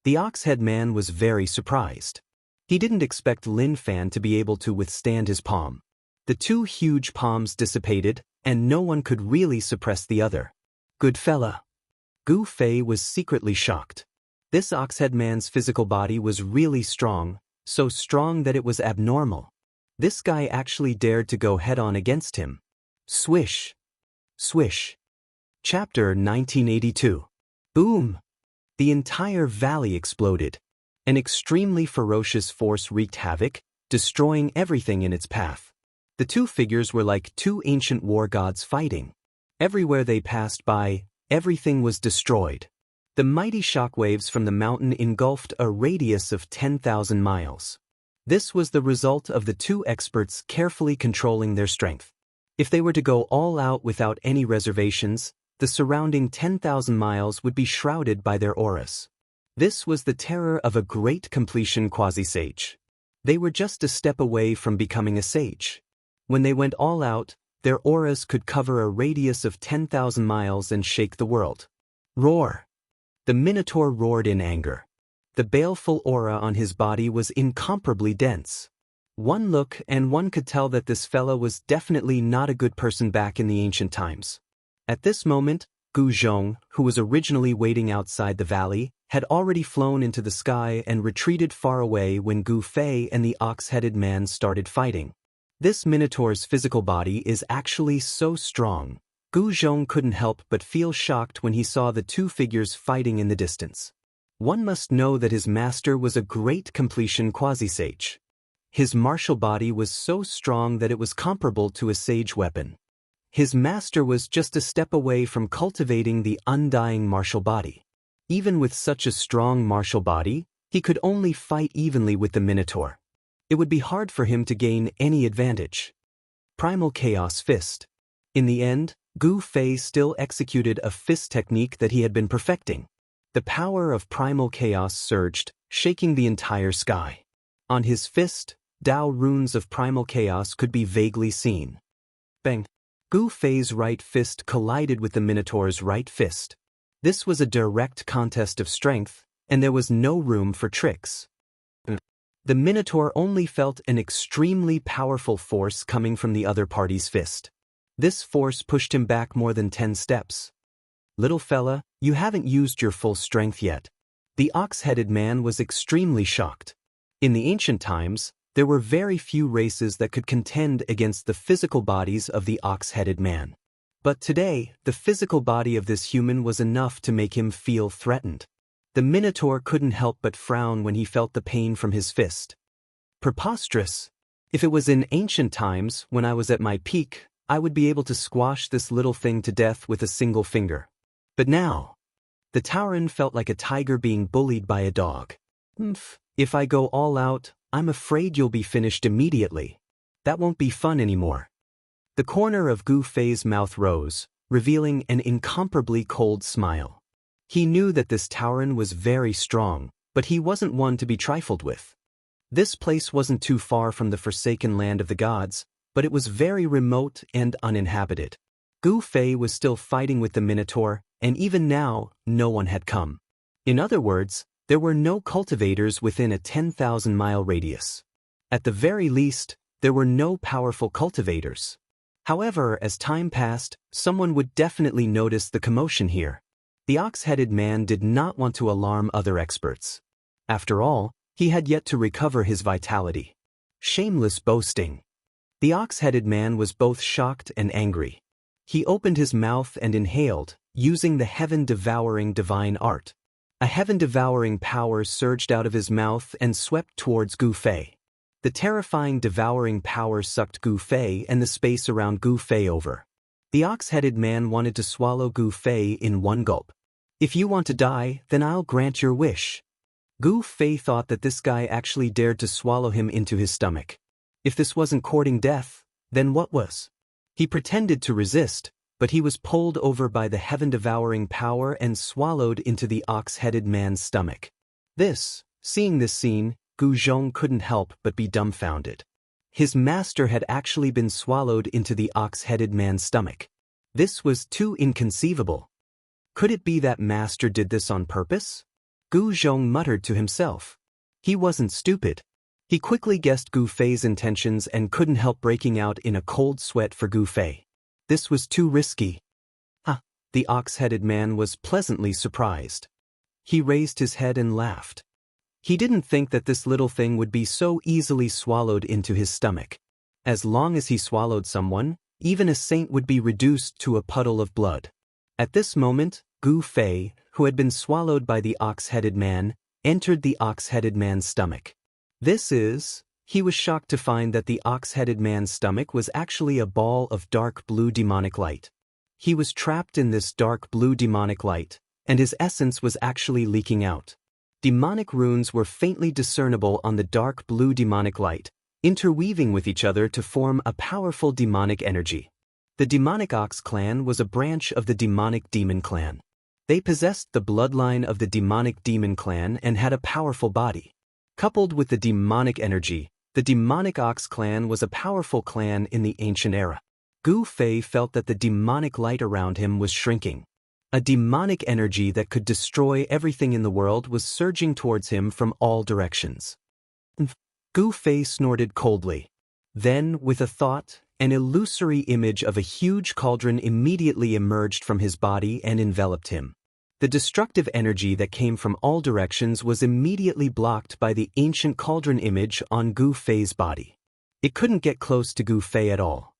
The ox-head man was very surprised. He didn't expect Lin Fan to be able to withstand his palm. The 2 huge palms dissipated, and no one could really suppress the other. Good fella. Gu Fei was secretly shocked. This ox-head man's physical body was really strong, so strong that it was abnormal. This guy actually dared to go head-on against him. Swish. Swish. Chapter 1982. Boom! The entire valley exploded. An extremely ferocious force wreaked havoc, destroying everything in its path. The 2 figures were like 2 ancient war gods fighting. Everywhere they passed by, everything was destroyed. The mighty shockwaves from the mountain engulfed a radius of 10,000 miles. This was the result of the 2 experts carefully controlling their strength. If they were to go all out without any reservations, the surrounding 10,000 miles would be shrouded by their auras. This was the terror of a great completion quasi-sage. They were just a step away from becoming a sage. When they went all out, their auras could cover a radius of 10,000 miles and shake the world. Roar! The Minotaur roared in anger. The baleful aura on his body was incomparably dense. One look and one could tell that this fella was definitely not a good person back in the ancient times. At this moment, Gu Zhong, who was originally waiting outside the valley, had already flown into the sky and retreated far away when Gu Fei and the ox-headed man started fighting. This Minotaur's physical body is actually so strong. Gu Zhong couldn't help but feel shocked when he saw the 2 figures fighting in the distance. One must know that his master was a great completion quasi-sage. His martial body was so strong that it was comparable to a sage weapon. His master was just a step away from cultivating the undying martial body. Even with such a strong martial body, he could only fight evenly with the Minotaur. It would be hard for him to gain any advantage. Primal Chaos Fist. In the end, Gu Fei still executed a fist technique that he had been perfecting. The power of primal chaos surged, shaking the entire sky. On his fist, Tao runes of primal chaos could be vaguely seen. Bang! Gu Fei's right fist collided with the Minotaur's right fist, This was a direct contest of strength, and there was no room for tricks. The Minotaur only felt an extremely powerful force coming from the other party's fist. This force pushed him back more than 10 steps. "Little fella, you haven't used your full strength yet." The ox-headed man was extremely shocked. In the ancient times, there were very few races that could contend against the physical bodies of the ox-headed man. But today, the physical body of this human was enough to make him feel threatened. The Minotaur couldn't help but frown when he felt the pain from his fist. Preposterous! If it was in ancient times, when I was at my peak, I would be able to squash this little thing to death with a single finger. But now, the Tauren felt like a tiger being bullied by a dog. If I go all out, I'm afraid you'll be finished immediately. That won't be fun anymore." The corner of Gu Fei's mouth rose, revealing an incomparably cold smile. He knew that this Tauren was very strong, but he wasn't one to be trifled with. This place wasn't too far from the forsaken land of the gods, but it was very remote and uninhabited. Gu Fei was still fighting with the Minotaur, and even now, no one had come. In other words, there were no cultivators within a 10,000-mile radius. At the very least, there were no powerful cultivators. However, as time passed, someone would definitely notice the commotion here. The ox-headed man did not want to alarm other experts. After all, he had yet to recover his vitality. Shameless boasting. The ox-headed man was both shocked and angry. He opened his mouth and inhaled, using the heaven-devouring divine art. A heaven-devouring power surged out of his mouth and swept towards Gu Fei. The terrifying devouring power sucked Gu Fei and the space around Gu Fei over. The ox-headed man wanted to swallow Gu Fei in one gulp. "If you want to die, then I'll grant your wish." Gu Fei thought that this guy actually dared to swallow him into his stomach. If this wasn't courting death, then what was? He pretended to resist, but he was pulled over by the heaven-devouring power and swallowed into the ox-headed man's stomach. Seeing this scene, Gu Zhong couldn't help but be dumbfounded. His master had actually been swallowed into the ox-headed man's stomach. This was too inconceivable. Could it be that master did this on purpose? Gu Zhong muttered to himself. He wasn't stupid. He quickly guessed Gu Fei's intentions and couldn't help breaking out in a cold sweat for Gu Fei. This was too risky. The ox-headed man was pleasantly surprised. He raised his head and laughed. He didn't think that this little thing would be so easily swallowed into his stomach. As long as he swallowed someone, even a saint would be reduced to a puddle of blood. At this moment, Gu Fei, who had been swallowed by the ox-headed man, entered the ox-headed man's stomach. He was shocked to find that the ox-headed man's stomach was actually a ball of dark blue demonic light. He was trapped in this dark blue demonic light, and his essence was actually leaking out. Demonic runes were faintly discernible on the dark blue demonic light, interweaving with each other to form a powerful demonic energy. The demonic ox clan was a branch of the demonic demon clan. They possessed the bloodline of the demonic demon clan and had a powerful body. Coupled with the demonic energy, the demonic ox clan was a powerful clan in the ancient era. Gu Fei felt that the demonic light around him was shrinking. A demonic energy that could destroy everything in the world was surging towards him from all directions. Gu Fei snorted coldly. Then, with a thought, an illusory image of a huge cauldron immediately emerged from his body and enveloped him. The destructive energy that came from all directions was immediately blocked by the ancient cauldron image on Gu Fei's body. It couldn't get close to Gu Fei at all.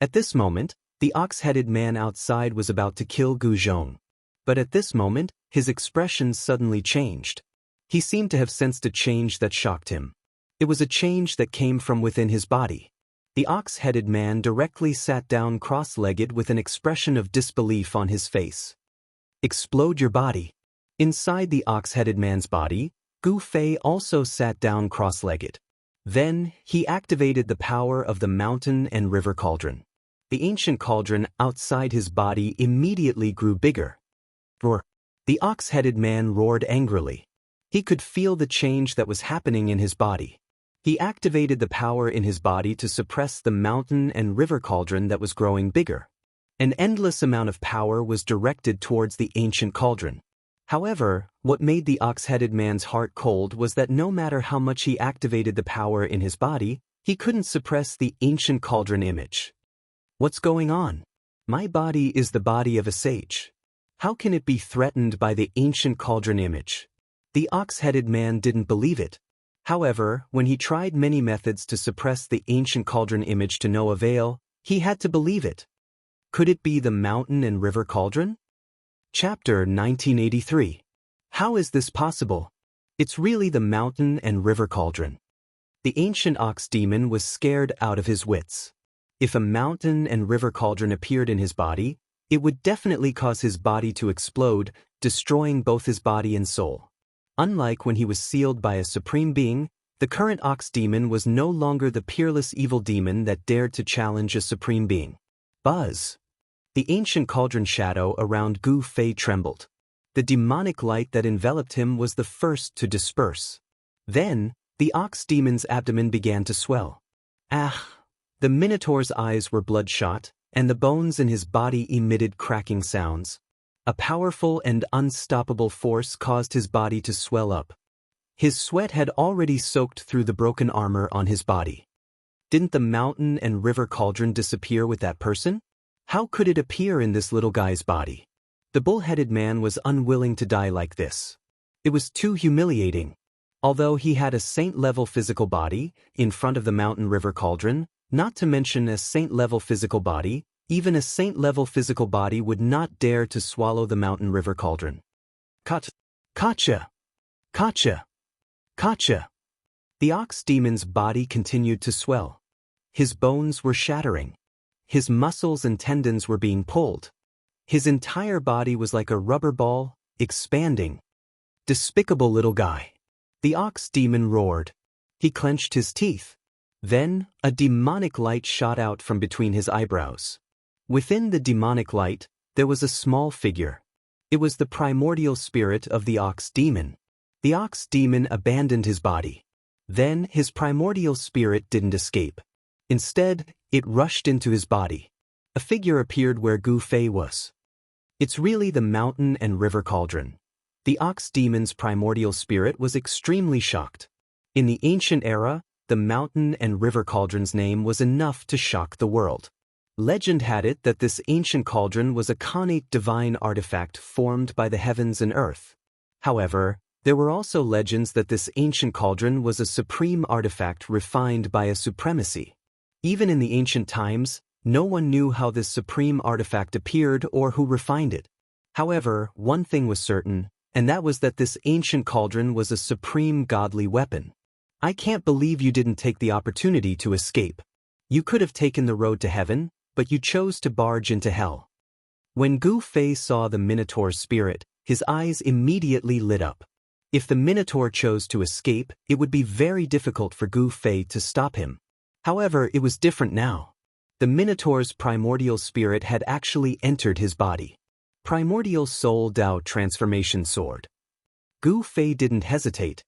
At this moment, the ox-headed man outside was about to kill Gu Zhong. But at this moment, his expression suddenly changed. He seemed to have sensed a change that shocked him. It was a change that came from within his body. The ox-headed man directly sat down cross-legged with an expression of disbelief on his face. "Explode your body." Inside the ox-headed man's body, Gu Fei also sat down cross-legged. Then, he activated the power of the mountain and river cauldron. The ancient cauldron outside his body immediately grew bigger. Roar! The ox-headed man roared angrily. He could feel the change that was happening in his body. He activated the power in his body to suppress the mountain and river cauldron that was growing bigger. An endless amount of power was directed towards the ancient cauldron. However, what made the ox-headed man's heart cold was that no matter how much he activated the power in his body, he couldn't suppress the ancient cauldron image. What's going on? My body is the body of a sage. How can it be threatened by the ancient cauldron image? The ox-headed man didn't believe it. However, when he tried many methods to suppress the ancient cauldron image to no avail, he had to believe it. Could it be the mountain and river cauldron? Chapter 1983. How is this possible? It's really the mountain and river cauldron. The ancient ox demon was scared out of his wits. If a mountain and river cauldron appeared in his body, it would definitely cause his body to explode, destroying both his body and soul. Unlike when he was sealed by a supreme being, the current ox demon was no longer the peerless evil demon that dared to challenge a supreme being. Buzz. The ancient cauldron shadow around Gu Fei trembled. The demonic light that enveloped him was the first to disperse. Then, the ox demon's abdomen began to swell. Ah! The Minotaur's eyes were bloodshot, and the bones in his body emitted cracking sounds. A powerful and unstoppable force caused his body to swell up. His sweat had already soaked through the broken armor on his body. Didn't the mountain and river cauldron disappear with that person? How could it appear in this little guy's body? The bull-headed man was unwilling to die like this. It was too humiliating. Although he had a saint-level physical body, in front of the mountain-river cauldron, not to mention a saint-level physical body, even a saint-level physical body would not dare to swallow the mountain-river cauldron. Gotcha! Gotcha! Gotcha! The ox demon's body continued to swell. His bones were shattering. His muscles and tendons were being pulled. His entire body was like a rubber ball, expanding. Despicable little guy. The ox demon roared. He clenched his teeth. Then, a demonic light shot out from between his eyebrows. Within the demonic light, there was a small figure. It was the primordial spirit of the ox demon. The ox demon abandoned his body. Then, his primordial spirit didn't escape. Instead, it rushed into his body. A figure appeared where Gu Fei was. It's really the mountain and river cauldron. The ox demon's primordial spirit was extremely shocked. In the ancient era, the mountain and river cauldron's name was enough to shock the world. Legend had it that this ancient cauldron was a connate divine artifact formed by the heavens and earth. However, there were also legends that this ancient cauldron was a supreme artifact refined by a supremacy. Even in the ancient times, no one knew how this supreme artifact appeared or who refined it. However, one thing was certain, and that was that this ancient cauldron was a supreme godly weapon. I can't believe you didn't take the opportunity to escape. You could have taken the road to heaven, but you chose to barge into hell. When Gu Fei saw the Minotaur's spirit, his eyes immediately lit up. If the Minotaur chose to escape, it would be very difficult for Gu Fei to stop him. However, it was different now. The Minotaur's primordial spirit had actually entered his body. Primordial Soul Dao Transformation Sword. Gu Fei didn't hesitate.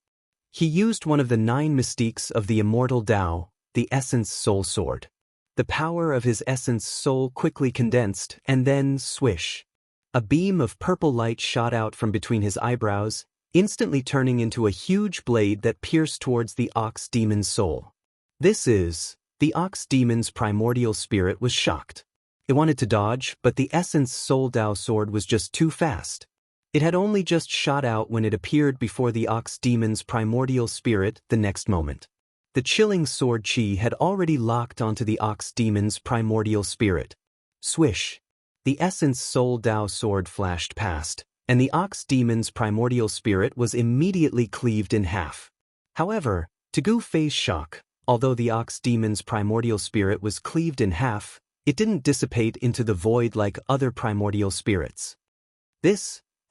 He used one of the 9 mystiques of the immortal Dao, the Essence Soul Sword. The power of his essence soul quickly condensed, and then swish. A beam of purple light shot out from between his eyebrows, instantly turning into a huge blade that pierced towards the ox demon's soul. The ox demon's primordial spirit was shocked. It wanted to dodge, but the Essence Soul Dao sword was just too fast. It had only just shot out when it appeared before the ox demon's primordial spirit the next moment. The chilling sword chi had already locked onto the ox demon's primordial spirit. Swish! The Essence Soul Dao sword flashed past, and the ox demon's primordial spirit was immediately cleaved in half. However, to Gu Fei's shock, although the ox demon's primordial spirit was cleaved in half, it didn't dissipate into the void like other primordial spirits.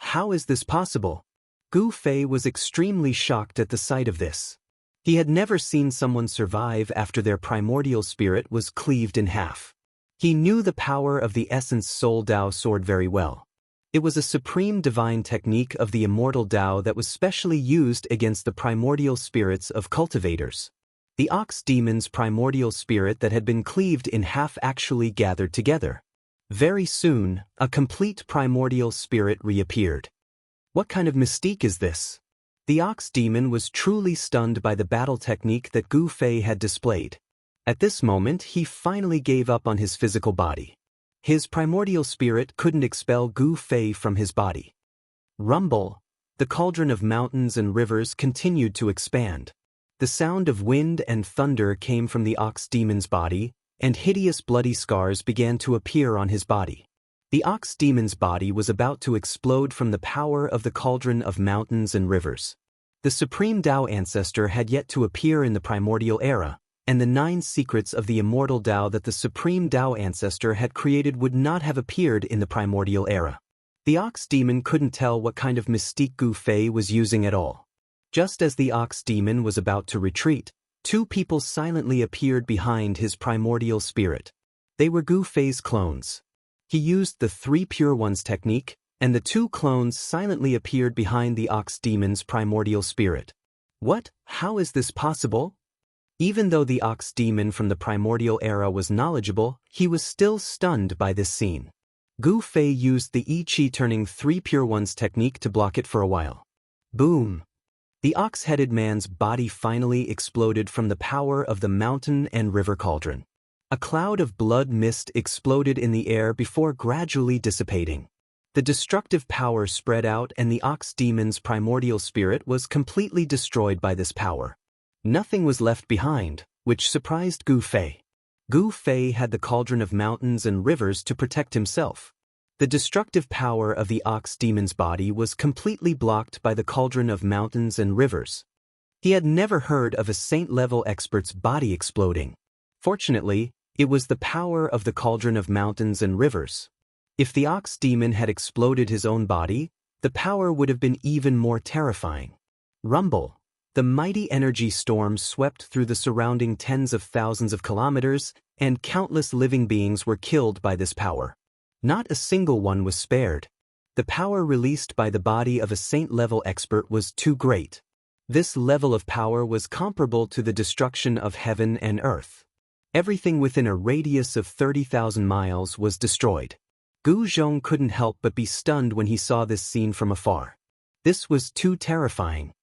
How is this possible? Gu Fei was extremely shocked at the sight of this. He had never seen someone survive after their primordial spirit was cleaved in half. He knew the power of the Essence Soul Dao sword very well. It was a supreme divine technique of the immortal Dao that was specially used against the primordial spirits of cultivators. The ox demon's primordial spirit that had been cleaved in half actually gathered together. Very soon, a complete primordial spirit reappeared. What kind of mystique is this? The ox demon was truly stunned by the battle technique that Gu Fei had displayed. At this moment, he finally gave up on his physical body. His primordial spirit couldn't expel Gu Fei from his body. Rumble. The cauldron of mountains and rivers continued to expand. The sound of wind and thunder came from the ox demon's body, and hideous bloody scars began to appear on his body. The ox demon's body was about to explode from the power of the cauldron of mountains and rivers. The supreme Tao ancestor had yet to appear in the primordial era, and the 9 secrets of the immortal Tao that the supreme Tao ancestor had created would not have appeared in the primordial era. The ox demon couldn't tell what kind of mystique Gu Fei was using at all. Just as the ox demon was about to retreat, 2 people silently appeared behind his primordial spirit. They were Gu Fei's clones. He used the 3 Pure Ones technique, and the 2 clones silently appeared behind the ox demon's primordial spirit. What? How is this possible? Even though the ox demon from the primordial era was knowledgeable, he was still stunned by this scene. Gu Fei used the I Chi turning 3 Pure Ones technique to block it for a while. Boom! The ox-headed man's body finally exploded from the power of the mountain and river cauldron. A cloud of blood mist exploded in the air before gradually dissipating. The destructive power spread out and the ox demon's primordial spirit was completely destroyed by this power. Nothing was left behind, which surprised Gu Fei. Gu Fei had the cauldron of mountains and rivers to protect himself. The destructive power of the ox demon's body was completely blocked by the cauldron of mountains and rivers. He had never heard of a saint-level expert's body exploding. Fortunately, it was the power of the cauldron of mountains and rivers. If the ox demon had exploded his own body, the power would have been even more terrifying. Rumble. The mighty energy storm swept through the surrounding tens of thousands of kilometers, and countless living beings were killed by this power. Not a single one was spared. The power released by the body of a saint-level expert was too great. This level of power was comparable to the destruction of heaven and earth. Everything within a radius of 30,000 miles was destroyed. Gu Zhong couldn't help but be stunned when he saw this scene from afar. This was too terrifying.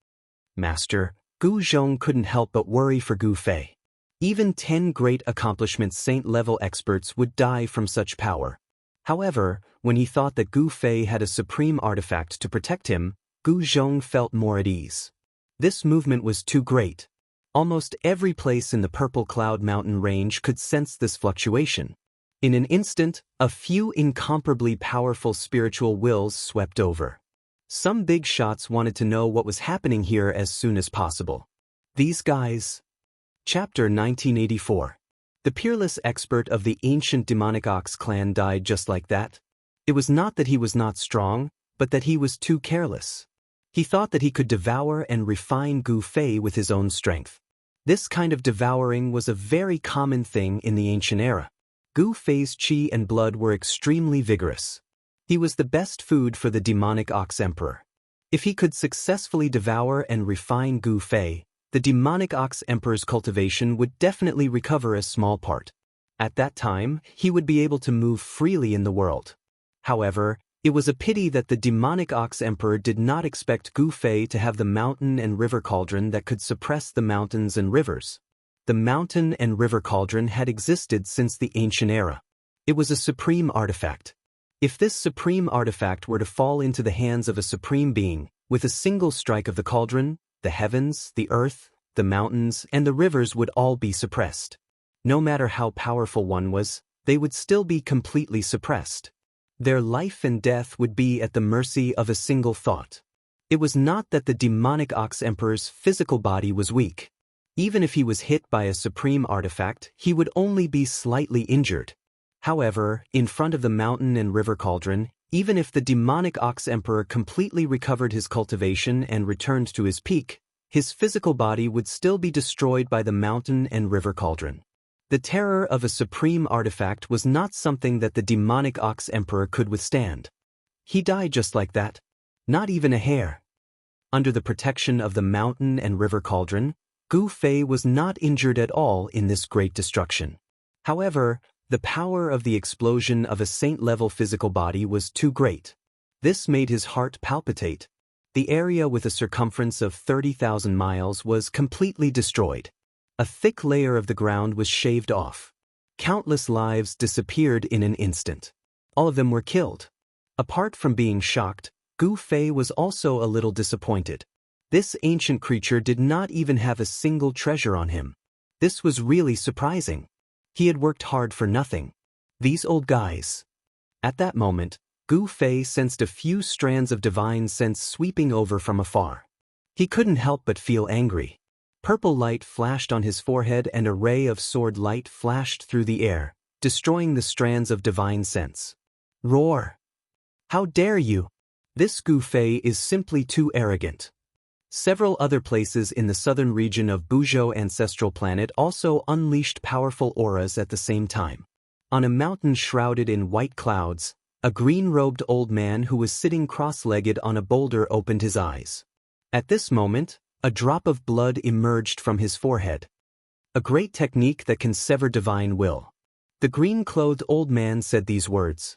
Master, Gu Zhong couldn't help but worry for Gu Fei. Even 10 great accomplishment saint-level experts would die from such power. However, when he thought that Gu Fei had a supreme artifact to protect him, Gu Zhong felt more at ease. This movement was too great. Almost every place in the Purple Cloud Mountain range could sense this fluctuation. In an instant, a few incomparably powerful spiritual wills swept over. Some big shots wanted to know what was happening here as soon as possible. These guys. Chapter 1984. The peerless expert of the ancient demonic ox clan died just like that. It was not that he was not strong, but that he was too careless. He thought that he could devour and refine Gu Fei with his own strength. This kind of devouring was a very common thing in the ancient era. Gu Fei's qi and blood were extremely vigorous. He was the best food for the demonic ox emperor. If he could successfully devour and refine Gu Fei, the demonic ox emperor's cultivation would definitely recover a small part. At that time, he would be able to move freely in the world. However, it was a pity that the demonic ox emperor did not expect Gu Fei to have the mountain and river cauldron that could suppress the mountains and rivers. The mountain and river cauldron had existed since the ancient era. It was a supreme artifact. If this supreme artifact were to fall into the hands of a supreme being, with a single strike of the cauldron, the heavens, the earth, the mountains, and the rivers would all be suppressed. No matter how powerful one was, they would still be completely suppressed. Their life and death would be at the mercy of a single thought. It was not that the demonic ox emperor's physical body was weak. Even if he was hit by a supreme artifact, he would only be slightly injured. However, in front of the mountain and river cauldron, even if the demonic ox emperor completely recovered his cultivation and returned to his peak, his physical body would still be destroyed by the mountain and river cauldron. The terror of a supreme artifact was not something that the demonic ox emperor could withstand. He died just like that. Not even a hair. Under the protection of the mountain and river cauldron, Gu Fei was not injured at all in this great destruction. However, The power of the explosion of a saint-level physical body was too great. This made his heart palpitate. The area with a circumference of 30,000 miles was completely destroyed. A thick layer of the ground was shaved off. Countless lives disappeared in an instant. All of them were killed. Apart from being shocked, Gu Fei was also a little disappointed. This ancient creature did not even have a single treasure on him. This was really surprising. He had worked hard for nothing. These old guys. At that moment, Gu Fei sensed a few strands of divine sense sweeping over from afar. He couldn't help but feel angry. Purple light flashed on his forehead and a ray of sword light flashed through the air, destroying the strands of divine sense. Roar! How dare you! This Gu Fei is simply too arrogant. Several other places in the southern region of Buzhou ancestral planet also unleashed powerful auras at the same time. On a mountain shrouded in white clouds, a green-robed old man who was sitting cross-legged on a boulder opened his eyes. At this moment, a drop of blood emerged from his forehead. A great technique that can sever divine will. The green-clothed old man said these words.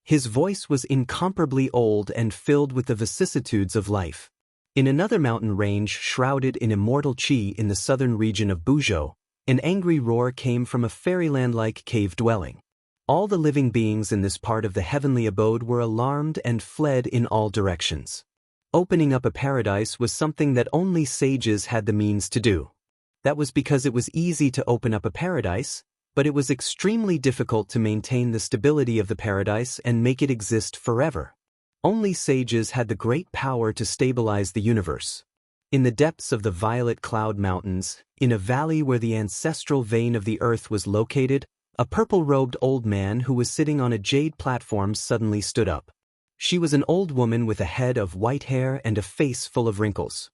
His voice was incomparably old and filled with the vicissitudes of life. In another mountain range shrouded in immortal qi in the southern region of Buzhou, an angry roar came from a fairyland-like cave dwelling. All the living beings in this part of the heavenly abode were alarmed and fled in all directions. Opening up a paradise was something that only sages had the means to do. That was because it was easy to open up a paradise, but it was extremely difficult to maintain the stability of the paradise and make it exist forever. Only sages had the great power to stabilize the universe. In the depths of the Violet Cloud Mountains, in a valley where the ancestral vein of the earth was located, a purple-robed old man who was sitting on a jade platform suddenly stood up. She was an old woman with a head of white hair and a face full of wrinkles.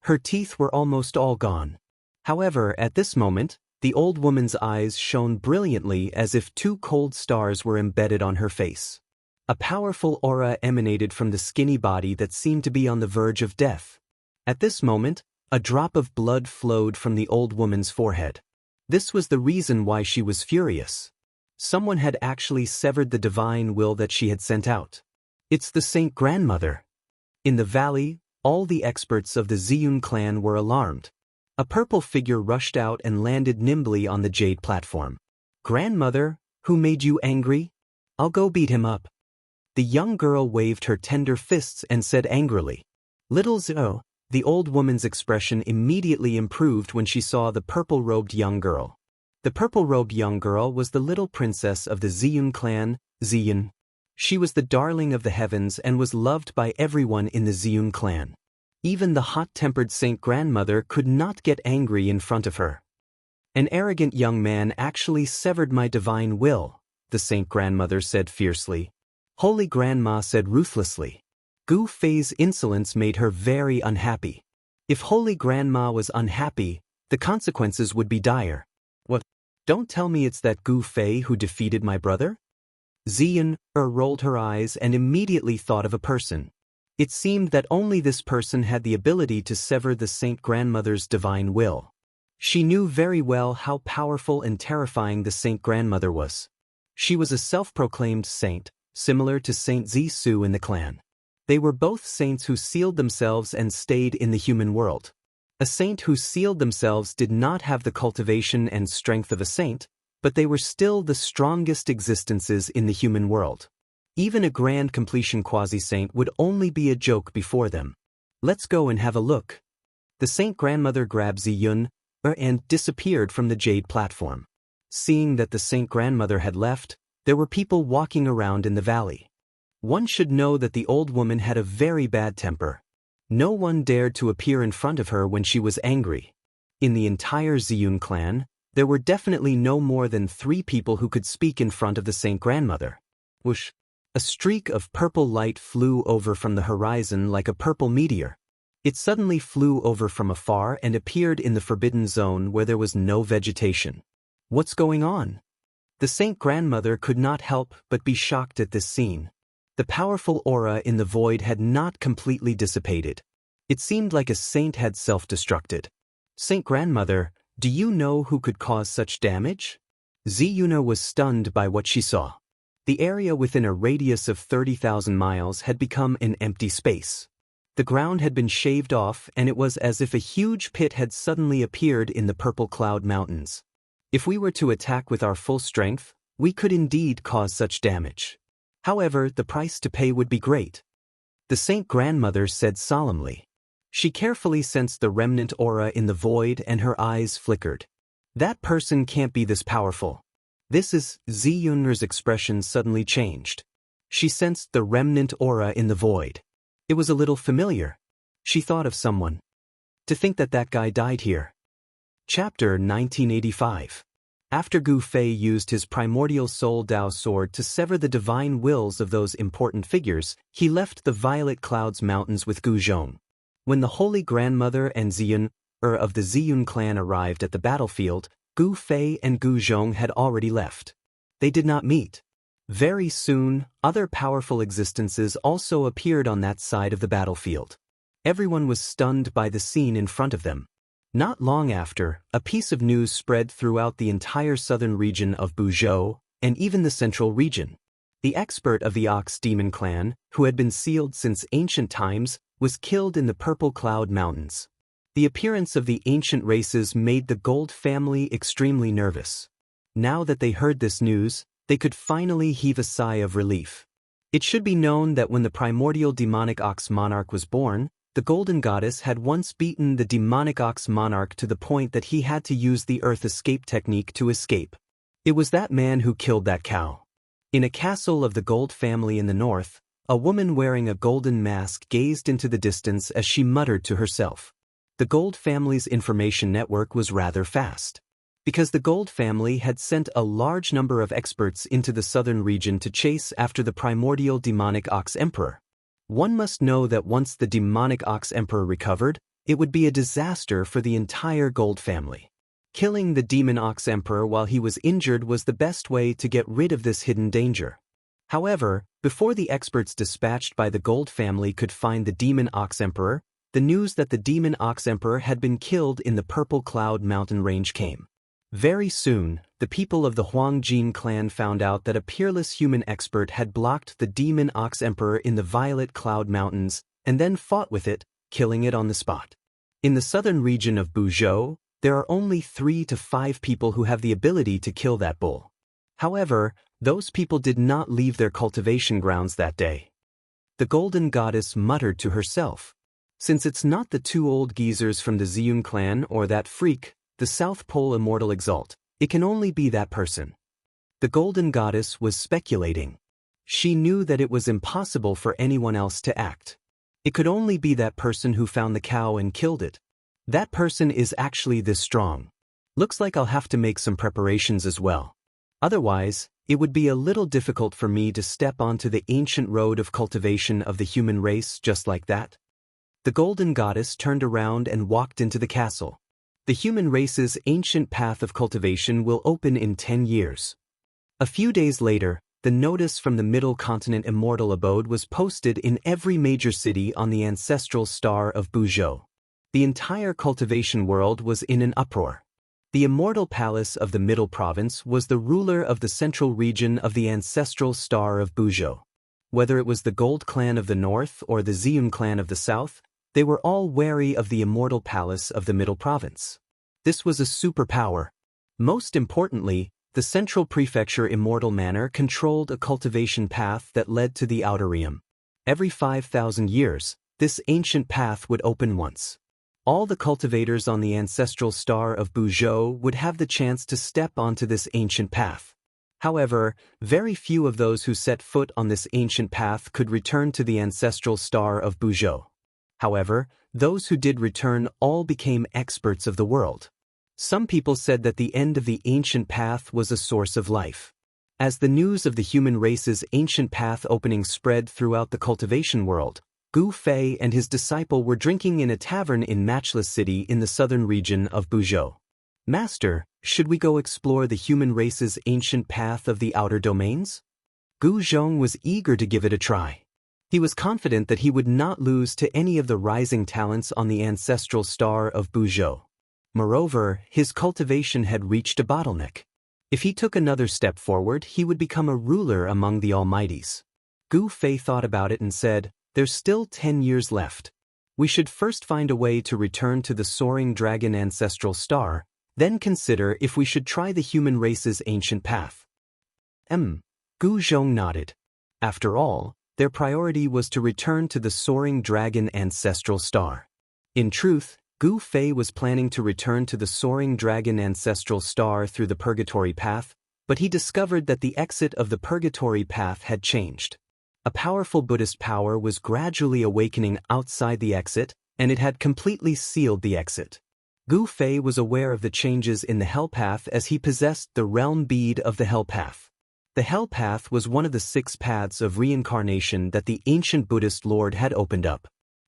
Her teeth were almost all gone. However, at this moment, the old woman's eyes shone brilliantly as if two cold stars were embedded on her face. A powerful aura emanated from the skinny body that seemed to be on the verge of death. At this moment, a drop of blood flowed from the old woman's forehead. This was the reason why she was furious. Someone had actually severed the divine will that she had sent out. It's the Saint Grandmother. In the valley, all the experts of the Ziyun clan were alarmed. A purple figure rushed out and landed nimbly on the jade platform. Grandmother, who made you angry? I'll go beat him up. The young girl waved her tender fists and said angrily. Little Zhou, the old woman's expression immediately improved when she saw the purple-robed young girl. The purple-robed young girl was the little princess of the Ziyun clan, Ziyun. She was the darling of the heavens and was loved by everyone in the Ziyun clan. Even the hot-tempered Saint Grandmother could not get angry in front of her. An arrogant young man actually severed my divine will, the Saint Grandmother said fiercely. Holy Grandma said ruthlessly. Gu Fei's insolence made her very unhappy. If Holy Grandma was unhappy, the consequences would be dire. What? Don't tell me it's that Gu Fei who defeated my brother? Ziyun rolled her eyes and immediately thought of a person. It seemed that only this person had the ability to sever the Saint Grandmother's divine will. She knew very well how powerful and terrifying the Saint Grandmother was. She was a self-proclaimed saint, similar to Saint Zisu in the clan. They were both saints who sealed themselves and stayed in the human world. A saint who sealed themselves did not have the cultivation and strength of a saint, but they were still the strongest existences in the human world. Even a grand completion quasi-saint would only be a joke before them. Let's go and have a look. The Saint Grandmother grabbed Ziyun and disappeared from the jade platform. Seeing that the Saint Grandmother had left, there were people walking around in the valley. One should know that the old woman had a very bad temper. No one dared to appear in front of her when she was angry. In the entire Ziyun clan, there were definitely no more than 3 people who could speak in front of the Saint Grandmother. Whoosh! A streak of purple light flew over from the horizon like a purple meteor. It suddenly flew over from afar and appeared in the forbidden zone where there was no vegetation. What's going on? The Saint Grandmother could not help but be shocked at this scene. The powerful aura in the void had not completely dissipated. It seemed like a saint had self-destructed. Saint Grandmother, do you know who could cause such damage? Ziyuna was stunned by what she saw. The area within a radius of 30,000 miles had become an empty space. The ground had been shaved off, and it was as if a huge pit had suddenly appeared in the Purple Cloud Mountains. If we were to attack with our full strength, we could indeed cause such damage. However, the price to pay would be great. The Saint Grandmother said solemnly. She carefully sensed the remnant aura in the void and her eyes flickered. That person can't be this powerful. This is Ziyun's expression suddenly changed. She sensed the remnant aura in the void. It was a little familiar. She thought of someone. To think that that guy died here. Chapter 1985. After Gu Fei used his primordial soul Dao sword to sever the divine wills of those important figures, he left the Violet Clouds Mountains with Gu Zhong. When the Holy Grandmother and Ziyun of the Ziyun clan arrived at the battlefield, Gu Fei and Gu Zhong had already left. They did not meet. Very soon, other powerful existences also appeared on that side of the battlefield. Everyone was stunned by the scene in front of them. Not long after, a piece of news spread throughout the entire southern region of Buzhou, and even the central region. The expert of the Ox Demon clan, who had been sealed since ancient times, was killed in the Purple Cloud Mountains. The appearance of the ancient races made the Gold family extremely nervous. Now that they heard this news, they could finally heave a sigh of relief. It should be known that when the primordial demonic ox monarch was born, the Golden Goddess had once beaten the demonic ox monarch to the point that he had to use the earth escape technique to escape. It was that man who killed that cow. In a castle of the Gold family in the north, a woman wearing a golden mask gazed into the distance as she muttered to herself. The Gold family's information network was rather fast. Because the Gold family had sent a large number of experts into the southern region to chase after the primordial demonic ox emperor. One must know that once the demonic ox emperor recovered, it would be a disaster for the entire Gold family. Killing the demon ox emperor while he was injured was the best way to get rid of this hidden danger. However, before the experts dispatched by the Gold family could find the demon ox emperor, the news that the demon ox emperor had been killed in the Purple Cloud mountain range came. Very soon, the people of the Huangjin clan found out that a peerless human expert had blocked the demon ox emperor in the Violet Cloud Mountains and then fought with it, killing it on the spot. In the southern region of Buzhou, there are only 3 to 5 people who have the ability to kill that bull. However, those people did not leave their cultivation grounds that day. The Golden Goddess muttered to herself. Since it's not the 2 old geezers from the Ziyun clan or that freak, the South Pole Immortal Exalt, it can only be that person. The Golden Goddess was speculating. She knew that it was impossible for anyone else to act. It could only be that person who found the cow and killed it. That person is actually this strong. Looks like I'll have to make some preparations as well. Otherwise, it would be a little difficult for me to step onto the ancient road of cultivation of the human race just like that. The Golden Goddess turned around and walked into the castle. The human race's ancient path of cultivation will open in 10 years. A few days later, the notice from the Middle Continent Immortal Abode was posted in every major city on the ancestral star of Buzhou. The entire cultivation world was in an uproar. The Immortal Palace of the Middle Province was the ruler of the central region of the ancestral star of Buzhou. Whether it was the Gold clan of the north or the Ziyun clan of the south, they were all wary of the Immortal Palace of the Middle Province. This was a superpower. Most importantly, the Central Prefecture Immortal Manor controlled a cultivation path that led to the Outer Realm. Every 5,000 years, this ancient path would open once. All the cultivators on the ancestral star of Buzhou would have the chance to step onto this ancient path. However, very few of those who set foot on this ancient path could return to the ancestral star of Buzhou. However, those who did return all became experts of the world. Some people said that the end of the ancient path was a source of life. As the news of the human race's ancient path opening spread throughout the cultivation world, Gu Fei and his disciple were drinking in a tavern in Matchless City in the southern region of Buzhou. Master, should we go explore the human race's ancient path of the outer domains? Gu Zhong was eager to give it a try. He was confident that he would not lose to any of the rising talents on the ancestral star of Buzhou. Moreover, his cultivation had reached a bottleneck. If he took another step forward, he would become a ruler among the Almighties. Gu Fei thought about it and said, "There's still 10 years left. We should first find a way to return to the soaring dragon ancestral star, then consider if we should try the human race's ancient path." Gu Zhong nodded. After all, their priority was to return to the soaring dragon ancestral star. In truth, Gu Fei was planning to return to the soaring dragon ancestral star through the purgatory path, but he discovered that the exit of the purgatory path had changed. A powerful Buddhist power was gradually awakening outside the exit, and it had completely sealed the exit. Gu Fei was aware of the changes in the Hell Path as he possessed the realm bead of the Hell Path. The Hell Path was one of the 6 paths of reincarnation that the ancient Buddhist Lord had opened up.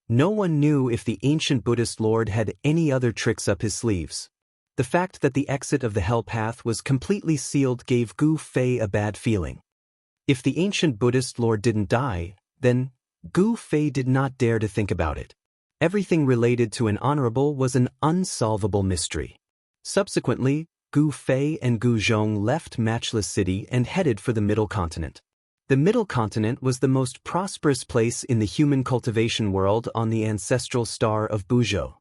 No one knew if the ancient Buddhist Lord had any other tricks up his sleeves. The fact that the exit of the Hell Path was completely sealed gave Gu Fei a bad feeling. If the ancient Buddhist Lord didn't die, then Gu Fei did not dare to think about it. Everything related to an honorable was an unsolvable mystery. Subsequently, Gu Fei and Gu Zhong left Matchless City and headed for the Middle Continent. The Middle Continent was the most prosperous place in the human cultivation world on the ancestral star of Buzhou.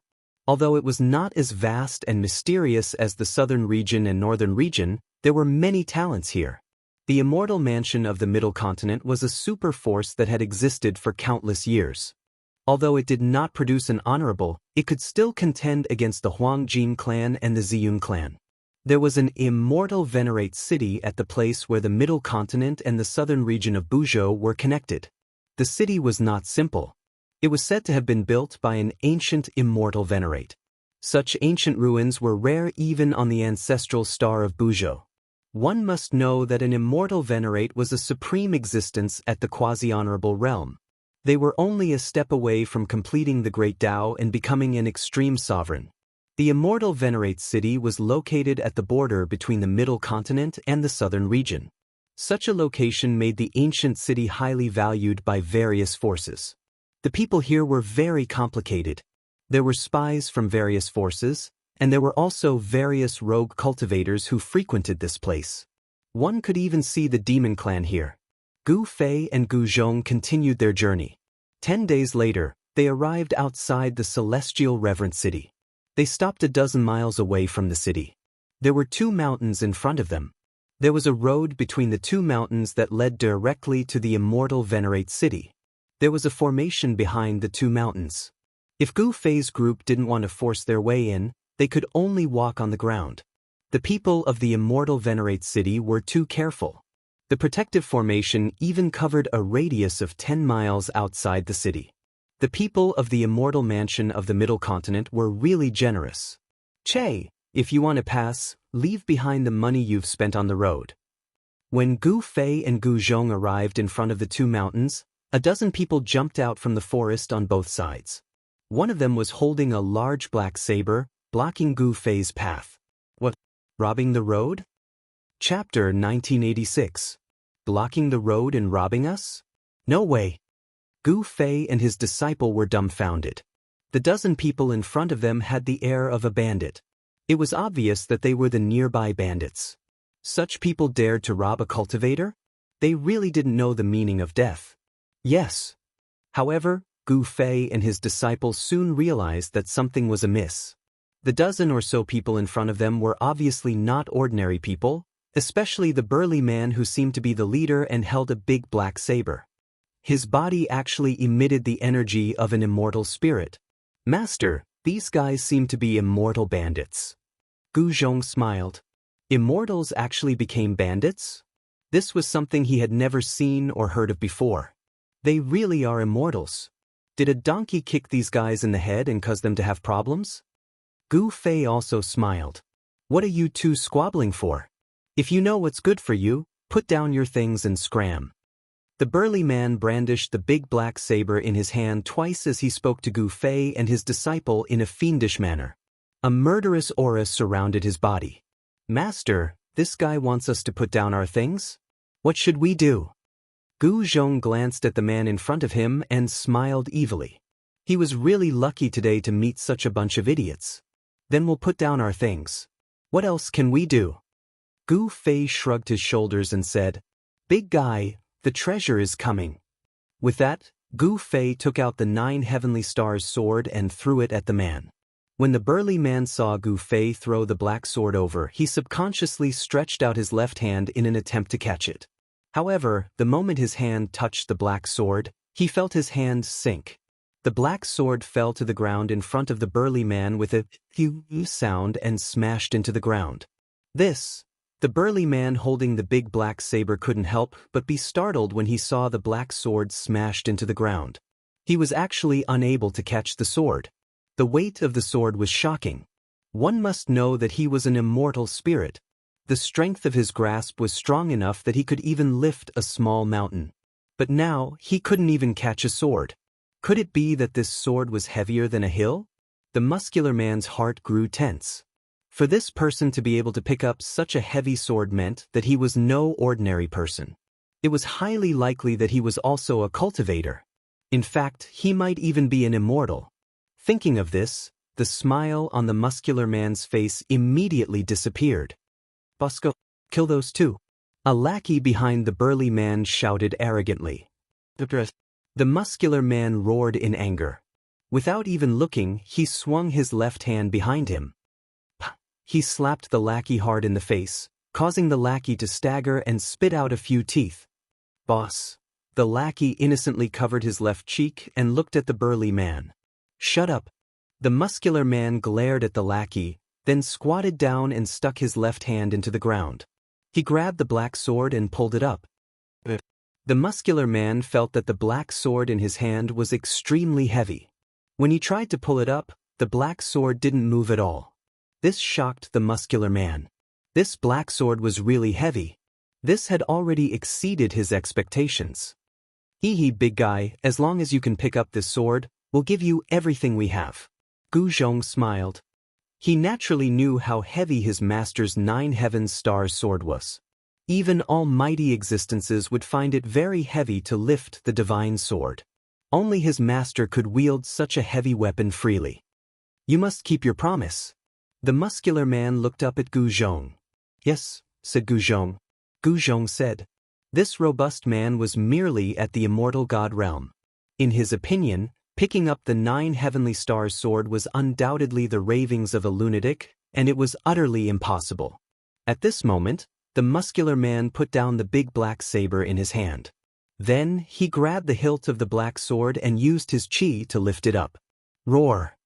Although it was not as vast and mysterious as the southern region and northern region, there were many talents here. The immortal mansion of the Middle Continent was a super force that had existed for countless years. Although it did not produce an honorable, it could still contend against the Huangjin clan and the Ziyun clan. There was an immortal venerate city at the place where the Middle Continent and the southern region of Buzhou were connected. The city was not simple. It was said to have been built by an ancient immortal venerate. Such ancient ruins were rare even on the ancestral star of Buzhou. One must know that an immortal venerate was a supreme existence at the quasi-honorable realm. They were only a step away from completing the Great Tao and becoming an extreme sovereign. The immortal venerate city was located at the border between the Middle Continent and the southern region. Such a location made the ancient city highly valued by various forces. The people here were very complicated. There were spies from various forces, and there were also various rogue cultivators who frequented this place. One could even see the demon clan here. Gu Fei and Gu Zhong continued their journey. 10 days later, they arrived outside the celestial reverent city. They stopped a dozen miles away from the city. There were 2 mountains in front of them. There was a road between the 2 mountains that led directly to the immortal venerate city. There was a formation behind the 2 mountains. If Gu Fei's group didn't want to force their way in, they could only walk on the ground. The people of the immortal venerate city were too careful. The protective formation even covered a radius of 10 miles outside the city. The people of the immortal mansion of the Middle Continent were really generous. "Che, if you want to pass, leave behind the money you've spent on the road." When Gu Fei and Gu Zhong arrived in front of the 2 mountains, a dozen people jumped out from the forest on both sides. One of them was holding a large black saber, blocking Gu Fei's path. What? Robbing the road? Chapter 1986. Blocking the road and robbing us? No way. Gu Fei and his disciple were dumbfounded. The dozen people in front of them had the air of a bandit. It was obvious that they were the nearby bandits. Such people dared to rob a cultivator? They really didn't know the meaning of death. Yes. However, Gu Fei and his disciple soon realized that something was amiss. The dozen or so people in front of them were obviously not ordinary people, especially the burly man who seemed to be the leader and held a big black saber. His body actually emitted the energy of an immortal spirit. "Master, these guys seem to be immortal bandits." Gu Zhong smiled. Immortals actually became bandits? This was something he had never seen or heard of before. They really are immortals. Did a donkey kick these guys in the head and cause them to have problems? Gu Fei also smiled. "What are you 2 squabbling for? If you know what's good for you, put down your things and scram." The burly man brandished the big black saber in his hand twice as he spoke to Gu Fei and his disciple in a fiendish manner. A murderous aura surrounded his body. "Master, this guy wants us to put down our things? What should we do?" Gu Zhong glanced at the man in front of him and smiled evilly. He was really lucky today to meet such a bunch of idiots. "Then we'll put down our things. What else can we do?" Gu Fei shrugged his shoulders and said, "Big guy, the treasure is coming." With that, Gu Fei took out the 9 heavenly stars sword and threw it at the man. When the burly man saw Gu Fei throw the black sword over, he subconsciously stretched out his left hand in an attempt to catch it. However, the moment his hand touched the black sword, he felt his hand sink. The black sword fell to the ground in front of the burly man with a "phew" sound and smashed into the ground. The burly man holding the big black saber couldn't help but be startled when he saw the black sword smashed into the ground. He was actually unable to catch the sword. The weight of the sword was shocking. One must know that he was an immortal spirit. The strength of his grasp was strong enough that he could even lift a small mountain. But now, he couldn't even catch a sword. Could it be that this sword was heavier than a hill? The muscular man's heart grew tense. For this person to be able to pick up such a heavy sword meant that he was no ordinary person. It was highly likely that he was also a cultivator. In fact, he might even be an immortal. Thinking of this, the smile on the muscular man's face immediately disappeared. "Bosco, kill those two." A lackey behind the burly man shouted arrogantly. The muscular man roared in anger. Without even looking, he swung his left hand behind him. He slapped the lackey hard in the face, causing the lackey to stagger and spit out a few teeth. "Boss." The lackey innocently covered his left cheek and looked at the burly man. "Shut up." The muscular man glared at the lackey, then squatted down and stuck his left hand into the ground. He grabbed the black sword and pulled it up. The muscular man felt that the black sword in his hand was extremely heavy. When he tried to pull it up, the black sword didn't move at all. This shocked the muscular man. This black sword was really heavy. This had already exceeded his expectations. "Hee big guy, as long as you can pick up this sword, we'll give you everything we have." Gu Zhong smiled. He naturally knew how heavy his master's 9 heaven stars sword was. Even almighty existences would find it very heavy to lift the divine sword. Only his master could wield such a heavy weapon freely. "You must keep your promise." The muscular man looked up at Gu Zhong. "Yes," said Gu Zhong. Gu Zhong said, "This robust man was merely at the immortal god realm. In his opinion, picking up the 9 heavenly stars sword was undoubtedly the ravings of a lunatic, and it was utterly impossible." At this moment, the muscular man put down the big black saber in his hand. Then, he grabbed the hilt of the black sword and used his chi to lift it up. Roar!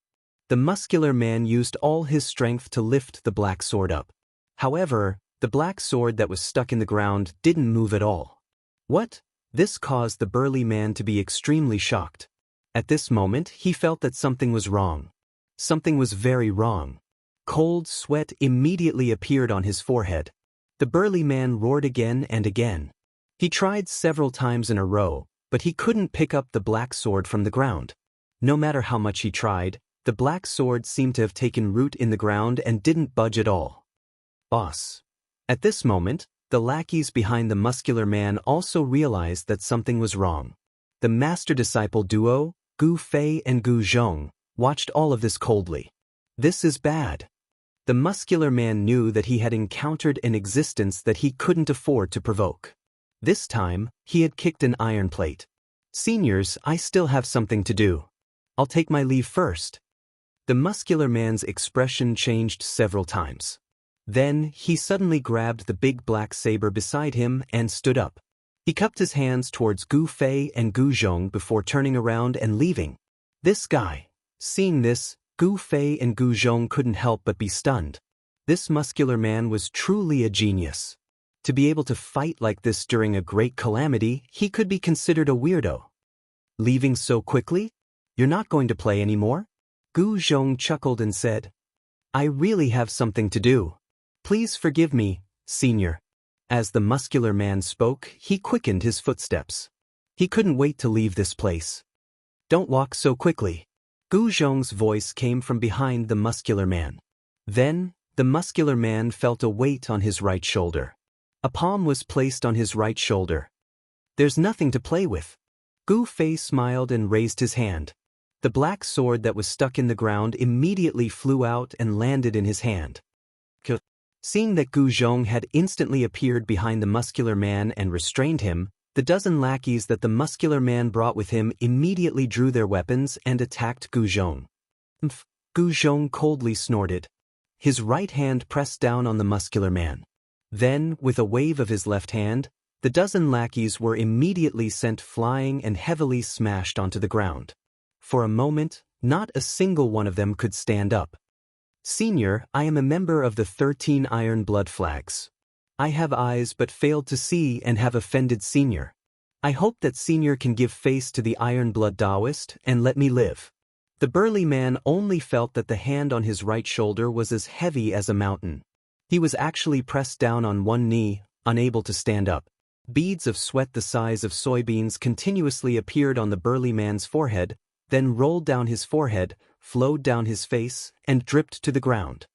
The muscular man used all his strength to lift the black sword up. However, the black sword that was stuck in the ground didn't move at all. What? This caused the burly man to be extremely shocked. At this moment, he felt that something was wrong. Something was very wrong. Cold sweat immediately appeared on his forehead. The burly man roared again and again. He tried several times in a row, but he couldn't pick up the black sword from the ground. No matter how much he tried, the black sword seemed to have taken root in the ground and didn't budge at all. "Boss." At this moment, the lackeys behind the muscular man also realized that something was wrong. The master-disciple duo, Gu Fei and Gu Zhong, watched all of this coldly. This is bad. The muscular man knew that he had encountered an existence that he couldn't afford to provoke. This time, he had kicked an iron plate. "Seniors, I still have something to do. I'll take my leave first." The muscular man's expression changed several times. Then, he suddenly grabbed the big black saber beside him and stood up. He cupped his hands towards Gu Fei and Gu Zhong before turning around and leaving. This guy. Seeing this, Gu Fei and Gu Zhong couldn't help but be stunned. This muscular man was truly a genius. To be able to fight like this during a great calamity, he could be considered a weirdo. "Leaving so quickly? You're not going to play anymore?" Gu Zhong chuckled and said, "I really have something to do. Please forgive me, senior." As the muscular man spoke, he quickened his footsteps. He couldn't wait to leave this place. "Don't walk so quickly." Gu Zhong's voice came from behind the muscular man. Then, the muscular man felt a weight on his right shoulder. A palm was placed on his right shoulder. "There's nothing to play with." Gu Fei smiled and raised his hand. The black sword that was stuck in the ground immediately flew out and landed in his hand. Seeing that Gu Zhong had instantly appeared behind the muscular man and restrained him, the dozen lackeys that the muscular man brought with him immediately drew their weapons and attacked Gu Zhong. Gu Zhong coldly snorted. His right hand pressed down on the muscular man. Then, with a wave of his left hand, the dozen lackeys were immediately sent flying and heavily smashed onto the ground. For a moment, not a single one of them could stand up. Senior, I am a member of the 13 Iron Blood Flags. I have eyes but failed to see and have offended Senior. I hope that Senior can give face to the Iron Blood Taoist and let me live. The burly man only felt that the hand on his right shoulder was as heavy as a mountain. He was actually pressed down on one knee, unable to stand up. Beads of sweat the size of soybeans continuously appeared on the burly man's forehead, then rolled down his forehead, flowed down his face, and dripped to the ground.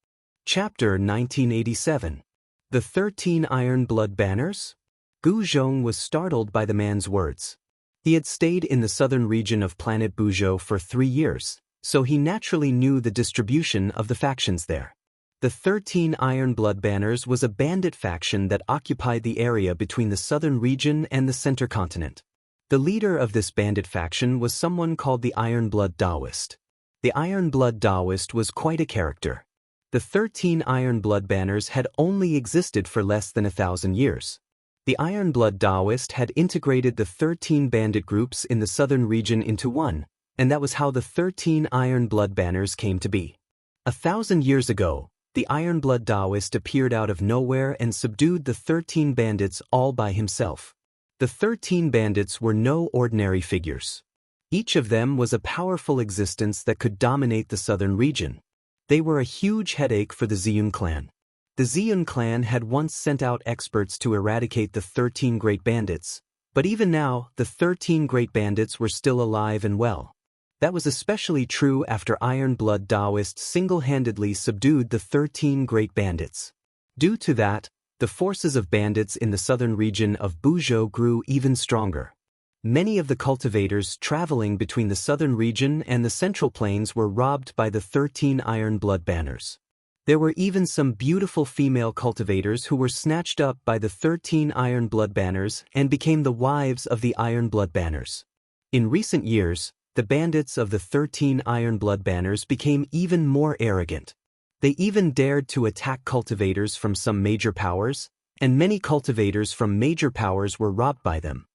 Chapter 1987. The 13 Iron Blood Banners? Gu Zhong was startled by the man's words. He had stayed in the southern region of planet Buzhou for 3 years, so he naturally knew the distribution of the factions there. The 13 Iron Blood Banners was a bandit faction that occupied the area between the southern region and the center continent. The leader of this bandit faction was someone called the Iron Blood Taoist. The Iron Blood Taoist was quite a character. The 13 Iron Blood Banners had only existed for less than 1,000 years. The Iron Blood Taoist had integrated the 13 bandit groups in the southern region into one, and that was how the 13 Iron Blood Banners came to be. 1,000 years ago, the Iron Blood Taoist appeared out of nowhere and subdued the 13 bandits all by himself. The 13 bandits were no ordinary figures. Each of them was a powerful existence that could dominate the southern region. They were a huge headache for the Ziyun clan. The Ziyun clan had once sent out experts to eradicate the 13 great bandits, but even now, the 13 great bandits were still alive and well. That was especially true after Iron Blood Taoist single-handedly subdued the 13 great bandits. Due to that, the forces of bandits in the southern region of Buzhou grew even stronger. Many of the cultivators traveling between the southern region and the central plains were robbed by the 13 Iron Blood Banners. There were even some beautiful female cultivators who were snatched up by the 13 Iron Blood Banners and became the wives of the Iron Blood Banners. In recent years, the bandits of the 13 Iron Blood Banners became even more arrogant. They even dared to attack cultivators from some major powers, and many cultivators from major powers were robbed by them.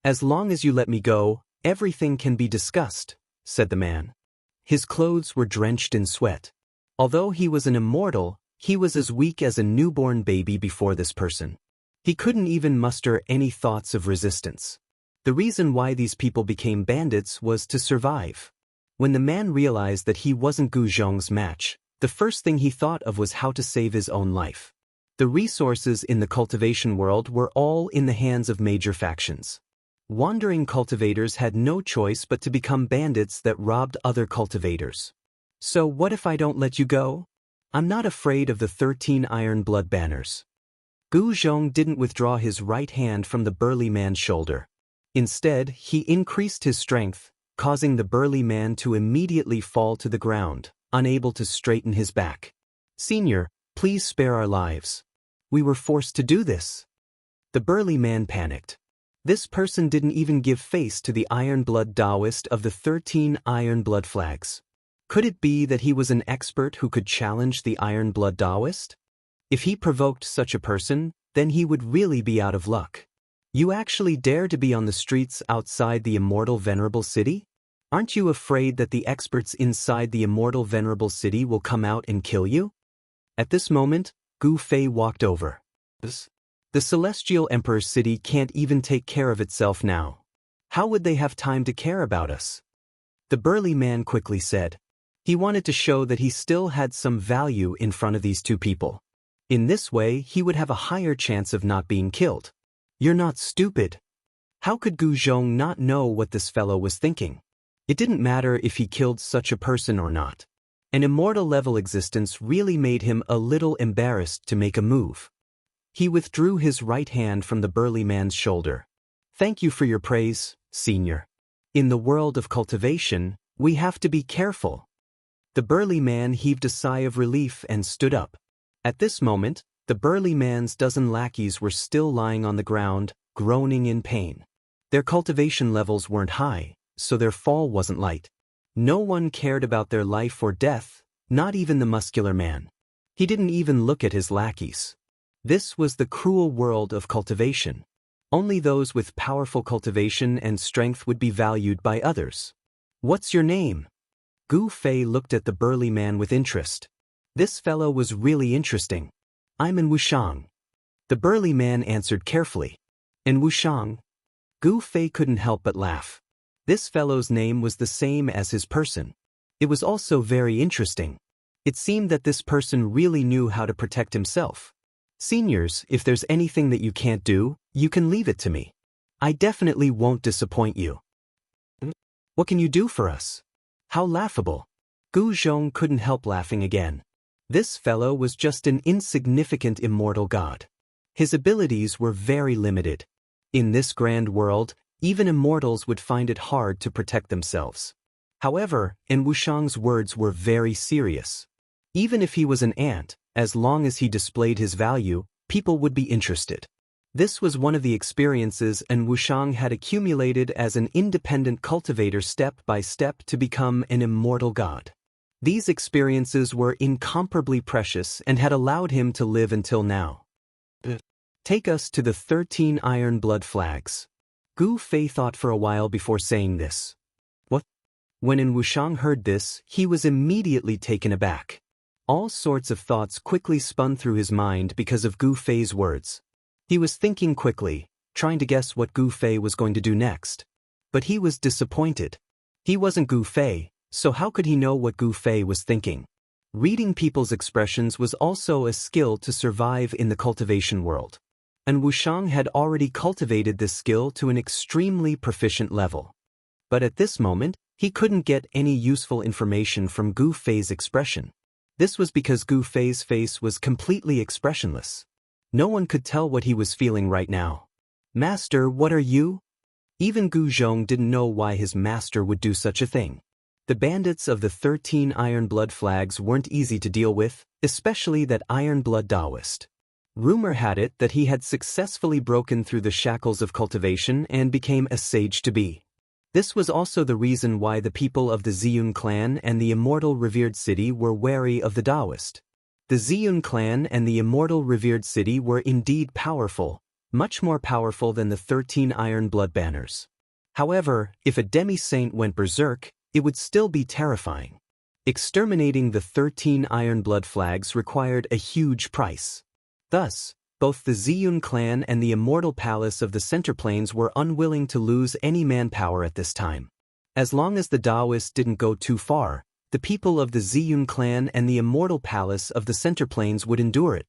As long as you let me go, everything can be discussed, said the man. His clothes were drenched in sweat. Although he was an immortal, he was as weak as a newborn baby before this person. He couldn't even muster any thoughts of resistance. The reason why these people became bandits was to survive. When the man realized that he wasn't Gu Zhong's match, the first thing he thought of was how to save his own life. The resources in the cultivation world were all in the hands of major factions. Wandering cultivators had no choice but to become bandits that robbed other cultivators. So what if I don't let you go? I'm not afraid of the 13 Iron Blood Banners. Gu Zhong didn't withdraw his right hand from the burly man's shoulder. Instead, he increased his strength, causing the burly man to immediately fall to the ground, unable to straighten his back. Senior, please spare our lives. We were forced to do this. The burly man panicked. This person didn't even give face to the Iron Blood Taoist of the 13 Iron Blood Flags. Could it be that he was an expert who could challenge the Iron Blood Taoist? If he provoked such a person, then he would really be out of luck. You actually dare to be on the streets outside the immortal Venerable City? Aren't you afraid that the experts inside the immortal Venerable City will come out and kill you? At this moment, Gu Fei walked over. The Celestial Emperor's city can't even take care of itself now. How would they have time to care about us? The burly man quickly said. He wanted to show that he still had some value in front of these two people. In this way, he would have a higher chance of not being killed. You're not stupid. How could Gu Zhong not know what this fellow was thinking? It didn't matter if he killed such a person or not. An immortal-level existence really made him a little embarrassed to make a move. He withdrew his right hand from the burly man's shoulder. Thank you for your praise, Senior. In the world of cultivation, we have to be careful. The burly man heaved a sigh of relief and stood up. At this moment, the burly man's dozen lackeys were still lying on the ground, groaning in pain. Their cultivation levels weren't high, so their fall wasn't light. No one cared about their life or death, not even the muscular man. He didn't even look at his lackeys. This was the cruel world of cultivation. Only those with powerful cultivation and strength would be valued by others. "What's your name?" Gu Fei looked at the burly man with interest. This fellow was really interesting. "I'm in Wuxiang." The burly man answered carefully. "In Wuxiang?" Gu Fei couldn't help but laugh. This fellow's name was the same as his person. It was also very interesting. It seemed that this person really knew how to protect himself. "Seniors, if there's anything that you can't do, you can leave it to me. I definitely won't disappoint you." "What can you do for us?" How laughable. Gu Zhong couldn't help laughing again. This fellow was just an insignificant immortal god. His abilities were very limited. In this grand world, even immortals would find it hard to protect themselves. However, En Wuxiang's words were very serious. Even if he was an ant, as long as he displayed his value, people would be interested. This was one of the experiences En Wuxiang had accumulated as an independent cultivator step by step to become an immortal god. These experiences were incomparably precious and had allowed him to live until now. "Take us to the 13 iron blood flags." Gu Fei thought for a while before saying this. "What?" When En Wuxiang heard this, he was immediately taken aback. All sorts of thoughts quickly spun through his mind because of Gu Fei's words. He was thinking quickly, trying to guess what Gu Fei was going to do next. But he was disappointed. He wasn't Gu Fei, so how could he know what Gu Fei was thinking? Reading people's expressions was also a skill to survive in the cultivation world. And Wuxiang had already cultivated this skill to an extremely proficient level. But at this moment, he couldn't get any useful information from Gu Fei's expression. This was because Gu Fei's face was completely expressionless. No one could tell what he was feeling right now. "Master, what are you?" Even Gu Zhong didn't know why his master would do such a thing. The bandits of the 13 iron blood flags weren't easy to deal with, especially that iron blood Taoist. Rumor had it that he had successfully broken through the shackles of cultivation and became a sage-to-be. This was also the reason why the people of the Ziyun clan and the immortal revered city were wary of the Taoist. The Ziyun clan and the immortal revered city were indeed powerful, much more powerful than the 13 iron blood banners. However, if a demi-saint went berserk, it would still be terrifying. Exterminating the 13 iron blood flags required a huge price. Thus, both the Ziyun clan and the immortal palace of the Center Plains were unwilling to lose any manpower at this time. As long as the Taoists didn't go too far, the people of the Ziyun clan and the immortal palace of the Center Plains would endure it.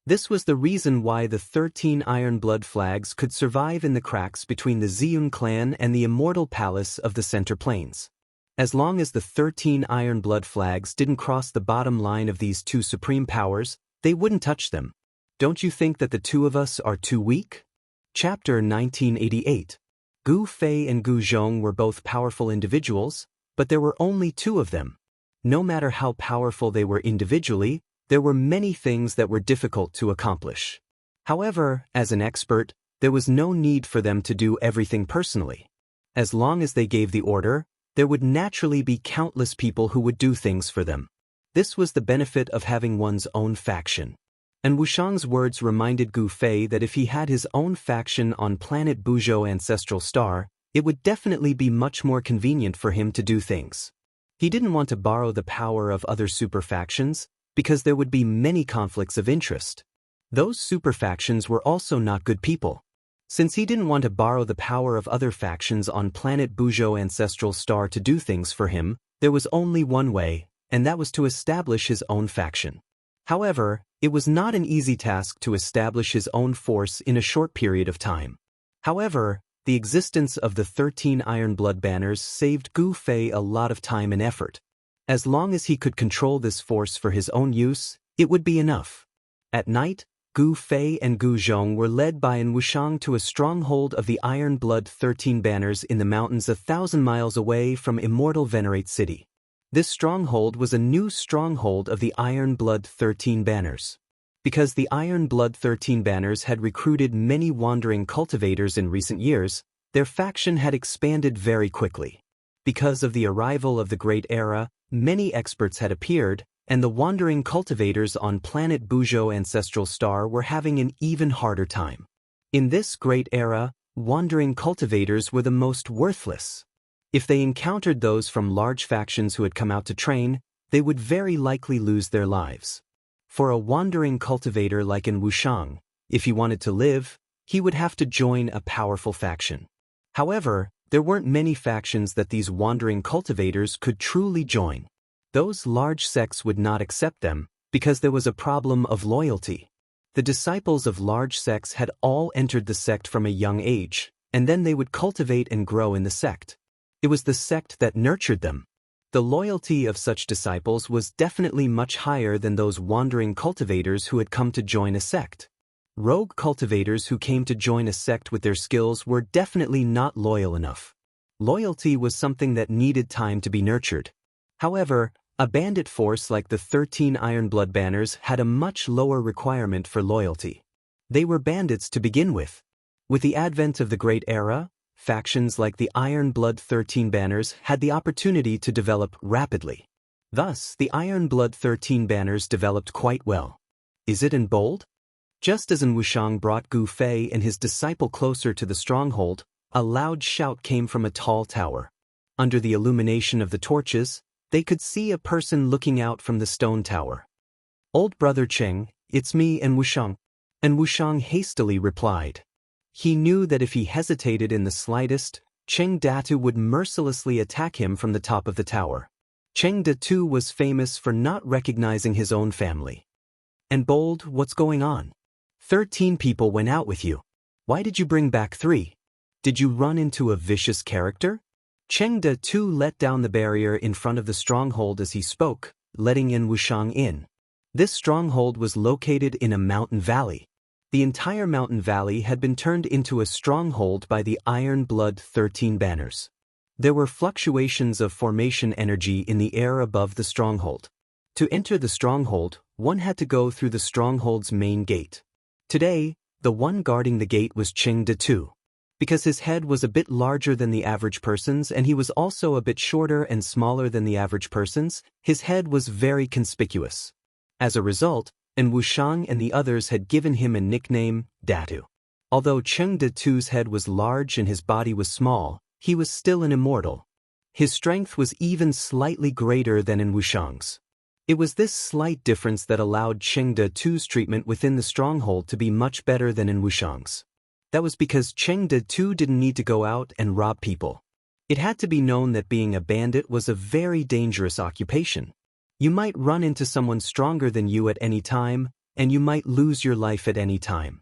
This was the reason why the 13 iron blood flags could survive in the cracks between the Ziyun clan and the immortal palace of the Center Plains. As long as the 13 iron blood flags didn't cross the bottom line of these two supreme powers, they wouldn't touch them. Don't you think that the two of us are too weak? Chapter 1988. Gu Fei and Gu Zhong were both powerful individuals, but there were only two of them. No matter how powerful they were individually, there were many things that were difficult to accomplish. However, as an expert, there was no need for them to do everything personally. As long as they gave the order, there would naturally be countless people who would do things for them. This was the benefit of having one's own faction. And Wuxiang's words reminded Gu Fei that if he had his own faction on planet Buzhou Ancestral Star, it would definitely be much more convenient for him to do things. He didn't want to borrow the power of other super factions, because there would be many conflicts of interest. Those super factions were also not good people. Since he didn't want to borrow the power of other factions on planet Buzhou Ancestral Star to do things for him, there was only one way, and that was to establish his own faction. However, it was not an easy task to establish his own force in a short period of time. However, the existence of the 13 iron blood banners saved Gu Fei a lot of time and effort. As long as he could control this force for his own use, it would be enough. At night, Gu Fei and Gu Zhong were led by En Wuxiang to a stronghold of the Iron Blood 13 banners in the mountains 1,000 miles away from Immortal Venerate City. This stronghold was a new stronghold of the Iron Blood 13 banners. Because the Iron Blood 13 banners had recruited many wandering cultivators in recent years, their faction had expanded very quickly. Because of the arrival of the Great Era, many experts had appeared, and the wandering cultivators on planet Bujo Ancestral Star were having an even harder time. In this Great Era, wandering cultivators were the most worthless. If they encountered those from large factions who had come out to train, they would very likely lose their lives. For a wandering cultivator like in Wuxiang, if he wanted to live, he would have to join a powerful faction. However, there weren't many factions that these wandering cultivators could truly join. Those large sects would not accept them, because there was a problem of loyalty. The disciples of large sects had all entered the sect from a young age, and then they would cultivate and grow in the sect. It was the sect that nurtured them. The loyalty of such disciples was definitely much higher than those wandering cultivators who had come to join a sect. Rogue cultivators who came to join a sect with their skills were definitely not loyal enough. Loyalty was something that needed time to be nurtured. However, a bandit force like the 13 Iron Blood banners had a much lower requirement for loyalty. They were bandits to begin with. With the advent of the Great Era, factions like the Iron Blood 13 banners had the opportunity to develop rapidly. Thus, the Iron Blood 13 banners developed quite well. Is it in bold? Just as in Wuxiang brought Gu Fei and his disciple closer to the stronghold, a loud shout came from a tall tower. Under the illumination of the torches, they could see a person looking out from the stone tower. "Old brother Cheng, it's me and Wuxiang." And Wuxiang hastily replied. He knew that if he hesitated in the slightest, Cheng Datu would mercilessly attack him from the top of the tower. Cheng Datu was famous for not recognizing his own family. "And Bold, what's going on? 13 people went out with you. Why did you bring back 3? Did you run into a vicious character?" Cheng Datu let down the barrier in front of the stronghold as he spoke, letting in Wuxiang in. This stronghold was located in a mountain valley. The entire mountain valley had been turned into a stronghold by the Iron Blood 13 banners. There were fluctuations of formation energy in the air above the stronghold. To enter the stronghold, one had to go through the stronghold's main gate. Today, the one guarding the gate was Cheng Datu. Because his head was a bit larger than the average person's and he was also a bit shorter and smaller than the average person's, his head was very conspicuous. As a result, Wuxiang and the others had given him a nickname, Datu. Although Cheng Datu's head was large and his body was small, he was still an immortal. His strength was even slightly greater than in Wuxiang's. It was this slight difference that allowed Cheng Datu's treatment within the stronghold to be much better than in Wuxiang's. That was because Cheng Datu didn't need to go out and rob people. It had to be known that being a bandit was a very dangerous occupation. You might run into someone stronger than you at any time, and you might lose your life at any time.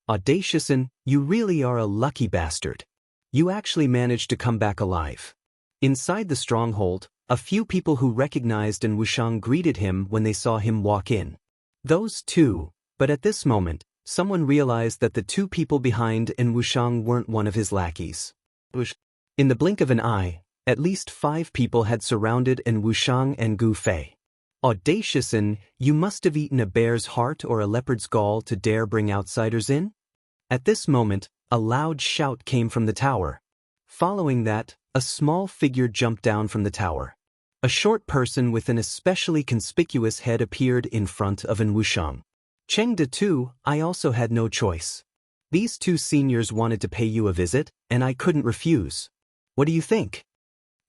Audaciousn, you really are a lucky bastard. You actually managed to come back alive. Inside the stronghold, a few people who recognized Wuxiang greeted him when they saw him walk in. Those two, but at this moment, someone realized that the 2 people behind Wuxiang weren't one of his lackeys. In the blink of an eye, at least 5 people had surrounded Wuxiang and Gu Fei. Audaciousn, you must have eaten a bear's heart or a leopard's gall to dare bring outsiders in? At this moment, a loud shout came from the tower. Following that, a small figure jumped down from the tower. A short person with an especially conspicuous head appeared in front of Wuxiang. "Cheng Datu, I also had no choice. These 2 seniors wanted to pay you a visit, and I couldn't refuse. What do you think?"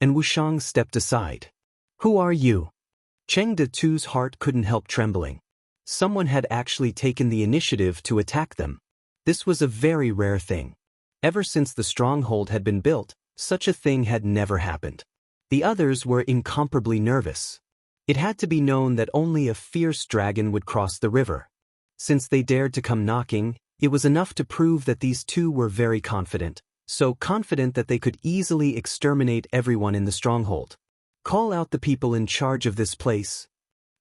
Wuxiang stepped aside. "Who are you?" Cheng Datu's heart couldn't help trembling. Someone had actually taken the initiative to attack them. This was a very rare thing. Ever since the stronghold had been built, such a thing had never happened. The others were incomparably nervous. It had to be known that only a fierce dragon would cross the river. Since they dared to come knocking, it was enough to prove that these 2 were very confident, so confident that they could easily exterminate everyone in the stronghold. "Call out the people in charge of this place."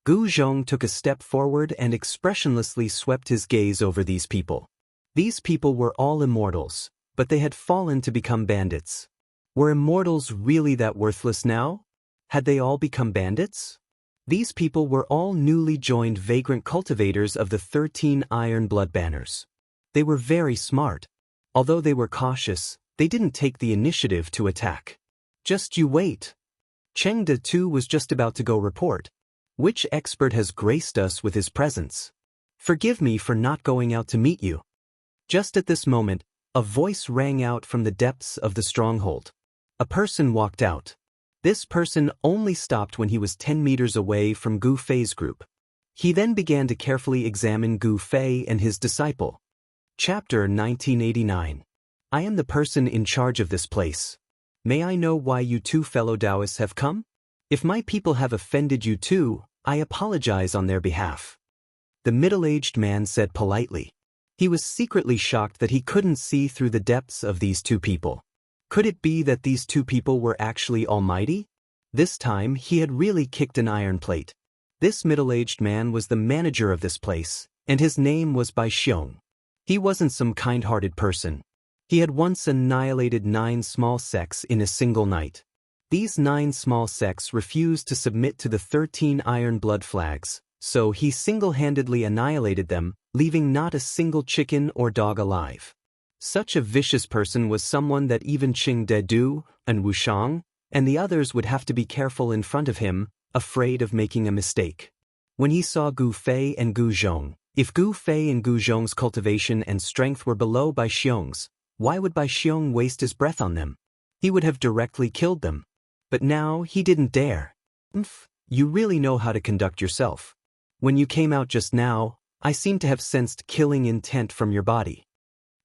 Gu Zhong took a step forward and expressionlessly swept his gaze over these people. These people were all immortals, but they had fallen to become bandits. Were immortals really that worthless now? Had they all become bandits? These people were all newly joined vagrant cultivators of the 13 Iron Blood Banners. They were very smart. Although they were cautious, they didn't take the initiative to attack. Just you wait. Cheng De Tu was just about to go report. Which expert has graced us with his presence? Forgive me for not going out to meet you. Just at this moment, a voice rang out from the depths of the stronghold. A person walked out. This person only stopped when he was 10 meters away from Gu Fei's group. He then began to carefully examine Gu Fei and his disciple. Chapter 1989. I am the person in charge of this place. May I know why you two fellow Taoists have come? If my people have offended you too, I apologize on their behalf. The middle-aged man said politely. He was secretly shocked that he couldn't see through the depths of these two people. Could it be that these two people were actually almighty? This time he had really kicked an iron plate. This middle-aged man was the manager of this place, and his name was Bai Xiong. He wasn't some kind-hearted person. He had once annihilated 9 small sects in a single night. These 9 small sects refused to submit to the 13 Iron Blood Flags, so he single-handedly annihilated them, leaving not a single chicken or dog alive. Such a vicious person was someone that even Cheng De Du and Wu Shang and the others would have to be careful in front of him, afraid of making a mistake. When he saw Gu Fei and Gu Zhong, if Gu Fei and Gu Zhong's cultivation and strength were below Bai Xiong's, why would Bai Xiong waste his breath on them? He would have directly killed them. But now he didn't dare. You really know how to conduct yourself. When you came out just now, I seem to have sensed killing intent from your body.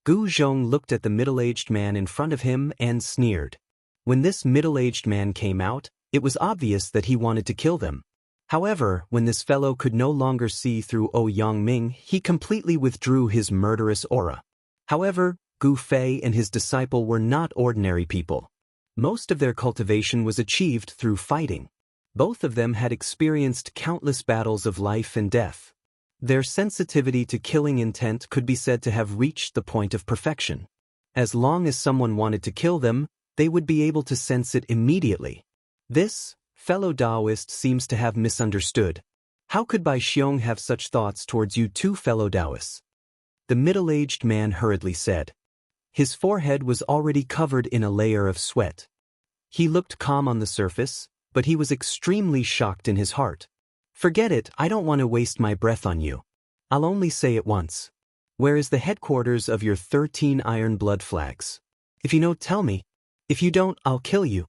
Gu Zhong looked at the middle-aged man in front of him and sneered. When this middle-aged man came out, it was obvious that he wanted to kill them. However, when this fellow could no longer see through Yangming, he completely withdrew his murderous aura. However, Gu Fei and his disciple were not ordinary people. Most of their cultivation was achieved through fighting. Both of them had experienced countless battles of life and death. Their sensitivity to killing intent could be said to have reached the point of perfection. As long as someone wanted to kill them, they would be able to sense it immediately. This fellow Taoist seems to have misunderstood. How could Bai Xiong have such thoughts towards you two fellow Taoists? The middle-aged man hurriedly said. His forehead was already covered in a layer of sweat. He looked calm on the surface, but he was extremely shocked in his heart. Forget it, I don't want to waste my breath on you. I'll only say it once. Where is the headquarters of your 13 Iron Blood Flags? If you know, tell me. If you don't, I'll kill you.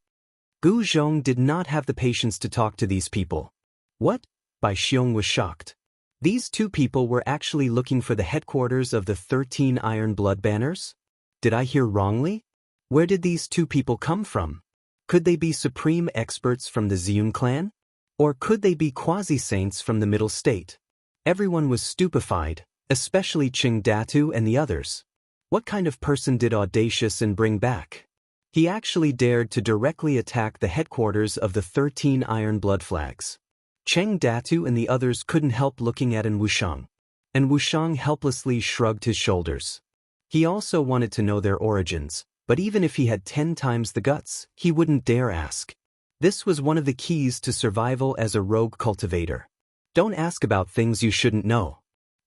Gu Zhong did not have the patience to talk to these people. What? Bai Xiong was shocked. These two people were actually looking for the headquarters of the 13 Iron Blood Banners? Did I hear wrongly? Where did these two people come from? Could they be supreme experts from the Ziyun clan? Or could they be quasi-saints from the Middle State? Everyone was stupefied, especially Cheng Datu and the others. What kind of person did audacious and bring back? He actually dared to directly attack the headquarters of the 13 Iron Blood Flags. Cheng Datu and the others couldn't help looking at Wu Shang. And Wu Shang helplessly shrugged his shoulders. He also wanted to know their origins, but even if he had 10 times the guts, he wouldn't dare ask. This was one of the keys to survival as a rogue cultivator. Don't ask about things you shouldn't know.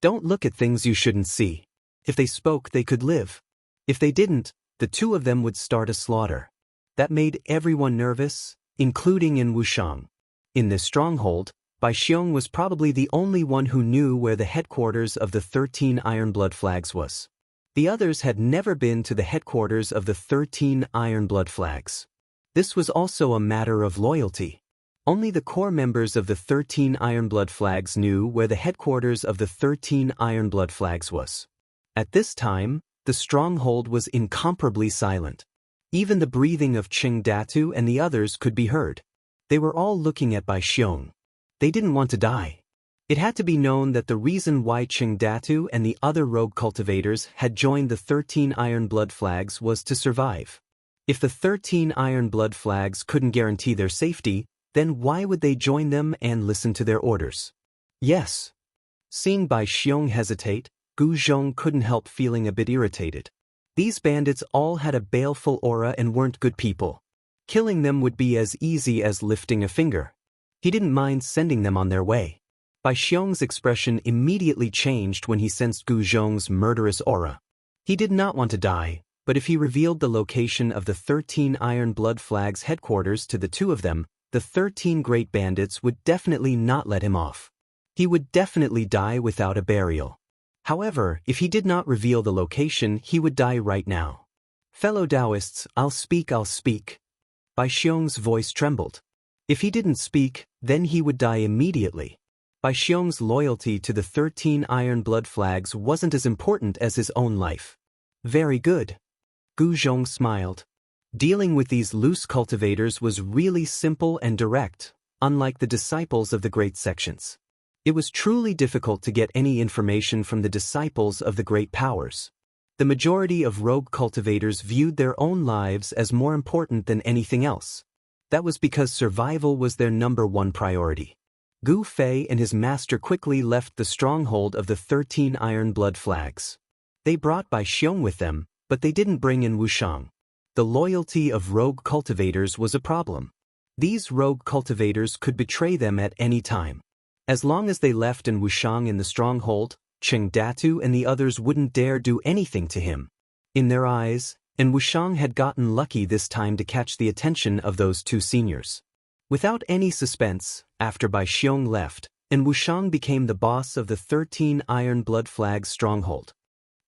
Don't look at things you shouldn't see. If they spoke, they could live. If they didn't, the two of them would start a slaughter. That made everyone nervous, including Wu Shang. In this stronghold, Bai Xiong was probably the only one who knew where the headquarters of the 13 Iron Blood Flags was. The others had never been to the headquarters of the 13 Iron Blood Flags. This was also a matter of loyalty. Only the core members of the 13 Iron Blood Flags knew where the headquarters of the 13 Iron Blood Flags was. At this time, the stronghold was incomparably silent. Even the breathing of Cheng Datu and the others could be heard. They were all looking at Bai Xiong. They didn't want to die. It had to be known that the reason why Cheng Datu and the other rogue cultivators had joined the 13 Iron Blood Flags was to survive. If the 13 Iron Blood Flags couldn't guarantee their safety, then why would they join them and listen to their orders? Yes. Seeing Bai Xiong hesitate, Gu Zhong couldn't help feeling a bit irritated. These bandits all had a baleful aura and weren't good people. Killing them would be as easy as lifting a finger. He didn't mind sending them on their way. Bai Xiong's expression immediately changed when he sensed Gu Zhong's murderous aura. He did not want to die, but if he revealed the location of the 13 Iron Blood Flag's headquarters to the two of them, the 13 great bandits would definitely not let him off. He would definitely die without a burial. However, if he did not reveal the location, he would die right now. Fellow Taoists, I'll speak. Bai Xiong's voice trembled. If he didn't speak, then he would die immediately. Bai Xiong's loyalty to the 13 Iron Blood Flags wasn't as important as his own life. Very good. Gu Zhong smiled. Dealing with these loose cultivators was really simple and direct, unlike the disciples of the great sections. It was truly difficult to get any information from the disciples of the great powers. The majority of rogue cultivators viewed their own lives as more important than anything else. That was because survival was their #1 priority. Gu Fei and his master quickly left the stronghold of the 13 Iron Blood Flags. They brought Bai Xiong with them, but they didn't bring in Wuxiang. The loyalty of rogue cultivators was a problem. These rogue cultivators could betray them at any time. As long as they left in Wuxiang in the stronghold, Cheng Datu and the others wouldn't dare do anything to him. In their eyes, and Wuxiang had gotten lucky this time to catch the attention of those two seniors. Without any suspense, after Bai Xiong left, and Wuxiang became the boss of the 13 Iron Blood Flag stronghold.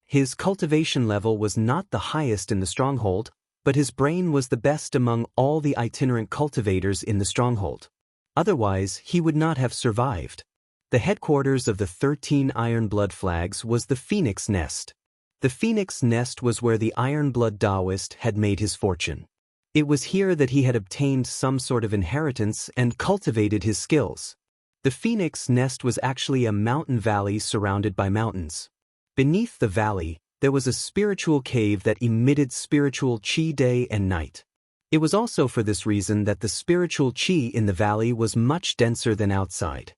His cultivation level was not the highest in the stronghold, but his brain was the best among all the itinerant cultivators in the stronghold. Otherwise, he would not have survived. The headquarters of the 13 Iron Blood Flags was the Phoenix Nest. The Phoenix Nest was where the Iron Blood Taoist had made his fortune. It was here that he had obtained some sort of inheritance and cultivated his skills. The Phoenix Nest was actually a mountain valley surrounded by mountains. Beneath the valley, there was a spiritual cave that emitted spiritual qi day and night. It was also for this reason that the spiritual qi in the valley was much denser than outside.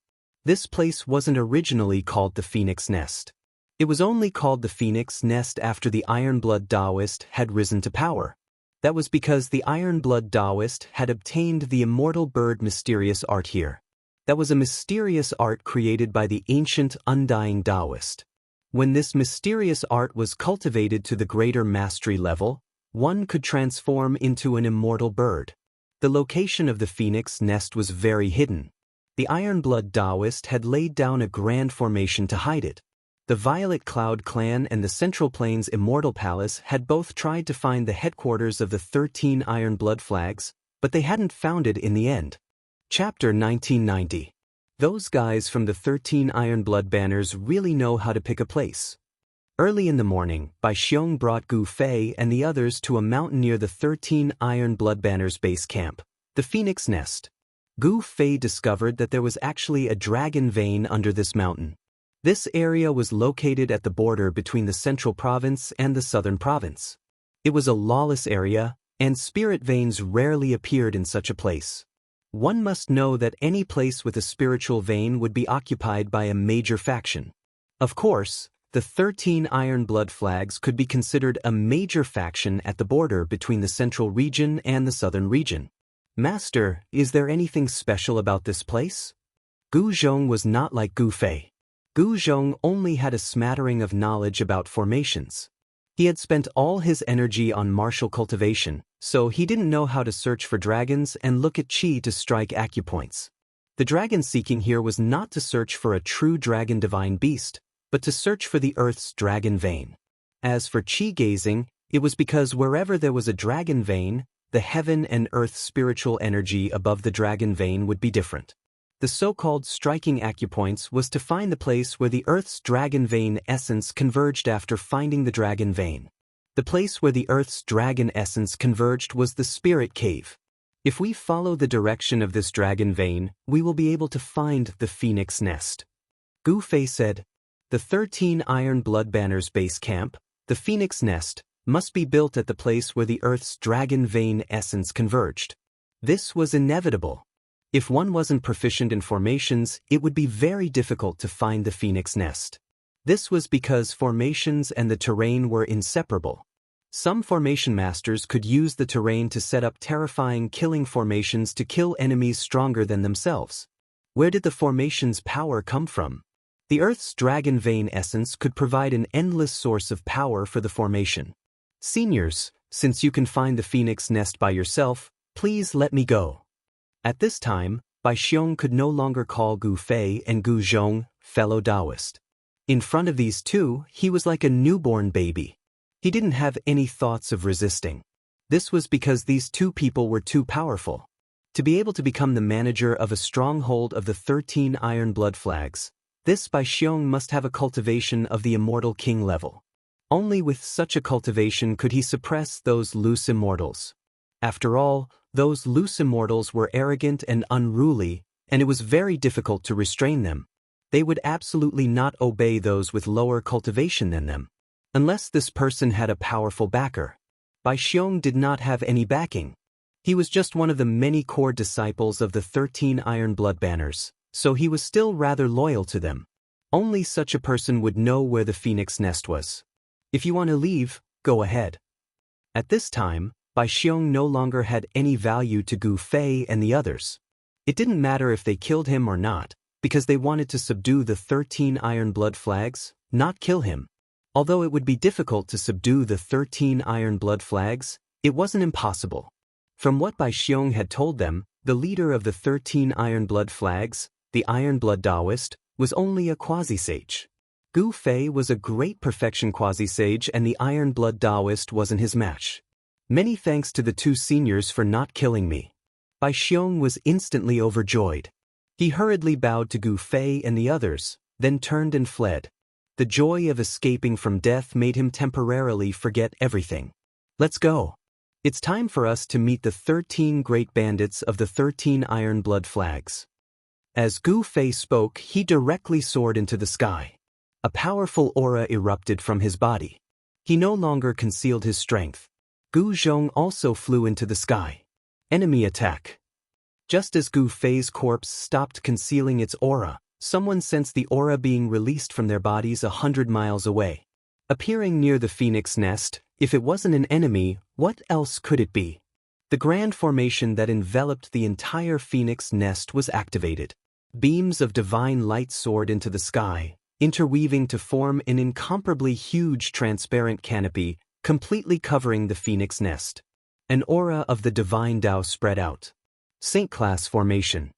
This place wasn't originally called the Phoenix Nest. It was only called the Phoenix Nest after the Iron Blood Taoist had risen to power. That was because the Iron Blood Taoist had obtained the immortal bird mysterious art here. That was a mysterious art created by the ancient Undying Taoist. When this mysterious art was cultivated to the greater mastery level, one could transform into an immortal bird. The location of the Phoenix Nest was very hidden. The Iron Blood Taoist had laid down a grand formation to hide it. The Violet Cloud Clan and the Central Plains Immortal Palace had both tried to find the headquarters of the 13 Iron Blood Flags, but they hadn't found it in the end. Chapter 1990. Those guys from the 13 Iron Blood Banners really know how to pick a place. Early in the morning, Bai Xiong brought Gu Fei and the others to a mountain near the 13 Iron Blood Banners base camp, the Phoenix Nest. Gu Fei discovered that there was actually a dragon vein under this mountain. This area was located at the border between the Central Province and the Southern Province. It was a lawless area, and spirit veins rarely appeared in such a place. One must know that any place with a spiritual vein would be occupied by a major faction. Of course, the 13 Iron Blood Flags could be considered a major faction at the border between the Central Region and the Southern Region. Master, is there anything special about this place? Gu Zhong was not like Gu Fei. Gu Zhong only had a smattering of knowledge about formations. He had spent all his energy on martial cultivation, so he didn't know how to search for dragons and look at qi to strike acupoints. The dragon seeking here was not to search for a true dragon divine beast, but to search for the earth's dragon vein. As for qi gazing, it was because wherever there was a dragon vein, the heaven and earth spiritual energy above the dragon vein would be different. The so-called striking acupoints was to find the place where the earth's dragon vein essence converged after finding the dragon vein. The place where the earth's dragon essence converged was the spirit cave. If we follow the direction of this dragon vein, we will be able to find the Phoenix Nest. Gu Fei said, the 13 Iron Blood Banners base camp, the Phoenix Nest, must be built at the place where the earth's dragon vein essence converged. This was inevitable. If one wasn't proficient in formations, it would be very difficult to find the Phoenix Nest. This was because formations and the terrain were inseparable. Some formation masters could use the terrain to set up terrifying killing formations to kill enemies stronger than themselves. Where did the formation's power come from? The Earth's dragon vein essence could provide an endless source of power for the formation. Seniors, since you can find the phoenix nest by yourself, please let me go. At this time, Bai Xiong could no longer call Gu Fei and Gu Zhong fellow Taoist. In front of these two, he was like a newborn baby. He didn't have any thoughts of resisting. This was because these two people were too powerful. To be able to become the manager of a stronghold of the 13 Iron Blood Flags, this Bai Xiong must have a cultivation of the Immortal King level. Only with such a cultivation could he suppress those loose immortals. After all, those loose immortals were arrogant and unruly, and it was very difficult to restrain them. They would absolutely not obey those with lower cultivation than them. Unless this person had a powerful backer. Bai Xiong did not have any backing. He was just one of the many core disciples of the 13 Iron Blood Banners, so he was still rather loyal to them. Only such a person would know where the phoenix nest was. If you want to leave, go ahead. At this time, Bai Xiong no longer had any value to Gu Fei and the others. It didn't matter if they killed him or not, because they wanted to subdue the 13 Iron Blood Flags, not kill him. Although it would be difficult to subdue the 13 Iron Blood Flags, it wasn't impossible. From what Bai Xiong had told them, the leader of the 13 Iron Blood Flags, the Iron Blood Taoist, was only a quasi-sage. Gu Fei was a great perfection quasi-sage and the Iron Blood Taoist wasn't his match. Many thanks to the two seniors for not killing me. Bai Xiong was instantly overjoyed. He hurriedly bowed to Gu Fei and the others, then turned and fled. The joy of escaping from death made him temporarily forget everything. Let's go. It's time for us to meet the 13 great bandits of the 13 Iron Blood Flags. As Gu Fei spoke, he directly soared into the sky. A powerful aura erupted from his body. He no longer concealed his strength. Gu Zhong also flew into the sky. Enemy attack. Just as Gu Fei's corpse stopped concealing its aura, someone sensed the aura being released from their bodies 100 miles away. Appearing near the phoenix nest, if it wasn't an enemy, what else could it be? The grand formation that enveloped the entire phoenix nest was activated. Beams of divine light soared into the sky, interweaving to form an incomparably huge transparent canopy, completely covering the phoenix nest. An aura of the divine Tao spread out. Saint-class formation.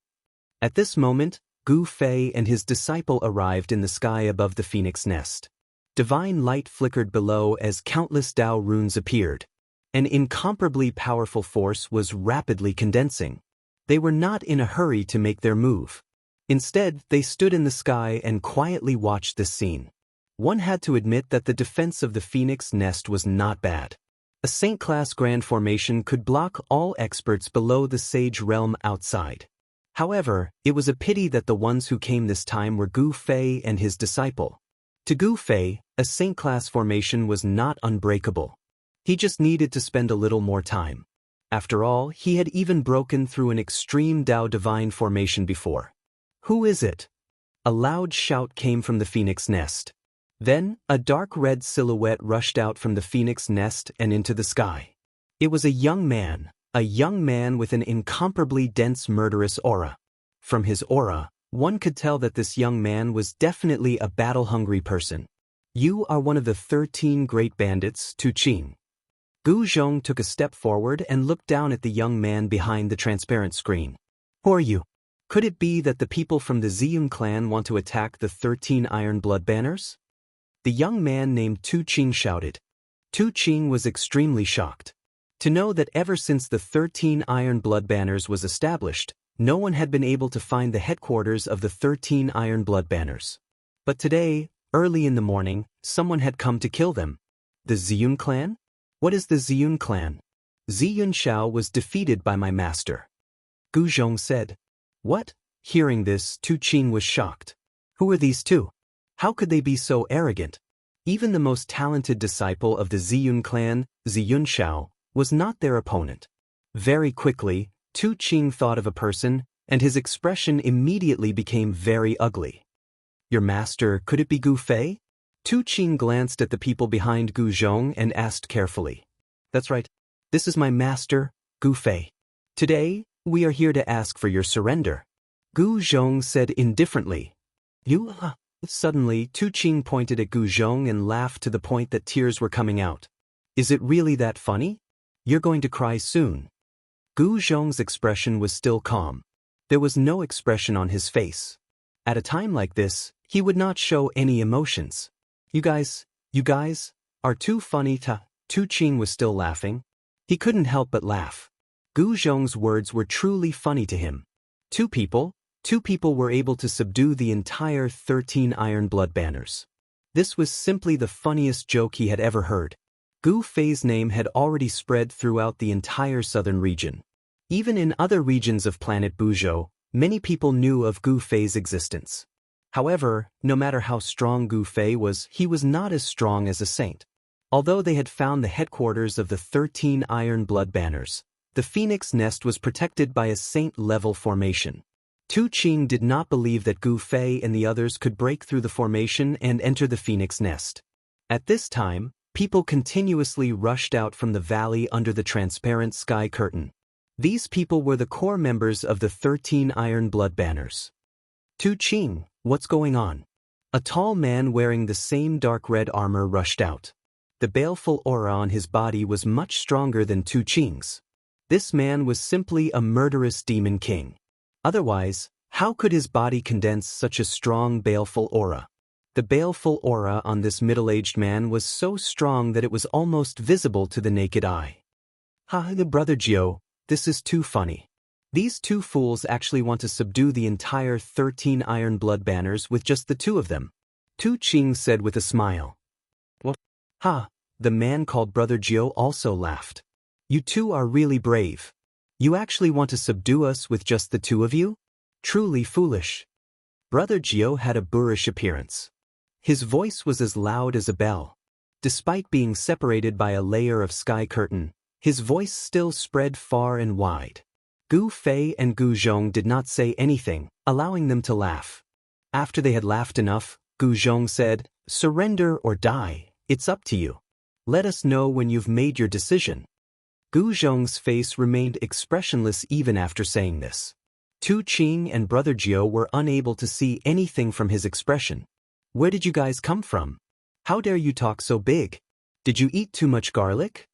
At this moment, Gu Fei and his disciple arrived in the sky above the phoenix nest. Divine light flickered below as countless Tao runes appeared. An incomparably powerful force was rapidly condensing. They were not in a hurry to make their move. Instead, they stood in the sky and quietly watched this scene. One had to admit that the defense of the phoenix nest was not bad. A saint-class grand formation could block all experts below the sage realm outside. However, it was a pity that the ones who came this time were Gu Fei and his disciple. To Gu Fei, a saint-class formation was not unbreakable. He just needed to spend a little more time. After all, he had even broken through an extreme Tao divine formation before. Who is it? A loud shout came from the phoenix nest. Then, a dark red silhouette rushed out from the phoenix nest and into the sky. It was a young man with an incomparably dense murderous aura. From his aura, one could tell that this young man was definitely a battle-hungry person. You are one of the 13 great bandits, Tu Qing. Gu Zhong took a step forward and looked down at the young man behind the transparent screen. Who are you? Could it be that the people from the Ziyun clan want to attack the 13 Iron Blood Banners? The young man named Tu Qing shouted. Tu Qing was extremely shocked. To know that ever since the 13 Iron Blood Banners was established, no one had been able to find the headquarters of the 13 Iron Blood Banners. But today, early in the morning, someone had come to kill them. The Ziyun clan? What is the Ziyun clan? Xianxia was defeated by my master. Gu Zhong said. What? Hearing this, Tu Qing was shocked. Who are these two? How could they be so arrogant? Even the most talented disciple of the Ziyun clan, Xianxia, was not their opponent. Very quickly, Tu Qing thought of a person, and his expression immediately became very ugly. Your master, could it be Gu Fei? Tu Qing glanced at the people behind Gu Zhong and asked carefully. That's right. This is my master, Gu Fei. Today, we are here to ask for your surrender. Gu Zhong said indifferently. You? Suddenly, Tu Qing pointed at Gu Zhong and laughed to the point that tears were coming out. Is it really that funny? You're going to cry soon. Gu Zhong's expression was still calm. There was no expression on his face. At a time like this, he would not show any emotions. You guys are too funny to... Tu Qing was still laughing. He couldn't help but laugh. Gu Zhong's words were truly funny to him. Two people were able to subdue the entire 13 Iron Blood banners. This was simply the funniest joke he had ever heard. Gu Fei's name had already spread throughout the entire southern region. Even in other regions of planet Buzhou, many people knew of Gu Fei's existence. However, no matter how strong Gu Fei was, he was not as strong as a saint. Although they had found the headquarters of the 13 Iron Blood banners, the Phoenix Nest was protected by a saint-level formation. Tu Qing did not believe that Gu Fei and the others could break through the formation and enter the Phoenix Nest. At this time, people continuously rushed out from the valley under the transparent sky curtain. These people were the core members of the 13 Iron Blood banners. Tu Qing, what's going on? A tall man wearing the same dark red armor rushed out. The baleful aura on his body was much stronger than Tu Qing's. This man was simply a murderous demon king. Otherwise, how could his body condense such a strong baleful aura? The baleful aura on this middle-aged man was so strong that it was almost visible to the naked eye. Brother Jiao, this is too funny. These two fools actually want to subdue the entire 13 Iron Blood banners with just the two of them. Tu Qing said with a smile. What? The man called Brother Jiao also laughed. You two are really brave. You actually want to subdue us with just the two of you? Truly foolish. Brother Jiao had a boorish appearance. His voice was as loud as a bell. Despite being separated by a layer of sky curtain, his voice still spread far and wide. Gu Fei and Gu Zhong did not say anything, allowing them to laugh. After they had laughed enough, Gu Zhong said, "Surrender or die, it's up to you. Let us know when you've made your decision." Gu Zhong's face remained expressionless even after saying this. Tu Qing and Brother Jiao were unable to see anything from his expression. Where did you guys come from? How dare you talk so big? Did you eat too much garlic?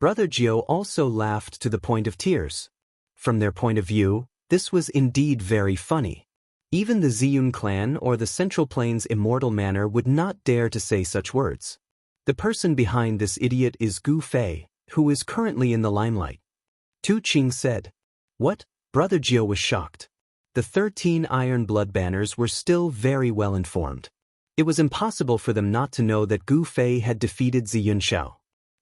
Brother Jiao also laughed to the point of tears. From their point of view, this was indeed very funny. Even the Ziyun clan or the Central Plains immortal manor would not dare to say such words. The person behind this idiot is Gu Fei, who is currently in the limelight. Tu Qing said. What? Brother Jiao was shocked. The 13 Iron Blood banners were still very well informed. It was impossible for them not to know that Gu Fei had defeated Xianxia.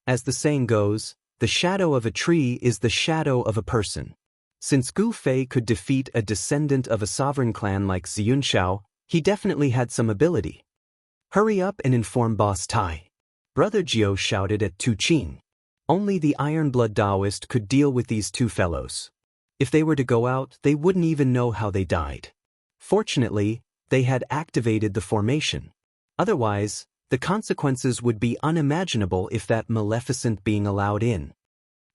As the saying goes, the shadow of a tree is the shadow of a person. Since Gu Fei could defeat a descendant of a sovereign clan like Xianxia, he definitely had some ability. Hurry up and inform Boss Tai. Brother Jiao shouted at Tu Qing. Only the Iron Blood Taoist could deal with these two fellows. If they were to go out, they wouldn't even know how they died. Fortunately, they had activated the formation. Otherwise, the consequences would be unimaginable if that maleficent being allowed in.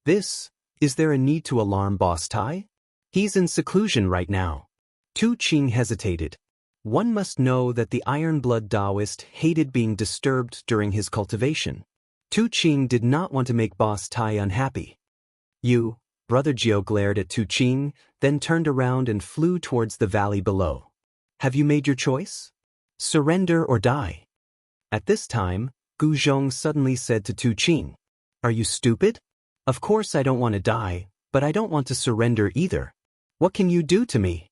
Is there a need to alarm Boss Tai? He's in seclusion right now. Tu Qing hesitated. One must know that the Iron Blood Taoist hated being disturbed during his cultivation. Tu Qing did not want to make Boss Tai unhappy. Brother Jiao glared at Tu Qing, then turned around and flew towards the valley below. Have you made your choice? Surrender or die? At this time, Gu Zhong suddenly said to Tu Qing, Are you stupid? Of course I don't want to die, but I don't want to surrender either. What can you do to me?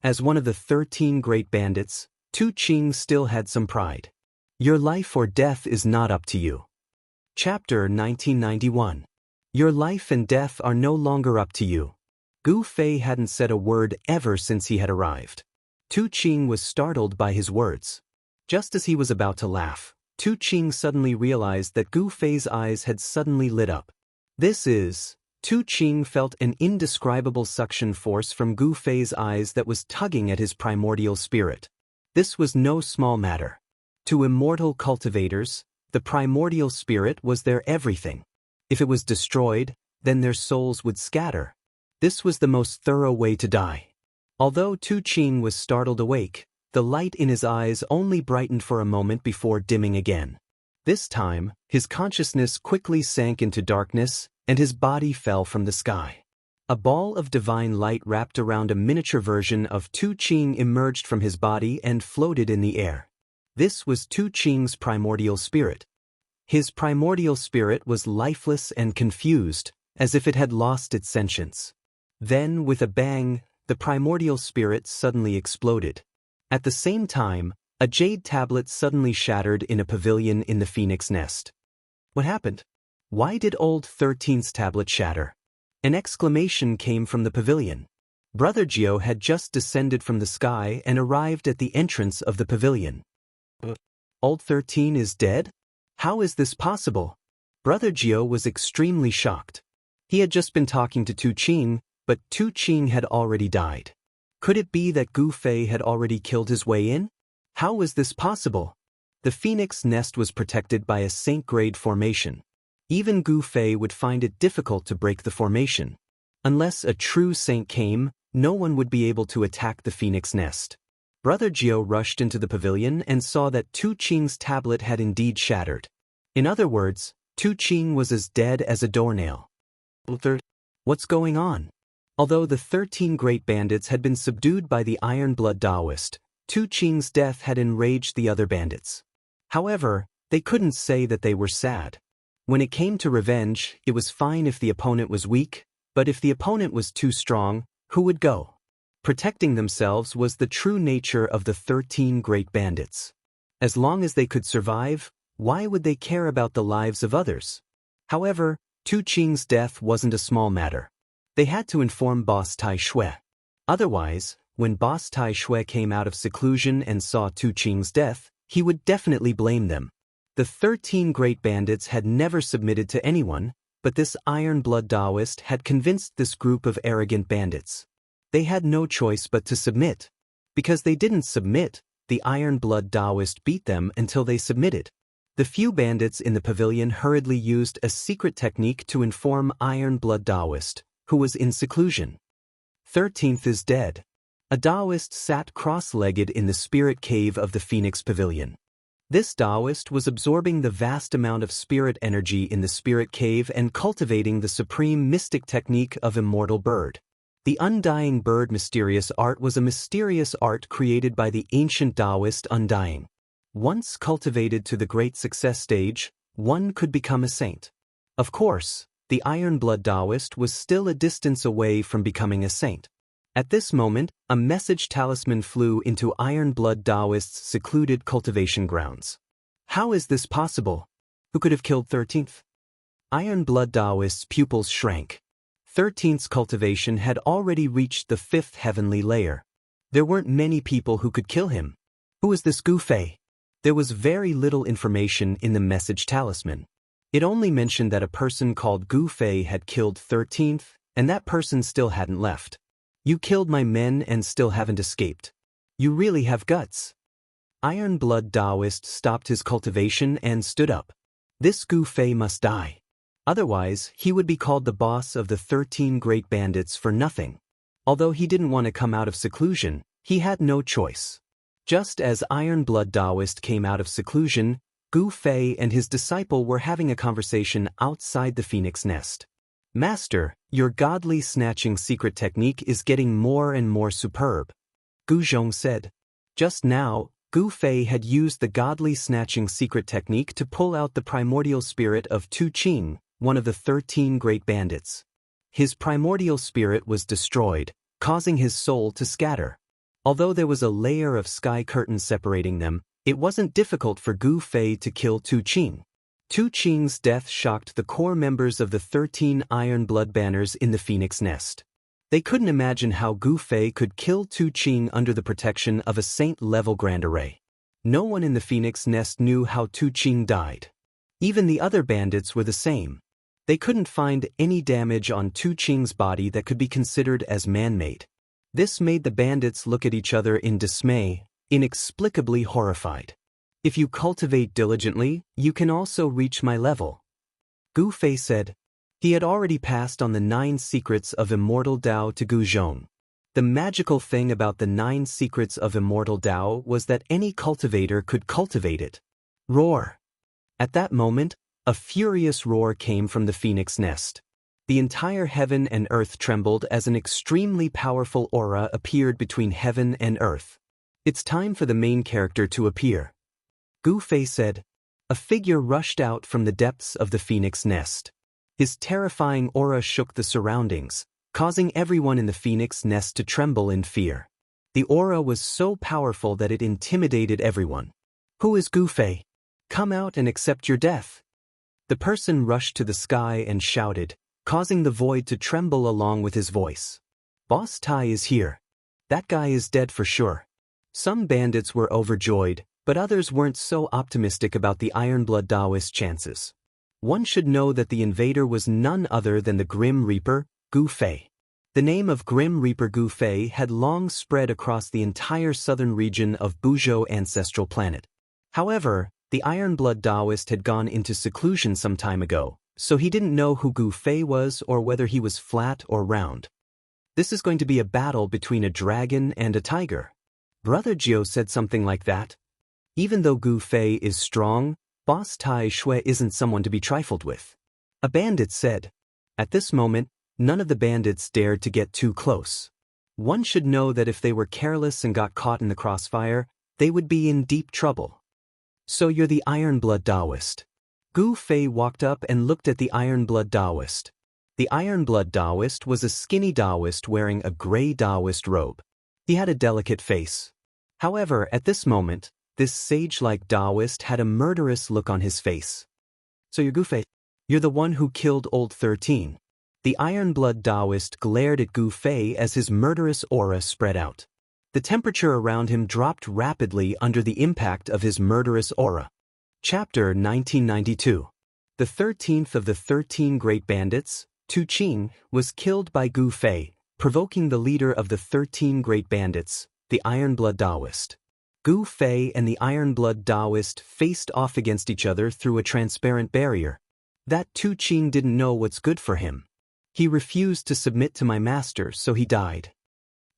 As one of the 13 great bandits, Tu Qing still had some pride. Your life or death is not up to you. Chapter 1991. Your life and death are no longer up to you. Gu Fei hadn't said a word ever since he had arrived. Tu Qing was startled by his words. Just as he was about to laugh, Tu Qing suddenly realized that Gu Fei's eyes had suddenly lit up. Tu Qing felt an indescribable suction force from Gu Fei's eyes that was tugging at his primordial spirit. This was no small matter. To immortal cultivators, the primordial spirit was their everything. If it was destroyed, then their souls would scatter. This was the most thorough way to die. Although Tu Qing was startled awake, the light in his eyes only brightened for a moment before dimming again. This time, his consciousness quickly sank into darkness, and his body fell from the sky. A ball of divine light wrapped around a miniature version of Tu Qing emerged from his body and floated in the air. This was Tu Qing's primordial spirit. His primordial spirit was lifeless and confused, as if it had lost its sentience. Then, with a bang, the primordial spirit suddenly exploded. At the same time, a jade tablet suddenly shattered in a pavilion in the phoenix nest. What happened? Why did old 13th's tablet shatter? An exclamation came from the pavilion. Brother Gio had just descended from the sky and arrived at the entrance of the pavilion. Old 13 is dead? How is this possible? Brother Gio was extremely shocked. He had just been talking to Tu Qing, but Tu Qing had already died. Could it be that Gu Fei had already killed his way in? How was this possible? The phoenix nest was protected by a saint-grade formation. Even Gu Fei would find it difficult to break the formation. Unless a true saint came, no one would be able to attack the phoenix nest. Brother Gio rushed into the pavilion and saw that Tu Qing's tablet had indeed shattered. In other words, Tu Qing was as dead as a doornail. What's going on? Although the 13 great bandits had been subdued by the Iron Blood Taoist, Tu Qing's death had enraged the other bandits. However, they couldn't say that they were sad. When it came to revenge, it was fine if the opponent was weak, but if the opponent was too strong, who would go? Protecting themselves was the true nature of the 13 great bandits. As long as they could survive, why would they care about the lives of others? However, Tu Qing's death wasn't a small matter. They had to inform Boss Tai Shui. Otherwise, when Boss Tai Shui came out of seclusion and saw Tu Qing's death, he would definitely blame them. The 13 great bandits had never submitted to anyone, but this Iron Blood Taoist had convinced this group of arrogant bandits. They had no choice but to submit. Because they didn't submit, the Iron Blood Taoist beat them until they submitted. The few bandits in the pavilion hurriedly used a secret technique to inform Iron Blood Taoist, who was in seclusion. 13th is dead. A Taoist sat cross-legged in the spirit cave of the Phoenix Pavilion. This Taoist was absorbing the vast amount of spirit energy in the spirit cave and cultivating the supreme mystic technique of Immortal Bird. The Undying Bird mysterious art was a mysterious art created by the ancient Taoist Undying. Once cultivated to the great success stage, one could become a saint. Of course, the Iron Blood Taoist was still a distance away from becoming a saint. At this moment, a message talisman flew into Iron Blood Taoist's secluded cultivation grounds. How is this possible? Who could have killed 13th? Iron Blood Taoist's pupils shrank. 13th's cultivation had already reached the 5th heavenly layer. There weren't many people who could kill him. Who is this Gu Fei? There was very little information in the message talisman. It only mentioned that a person called Gu Fei had killed 13th, and that person still hadn't left. You killed my men and still haven't escaped. You really have guts. Iron Blood Taoist stopped his cultivation and stood up. This Gu Fei must die. Otherwise, he would be called the boss of the 13 great bandits for nothing. Although he didn't want to come out of seclusion, he had no choice. Just as Iron Blood Taoist came out of seclusion, Gu Fei and his disciple were having a conversation outside the phoenix nest. Master, your godly snatching secret technique is getting more and more superb, Gu Zhong said. Just now, Gu Fei had used the godly snatching secret technique to pull out the primordial spirit of Tu Qing, one of the 13 great bandits. His primordial spirit was destroyed, causing his soul to scatter. Although there was a layer of sky curtain separating them, it wasn't difficult for Gu Fei to kill Tu Qing. Tu Qing's death shocked the core members of the 13 Iron Blood Banners in the Phoenix Nest. They couldn't imagine how Gu Fei could kill Tu Qing under the protection of a saint-level Grand Array. No one in the Phoenix Nest knew how Tu Qing died. Even the other bandits were the same. They couldn't find any damage on Tu Qing's body that could be considered as man-made. This made the bandits look at each other in dismay, inexplicably horrified. If you cultivate diligently, you can also reach my level. Gu Fei said. He had already passed on the 9 secrets of immortal Tao to Gu Zhong. The magical thing about the 9 secrets of immortal Tao was that any cultivator could cultivate it. Roar! At that moment, a furious roar came from the phoenix nest. The entire heaven and earth trembled as an extremely powerful aura appeared between heaven and earth. It's time for the main character to appear. Gu Fei said. A figure rushed out from the depths of the phoenix nest. His terrifying aura shook the surroundings, causing everyone in the phoenix nest to tremble in fear. The aura was so powerful that it intimidated everyone. Who is Gu Fei? Come out and accept your death. The person rushed to the sky and shouted, causing the void to tremble along with his voice. Boss Tai is here. That guy is dead for sure. Some bandits were overjoyed, but others weren't so optimistic about the Ironblood Taoist chances. One should know that the invader was none other than the Grim Reaper, Gu Fei. The name of Grim Reaper Gu Fei had long spread across the entire southern region of Buzhou ancestral planet. However, the Ironblood Taoist had gone into seclusion some time ago, so he didn't know who Gu Fei was or whether he was flat or round. This is going to be a battle between a dragon and a tiger. Brother Jiu said something like that. Even though Gu Fei is strong, Boss Tai Shui isn't someone to be trifled with. A bandit said. At this moment, none of the bandits dared to get too close. One should know that if they were careless and got caught in the crossfire, they would be in deep trouble. So you're the Ironblood Taoist. Gu Fei walked up and looked at the Ironblood Taoist. The Ironblood Taoist was a skinny Taoist wearing a gray Taoist robe. He had a delicate face. However, at this moment, this sage-like Taoist had a murderous look on his face. So you're Gu Fei? You're the one who killed Old 13. The Ironblood Taoist glared at Gu Fei as his murderous aura spread out. The temperature around him dropped rapidly under the impact of his murderous aura. Chapter 1992. The 13th of the 13 Great Bandits, Tu Qing, was killed by Gu Fei, provoking the leader of the 13 Great Bandits, the Ironblood Taoist. Gu Fei and the Ironblood Taoist faced off against each other through a transparent barrier. That Tu Qing didn't know what's good for him. He refused to submit to my master, so he died.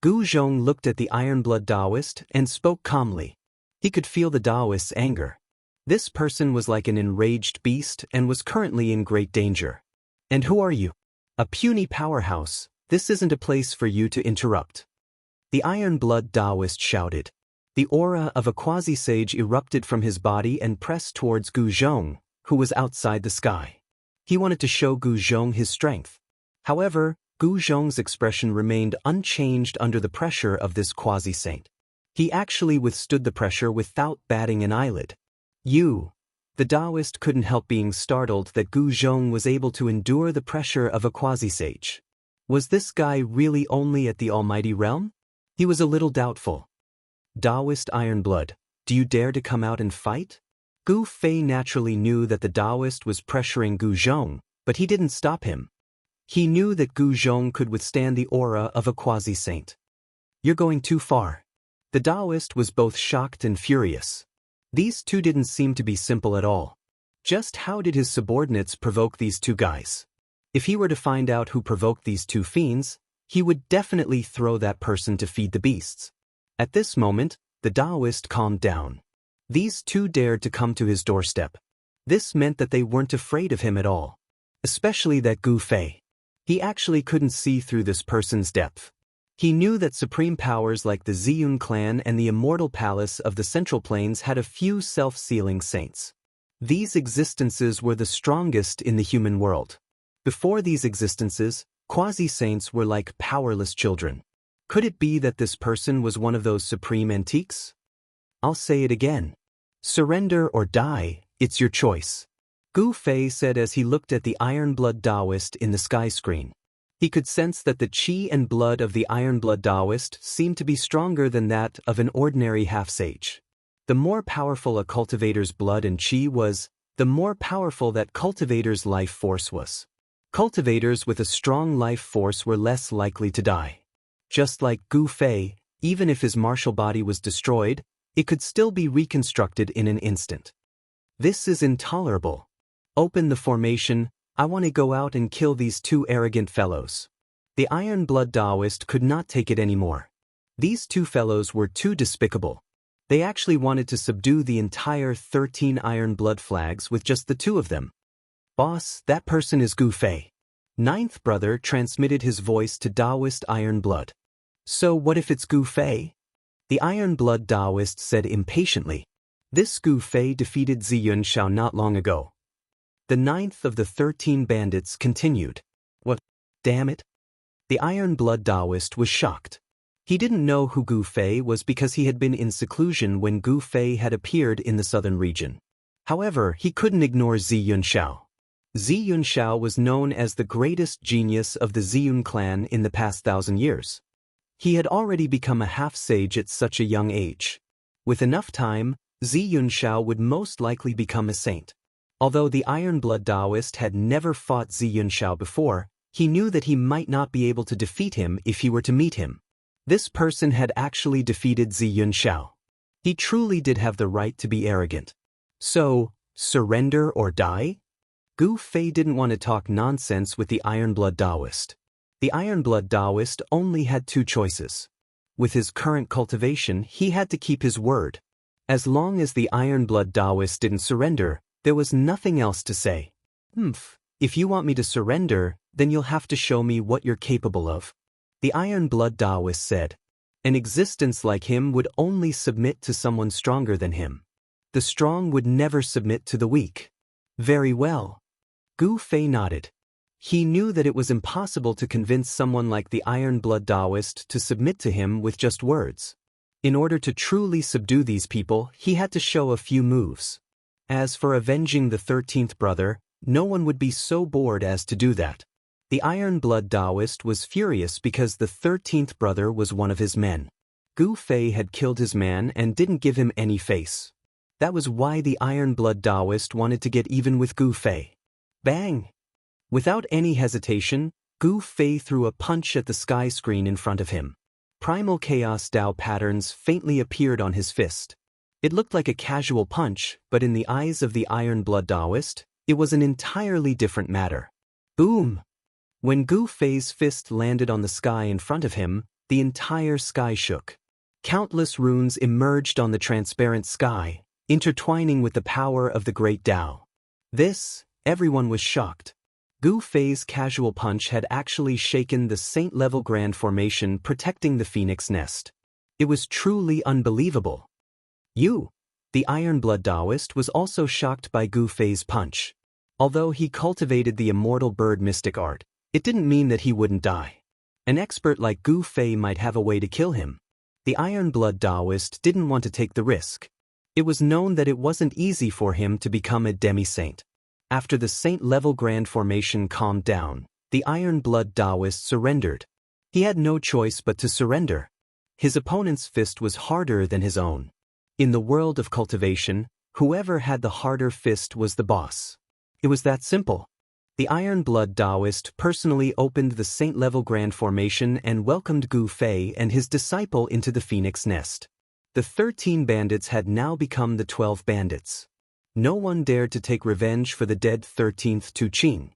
Gu Zhong looked at the Ironblood Taoist and spoke calmly. He could feel the Taoist's anger. This person was like an enraged beast and was currently in great danger. And who are you? A puny powerhouse. This isn't a place for you to interrupt. The Ironblood Taoist shouted. The aura of a quasi-sage erupted from his body and pressed towards Gu Zhong, who was outside the sky. He wanted to show Gu Zhong his strength. However, Gu Zhong's expression remained unchanged under the pressure of this quasi-saint. He actually withstood the pressure without batting an eyelid. The Taoist couldn't help being startled that Gu Zhong was able to endure the pressure of a quasi-sage. Was this guy really only at the Almighty Realm? He was a little doubtful. Taoist Ironblood, do you dare to come out and fight? Gu Fei naturally knew that the Taoist was pressuring Gu Zhong, but he didn't stop him. He knew that Gu Zhong could withstand the aura of a quasi-saint. You're going too far. The Taoist was both shocked and furious. These two didn't seem to be simple at all. Just how did his subordinates provoke these two guys? If he were to find out who provoked these two fiends, he would definitely throw that person to feed the beasts. At this moment, the Taoist calmed down. These two dared to come to his doorstep. This meant that they weren't afraid of him at all. Especially that Gu Fei. He actually couldn't see through this person's depth. He knew that supreme powers like the Ziyun clan and the immortal palace of the Central Plains had a few self-sealing saints. These existences were the strongest in the human world. Before these existences, quasi-saints were like powerless children. Could it be that this person was one of those supreme antiques? I'll say it again. Surrender or die, it's your choice. Gu Fei said as he looked at the Ironblood Taoist in the sky screen. He could sense that the qi and blood of the Ironblood Taoist seemed to be stronger than that of an ordinary half-sage. The more powerful a cultivator's blood and qi was, the more powerful that cultivator's life force was. Cultivators with a strong life force were less likely to die. Just like Gu Fei, even if his martial body was destroyed, It could still be reconstructed in an instant. This is intolerable. Open the formation. I want to go out and kill these two arrogant fellows. The Iron Blood Taoist could not take it anymore. These two fellows were too despicable. They actually wanted to subdue the entire 13 Iron Blood flags with just the two of them. Boss, that person is Gu Fei. Ninth brother transmitted his voice to Taoist Iron Blood. So what if it's Gu Fei? The Iron Blood Taoist said impatiently. This Gu Fei defeated Xianxia not long ago. The ninth of the 13 bandits continued. What? Damn it. The Iron Blood Taoist was shocked. He didn't know who Gu Fei was because he had been in seclusion when Gu Fei had appeared in the southern region. However, he couldn't ignore Xianxia. Xianxia was known as the greatest genius of the Ziyun clan in the past 1,000 years. He had already become a half-sage at such a young age. With enough time, Xianxia would most likely become a saint. Although the Iron Blood Taoist had never fought Xianxia before, he knew that he might not be able to defeat him if he were to meet him. This person had actually defeated Xianxia. He truly did have the right to be arrogant. So, surrender or die? Gu Fei didn't want to talk nonsense with the Iron Blood Taoist. The Iron Blood Taoist only had two choices. With his current cultivation, he had to keep his word. As long as the Iron Blood Taoist didn't surrender, there was nothing else to say. If you want me to surrender, then you'll have to show me what you're capable of. The Iron Blood Taoist said. An existence like him would only submit to someone stronger than him. The strong would never submit to the weak. Very well. Gu Fei nodded. He knew that it was impossible to convince someone like the Iron Blood Taoist to submit to him with just words. In order to truly subdue these people, he had to show a few moves. As for avenging the 13th brother, no one would be so bored as to do that. The Iron Blood Taoist was furious because the 13th brother was one of his men. Gu Fei had killed his man and didn't give him any face. That was why the Iron Blood Taoist wanted to get even with Gu Fei. Bang! Without any hesitation, Gu Fei threw a punch at the sky screen in front of him. Primal Chaos Tao patterns faintly appeared on his fist. It looked like a casual punch, but in the eyes of the Iron Blood Taoist, it was an entirely different matter. Boom! When Gu Fei's fist landed on the sky in front of him, the entire sky shook. Countless runes emerged on the transparent sky, intertwining with the power of the Great Tao. Everyone was shocked. Gu Fei's casual punch had actually shaken the saint-level grand formation protecting the phoenix nest. It was truly unbelievable. The Iron Blood Taoist was also shocked by Gu Fei's punch. Although he cultivated the immortal bird mystic art, it didn't mean that he wouldn't die. An expert like Gu Fei might have a way to kill him. The Iron Blood Taoist didn't want to take the risk. It was known that it wasn't easy for him to become a demi-saint. After the saint-level grand formation calmed down, the Iron Blood Taoist surrendered. He had no choice but to surrender. His opponent's fist was harder than his own. In the world of cultivation, whoever had the harder fist was the boss. It was that simple. The Iron Blood Taoist personally opened the saint-level grand formation and welcomed Gu Fei and his disciple into the phoenix nest. The 13 bandits had now become the 12 bandits. No one dared to take revenge for the dead 13th Tu Qing.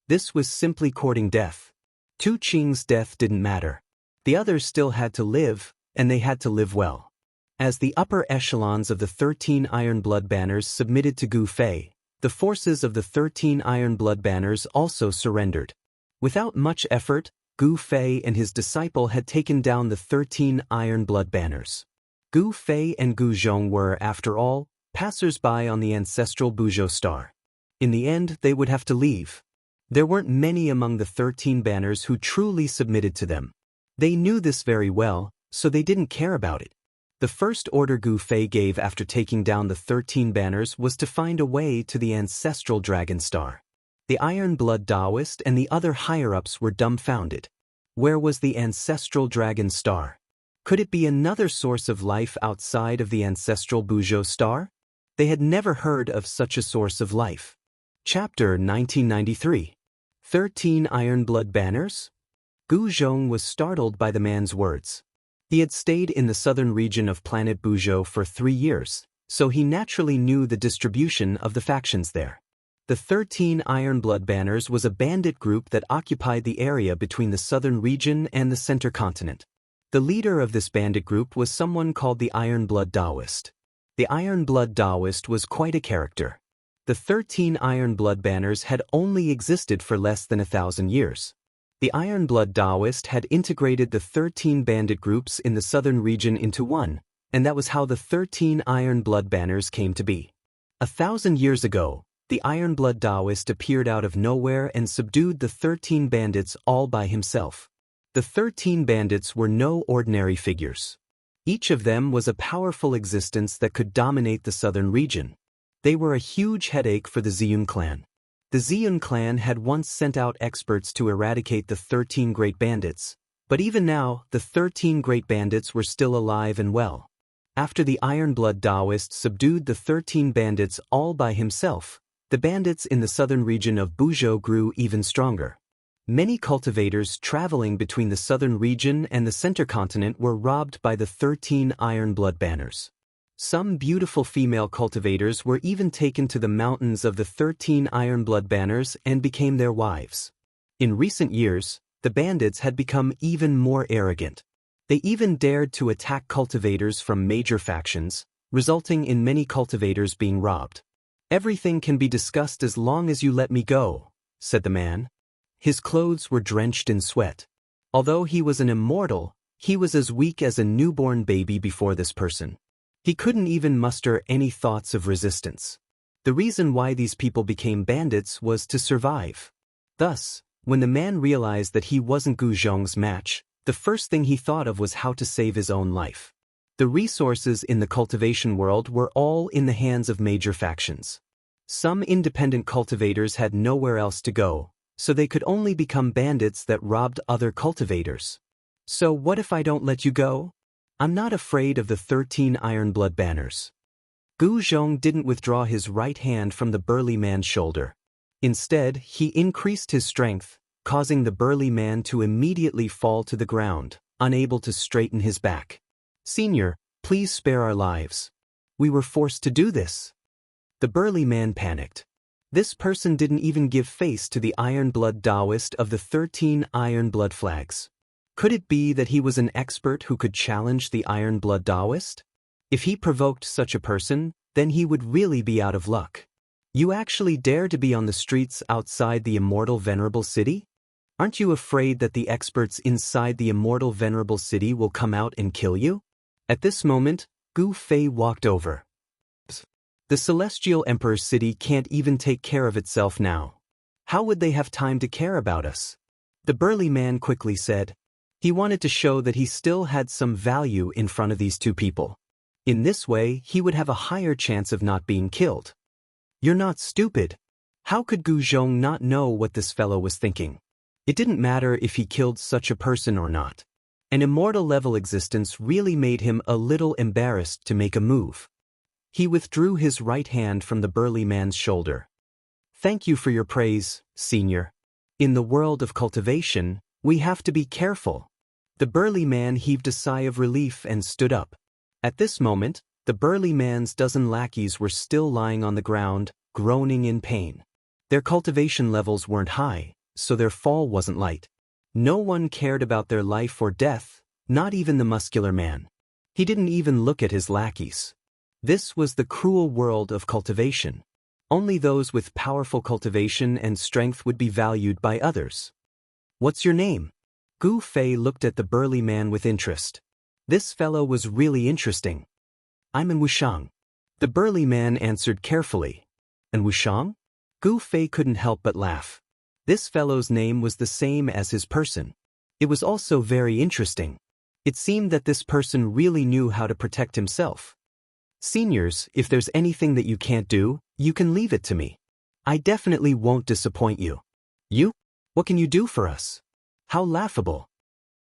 This was simply courting death. Tu Qing's death didn't matter. The others still had to live, and they had to live well. As the upper echelons of the 13 Iron Blood banners submitted to Gu Fei, the forces of the 13 Iron Blood banners also surrendered. Without much effort, Gu Fei and his disciple had taken down the 13 Iron Blood banners. Gu Fei and Gu Zhong were, after all, passers-by on the ancestral Buzhou star. In the end, they would have to leave. There weren't many among the 13 banners who truly submitted to them. They knew this very well, so they didn't care about it. The first order Gu Fei gave after taking down the 13 banners was to find a way to the ancestral dragon star. The Iron Blood Taoist and the other higher-ups were dumbfounded. Where was the ancestral dragon star? Could it be another source of life outside of the ancestral Buzhou star? They had never heard of such a source of life. Chapter 1993. 13 Iron Blood Banners? Gu Zhong was startled by the man's words. He had stayed in the southern region of planet Buzhou for 3 years, so he naturally knew the distribution of the factions there. The 13 Iron Blood Banners was a bandit group that occupied the area between the southern region and the center continent. The leader of this bandit group was someone called the Iron Blood Taoist. The Iron Blood Taoist was quite a character. The 13 Iron Blood Banners had only existed for less than 1,000 years. The Iron Blood Taoist had integrated the 13 bandit groups in the southern region into one, and that was how the 13 Iron Blood Banners came to be. 1,000 years ago, the Iron Blood Taoist appeared out of nowhere and subdued the 13 bandits all by himself. The 13 bandits were no ordinary figures. Each of them was a powerful existence that could dominate the southern region. They were a huge headache for the Ziyun clan. The Ziyun clan had once sent out experts to eradicate the 13 great bandits, but even now, the 13 great bandits were still alive and well. After the Iron Blood Taoist subdued the 13 bandits all by himself, the bandits in the southern region of Buzhou grew even stronger. Many cultivators traveling between the southern region and the center continent were robbed by the 13 Iron Blood Banners. Some beautiful female cultivators were even taken to the mountains of the 13 Iron Blood Banners and became their wives. In recent years, the bandits had become even more arrogant. They even dared to attack cultivators from major factions, resulting in many cultivators being robbed. "Everything can be discussed as long as you let me go," said the man. His clothes were drenched in sweat. Although he was an immortal, he was as weak as a newborn baby before this person. He couldn't even muster any thoughts of resistance. The reason why these people became bandits was to survive. Thus, when the man realized that he wasn't Gu Zhong's match, the first thing he thought of was how to save his own life. The resources in the cultivation world were all in the hands of major factions. Some independent cultivators had nowhere else to go, so they could only become bandits that robbed other cultivators. "So what if I don't let you go? I'm not afraid of the 13 Iron Blood Banners." Gu Zhong didn't withdraw his right hand from the burly man's shoulder. Instead, he increased his strength, causing the burly man to immediately fall to the ground, unable to straighten his back. "Senior, please spare our lives. We were forced to do this." The burly man panicked. This person didn't even give face to the Iron Blood Taoist of the 13 Iron Blood Flags. Could it be that he was an expert who could challenge the Iron Blood Taoist? If he provoked such a person, then he would really be out of luck. "You actually dare to be on the streets outside the immortal Venerable City? Aren't you afraid that the experts inside the immortal Venerable City will come out and kill you?" At this moment, Gu Fei walked over. "The Celestial Emperor's city can't even take care of itself now. How would they have time to care about us?" The burly man quickly said. He wanted to show that he still had some value in front of these two people. In this way, he would have a higher chance of not being killed. "You're not stupid. How could Gu Zhong not know what this fellow was thinking? It didn't matter if he killed such a person or not. An immortal-level existence really made him a little embarrassed to make a move. He withdrew his right hand from the burly man's shoulder. "Thank you for your praise, Senior. In the world of cultivation, we have to be careful." The burly man heaved a sigh of relief and stood up. At this moment, the burly man's dozen lackeys were still lying on the ground, groaning in pain. Their cultivation levels weren't high, so their fall wasn't light. No one cared about their life or death, not even the muscular man. He didn't even look at his lackeys. This was the cruel world of cultivation. Only those with powerful cultivation and strength would be valued by others. "What's your name?" Gu Fei looked at the burly man with interest. This fellow was really interesting. "I'm in Wushang." The burly man answered carefully. "And Wushang?" Gu Fei couldn't help but laugh. This fellow's name was the same as his person. It was also very interesting. It seemed that this person really knew how to protect himself. "Seniors, if there's anything that you can't do, you can leave it to me. I definitely won't disappoint you." "You? What can you do for us?" How laughable.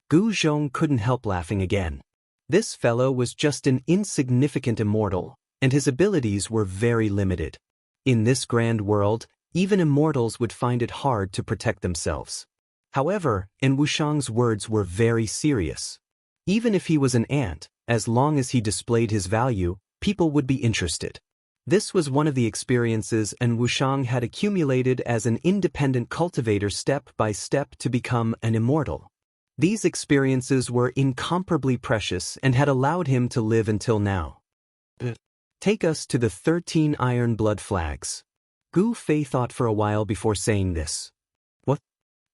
Gu Zhong couldn't help laughing again. This fellow was just an insignificant immortal, and his abilities were very limited. In this grand world, even immortals would find it hard to protect themselves. However, En Wushang's words were very serious. Even if he was an ant, as long as he displayed his value, people would be interested. This was one of the experiences Wuxiang had accumulated as an independent cultivator step by step to become an immortal. These experiences were incomparably precious and had allowed him to live until now. Take us to the 13 iron blood flags. Gu Fei thought for a while before saying this. What?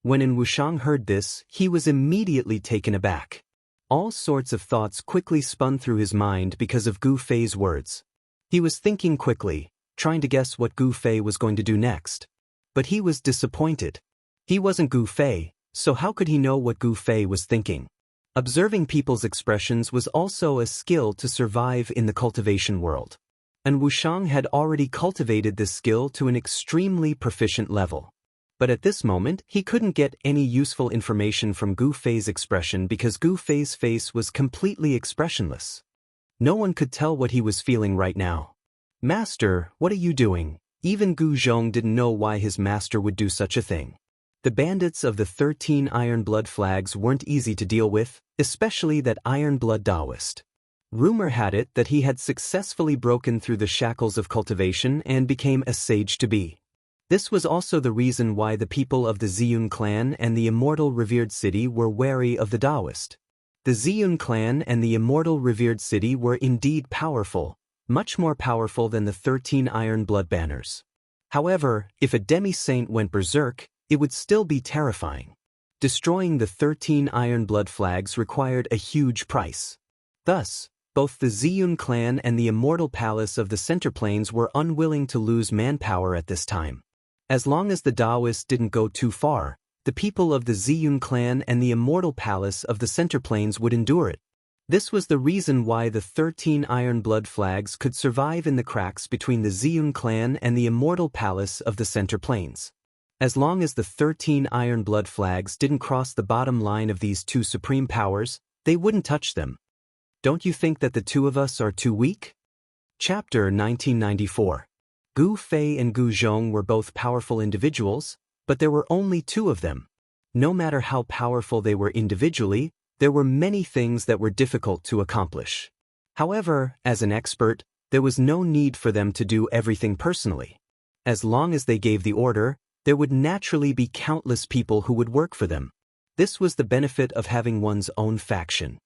When Wuxiang heard this, he was immediately taken aback. All sorts of thoughts quickly spun through his mind because of Gu Fei's words. He was thinking quickly, trying to guess what Gu Fei was going to do next. But he was disappointed. He wasn't Gu Fei, so how could he know what Gu Fei was thinking? Observing people's expressions was also a skill to survive in the cultivation world. Wuxiang had already cultivated this skill to an extremely proficient level. But at this moment, he couldn't get any useful information from Gu Fei's expression because Gu Fei's face was completely expressionless. No one could tell what he was feeling right now. "Master, what are you doing?" Even Gu Zhong didn't know why his master would do such a thing. The bandits of the 13 iron blood flags weren't easy to deal with, especially that iron blood Taoist. Rumor had it that he had successfully broken through the shackles of cultivation and became a sage-to-be. This was also the reason why the people of the Ziyun clan and the immortal revered city were wary of the Taoist. The Ziyun clan and the immortal revered city were indeed powerful, much more powerful than the 13 iron blood banners. However, if a demi-saint went berserk, it would still be terrifying. Destroying the 13 iron blood flags required a huge price. Thus, both the Ziyun clan and the immortal palace of the Center Plains were unwilling to lose manpower at this time. As long as the Taoists didn't go too far, the people of the Ziyun clan and the immortal palace of the Center Plains would endure it. This was the reason why the 13 iron blood flags could survive in the cracks between the Ziyun clan and the immortal palace of the Center Plains. As long as the 13 iron blood flags didn't cross the bottom line of these two supreme powers, they wouldn't touch them. Don't you think that the two of us are too weak? Chapter 1994. Gu Fei and Gu Zhong were both powerful individuals, but there were only two of them. No matter how powerful they were individually, there were many things that were difficult to accomplish. However, as an expert, there was no need for them to do everything personally. As long as they gave the order, there would naturally be countless people who would work for them. This was the benefit of having one's own faction.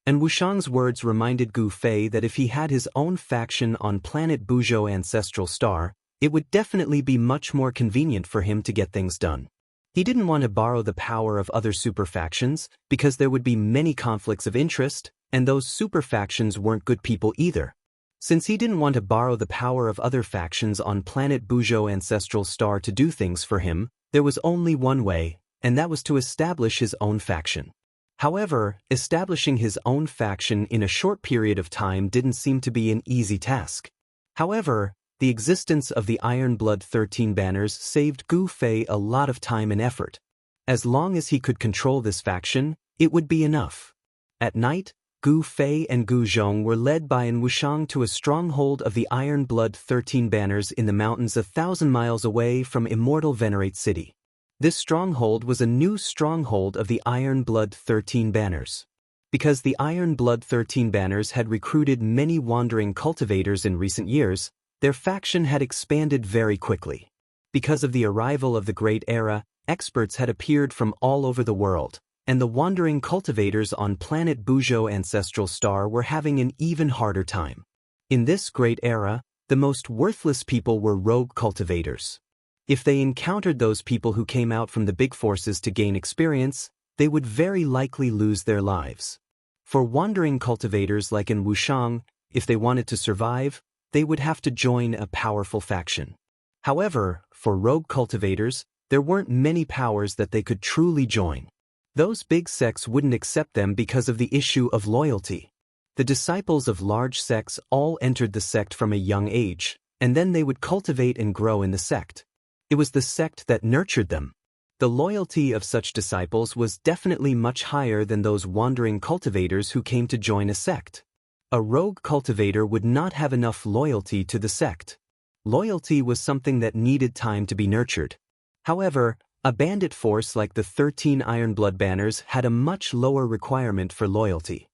Wuxiang's words reminded Gu Fei that if he had his own faction on planet Buzhou Ancestral Star, it would definitely be much more convenient for him to get things done. He didn't want to borrow the power of other super factions because there would be many conflicts of interest, and those super factions weren't good people either. Since he didn't want to borrow the power of other factions on planet Buzhou Ancestral Star to do things for him, there was only one way, and that was to establish his own faction. However, establishing his own faction in a short period of time didn't seem to be an easy task. However, the existence of the Iron Blood 13 banners saved Gu Fei a lot of time and effort. As long as he could control this faction, it would be enough. At night, Gu Fei and Gu Zhong were led by Wuxiang to a stronghold of the Iron Blood 13 banners in the mountains 1,000 miles away from Immortal Venerate City. This stronghold was a new stronghold of the Iron Blood 13 banners. Because the Iron Blood 13 banners had recruited many wandering cultivators in recent years, their faction had expanded very quickly. Because of the arrival of the Great Era, experts had appeared from all over the world, and the wandering cultivators on planet Buzhou Ancestral Star were having an even harder time. In this Great Era, the most worthless people were rogue cultivators. If they encountered those people who came out from the big forces to gain experience, they would very likely lose their lives. For wandering cultivators like Wuxiang, if they wanted to survive, they would have to join a powerful faction. However, for rogue cultivators, there weren't many powers that they could truly join. Those big sects wouldn't accept them because of the issue of loyalty. The disciples of large sects all entered the sect from a young age, and then they would cultivate and grow in the sect. It was the sect that nurtured them. The loyalty of such disciples was definitely much higher than those wandering cultivators who came to join a sect. A rogue cultivator would not have enough loyalty to the sect. Loyalty was something that needed time to be nurtured. However, a bandit force like the 13 Iron Blood banners had a much lower requirement for loyalty.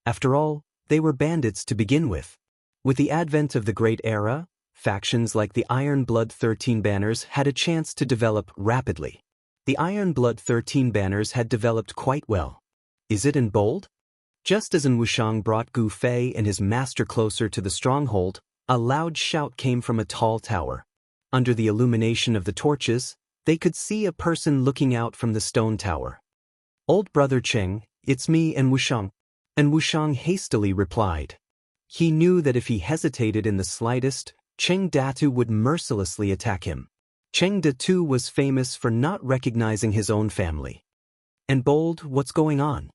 After all, they were bandits to begin with. With the advent of the Great Era, factions like the Iron Blood 13 Banners had a chance to develop rapidly. The Iron Blood 13 Banners had developed quite well. Is it in bold? Just as Wuxiang brought Gu Fei and his master closer to the stronghold, a loud shout came from a tall tower. Under the illumination of the torches, they could see a person looking out from the stone tower. "Old brother Cheng, it's me and Wuxiang." And Wuxiang hastily replied. He knew that if he hesitated in the slightest, Cheng Datu would mercilessly attack him. Cheng Datu was famous for not recognizing his own family. "And Bold, what's going on?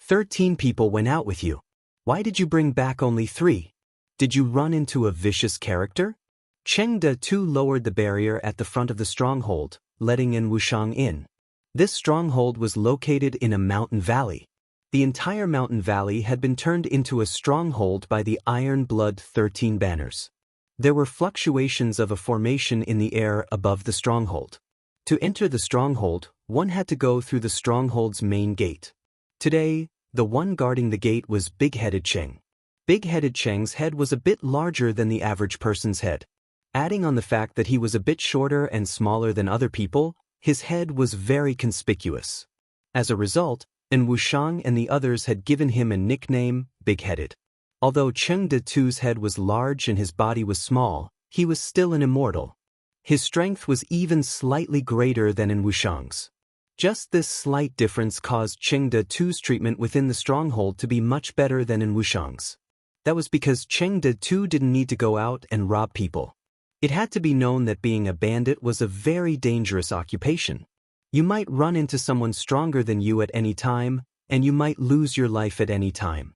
13 people went out with you. Why did you bring back only 3? Did you run into a vicious character?" Cheng Datu lowered the barrier at the front of the stronghold, letting in Wuxiang in. This stronghold was located in a mountain valley. The entire mountain valley had been turned into a stronghold by the Iron Blood 13 Banners. There were fluctuations of a formation in the air above the stronghold. To enter the stronghold, one had to go through the stronghold's main gate. Today, the one guarding the gate was Big-Headed Cheng. Big-Headed Cheng's head was a bit larger than the average person's head. Adding on the fact that he was a bit shorter and smaller than other people, his head was very conspicuous. As a result, Wuxiang and the others had given him a nickname, Big-Headed. Although Cheng Datu's head was large and his body was small, he was still an immortal. His strength was even slightly greater than Wuxiang's. Just this slight difference caused Cheng Datu's treatment within the stronghold to be much better than Wuxiang's. That was because Cheng Datu didn't need to go out and rob people. It had to be known that being a bandit was a very dangerous occupation. You might run into someone stronger than you at any time, and you might lose your life at any time.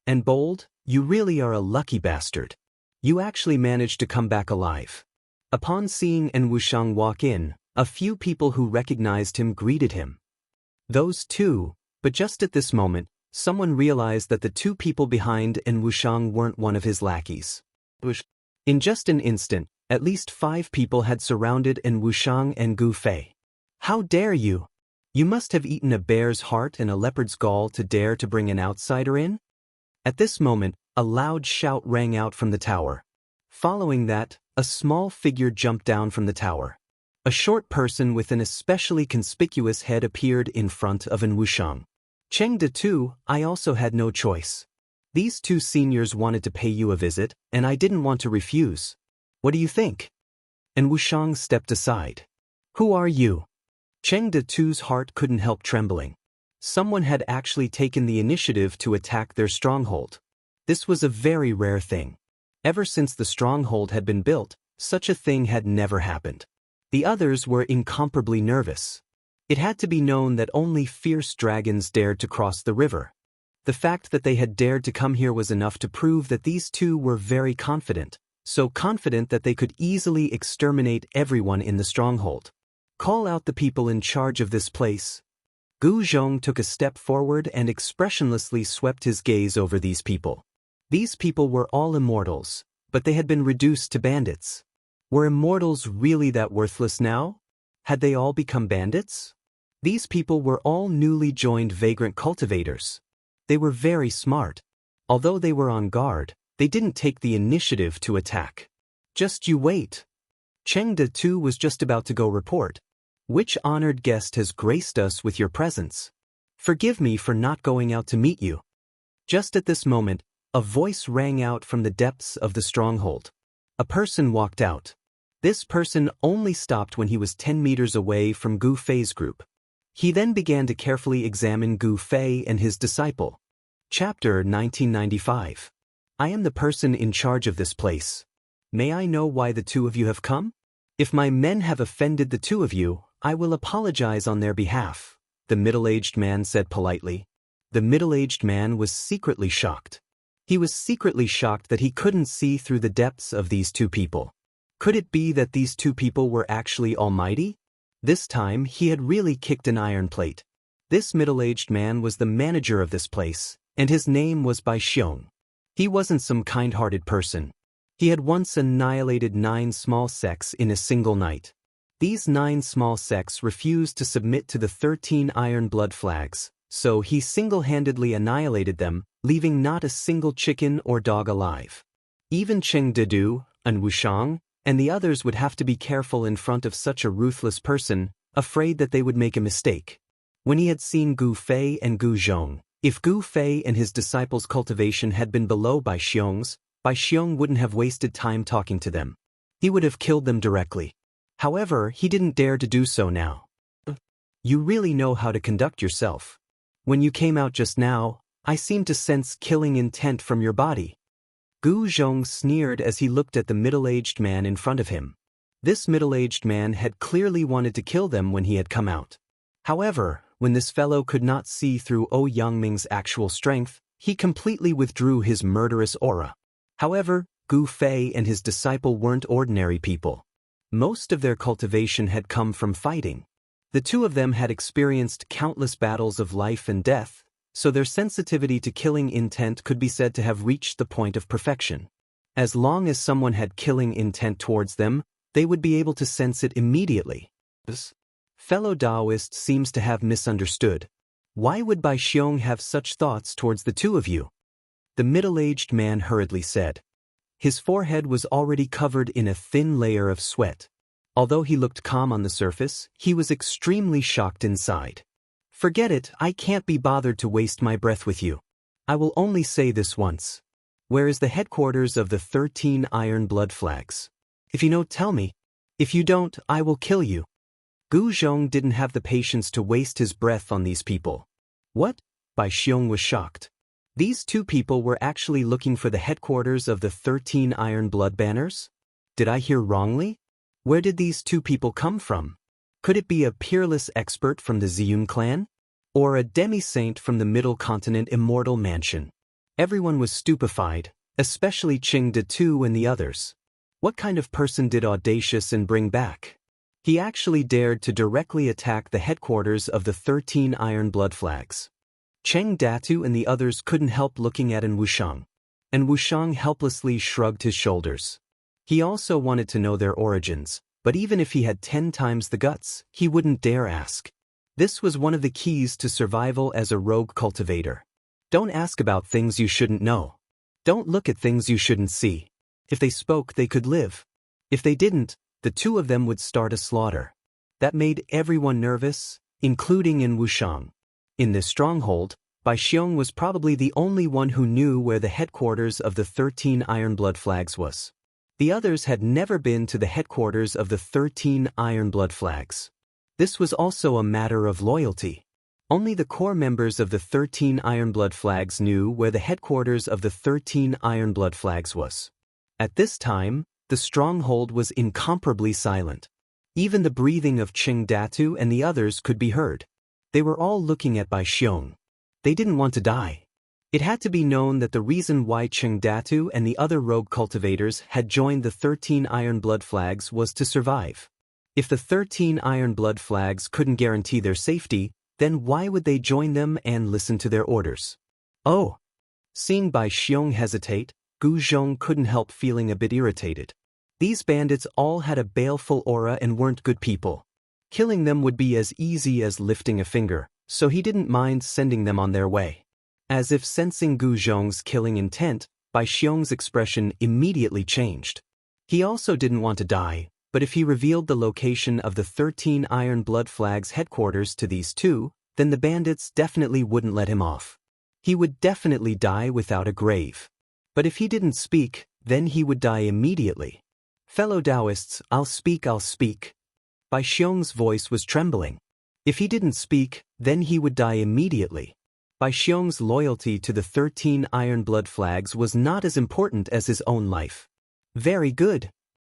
And Bold, you really are a lucky bastard. You actually managed to come back alive. Upon seeing Wuxiang walk in, a few people who recognized him greeted him. Those two, but just at this moment, someone realized that the 2 people behind Wuxiang weren't one of his lackeys. In just an instant, at least 5 people had surrounded Wuxiang and Gu Fei. "How dare you? You must have eaten a bear's heart and a leopard's gall to dare to bring an outsider in?" At this moment, a loud shout rang out from the tower. Following that, a small figure jumped down from the tower. A short person with an especially conspicuous head appeared in front of Wuxiang. "Cheng Datu, I also had no choice. These 2 seniors wanted to pay you a visit, and I didn't want to refuse. What do you think?" Wuxiang stepped aside. "Who are you?" Cheng Datu's heart couldn't help trembling. Someone had actually taken the initiative to attack their stronghold. This was a very rare thing. Ever since the stronghold had been built, such a thing had never happened. The others were incomparably nervous. It had to be known that only fierce dragons dared to cross the river. The fact that they had dared to come here was enough to prove that these 2 were very confident, so confident that they could easily exterminate everyone in the stronghold. "Call out the people in charge of this place." Gu Zhong took a step forward and expressionlessly swept his gaze over these people. These people were all immortals, but they had been reduced to bandits. Were immortals really that worthless now? Had they all become bandits? These people were all newly joined vagrant cultivators. They were very smart. Although they were on guard, they didn't take the initiative to attack. "Just you wait." Cheng Datu was just about to go report. "Which honored guest has graced us with your presence? Forgive me for not going out to meet you." Just at this moment, a voice rang out from the depths of the stronghold. A person walked out. This person only stopped when he was 10 meters away from Gu Fei's group. He then began to carefully examine Gu Fei and his disciple. Chapter 1995. I am the person in charge of this place. May I know why the 2 of you have come? If my men have offended the 2 of you, I will apologize on their behalf, the middle-aged man said politely. The middle-aged man was secretly shocked. He was secretly shocked that he couldn't see through the depths of these 2 people. Could it be that these 2 people were actually almighty? This time he had really kicked an iron plate. This middle-aged man was the manager of this place, and his name was Bai Xiong. He wasn't some kind-hearted person. He had once annihilated 9 small sects in a single night. These 9 small sects refused to submit to the 13 Iron Blood flags, so he single-handedly annihilated them, leaving not a single chicken or dog alive. Even Cheng Dedu, and Wuxiang, and the others would have to be careful in front of such a ruthless person, afraid that they would make a mistake. When he had seen Gu Fei and Gu Zhong, if Gu Fei and his disciples' cultivation had been below Bai Xiong wouldn't have wasted time talking to them. He would have killed them directly. However, he didn't dare to do so now. You really know how to conduct yourself. When you came out just now, I seemed to sense killing intent from your body. Gu Zhong sneered as he looked at the middle-aged man in front of him. This middle-aged man had clearly wanted to kill them when he had come out. However, when this fellow could not see through Yangming's actual strength, he completely withdrew his murderous aura. However, Gu Fei and his disciple weren't ordinary people. Most of their cultivation had come from fighting. The two of them had experienced countless battles of life and death, so their sensitivity to killing intent could be said to have reached the point of perfection. As long as someone had killing intent towards them, they would be able to sense it immediately. Fellow Taoist seems to have misunderstood. Why would Bai Xiong have such thoughts towards the two of you? The middle-aged man hurriedly said. His forehead was already covered in a thin layer of sweat. Although he looked calm on the surface, he was extremely shocked inside. Forget it, I can't be bothered to waste my breath with you. I will only say this once. Where is the headquarters of the 13 Iron Blood Flags? If you know, tell me. If you don't, I will kill you. Gu Zhong didn't have the patience to waste his breath on these people. What? Bai Xiong was shocked. These two people were actually looking for the headquarters of the 13 Iron Blood Banners? Did I hear wrongly? Where did these two people come from? Could it be a peerless expert from the Ziyun clan? Or a demi-saint from the Middle Continent Immortal Mansion? Everyone was stupefied, especially Cheng Detu and the others. What kind of person did Audacious and bring back? He actually dared to directly attack the headquarters of the 13 Iron Blood Flags. Cheng Datu and the others couldn't help looking at Wuxiang. And Wuxiang helplessly shrugged his shoulders. He also wanted to know their origins, but even if he had 10 times the guts, he wouldn't dare ask. This was one of the keys to survival as a rogue cultivator. Don't ask about things you shouldn't know. Don't look at things you shouldn't see. If they spoke, they could live. If they didn't, the two of them would start a slaughter. That made everyone nervous, including Wuxiang. In this stronghold, Bai Xiong was probably the only one who knew where the headquarters of the 13 Iron Blood Flags was. The others had never been to the headquarters of the 13 Iron Blood Flags. This was also a matter of loyalty. Only the core members of the 13 Iron Blood Flags knew where the headquarters of the 13 Iron Blood Flags was. At this time, the stronghold was incomparably silent. Even the breathing of Cheng Datu and the others could be heard. They were all looking at Bai Xiong. They didn't want to die. It had to be known that the reason why Cheng Datu and the other rogue cultivators had joined the 13 Iron Blood Flags was to survive. If the 13 Iron Blood Flags couldn't guarantee their safety, then why would they join them and listen to their orders? Oh! Seeing Bai Xiong hesitate, Gu Zhong couldn't help feeling a bit irritated. These bandits all had a baleful aura and weren't good people. Killing them would be as easy as lifting a finger, so he didn't mind sending them on their way. As if sensing Gu Zhong's killing intent, Bai Xiong's expression immediately changed. He also didn't want to die, but if he revealed the location of the 13 Iron Blood Flags headquarters to these two, then the bandits definitely wouldn't let him off. He would definitely die without a grave. But if he didn't speak, then he would die immediately. Fellow Taoists, I'll speak. Bai Xiong's voice was trembling. If he didn't speak, then he would die immediately. Bai Xiong's loyalty to the 13 Iron Blood Flags was not as important as his own life. Very good.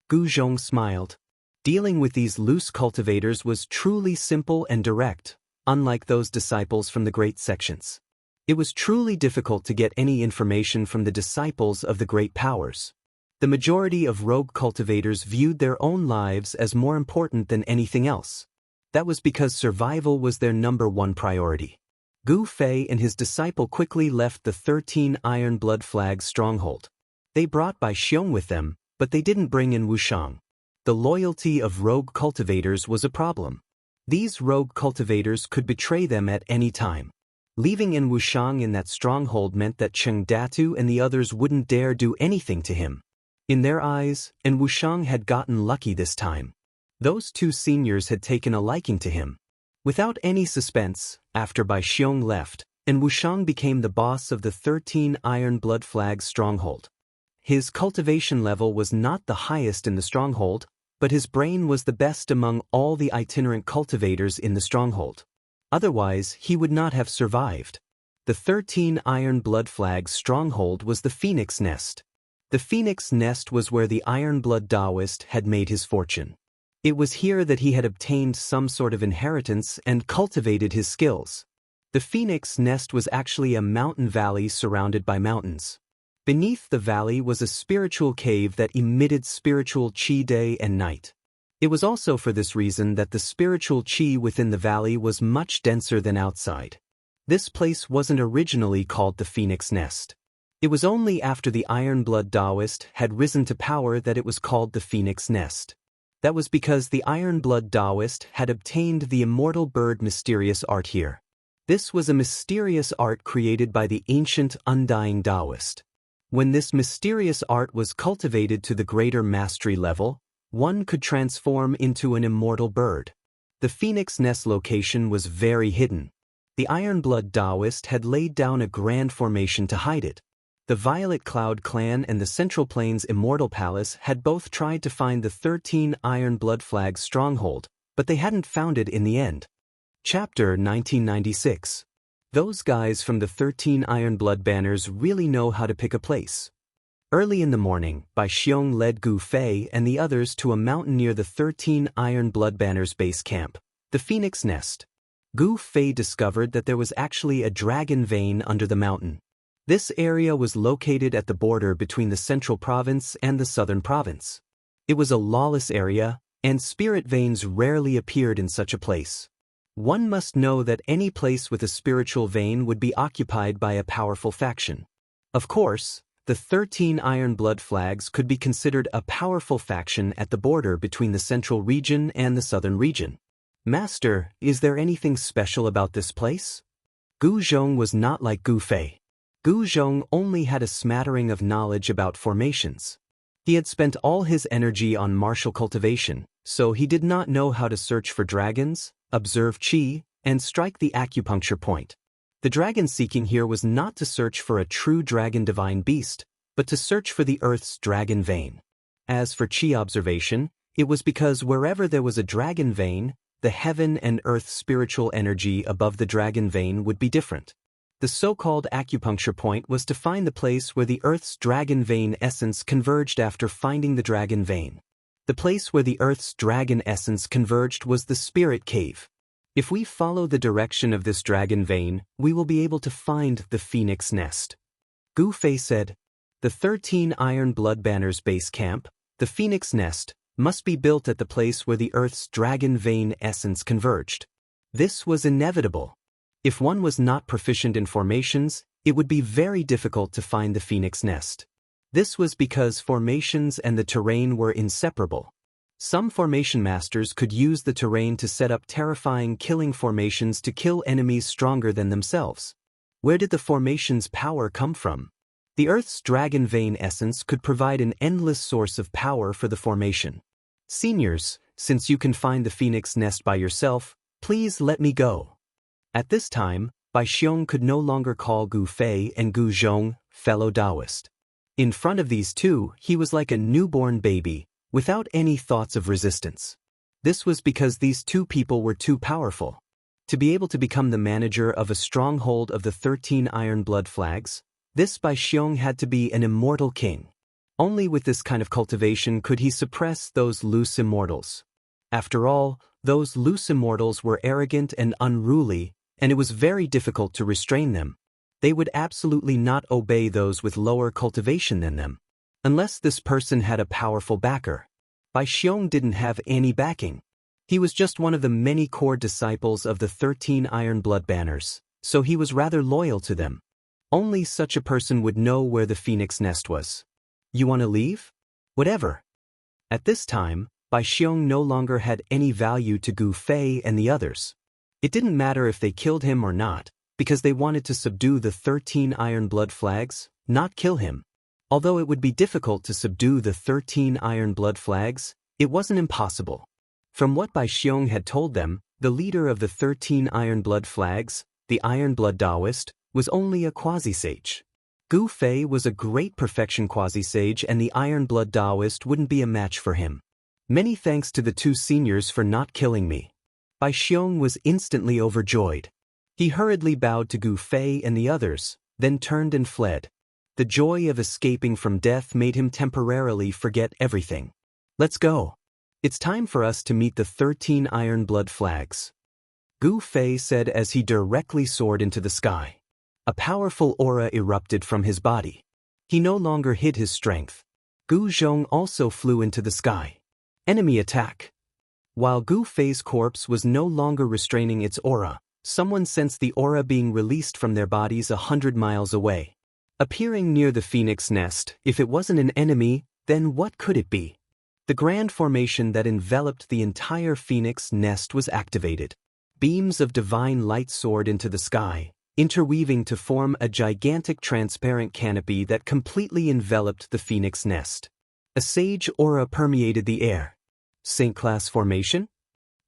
Gu Zhong smiled. Dealing with these loose cultivators was truly simple and direct, unlike those disciples from the great sections. It was truly difficult to get any information from the disciples of the great powers. The majority of rogue cultivators viewed their own lives as more important than anything else. That was because survival was their #1 priority. Gu Fei and his disciple quickly left the 13 Iron Blood Flags stronghold. They brought Bai Xiong with them, but they didn't bring in Wuxiang. The loyalty of rogue cultivators was a problem. These rogue cultivators could betray them at any time. Leaving in Wuxiang in that stronghold meant that Cheng Datu and the others wouldn't dare do anything to him. In their eyes, and Wuxiang had gotten lucky this time. Those two seniors had taken a liking to him. Without any suspense, after Bai Xiong left, and Wuxiang became the boss of the 13 Iron Blood Flags stronghold. His cultivation level was not the highest in the stronghold, but his brain was the best among all the itinerant cultivators in the stronghold. Otherwise, he would not have survived. The 13 Iron Blood Flags stronghold was the Phoenix Nest. The Phoenix Nest was where the Iron Blood Taoist had made his fortune. It was here that he had obtained some sort of inheritance and cultivated his skills. The Phoenix Nest was actually a mountain valley surrounded by mountains. Beneath the valley was a spiritual cave that emitted spiritual qi day and night. It was also for this reason that the spiritual qi within the valley was much denser than outside. This place wasn't originally called the Phoenix Nest. It was only after the Iron Blood Taoist had risen to power that it was called the Phoenix Nest. That was because the Iron Blood Taoist had obtained the immortal bird mysterious art here. This was a mysterious art created by the ancient Undying Taoist. When this mysterious art was cultivated to the greater mastery level, one could transform into an immortal bird. The Phoenix Nest location was very hidden. The Iron Blood Taoist had laid down a grand formation to hide it. The Violet Cloud clan and the Central Plains Immortal Palace had both tried to find the 13 Iron Blood Flags stronghold, but they hadn't found it in the end. Chapter 1996. Those guys from the 13 Iron Blood Banners really know how to pick a place. Early in the morning, Bai Xiong led Gu Fei and the others to a mountain near the 13 Iron Blood Banners base camp, the Phoenix Nest. Gu Fei discovered that there was actually a dragon vein under the mountain. This area was located at the border between the Central Province and the Southern Province. It was a lawless area, and spirit veins rarely appeared in such a place. One must know that any place with a spiritual vein would be occupied by a powerful faction. Of course, the 13 Iron Blood Flags could be considered a powerful faction at the border between the Central Region and the Southern Region. Master, is there anything special about this place? Gu Zhong was not like Gu Fei. Gu Zhong only had a smattering of knowledge about formations. He had spent all his energy on martial cultivation, so he did not know how to search for dragons, observe qi, and strike the acupuncture point. The dragon seeking here was not to search for a true dragon divine beast, but to search for the earth's dragon vein. As for qi observation, it was because wherever there was a dragon vein, the heaven and earth spiritual energy above the dragon vein would be different. The so-called acupuncture point was to find the place where the Earth's dragon vein essence converged after finding the dragon vein. The place where the Earth's dragon essence converged was the spirit cave. If we follow the direction of this dragon vein, we will be able to find the Phoenix Nest. Gu Fei said, the 13 Iron Blood Banners base camp, the Phoenix Nest, must be built at the place where the Earth's dragon vein essence converged. This was inevitable. If one was not proficient in formations, it would be very difficult to find the Phoenix Nest. This was because formations and the terrain were inseparable. Some formation masters could use the terrain to set up terrifying killing formations to kill enemies stronger than themselves. Where did the formation's power come from? The Earth's dragon vein essence could provide an endless source of power for the formation. Seniors, since you can find the Phoenix Nest by yourself, please let me go. At this time, Bai Xiong could no longer call Gu Fei and Gu Zhong fellow Taoist. In front of these two, he was like a newborn baby, without any thoughts of resistance. This was because these two people were too powerful. To be able to become the manager of a stronghold of the 13 Iron Blood Flags, this Bai Xiong had to be an immortal king. Only with this kind of cultivation could he suppress those loose immortals. After all, those loose immortals were arrogant and unruly, and it was very difficult to restrain them. They would absolutely not obey those with lower cultivation than them. Unless this person had a powerful backer. Bai Xiong didn't have any backing. He was just one of the many core disciples of the 13 Iron Blood Banners, so he was rather loyal to them. Only such a person would know where the Phoenix Nest was. You want to leave? Whatever. At this time, Bai Xiong no longer had any value to Gu Fei and the others. It didn't matter if they killed him or not, because they wanted to subdue the 13 Iron Blood Flags, not kill him. Although it would be difficult to subdue the 13 Iron Blood Flags, it wasn't impossible. From what Bai Xiong had told them, the leader of the 13 Iron Blood Flags, the Iron Blood Taoist, was only a quasi-sage. Gu Fei was a great perfection quasi-sage and the Iron Blood Taoist wouldn't be a match for him. Many thanks to the two seniors for not killing me. Bai Xiong was instantly overjoyed. He hurriedly bowed to Gu Fei and the others, then turned and fled. The joy of escaping from death made him temporarily forget everything. Let's go. It's time for us to meet the 13 Iron Blood Flags. Gu Fei said as he directly soared into the sky. A powerful aura erupted from his body. He no longer hid his strength. Gu Zhong also flew into the sky. Enemy attack. While Gu Fei's corpse was no longer restraining its aura, someone sensed the aura being released from their bodies 100 miles away. Appearing near the phoenix nest, if it wasn't an enemy, then what could it be? The grand formation that enveloped the entire phoenix nest was activated. Beams of divine light soared into the sky, interweaving to form a gigantic transparent canopy that completely enveloped the phoenix nest. A sage aura permeated the air. Saint-class formation?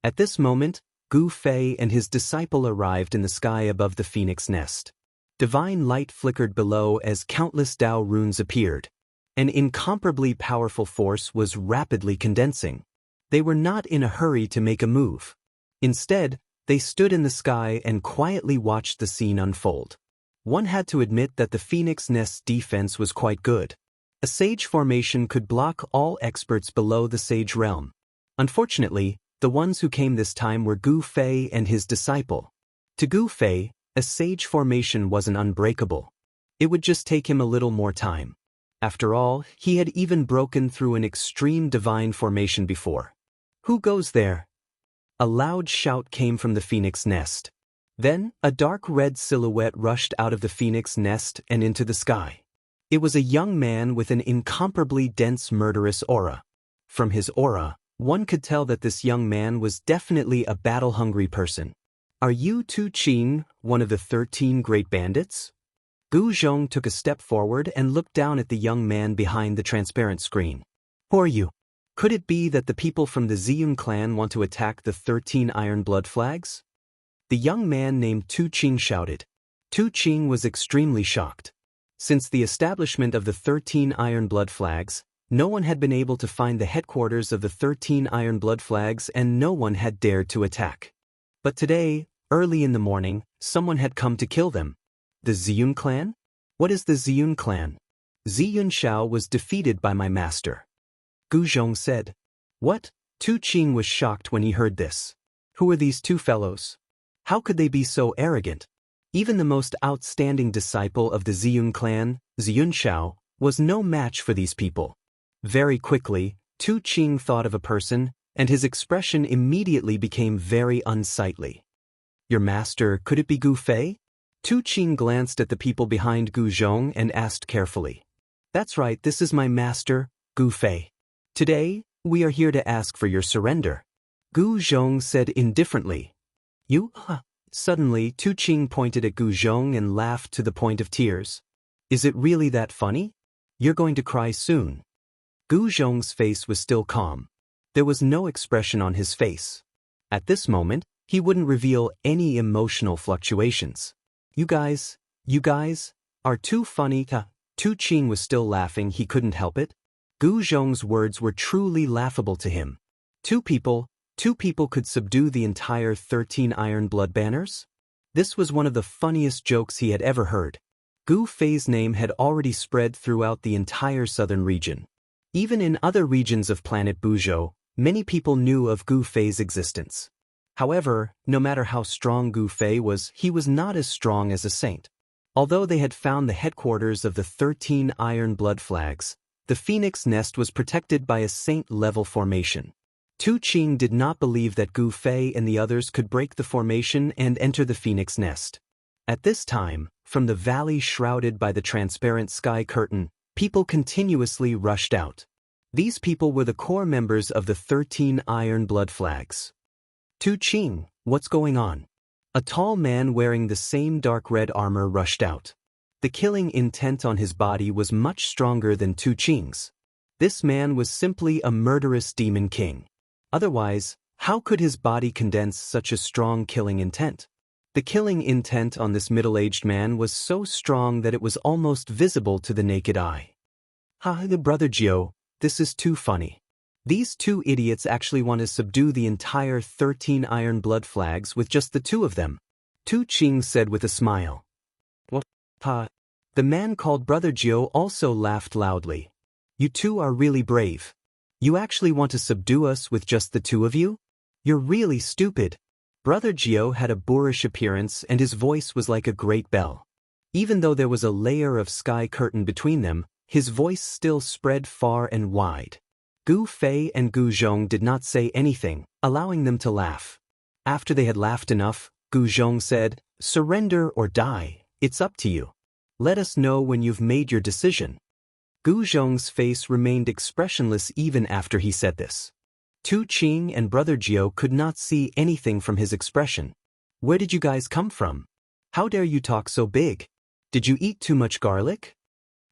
At this moment, Gu Fei and his disciple arrived in the sky above the phoenix nest. Divine light flickered below as countless Dao runes appeared. An incomparably powerful force was rapidly condensing. They were not in a hurry to make a move. Instead, they stood in the sky and quietly watched the scene unfold. One had to admit that the phoenix nest's defense was quite good. A sage formation could block all experts below the sage realm. Unfortunately, the ones who came this time were Gu Fei and his disciple. To Gu Fei, a sage formation wasn't unbreakable. It would just take him a little more time. After all, he had even broken through an extreme divine formation before. Who goes there? A loud shout came from the phoenix nest. Then, a dark red silhouette rushed out of the phoenix nest and into the sky. It was a young man with an incomparably dense murderous aura. From his aura, one could tell that this young man was definitely a battle-hungry person. Are you Tu Qing, one of the 13 great bandits? Gu Zhong took a step forward and looked down at the young man behind the transparent screen. Who are you? Could it be that the people from the Ziyun clan want to attack the 13 Iron Blood Flags? The young man named Tu Qing shouted. Tu Qing was extremely shocked. Since the establishment of the 13 Iron Blood Flags, no one had been able to find the headquarters of the 13 Iron Blood Flags and no one had dared to attack. But today, early in the morning, someone had come to kill them. The Ziyun clan? What is the Ziyun clan? Xianxia was defeated by my master. Gu Zhong said. What? Tu Qing was shocked when he heard this. Who are these two fellows? How could they be so arrogant? Even the most outstanding disciple of the Ziyun clan, Xianxia, was no match for these people. Very quickly, Tu Qing thought of a person, and his expression immediately became very unsightly. Your master, could it be Gu Fei? Tu Qing glanced at the people behind Gu Zhong and asked carefully. That's right, this is my master, Gu Fei. Today, we are here to ask for your surrender. Gu Zhong said indifferently. You? Suddenly, Tu Qing pointed at Gu Zhong and laughed to the point of tears. Is it really that funny? You're going to cry soon. Gu Zhong's face was still calm. There was no expression on his face. At this moment, he wouldn't reveal any emotional fluctuations. You guys are too funny. Tu Qing was still laughing, he couldn't help it. Gu Zhong's words were truly laughable to him. Two people could subdue the entire 13 Iron Blood banners? This was one of the funniest jokes he had ever heard. Gu Fei's name had already spread throughout the entire southern region. Even in other regions of planet Buzhou, many people knew of Gu Fei's existence. However, no matter how strong Gu Fei was, he was not as strong as a saint. Although they had found the headquarters of the 13 Iron Blood Flags, the phoenix nest was protected by a saint-level formation. Tu Qing did not believe that Gu Fei and the others could break the formation and enter the phoenix nest. At this time, from the valley shrouded by the transparent sky curtain, people continuously rushed out. These people were the core members of the 13 Iron Blood Flags. Tu Qing, what's going on? A tall man wearing the same dark red armor rushed out. The killing intent on his body was much stronger than Tu Qing's. This man was simply a murderous demon king. Otherwise, how could his body condense such a strong killing intent? The killing intent on this middle-aged man was so strong that it was almost visible to the naked eye. Brother Jiu, this is too funny. These two idiots actually want to subdue the entire 13 iron blood flags with just the two of them, Tu Qing said with a smile. What? The man called Brother Jiu also laughed loudly. You two are really brave. You actually want to subdue us with just the two of you? You're really stupid. Brother Jiu had a boorish appearance and his voice was like a great bell. Even though there was a layer of sky curtain between them, his voice still spread far and wide. Gu Fei and Gu Zhong did not say anything, allowing them to laugh. After they had laughed enough, Gu Zhong said, "Surrender or die, it's up to you. Let us know when you've made your decision." Gu Zhong's face remained expressionless even after he said this. Tu Qing and Brother Jiu could not see anything from his expression. Where did you guys come from? How dare you talk so big? Did you eat too much garlic?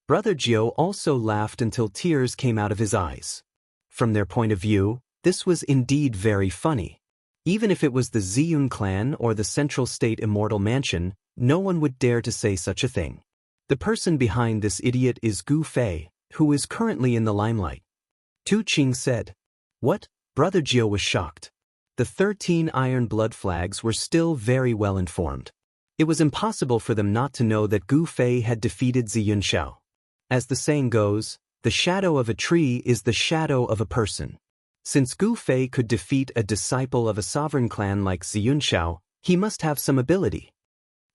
Brother Jiu also laughed until tears came out of his eyes. From their point of view, this was indeed very funny. Even if it was the Ziyun clan or the Central State Immortal Mansion, no one would dare to say such a thing. The person behind this idiot is Gu Fei, who is currently in the limelight. Tu Qing said. What? Brother Jiu was shocked. The 13 iron blood flags were still very well informed. It was impossible for them not to know that Gu Fei had defeated Xianxia. As the saying goes, the shadow of a tree is the shadow of a person. Since Gu Fei could defeat a disciple of a sovereign clan like Xianxia, he must have some ability.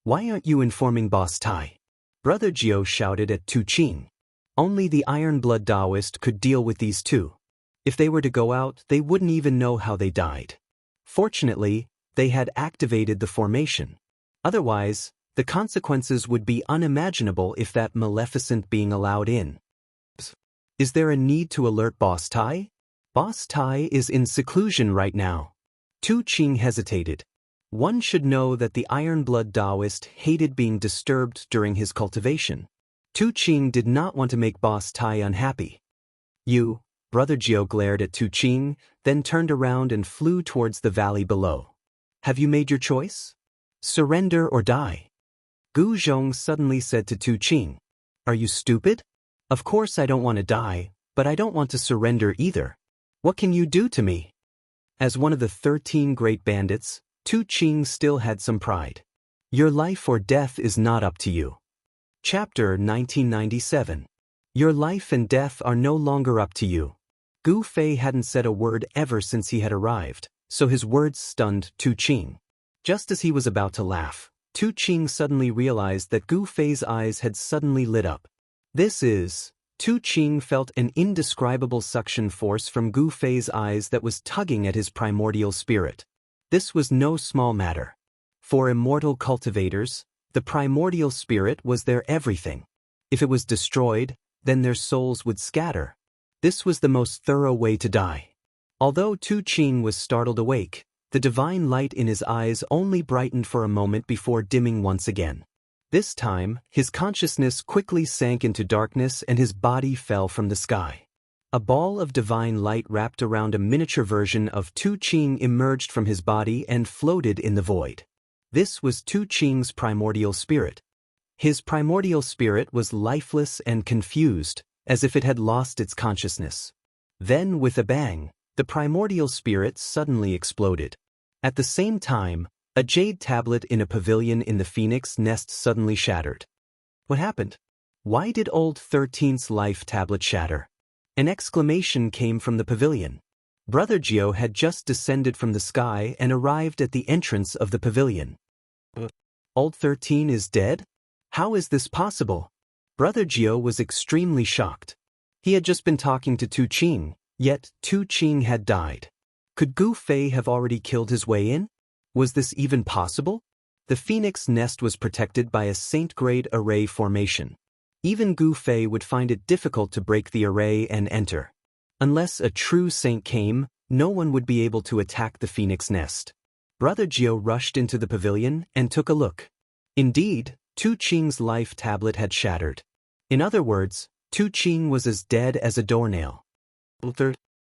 Why aren't you informing Boss Tai? Brother Jiu shouted at Tu Qing. Only the Iron Blood Taoist could deal with these two. If they were to go out, they wouldn't even know how they died. Fortunately, they had activated the formation. Otherwise, the consequences would be unimaginable if that maleficent being allowed in. Is there a need to alert Boss Tai? Boss Tai is in seclusion right now. Tu Qing hesitated. One should know that the Iron Blood Taoist hated being disturbed during his cultivation. Tu Qing did not want to make Boss Tai unhappy. You, Brother Jiu glared at Tu Qing, then turned around and flew towards the valley below. Have you made your choice? Surrender or die? Gu Zhong suddenly said to Tu Qing. Are you stupid? Of course I don't want to die, but I don't want to surrender either. What can you do to me? As one of the 13 great bandits, Tu Qing still had some pride. Your life or death is not up to you. Chapter 1997. Your life and death are no longer up to you. Gu Fei hadn't said a word ever since he had arrived, so his words stunned Tu Qing. Just as he was about to laugh, Tu Qing suddenly realized that Gu Fei's eyes had suddenly lit up. Tu Qing felt an indescribable suction force from Gu Fei's eyes that was tugging at his primordial spirit. This was no small matter. For immortal cultivators, the primordial spirit was their everything. If it was destroyed, then their souls would scatter. This was the most thorough way to die. Although Tu Qing was startled awake, the divine light in his eyes only brightened for a moment before dimming once again. This time, his consciousness quickly sank into darkness and his body fell from the sky. A ball of divine light wrapped around a miniature version of Tu Qing emerged from his body and floated in the void. This was Tu Qing's primordial spirit. His primordial spirit was lifeless and confused, as if it had lost its consciousness. Then, with a bang, the primordial spirit suddenly exploded. At the same time, a jade tablet in a pavilion in the phoenix nest suddenly shattered. What happened? Why did old 13th's life tablet shatter? An exclamation came from the pavilion. Brother Jiu had just descended from the sky and arrived at the entrance of the pavilion. Old 13 is dead? How is this possible? Brother Jiu was extremely shocked. He had just been talking to Tu Qing, yet Tu Qing had died. Could Gu Fei have already killed his way in? Was this even possible? The phoenix nest was protected by a saint-grade array formation. Even Gu Fei would find it difficult to break the array and enter. Unless a true saint came, no one would be able to attack the phoenix nest. Brother Jiao rushed into the pavilion and took a look. Indeed, Tu Qing's life tablet had shattered. In other words, Tu Qing was as dead as a doornail.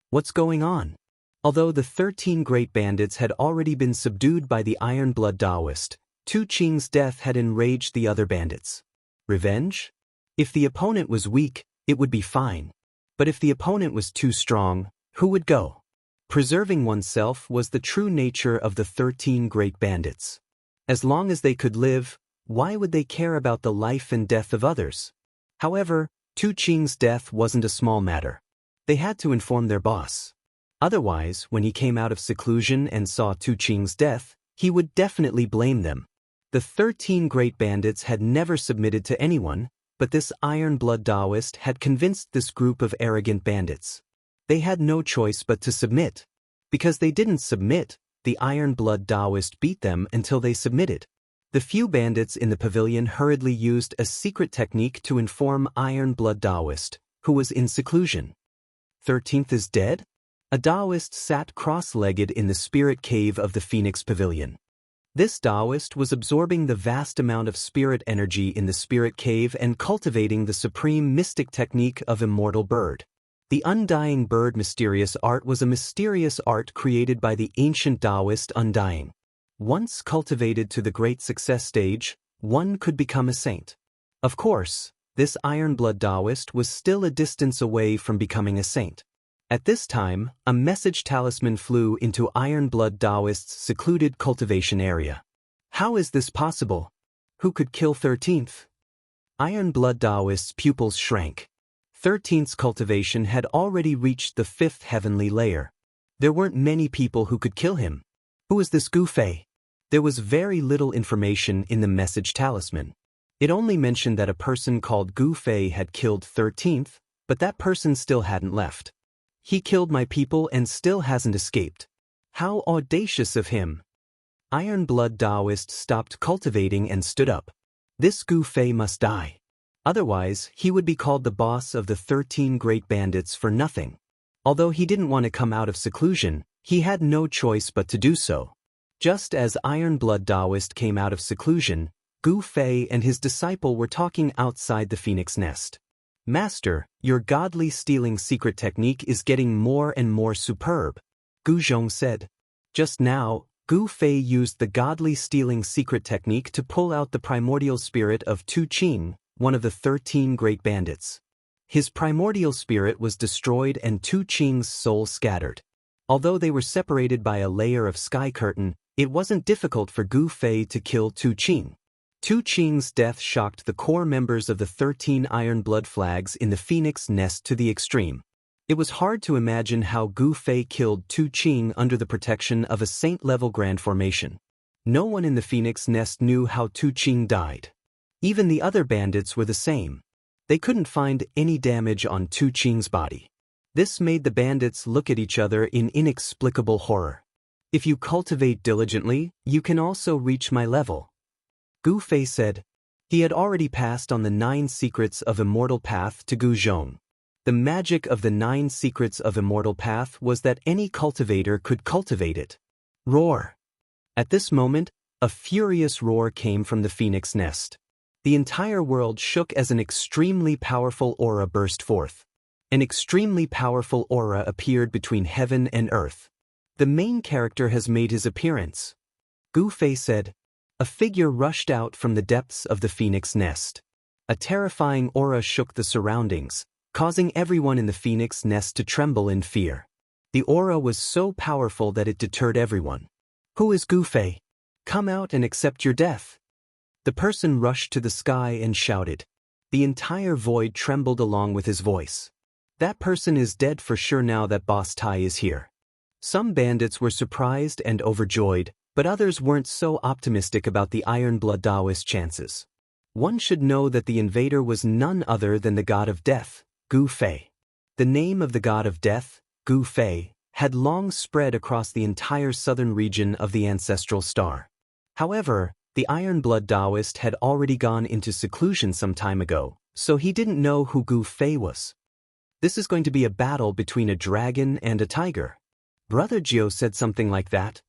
What's going on? Although the 13 great bandits had already been subdued by the Iron Blood Taoist, Tu Qing's death had enraged the other bandits. Revenge? If the opponent was weak, it would be fine. But if the opponent was too strong, who would go? Preserving oneself was the true nature of the 13 great bandits. As long as they could live, why would they care about the life and death of others? However, Tu Qing's death wasn't a small matter. They had to inform their boss. Otherwise, when he came out of seclusion and saw Tu Qing's death, he would definitely blame them. The 13 great bandits had never submitted to anyone, but this Iron Blood Taoist had convinced this group of arrogant bandits. They had no choice but to submit. Because they didn't submit, the Iron Blood Taoist beat them until they submitted. The few bandits in the pavilion hurriedly used a secret technique to inform Iron Blood Taoist, who was in seclusion. 13th is dead? A Taoist sat cross-legged in the spirit cave of the Phoenix Pavilion. This Taoist was absorbing the vast amount of spirit energy in the spirit cave and cultivating the supreme mystic technique of Immortal Bird. The Undying Bird mysterious art was a mysterious art created by the ancient Taoist Undying. Once cultivated to the great success stage, one could become a saint. Of course, this Iron Blood Taoist was still a distance away from becoming a saint. At this time, a message talisman flew into Iron Blood Taoist's secluded cultivation area. How is this possible? Who could kill 13th? Iron Blood Taoist's pupils shrank. 13th's cultivation had already reached the 5th heavenly layer. There weren't many people who could kill him. Who is this Gu Fei? There was very little information in the message talisman. It only mentioned that a person called Gu Fei had killed 13th, but that person still hadn't left. He killed my people and still hasn't escaped. How audacious of him! Iron Blood Taoist stopped cultivating and stood up. This Gu Fei must die. Otherwise, he would be called the boss of the 13 great bandits for nothing. Although he didn't want to come out of seclusion, he had no choice but to do so. Just as Iron Blood Taoist came out of seclusion, Gu Fei and his disciple were talking outside the phoenix nest. Master, your godly stealing secret technique is getting more and more superb, Gu Zhong said. Just now, Gu Fei used the godly stealing secret technique to pull out the primordial spirit of Tu Qing, one of the 13 great bandits. His primordial spirit was destroyed and Tu Qing's soul scattered. Although they were separated by a layer of sky curtain, it wasn't difficult for Gu Fei to kill Tu Qing. Tu Qing's death shocked the core members of the 13 Iron Blood Flags in the Phoenix Nest to the extreme. It was hard to imagine how Gu Fei killed Tu Qing under the protection of a saint-level grand formation. No one in the Phoenix Nest knew how Tu Qing died. Even the other bandits were the same. They couldn't find any damage on Tu Qing's body. This made the bandits look at each other in inexplicable horror. If you cultivate diligently, you can also reach my level, Gu Fei said. He had already passed on the 9 secrets of Immortal Path to Gu Zhong. The magic of the 9 secrets of Immortal Path was that any cultivator could cultivate it. Roar! At this moment, a furious roar came from the Phoenix Nest. The entire world shook as an extremely powerful aura burst forth. An extremely powerful aura appeared between heaven and earth. The main character has made his appearance, Gu Fei said. A figure rushed out from the depths of the Phoenix Nest. A terrifying aura shook the surroundings, causing everyone in the Phoenix Nest to tremble in fear. The aura was so powerful that it deterred everyone. Who is Gu Fei? Come out and accept your death. The person rushed to the sky and shouted. The entire void trembled along with his voice. That person is dead for sure now that Boss Tai is here. Some bandits were surprised and overjoyed, but others weren't so optimistic about the Iron Blood Taoist chances. One should know that the invader was none other than the god of death, Gu Fei. The name of the god of death, Gu Fei, had long spread across the entire southern region of the ancestral star. However, the Iron Blood Taoist had already gone into seclusion some time ago, so he didn't know who Gu Fei was. This is going to be a battle between a dragon and a tiger. Brother Jiao said something like that.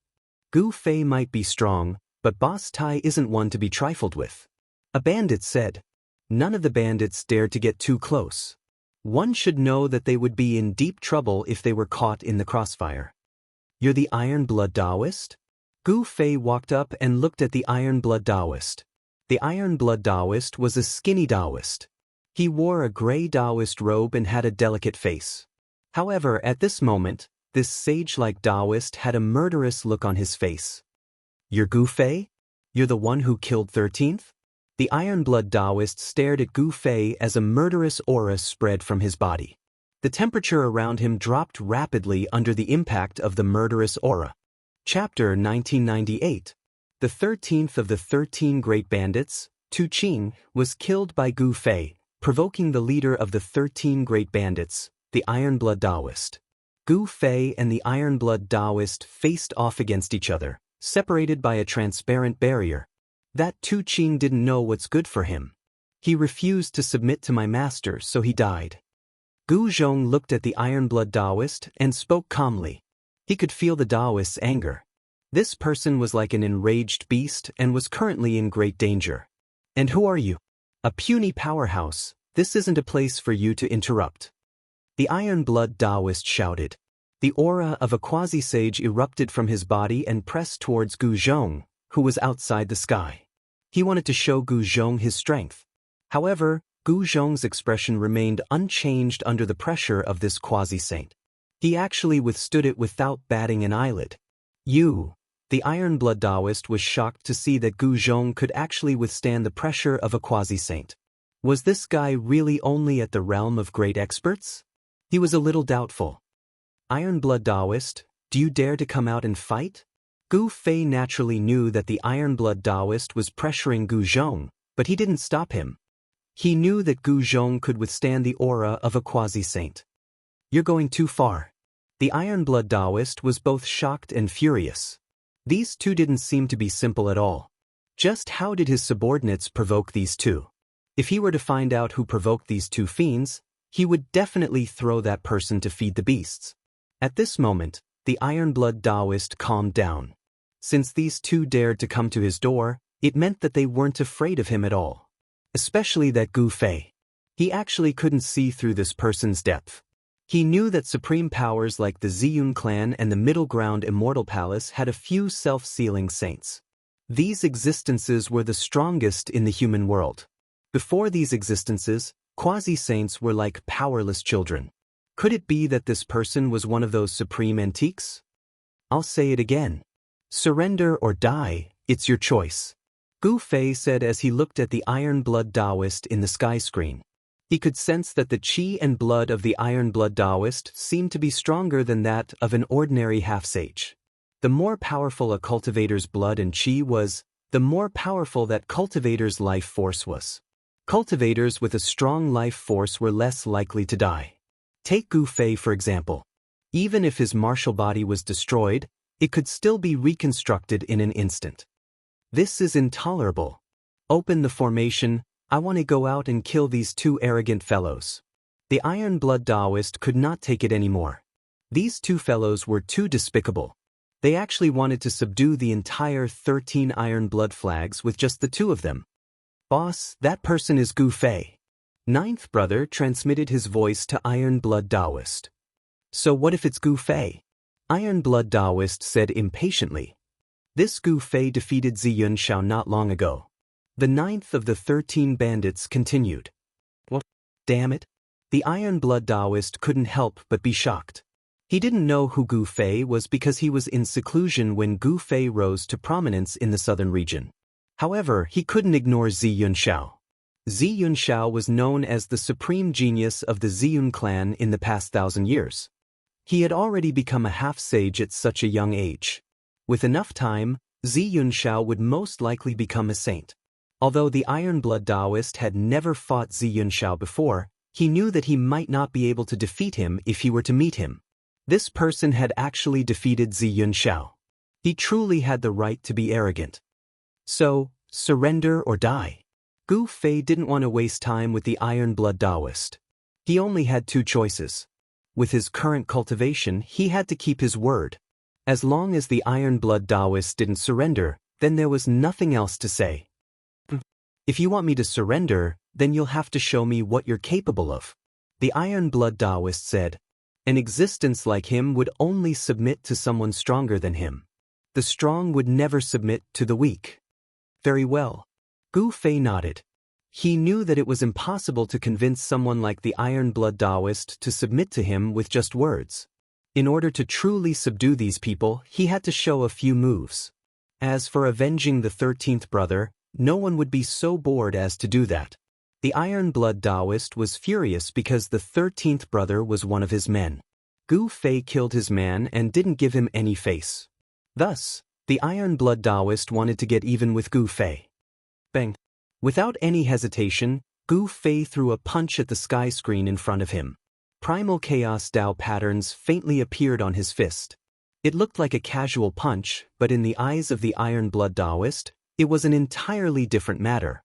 Gu Fei might be strong, but Boss Tai isn't one to be trifled with. A bandit said. None of the bandits dared to get too close. One should know that they would be in deep trouble if they were caught in the crossfire. You're the Iron Blood Taoist? Gu Fei walked up and looked at the Iron Blood Taoist. The Iron Blood Taoist was a skinny Taoist. He wore a gray Taoist robe and had a delicate face. However, at this moment, this sage-like Taoist had a murderous look on his face. You're Gu Fei? You're the one who killed 13th? The Iron Blood Taoist stared at Gu Fei as a murderous aura spread from his body. The temperature around him dropped rapidly under the impact of the murderous aura. Chapter 1998. The 13th of the 13 Great Bandits, Tu Qing, was killed by Gu Fei, provoking the leader of the 13 Great Bandits, the Iron Blood Taoist. Gu Fei and the Iron Blood Taoist faced off against each other, separated by a transparent barrier. That Tu Qing didn't know what's good for him. He refused to submit to my master, so he died. Gu Zhong looked at the Iron Blood Taoist and spoke calmly. He could feel the Taoist's anger. This person was like an enraged beast and was currently in great danger. And who are you? A puny powerhouse. This isn't a place for you to interrupt. The Iron Blood Taoist shouted. The aura of a quasi-sage erupted from his body and pressed towards Gu Zhong, who was outside the sky. He wanted to show Gu Zhong his strength. However, Gu Zhong's expression remained unchanged under the pressure of this quasi-saint. He actually withstood it without batting an eyelid. You. The Iron Blood Taoist was shocked to see that Gu Zhong could actually withstand the pressure of a quasi-saint. Was this guy really only at the realm of great experts? He was a little doubtful. Iron Blood Taoist, do you dare to come out and fight? Gu Fei naturally knew that the Iron Blood Taoist was pressuring Gu Zhong, but he didn't stop him. He knew that Gu Zhong could withstand the aura of a quasi-saint. You're going too far. The Iron Blood Taoist was both shocked and furious. These two didn't seem to be simple at all. Just how did his subordinates provoke these two? If he were to find out who provoked these two fiends, he would definitely throw that person to feed the beasts. At this moment, the Iron Blood Taoist calmed down. Since these two dared to come to his door, it meant that they weren't afraid of him at all. Especially that Gu Fei. He actually couldn't see through this person's depth. He knew that supreme powers like the Ziyun clan and the Middle Ground Immortal Palace had a few self-sealing saints. These existences were the strongest in the human world. Before these existences, quasi-saints were like powerless children. Could it be that this person was one of those supreme antiques? I'll say it again. Surrender or die, it's your choice. Gu Fei said as he looked at the Iron Blood Taoist in the sky screen. He could sense that the qi and blood of the Iron Blood Taoist seemed to be stronger than that of an ordinary half-sage. The more powerful a cultivator's blood and qi was, the more powerful that cultivator's life force was. Cultivators with a strong life force were less likely to die. Take Gu Fei for example. Even if his martial body was destroyed, it could still be reconstructed in an instant. This is intolerable. Open the formation. I want to go out and kill these two arrogant fellows. The Iron Blood Taoist could not take it anymore. These two fellows were too despicable. They actually wanted to subdue the entire 13 Iron Blood flags with just the two of them. Boss, that person is Gu Fei. Ninth brother transmitted his voice to Iron Blood Taoist. So what if it's Gu Fei? Iron Blood Taoist said impatiently. This Gu Fei defeated Xianxia not long ago. The 9th of the 13 bandits continued. What? Damn it. The Iron Blood Taoist couldn't help but be shocked. He didn't know who Gu Fei was because he was in seclusion when Gu Fei rose to prominence in the southern region. However, he couldn't ignore Xianxia. Xianxia was known as the supreme genius of the Ziyun clan in the past 1,000 years. He had already become a half-sage at such a young age. With enough time, Xianxia would most likely become a saint. Although the Iron Blood Taoist had never fought Xianxia before, he knew that he might not be able to defeat him if he were to meet him. This person had actually defeated Xianxia. He truly had the right to be arrogant. So, surrender or die. Gu Fei didn't want to waste time with the Iron Blood Taoist. He only had two choices. With his current cultivation, he had to keep his word. As long as the Iron Blood Taoists didn't surrender, then there was nothing else to say. If you want me to surrender, then you'll have to show me what you're capable of. The Iron Blood Taoist said. An existence like him would only submit to someone stronger than him. The strong would never submit to the weak. Very well. Gu Fei nodded. He knew that it was impossible to convince someone like the Iron Blood Taoist to submit to him with just words. In order to truly subdue these people, he had to show a few moves. As for avenging the 13th brother, no one would be so bored as to do that. The Iron Blood Taoist was furious because the 13th brother was one of his men. Gu Fei killed his man and didn't give him any face. Thus, the Iron Blood Taoist wanted to get even with Gu Fei. Bang! Without any hesitation, Gu Fei threw a punch at the sky screen in front of him. Primal Chaos Dao patterns faintly appeared on his fist. It looked like a casual punch, but in the eyes of the Iron Blood Taoist, it was an entirely different matter.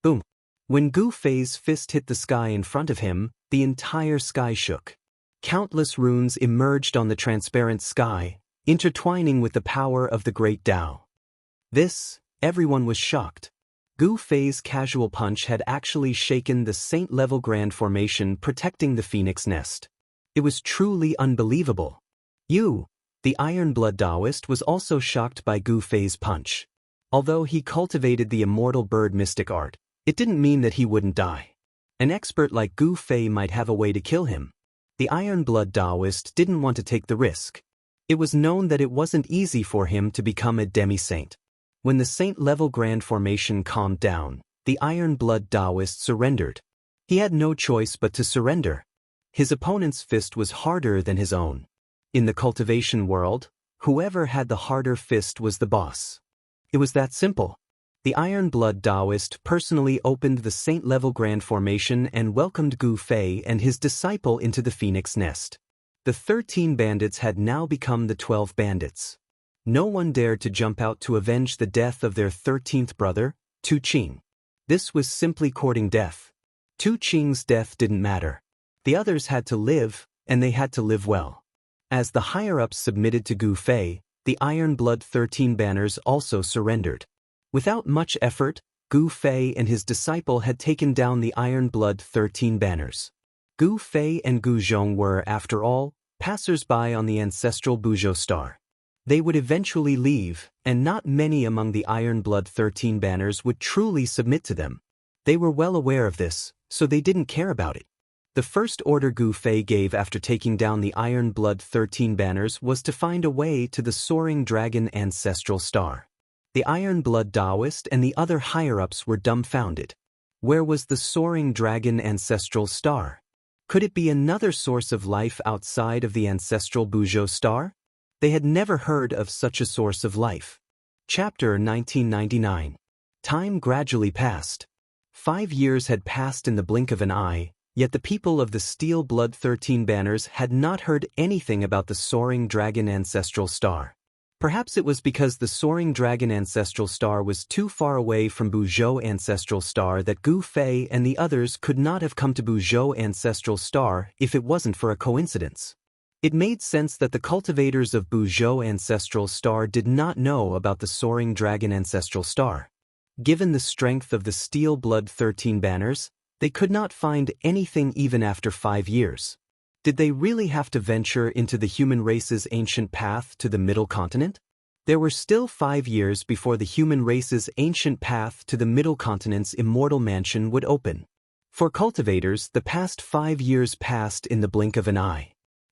Boom! When Gu Fei's fist hit the sky in front of him, the entire sky shook. Countless runes emerged on the transparent sky, intertwining with the power of the great Tao. Everyone was shocked. Gu Fei's casual punch had actually shaken the saint-level grand formation protecting the phoenix nest. It was truly unbelievable. The Iron Blood Taoist was also shocked by Gu Fei's punch. Although he cultivated the immortal bird mystic art, it didn't mean that he wouldn't die. An expert like Gu Fei might have a way to kill him. The Iron Blood Taoist didn't want to take the risk. It was known that it wasn't easy for him to become a demi-saint. When the saint-level grand formation calmed down, the Iron Blood Taoist surrendered. He had no choice but to surrender. His opponent's fist was harder than his own. In the cultivation world, whoever had the harder fist was the boss. It was that simple. The Iron Blood Taoist personally opened the saint-level grand formation and welcomed Gu Fei and his disciple into the phoenix nest. The 13 bandits had now become the 12 bandits. No one dared to jump out to avenge the death of their 13th brother, Tu Qing. This was simply courting death. Tu Qing's death didn't matter. The others had to live, and they had to live well. As the higher-ups submitted to Gu Fei, the Iron Blood 13 banners also surrendered. Without much effort, Gu Fei and his disciple had taken down the Iron Blood 13 banners. Gu Fei and Gu Zhong were, after all, passers-by on the ancestral Buzhou star. They would eventually leave, and not many among the Iron Blood 13 banners would truly submit to them. They were well aware of this, so they didn't care about it. The first order Gu Fei gave after taking down the Iron Blood 13 banners was to find a way to the Soaring Dragon ancestral star. The Iron Blood Taoist and the other higher-ups were dumbfounded. Where was the Soaring Dragon ancestral star? Could it be another source of life outside of the ancestral Buzhou star? They had never heard of such a source of life. Chapter 1999. Time gradually passed. 5 years had passed in the blink of an eye, yet the people of the Steel Blood 13 banners had not heard anything about the Soaring Dragon ancestral star. Perhaps it was because the Soaring Dragon ancestral star was too far away from Buzhou ancestral star that Gu Fei and the others could not have come to Buzhou ancestral star if it wasn't for a coincidence. It made sense that the cultivators of Buzhou ancestral star did not know about the Soaring Dragon ancestral star. Given the strength of the Steel Blood 13 banners, they could not find anything even after 5 years. Did they really have to venture into the human race's ancient path to the Middle Continent? There were still 5 years before the human race's ancient path to the Middle Continent's immortal mansion would open. For cultivators, the past 5 years passed in the blink of an eye.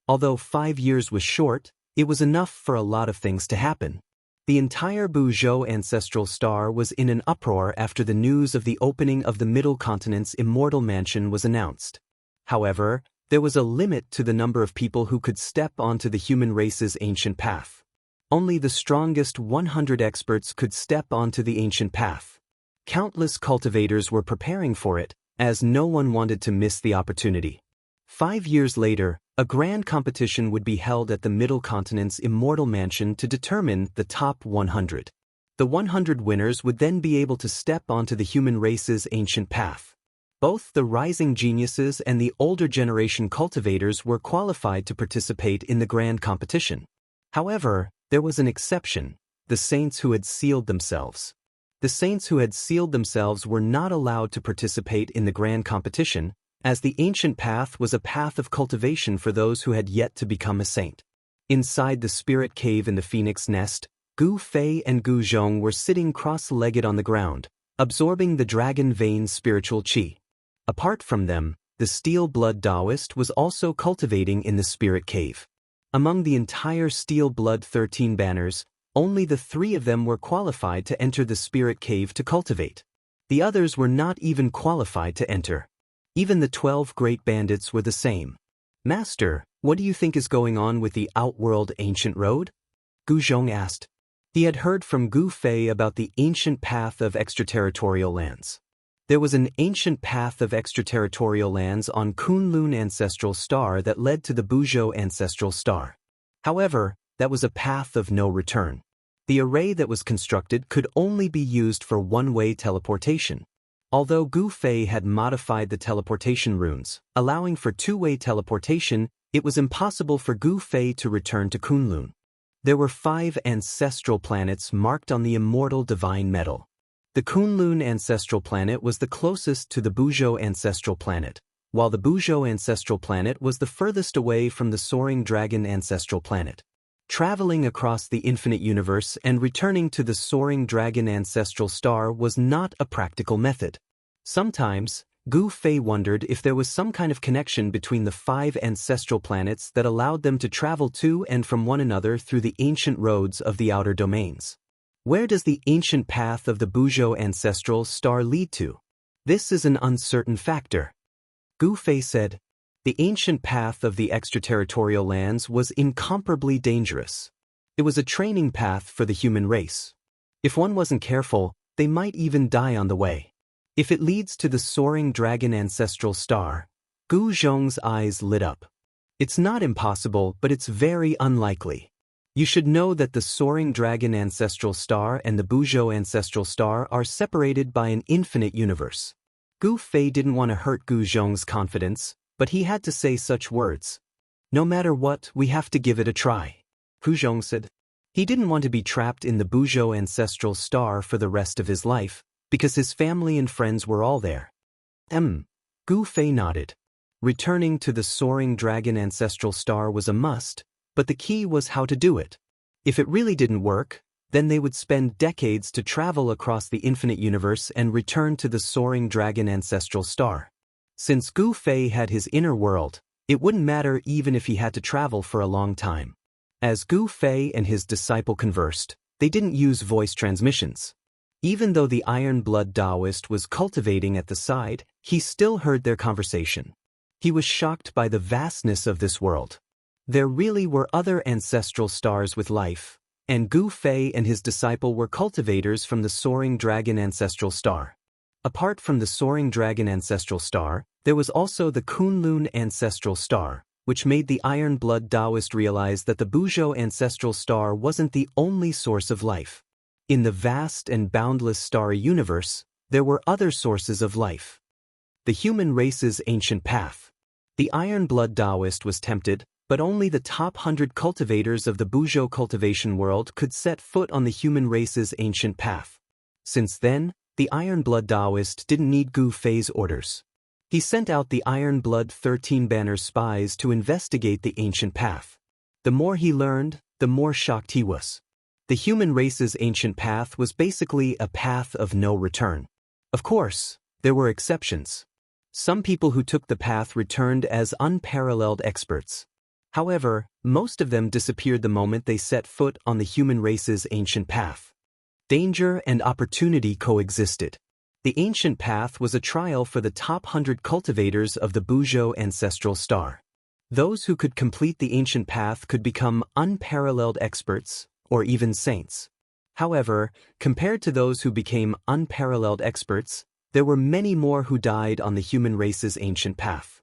Although 5 years was short, it was enough for a lot of things to happen. The entire Buzhou ancestral star was in an uproar after the news of the opening of the Middle Continent's immortal mansion was announced. However, there was a limit to the number of people who could step onto the human race's ancient path. Only the strongest 100 experts could step onto the ancient path. Countless cultivators were preparing for it, as no one wanted to miss the opportunity. 5 years later, a grand competition would be held at the Middle Continent's immortal mansion to determine the top 100. The 100 winners would then be able to step onto the human race's ancient path. Both the rising geniuses and the older generation cultivators were qualified to participate in the grand competition. However, There was an exception: the saints who had sealed themselves. The saints who had sealed themselves were not allowed to participate in the grand competition, as the ancient path was a path of cultivation for those who had yet to become a saint. Inside the spirit cave in the phoenix nest, Gu Fei and Gu Zhong were sitting cross-legged on the ground, absorbing the dragon vein spiritual qi. Apart from them, the steel-blood Taoist was also cultivating in the spirit cave. Among the entire steel-blood 13 banners, only the 3 of them were qualified to enter the spirit cave to cultivate. The others were not even qualified to enter. Even the 12 great bandits were the same. "Master, what do you think is going on with the Outworld Ancient Road?" Gu Zhong asked. He had heard from Gu Fei about the ancient path of extraterritorial lands. There was an ancient path of extraterritorial lands on Kunlun Ancestral Star that led to the Buzhou Ancestral Star. However, that was a path of no return. The array that was constructed could only be used for one-way teleportation. Although Gu Fei had modified the teleportation runes, allowing for two-way teleportation, it was impossible for Gu Fei to return to Kunlun. There were 5 ancestral planets marked on the immortal divine metal. The Kunlun ancestral planet was the closest to the Buzhou ancestral planet, while the Buzhou ancestral planet was the furthest away from the soaring dragon ancestral planet. Traveling across the infinite universe and returning to the soaring dragon ancestral star was not a practical method. Sometimes, Gu Fei wondered if there was some kind of connection between the 5 ancestral planets that allowed them to travel to and from one another through the ancient roads of the outer domains. Where does the ancient path of the Buzhou ancestral star lead to? This is an uncertain factor. Gu Fei said, the ancient path of the extraterritorial lands was incomparably dangerous. It was a training path for the human race. If one wasn't careful, they might even die on the way. If it leads to the soaring dragon ancestral star, Gu Zhong's eyes lit up. It's not impossible, but it's very unlikely. You should know that the soaring dragon ancestral star and the Buzhou ancestral star are separated by an infinite universe. Gu Fei didn't want to hurt Gu Zhong's confidence, but he had to say such words. No matter what, we have to give it a try, Gu Zhong said. He didn't want to be trapped in the Buzhou ancestral star for the rest of his life, because his family and friends were all there. Gu Fei nodded. Returning to the soaring dragon ancestral star was a must, but the key was how to do it. If it really didn't work, then they would spend decades to travel across the infinite universe and return to the soaring dragon ancestral star. Since Gu Fei had his inner world, it wouldn't matter even if he had to travel for a long time. As Gu Fei and his disciple conversed, they didn't use voice transmissions. Even though the Iron Blood Taoist was cultivating at the side, he still heard their conversation. He was shocked by the vastness of this world. There really were other ancestral stars with life, and Gu Fei and his disciple were cultivators from the soaring dragon ancestral star. Apart from the soaring dragon ancestral star, there was also the Kunlun ancestral star, which made the Iron Blood Taoist realize that the Buzhou ancestral star wasn't the only source of life. In the vast and boundless starry universe, there were other sources of life. The human race's ancient path. The Iron Blood Taoist was tempted, but only the top 100 cultivators of the Buzhou cultivation world could set foot on the human race's ancient path. Since then, the Iron Blood Taoist didn't need Gu Fei's orders. He sent out the Iron Blood 13 Banner spies to investigate the ancient path. The more he learned, the more shocked he was. The human race's ancient path was basically a path of no return. Of course, there were exceptions. Some people who took the path returned as unparalleled experts. However, most of them disappeared the moment they set foot on the human race's ancient path. Danger and opportunity coexisted. The ancient path was a trial for the top 100 cultivators of the Buzhou ancestral star. Those who could complete the ancient path could become unparalleled experts, or even saints. However, compared to those who became unparalleled experts, there were many more who died on the human race's ancient path.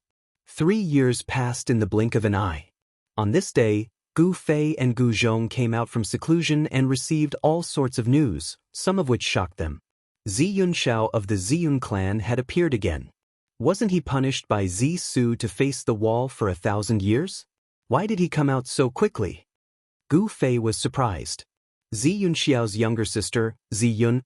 3 years passed in the blink of an eye. On this day, Gu Fei and Gu Zhong came out from seclusion and received all sorts of news, some of which shocked them. Xianxia of the Ziyun clan had appeared again. Wasn't he punished by Zi Su to face the wall for 1,000 years? Why did he come out so quickly? Gu Fei was surprised. Xianxiao's younger sister, Ziyun,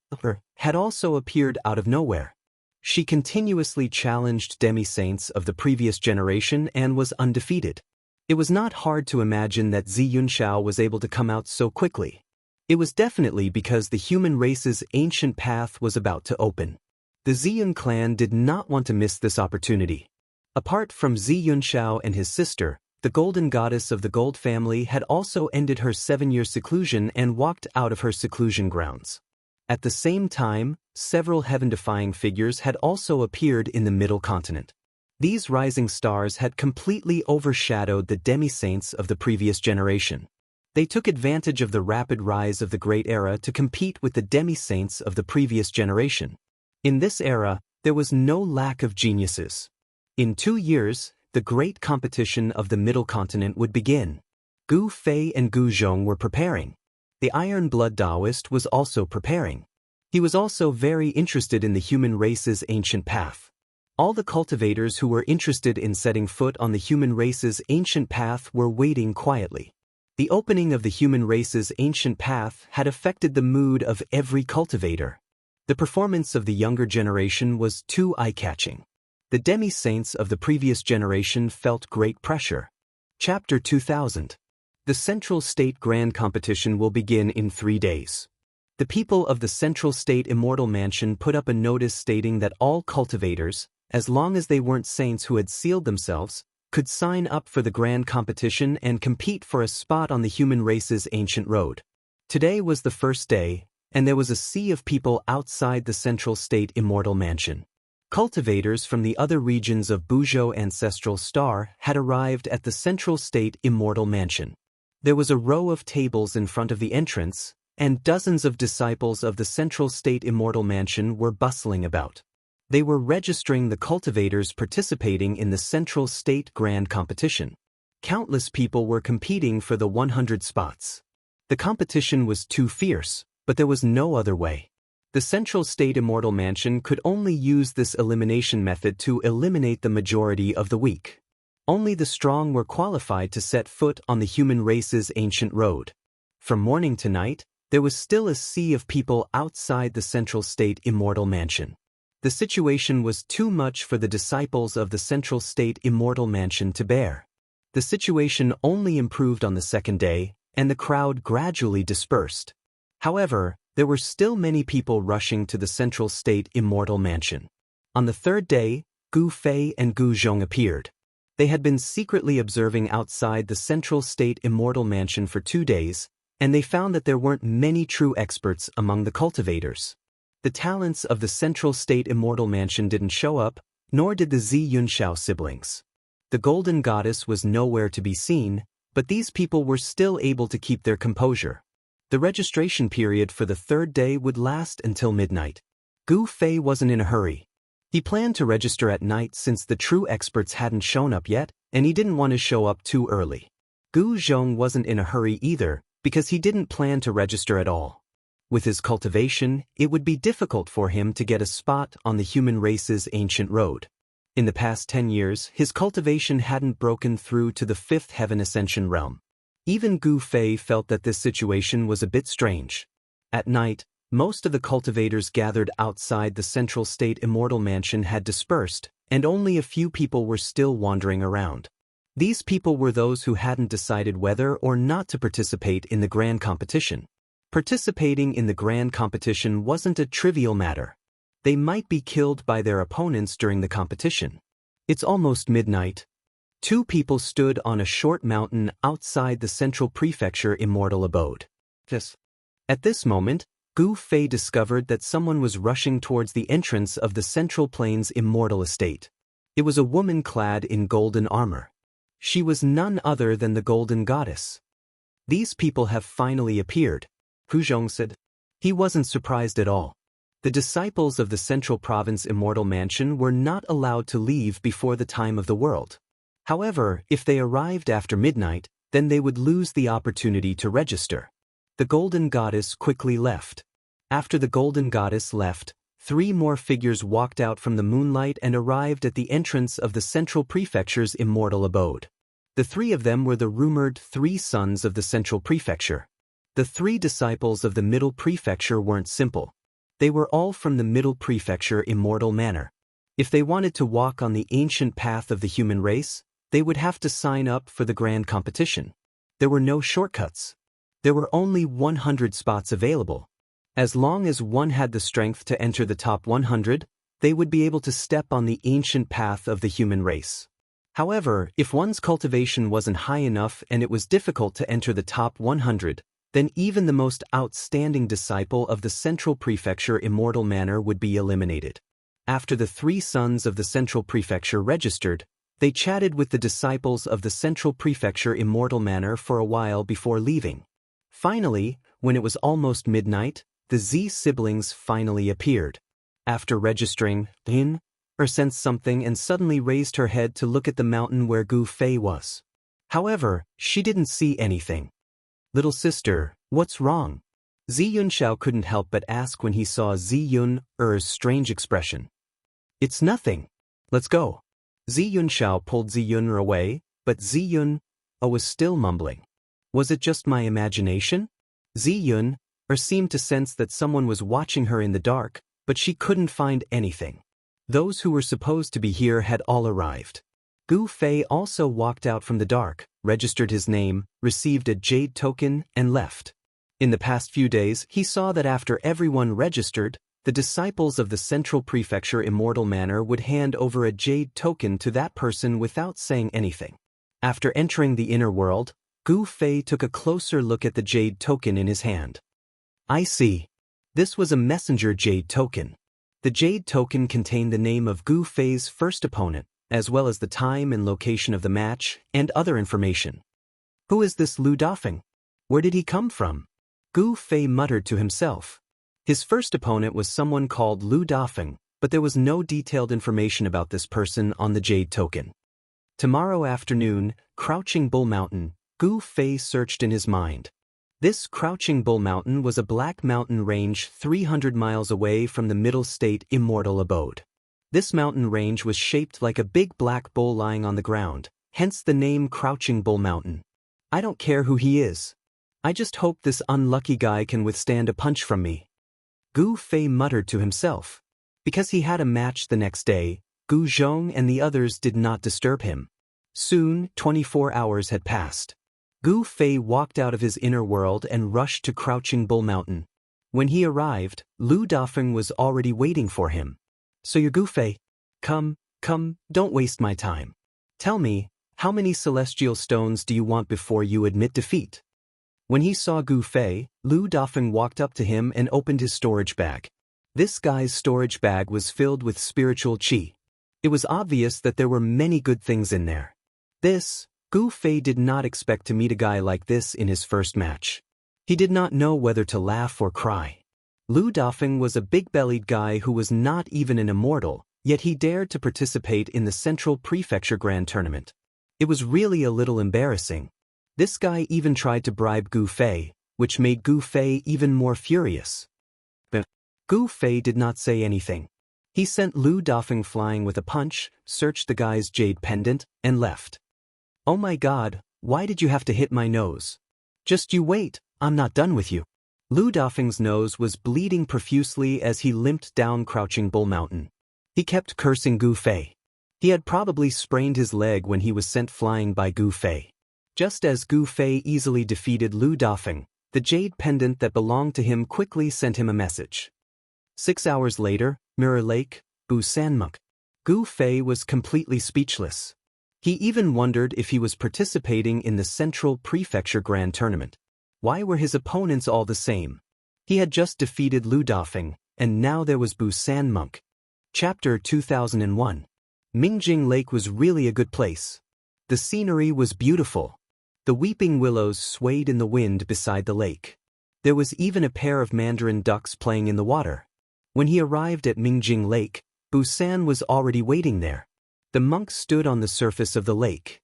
had also appeared out of nowhere. She continuously challenged demi-saints of the previous generation and was undefeated. It was not hard to imagine that Xianxia was able to come out so quickly. It was definitely because the human race's ancient path was about to open. The Ziyun clan did not want to miss this opportunity. Apart from Xianxia and his sister, the golden goddess of the gold family had also ended her 7-year seclusion and walked out of her seclusion grounds. At the same time, several heaven-defying figures had also appeared in the middle continent. These rising stars had completely overshadowed the demi-saints of the previous generation. They took advantage of the rapid rise of the Great Era to compete with the demi-saints of the previous generation. In this era, there was no lack of geniuses. In 2 years, the great competition of the middle continent would begin. Gu Fei and Gu Zhong were preparing. The Iron Blood Taoist was also preparing. He was also very interested in the human race's ancient path. All the cultivators who were interested in setting foot on the human race's ancient path were waiting quietly. The opening of the human race's ancient path had affected the mood of every cultivator. The performance of the younger generation was too eye-catching. The demi-saints of the previous generation felt great pressure. Chapter 2000. The Central State Grand Competition will begin in 3 days. The people of the Central State Immortal Mansion put up a notice stating that all cultivators, as long as they weren't saints who had sealed themselves, could sign up for the grand competition and compete for a spot on the human race's ancient road. Today was the first day, and there was a sea of people outside the Central State Immortal Mansion. Cultivators from the other regions of Buzhou Ancestral Star had arrived at the Central State Immortal Mansion. There was a row of tables in front of the entrance, and dozens of disciples of the Central State Immortal Mansion were bustling about. They were registering the cultivators participating in the Central State Grand Competition. Countless people were competing for the 100 spots. The competition was too fierce, but there was no other way. The Central State Immortal Mansion could only use this elimination method to eliminate the majority of the weak. Only the strong were qualified to set foot on the human race's ancient road. From morning to night, there was still a sea of people outside the Central State Immortal Mansion. The situation was too much for the disciples of the Central State Immortal Mansion to bear. The situation only improved on the second day, and the crowd gradually dispersed. However, there were still many people rushing to the Central State Immortal Mansion. On the third day, Gu Fei and Gu Zhong appeared. They had been secretly observing outside the Central State Immortal Mansion for 2 days, and they found that there weren't many true experts among the cultivators. The talents of the Central State Immortal Mansion didn't show up, nor did the Xianxia siblings. The Golden Goddess was nowhere to be seen, but these people were still able to keep their composure. The registration period for the third day would last until midnight. Gu Fei wasn't in a hurry. He planned to register at night since the true experts hadn't shown up yet, and he didn't want to show up too early. Gu Zhong wasn't in a hurry either, because he didn't plan to register at all. With his cultivation, it would be difficult for him to get a spot on the human race's ancient road. In the past 10 years, his cultivation hadn't broken through to the 5th Heaven Ascension realm. Even Gu Fei felt that this situation was a bit strange. At night, most of the cultivators gathered outside the Central State Immortal Mansion had dispersed, and only a few people were still wandering around. These people were those who hadn't decided whether or not to participate in the grand competition. Participating in the grand competition wasn't a trivial matter. They might be killed by their opponents during the competition. It's almost midnight. 2 people stood on a short mountain outside the Central Prefecture Immortal Abode. At this moment, Gu Fei discovered that someone was rushing towards the entrance of the Central Plains Immortal Estate. It was a woman clad in golden armor. She was none other than the Golden Goddess. These people have finally appeared, Hu Zhong said. He wasn't surprised at all. The disciples of the Central Province Immortal Mansion were not allowed to leave before the time of the world. However, if they arrived after midnight, then they would lose the opportunity to register. The Golden Goddess quickly left. After the Golden Goddess left, 3 more figures walked out from the moonlight and arrived at the entrance of the Central Prefecture's Immortal Abode. The three of them were the rumored three sons of the central prefecture. The three disciples of the middle prefecture weren't simple. They were all from the middle prefecture immortal manor. If they wanted to walk on the ancient path of the human race, they would have to sign up for the grand competition. There were no shortcuts. There were only 100 spots available. As long as one had the strength to enter the top 100, they would be able to step on the ancient path of the human race. However, if one's cultivation wasn't high enough and it was difficult to enter the top 100, then even the most outstanding disciple of the central prefecture immortal manor would be eliminated. After the three sons of the central prefecture registered, they chatted with the disciples of the central prefecture immortal manor for a while before leaving. Finally, when it was almost midnight, the Z siblings finally appeared. After registering, sensed something and suddenly raised her head to look at the mountain where Gu Fei was. However, she didn't see anything. "Little sister, what's wrong?" Xianxia couldn't help but ask when he saw Ziyun's strange expression. "It's nothing. Let's go." Xianxia pulled Ziyun away, but Ziyun was still mumbling. Was it just my imagination? Ziyun seemed to sense that someone was watching her in the dark, but she couldn't find anything. Those who were supposed to be here had all arrived. Gu Fei also walked out from the dark, registered his name, received a jade token, and left. In the past few days, he saw that after everyone registered, the disciples of the central prefecture immortal manor would hand over a jade token to that person without saying anything. After entering the inner world, Gu Fei took a closer look at the jade token in his hand. I see. This was a messenger jade token. The jade token contained the name of Gu Fei's first opponent, as well as the time and location of the match, and other information. Who is this Lu Dafeng? Where did he come from? Gu Fei muttered to himself. His first opponent was someone called Lu Dafeng, but there was no detailed information about this person on the jade token. Tomorrow afternoon, Crouching Bull Mountain, Gu Fei searched in his mind. This Crouching Bull Mountain was a black mountain range 300 miles away from the Middle State immortal abode. This mountain range was shaped like a big black bull lying on the ground, hence the name Crouching Bull Mountain. I don't care who he is. I just hope this unlucky guy can withstand a punch from me. Gu Fei muttered to himself. Because he had a match the next day, Gu Zhong and the others did not disturb him. Soon, 24 hours had passed. Gu Fei walked out of his inner world and rushed to Crouching Bull Mountain. When he arrived, Lu Dafeng was already waiting for him. So you're Gu Fei? Come, don't waste my time. Tell me, how many celestial stones do you want before you admit defeat? When he saw Gu Fei, Lu Dafeng walked up to him and opened his storage bag. This guy's storage bag was filled with spiritual qi. It was obvious that there were many good things in there. Gu Fei did not expect to meet a guy like this in his first match. He did not know whether to laugh or cry. Lu Dafeng was a big-bellied guy who was not even an immortal, yet he dared to participate in the Central Prefecture Grand Tournament. It was really a little embarrassing. This guy even tried to bribe Gu Fei, which made Gu Fei even more furious. But Gu Fei did not say anything. He sent Lu Dafeng flying with a punch, searched the guy's jade pendant, and left. Oh my God, why did you have to hit my nose? Just you wait, I'm not done with you. Lu Dafeng's nose was bleeding profusely as he limped down Crouching Bull Mountain. He kept cursing Gu Fei. He had probably sprained his leg when he was sent flying by Gu Fei. Just as Gu Fei easily defeated Lu Dafeng, the jade pendant that belonged to him quickly sent him a message. 6 hours later, Mirror Lake, Busanmuk. Gu Fei was completely speechless. He even wondered if he was participating in the Central Prefecture Grand Tournament. Why were his opponents all the same? He had just defeated Lu Dafeng, and now there was Busanmuk. Chapter 2001. Mingjing Lake was really a good place. The scenery was beautiful. The weeping willows swayed in the wind beside the lake. There was even a pair of mandarin ducks playing in the water. When he arrived at Mingjing Lake, Busan was already waiting there. The monk stood on the surface of the lake.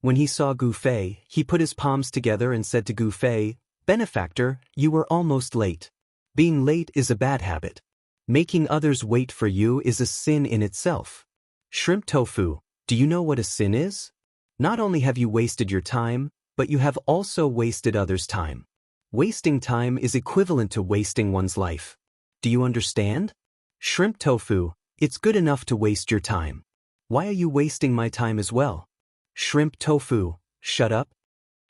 When he saw Gu Fei, he put his palms together and said to Gu Fei, "Benefactor, you were almost late. Being late is a bad habit. Making others wait for you is a sin in itself. Shrimp tofu, Do you know what a sin is? Not only have you wasted your time, but you have also wasted others' time. Wasting time is equivalent to wasting one's life. Do you understand? Shrimp tofu, it's good enough to waste your time. Why are you wasting my time as well? Shrimp tofu, shut up.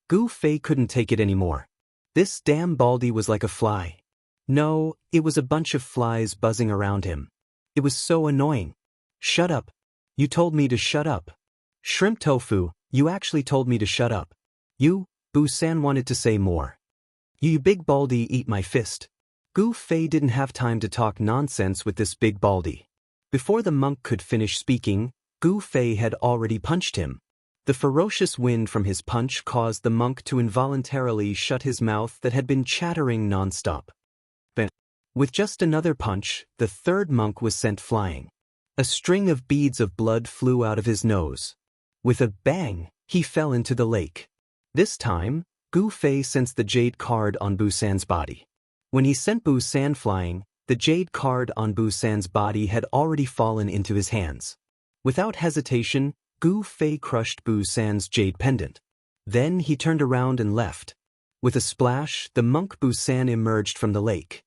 Gu Fei couldn't take it anymore. This damn baldy was like a fly. No, it was a bunch of flies buzzing around him. It was so annoying. Shut up. You told me to shut up. Shrimp tofu, you actually told me to shut up. You, Bu-san wanted to say more. You big baldy, eat my fist. Gu Fei didn't have time to talk nonsense with this big baldy. Before the monk could finish speaking, Gu Fei had already punched him. The ferocious wind from his punch caused the monk to involuntarily shut his mouth that had been chattering non-stop. With just another punch, the third monk was sent flying. A string of beads of blood flew out of his nose. With a bang, he fell into the lake. This time, Gu Fei sensed the jade card on Bu-san's body. When he sent Bu-san flying, the jade card on Bu-san's body had already fallen into his hands. Without hesitation, Gu Fei crushed Bu-san's jade pendant. Then he turned around and left. With a splash, the monk Bu-san emerged from the lake.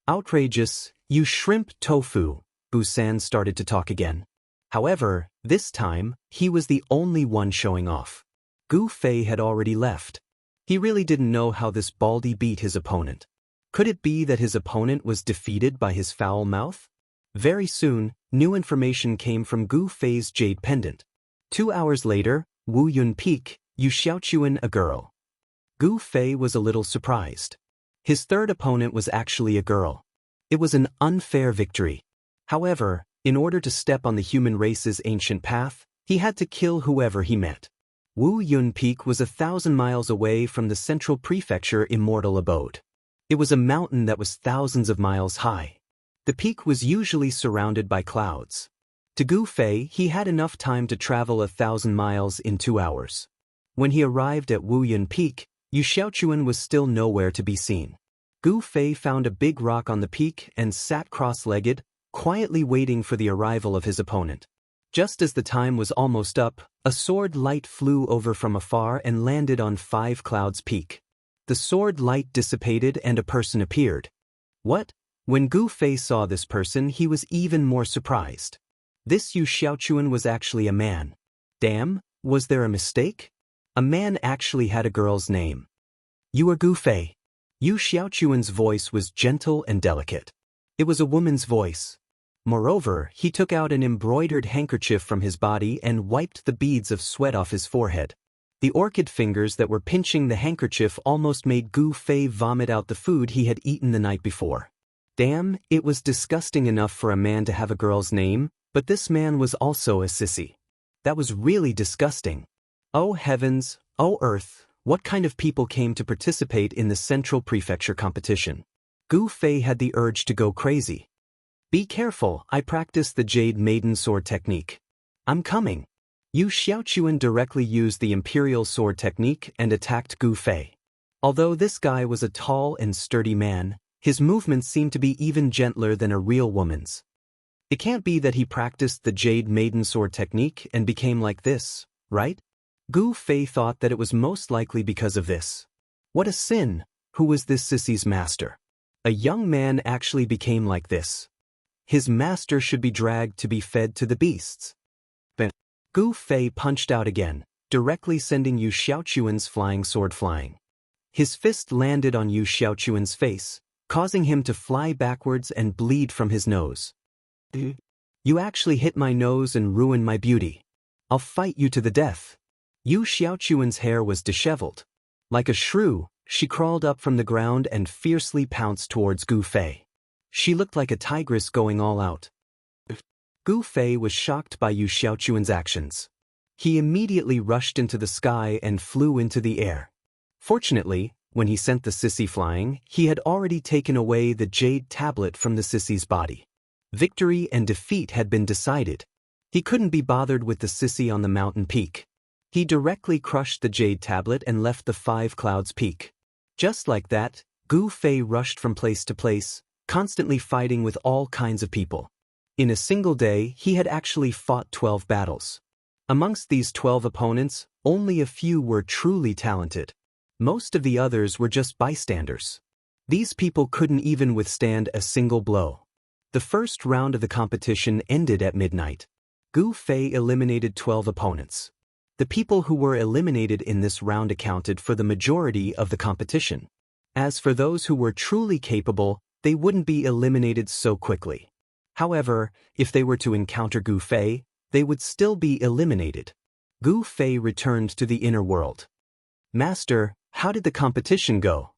Outrageous, you shrimp tofu, Bu-san started to talk again. However, this time, he was the only one showing off. Gu Fei had already left. He really didn't know how this baldy beat his opponent. Could it be that his opponent was defeated by his foul mouth? Very soon, new information came from Gu Fei's jade pendant. 2 hours later, Wu Yun Peak, Yu Xiaochuan a girl. Gu Fei was a little surprised. His third opponent was actually a girl. It was an unfair victory. However, in order to step on the human race's ancient path, he had to kill whoever he met. Wu Yun Peak was 1,000 miles away from the Central Prefecture immortal abode. It was a mountain that was thousands of miles high. The peak was usually surrounded by clouds. To Gu Fei, he had enough time to travel 1,000 miles in 2 hours. When he arrived at Wu Yun Peak, Yu Xiaochuan was still nowhere to be seen. Gu Fei found a big rock on the peak and sat cross-legged, quietly waiting for the arrival of his opponent. Just as the time was almost up, a sword light flew over from afar and landed on Five Clouds Peak. The sword light dissipated and a person appeared. What? When Gu Fei saw this person, he was even more surprised. This Yu Xiaochuan was actually a man. Damn, was there a mistake? A man actually had a girl's name. You are Gu Fei. Yu Xiaochuan's voice was gentle and delicate. It was a woman's voice. Moreover, he took out an embroidered handkerchief from his body and wiped the beads of sweat off his forehead. The orchid fingers that were pinching the handkerchief almost made Gu Fei vomit out the food he had eaten the night before. Damn, it was disgusting enough for a man to have a girl's name, but this man was also a sissy. That was really disgusting. Oh heavens, oh earth, what kind of people came to participate in the Central Prefecture competition? Gu Fei had the urge to go crazy. Be careful, I practice the Jade Maiden Sword technique. I'm coming. Yu Xiaochuan directly used the Imperial Sword technique and attacked Gu Fei. Although this guy was a tall and sturdy man, his movements seemed to be even gentler than a real woman's. It can't be that he practiced the Jade Maiden Sword technique and became like this, right? Gu Fei thought that it was most likely because of this. What a sin! Who was this sissy's master? A young man actually became like this. His master should be dragged to be fed to the beasts. But Gu Fei punched out again, directly sending Yu Xiaochuan's flying sword flying. His fist landed on Yu Xiaochuan's face, causing him to fly backwards and bleed from his nose. You actually hit my nose and ruined my beauty. I'll fight you to the death. Yu Xiaochuan's hair was disheveled. Like a shrew, she crawled up from the ground and fiercely pounced towards Gu Fei. She looked like a tigress going all out. Gu Fei was shocked by Yu Xiaochuan's actions. He immediately rushed into the sky and flew into the air. Fortunately, when he sent the sissy flying, he had already taken away the jade tablet from the sissy's body. Victory and defeat had been decided. He couldn't be bothered with the sissy on the mountain peak. He directly crushed the jade tablet and left the Five Clouds Peak. Just like that, Gu Fei rushed from place to place, constantly fighting with all kinds of people. In a single day, he had actually fought 12 battles. Amongst these 12 opponents, only a few were truly talented. Most of the others were just bystanders. These people couldn't even withstand a single blow. The first round of the competition ended at midnight. Gu Fei eliminated 12 opponents. The people who were eliminated in this round accounted for the majority of the competition. As for those who were truly capable, they wouldn't be eliminated so quickly. However, if they were to encounter Gu Fei, they would still be eliminated. Gu Fei returned to the inner world. Master, how did the competition go?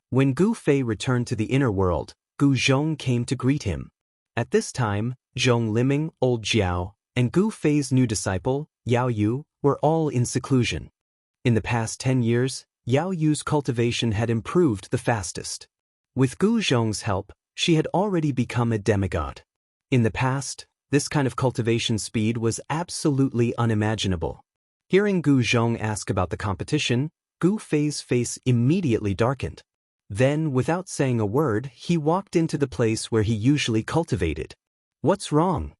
When Gu Fei returned to the inner world, Gu Zhong came to greet him. At this time, Zhong Liming, Old Jiao, and Gu Fei's new disciple, Yao Yu, were all in seclusion. In the past 10 years, Yao Yu's cultivation had improved the fastest. With Gu Zhong's help, she had already become a demigod. In the past, this kind of cultivation speed was absolutely unimaginable. Hearing Gu Zhong ask about the competition, Gu Fei's face immediately darkened. Then, without saying a word, he walked into the place where he usually cultivated. What's wrong?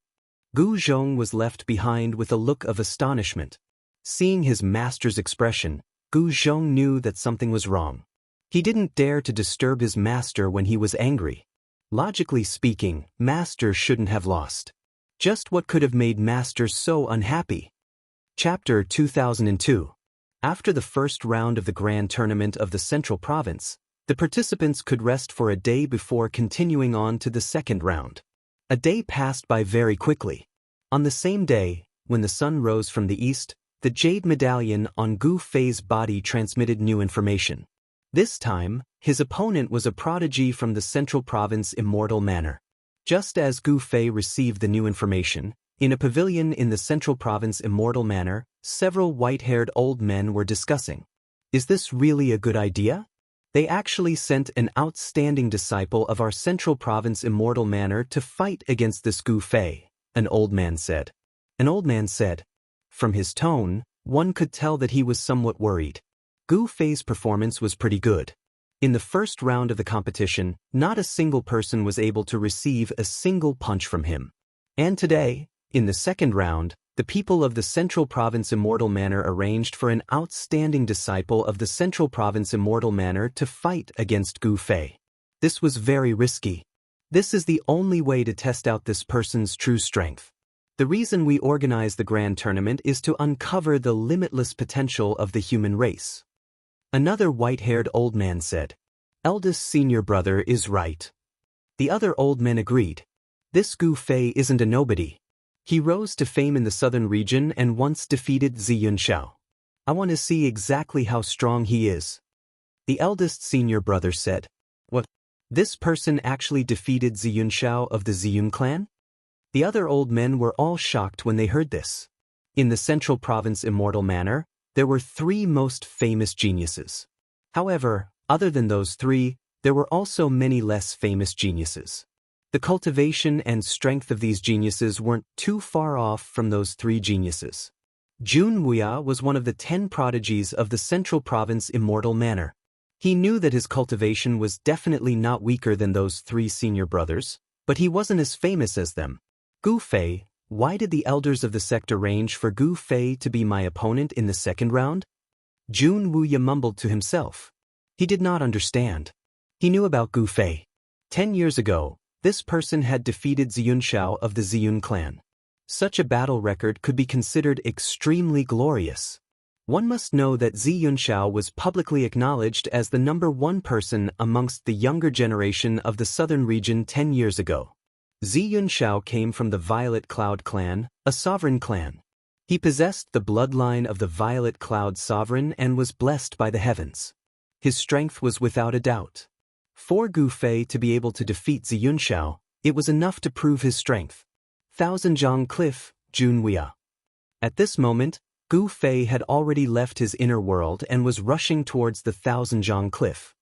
Gu Zhong was left behind with a look of astonishment. Seeing his master's expression, Gu Zhong knew that something was wrong. He didn't dare to disturb his master when he was angry. Logically speaking, master shouldn't have lost. Just what could have made master so unhappy? Chapter 2002. After the first round of the grand tournament of the Central Province, the participants could rest for a day before continuing on to the second round. A day passed by very quickly. On the same day, when the sun rose from the east, the jade medallion on Gu Fei's body transmitted new information. This time, his opponent was a prodigy from the Central Province Immortal Manor. Just as Gu Fei received the new information, in a pavilion in the Central Province Immortal Manor, several white-haired old men were discussing. Is this really a good idea? They actually sent an outstanding disciple of our Central Province Immortal Manor to fight against this Gu Fei, an old man said. An old man said. From his tone, one could tell that he was somewhat worried. Gu Fei's performance was pretty good. In the first round of the competition, not a single person was able to receive a single punch from him. And today, in the second round, the people of the Central Province Immortal Manor arranged for an outstanding disciple of the Central Province Immortal Manor to fight against Gu Fei. This was very risky. This is the only way to test out this person's true strength. The reason we organize the grand tournament is to uncover the limitless potential of the human race. Another white-haired old man said. Eldest senior brother is right. The other old men agreed. This Gu Fei isn't a nobody. He rose to fame in the southern region and once defeated Xianxia. I want to see exactly how strong he is. The eldest senior brother said. What? This person actually defeated Xianxia of the Ziyun clan? The other old men were all shocked when they heard this. In the Central Province Immortal Manor, there were 3 most famous geniuses. However, other than those 3, there were also many less famous geniuses. The cultivation and strength of these geniuses weren't too far off from those 3 geniuses. Jun Wuxia was one of the 10 prodigies of the Central Province Immortal Manor. He knew that his cultivation was definitely not weaker than those 3 senior brothers, but he wasn't as famous as them. Gu Fei, why did the elders of the sect arrange for Gu Fei to be my opponent in the second round? Jun Wuxia mumbled to himself. He did not understand. He knew about Gu Fei. 10 years ago, this person had defeated Xianxia of the Ziyun clan. Such a battle record could be considered extremely glorious. One must know that Xianxia was publicly acknowledged as the #1 person amongst the younger generation of the southern region 10 years ago. Xianxia came from the Violet Cloud clan, a sovereign clan. He possessed the bloodline of the Violet Cloud sovereign and was blessed by the heavens. His strength was without a doubt. For Gu Fei to be able to defeat Xianxia, it was enough to prove his strength. Thousand-Zhang Cliff, Jun Wuxia. At this moment, Gu Fei had already left his inner world and was rushing towards the Thousand-Zhang Cliff.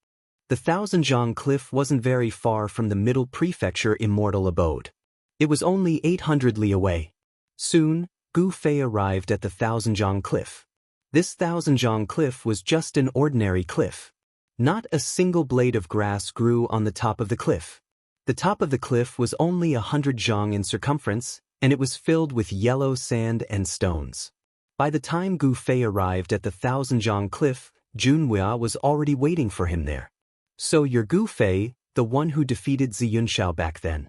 The Thousand-Zhang Cliff wasn't very far from the Middle Prefecture Immortal Abode. It was only 800 li away. Soon, Gu Fei arrived at the Thousand-Zhang Cliff. This Thousand-Zhang Cliff was just an ordinary cliff. Not a single blade of grass grew on the top of the cliff. The top of the cliff was only 100 zhang in circumference, and it was filled with yellow sand and stones. By the time Gu Fei arrived at the Thousand-Zhang Cliff, Junwia was already waiting for him there. So you're Gu Fei, the one who defeated Ziyunshao back then.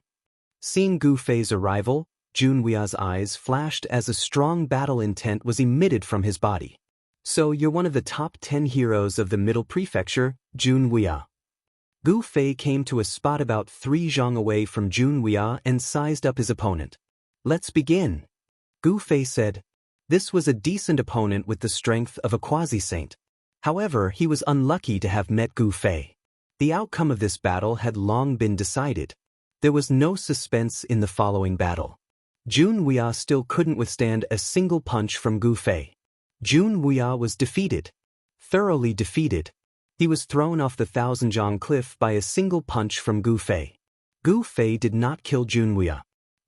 Seeing Gu Fei's arrival, Junwia's eyes flashed as a strong battle intent was emitted from his body. So you're one of the top 10 heroes of the Middle Prefecture, Junwia. Gu Fei came to a spot about 3 zhang away from Junwia and sized up his opponent. Let's begin, Gu Fei said. This was a decent opponent with the strength of a quasi-saint. However, he was unlucky to have met Gu Fei. The outcome of this battle had long been decided. There was no suspense in the following battle. Junwia still couldn't withstand a single punch from Gu Fei. Junwia was defeated. Thoroughly defeated. He was thrown off the Thousand-Zhang Cliff by a single punch from Gu Fei. Gu Fei did not kill Junwia.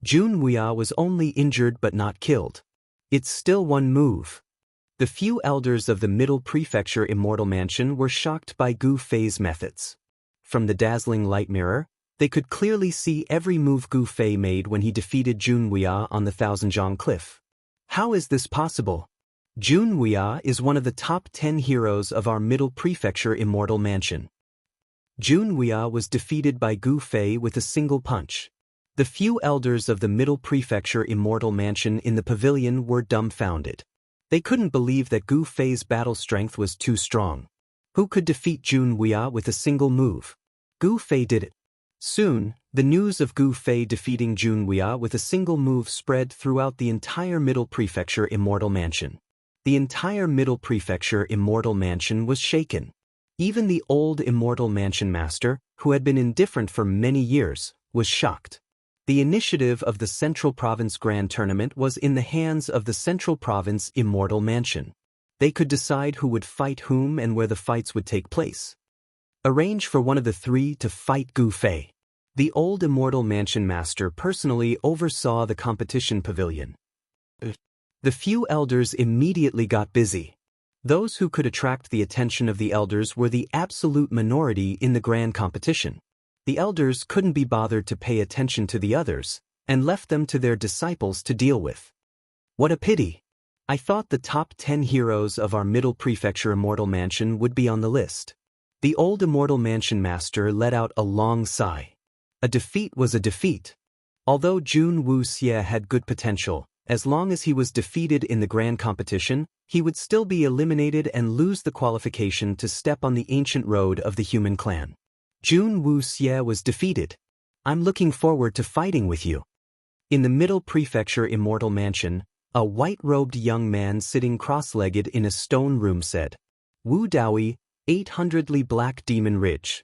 Junwia was only injured but not killed. It's still one move. The few elders of the Middle Prefecture Immortal Mansion were shocked by Gu Fei's methods. From the dazzling light mirror, they could clearly see every move Gu Fei made when he defeated Junwia on the Thousand-Zhang Cliff. How is this possible? Junwia is one of the top 10 heroes of our Middle Prefecture Immortal Mansion. Junwia was defeated by Gu Fei with a single punch. The few elders of the Middle Prefecture Immortal Mansion in the pavilion were dumbfounded. They couldn't believe that Gu Fei's battle strength was too strong. Who could defeat Junwia with a single move? Gu Fei did it. Soon, the news of Gu Fei defeating Junwia with a single move spread throughout the entire Middle Prefecture Immortal Mansion. The entire Middle Prefecture Immortal Mansion was shaken. Even the old Immortal Mansion Master, who had been indifferent for many years, was shocked. The initiative of the Central Province Grand Tournament was in the hands of the Central Province Immortal Mansion. They could decide who would fight whom and where the fights would take place. Arrange for one of the 3 to fight Gu Fei. The old Immortal Mansion Master personally oversaw the competition pavilion. The few elders immediately got busy. Those who could attract the attention of the elders were the absolute minority in the grand competition. The elders couldn't be bothered to pay attention to the others, and left them to their disciples to deal with. What a pity! I thought the top 10 heroes of our Middle Prefecture Immortal Mansion would be on the list. The old Immortal Mansion Master let out a long sigh. A defeat was a defeat. Although Wuxia had good potential, as long as he was defeated in the grand competition, he would still be eliminated and lose the qualification to step on the ancient road of the human clan. Wuxia was defeated. I'm looking forward to fighting with you. In the Middle Prefecture Immortal Mansion, a white-robed young man sitting cross-legged in a stone room said, Wu Daoyi, 800 Black Demon Ridge.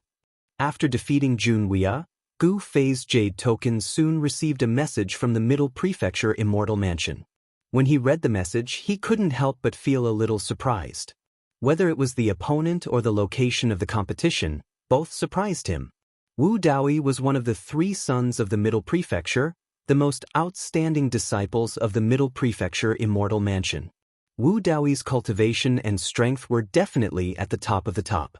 After defeating Junwia, Gu Fei's Jade Token soon received a message from the Middle Prefecture Immortal Mansion. When he read the message, he couldn't help but feel a little surprised. Whether it was the opponent or the location of the competition, both surprised him. Wu Daoyi was one of the 3 sons of the Middle Prefecture, the most outstanding disciples of the Middle Prefecture Immortal Mansion. Wu Daoyi's cultivation and strength were definitely at the top of the top.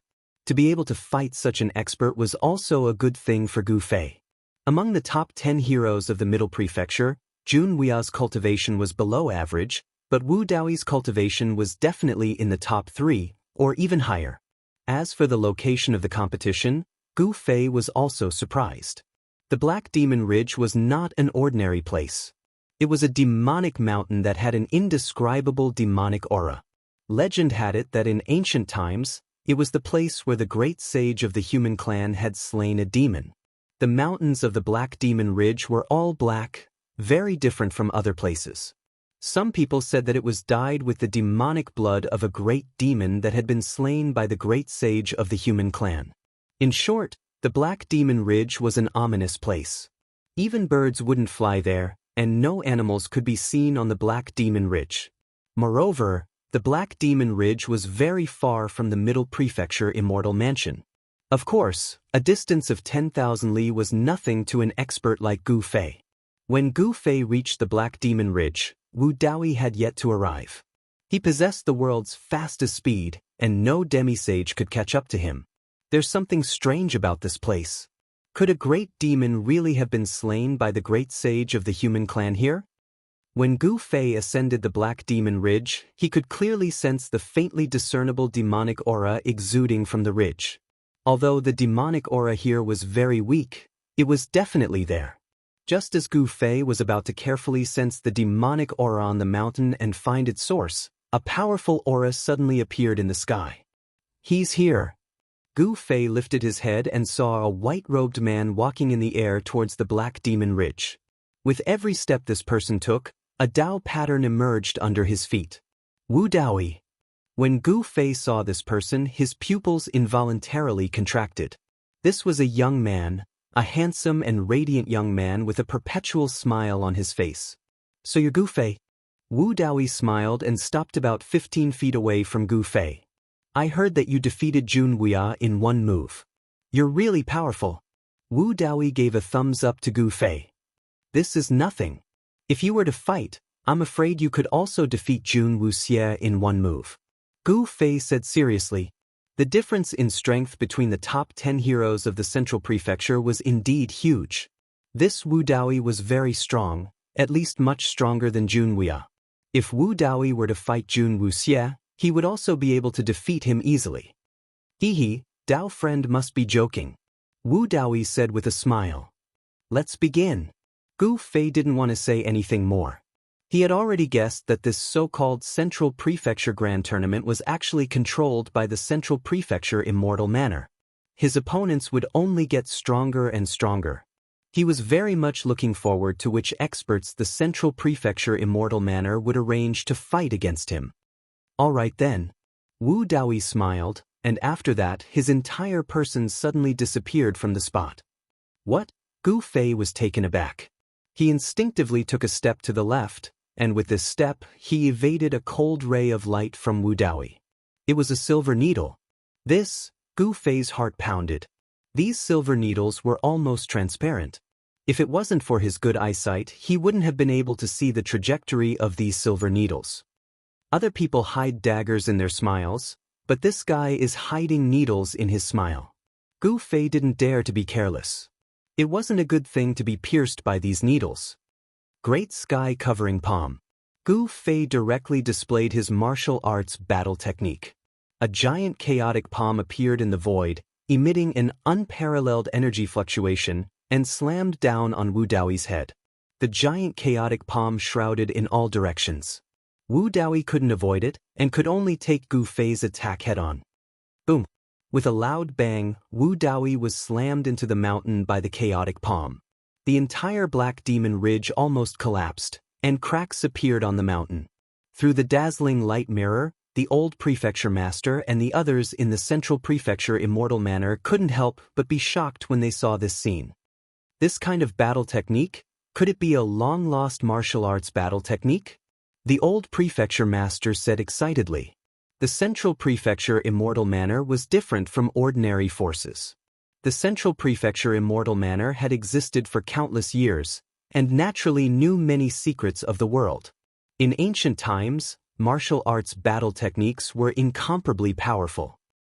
To be able to fight such an expert was also a good thing for Gu Fei. Among the top 10 heroes of the Middle Prefecture, Junwia's cultivation was below average, but Wu Daoyi's cultivation was definitely in the top 3, or even higher. As for the location of the competition, Gu Fei was also surprised. The Black Demon Ridge was not an ordinary place. It was a demonic mountain that had an indescribable demonic aura. Legend had it that in ancient times, it was the place where the great sage of the human clan had slain a demon. The mountains of the Black Demon Ridge were all black, very different from other places. Some people said that it was dyed with the demonic blood of a great demon that had been slain by the great sage of the human clan. In short, the Black Demon Ridge was an ominous place. Even birds wouldn't fly there, and no animals could be seen on the Black Demon Ridge. Moreover, the Black Demon Ridge was very far from the Middle Prefecture Immortal Mansion. Of course, a distance of 10,000 li was nothing to an expert like Gu Fei. When Gu Fei reached the Black Demon Ridge, Wu Daoyi had yet to arrive. He possessed the world's fastest speed, and no demisage could catch up to him. There's something strange about this place. Could a great demon really have been slain by the great sage of the human clan here? When Gu Fei ascended the Black Demon Ridge, he could clearly sense the faintly discernible demonic aura exuding from the ridge. Although the demonic aura here was very weak, it was definitely there. Just as Gu Fei was about to carefully sense the demonic aura on the mountain and find its source, a powerful aura suddenly appeared in the sky. He's here. Gu Fei lifted his head and saw a white-robed man walking in the air towards the Black Demon Ridge. With every step this person took, a Dao pattern emerged under his feet. Wu Daoi. When Gu Fei saw this person, his pupils involuntarily contracted. This was a young man, a handsome and radiant young man with a perpetual smile on his face. So you're Gu Fei? Wu Daoi smiled and stopped about 15 feet away from Gu Fei. I heard that you defeated Jun Wuxia in one move. You're really powerful. Wu Daoi gave a thumbs up to Gu Fei. This is nothing. If you were to fight, I'm afraid you could also defeat Jun Wuxia in one move. Gu Fei said seriously. The difference in strength between the top 10 heroes of the Central Prefecture was indeed huge. This Wu Daoi was very strong, at least much stronger than Jun Wuxia. If Wu Daoi were to fight Jun Wuxia, he would also be able to defeat him easily. Hehe, Dao friend must be joking. Wu Daoi said with a smile. Let's begin. Gu Fei didn't want to say anything more. He had already guessed that this so-called Central Prefecture Grand Tournament was actually controlled by the Central Prefecture Immortal Manor. His opponents would only get stronger and stronger. He was very much looking forward to which experts the Central Prefecture Immortal Manor would arrange to fight against him. All right then. Wu Daoi smiled, and after that his entire person suddenly disappeared from the spot. What? Gu Fei was taken aback. He instinctively took a step to the left, and with this step, he evaded a cold ray of light from Wu Daoi. It was a silver needle. This, Gu Fei's heart pounded. These silver needles were almost transparent. If it wasn't for his good eyesight, he wouldn't have been able to see the trajectory of these silver needles. Other people hide daggers in their smiles, but this guy is hiding needles in his smile. Gu Fei didn't dare to be careless. It wasn't a good thing to be pierced by these needles. Great Sky Covering Palm. Gu Fei directly displayed his martial arts battle technique. A giant chaotic palm appeared in the void, emitting an unparalleled energy fluctuation, and slammed down on Wu Daoi's head. The giant chaotic palm shrouded in all directions. Wu Daoi couldn't avoid it, and could only take Gu Fei's attack head-on. Boom! With a loud bang, Wu Daoi was slammed into the mountain by the chaotic palm. The entire Black Demon Ridge almost collapsed, and cracks appeared on the mountain. Through the dazzling light mirror, the old prefecture master and the others in the Central Prefecture Immortal Manor couldn't help but be shocked when they saw this scene. This kind of battle technique? Could it be a long-lost martial arts battle technique? The old prefecture master said excitedly. The Central Prefecture Immortal Manor was different from ordinary forces. The Central Prefecture Immortal Manor had existed for countless years, and naturally knew many secrets of the world. In ancient times, martial arts battle techniques were incomparably powerful.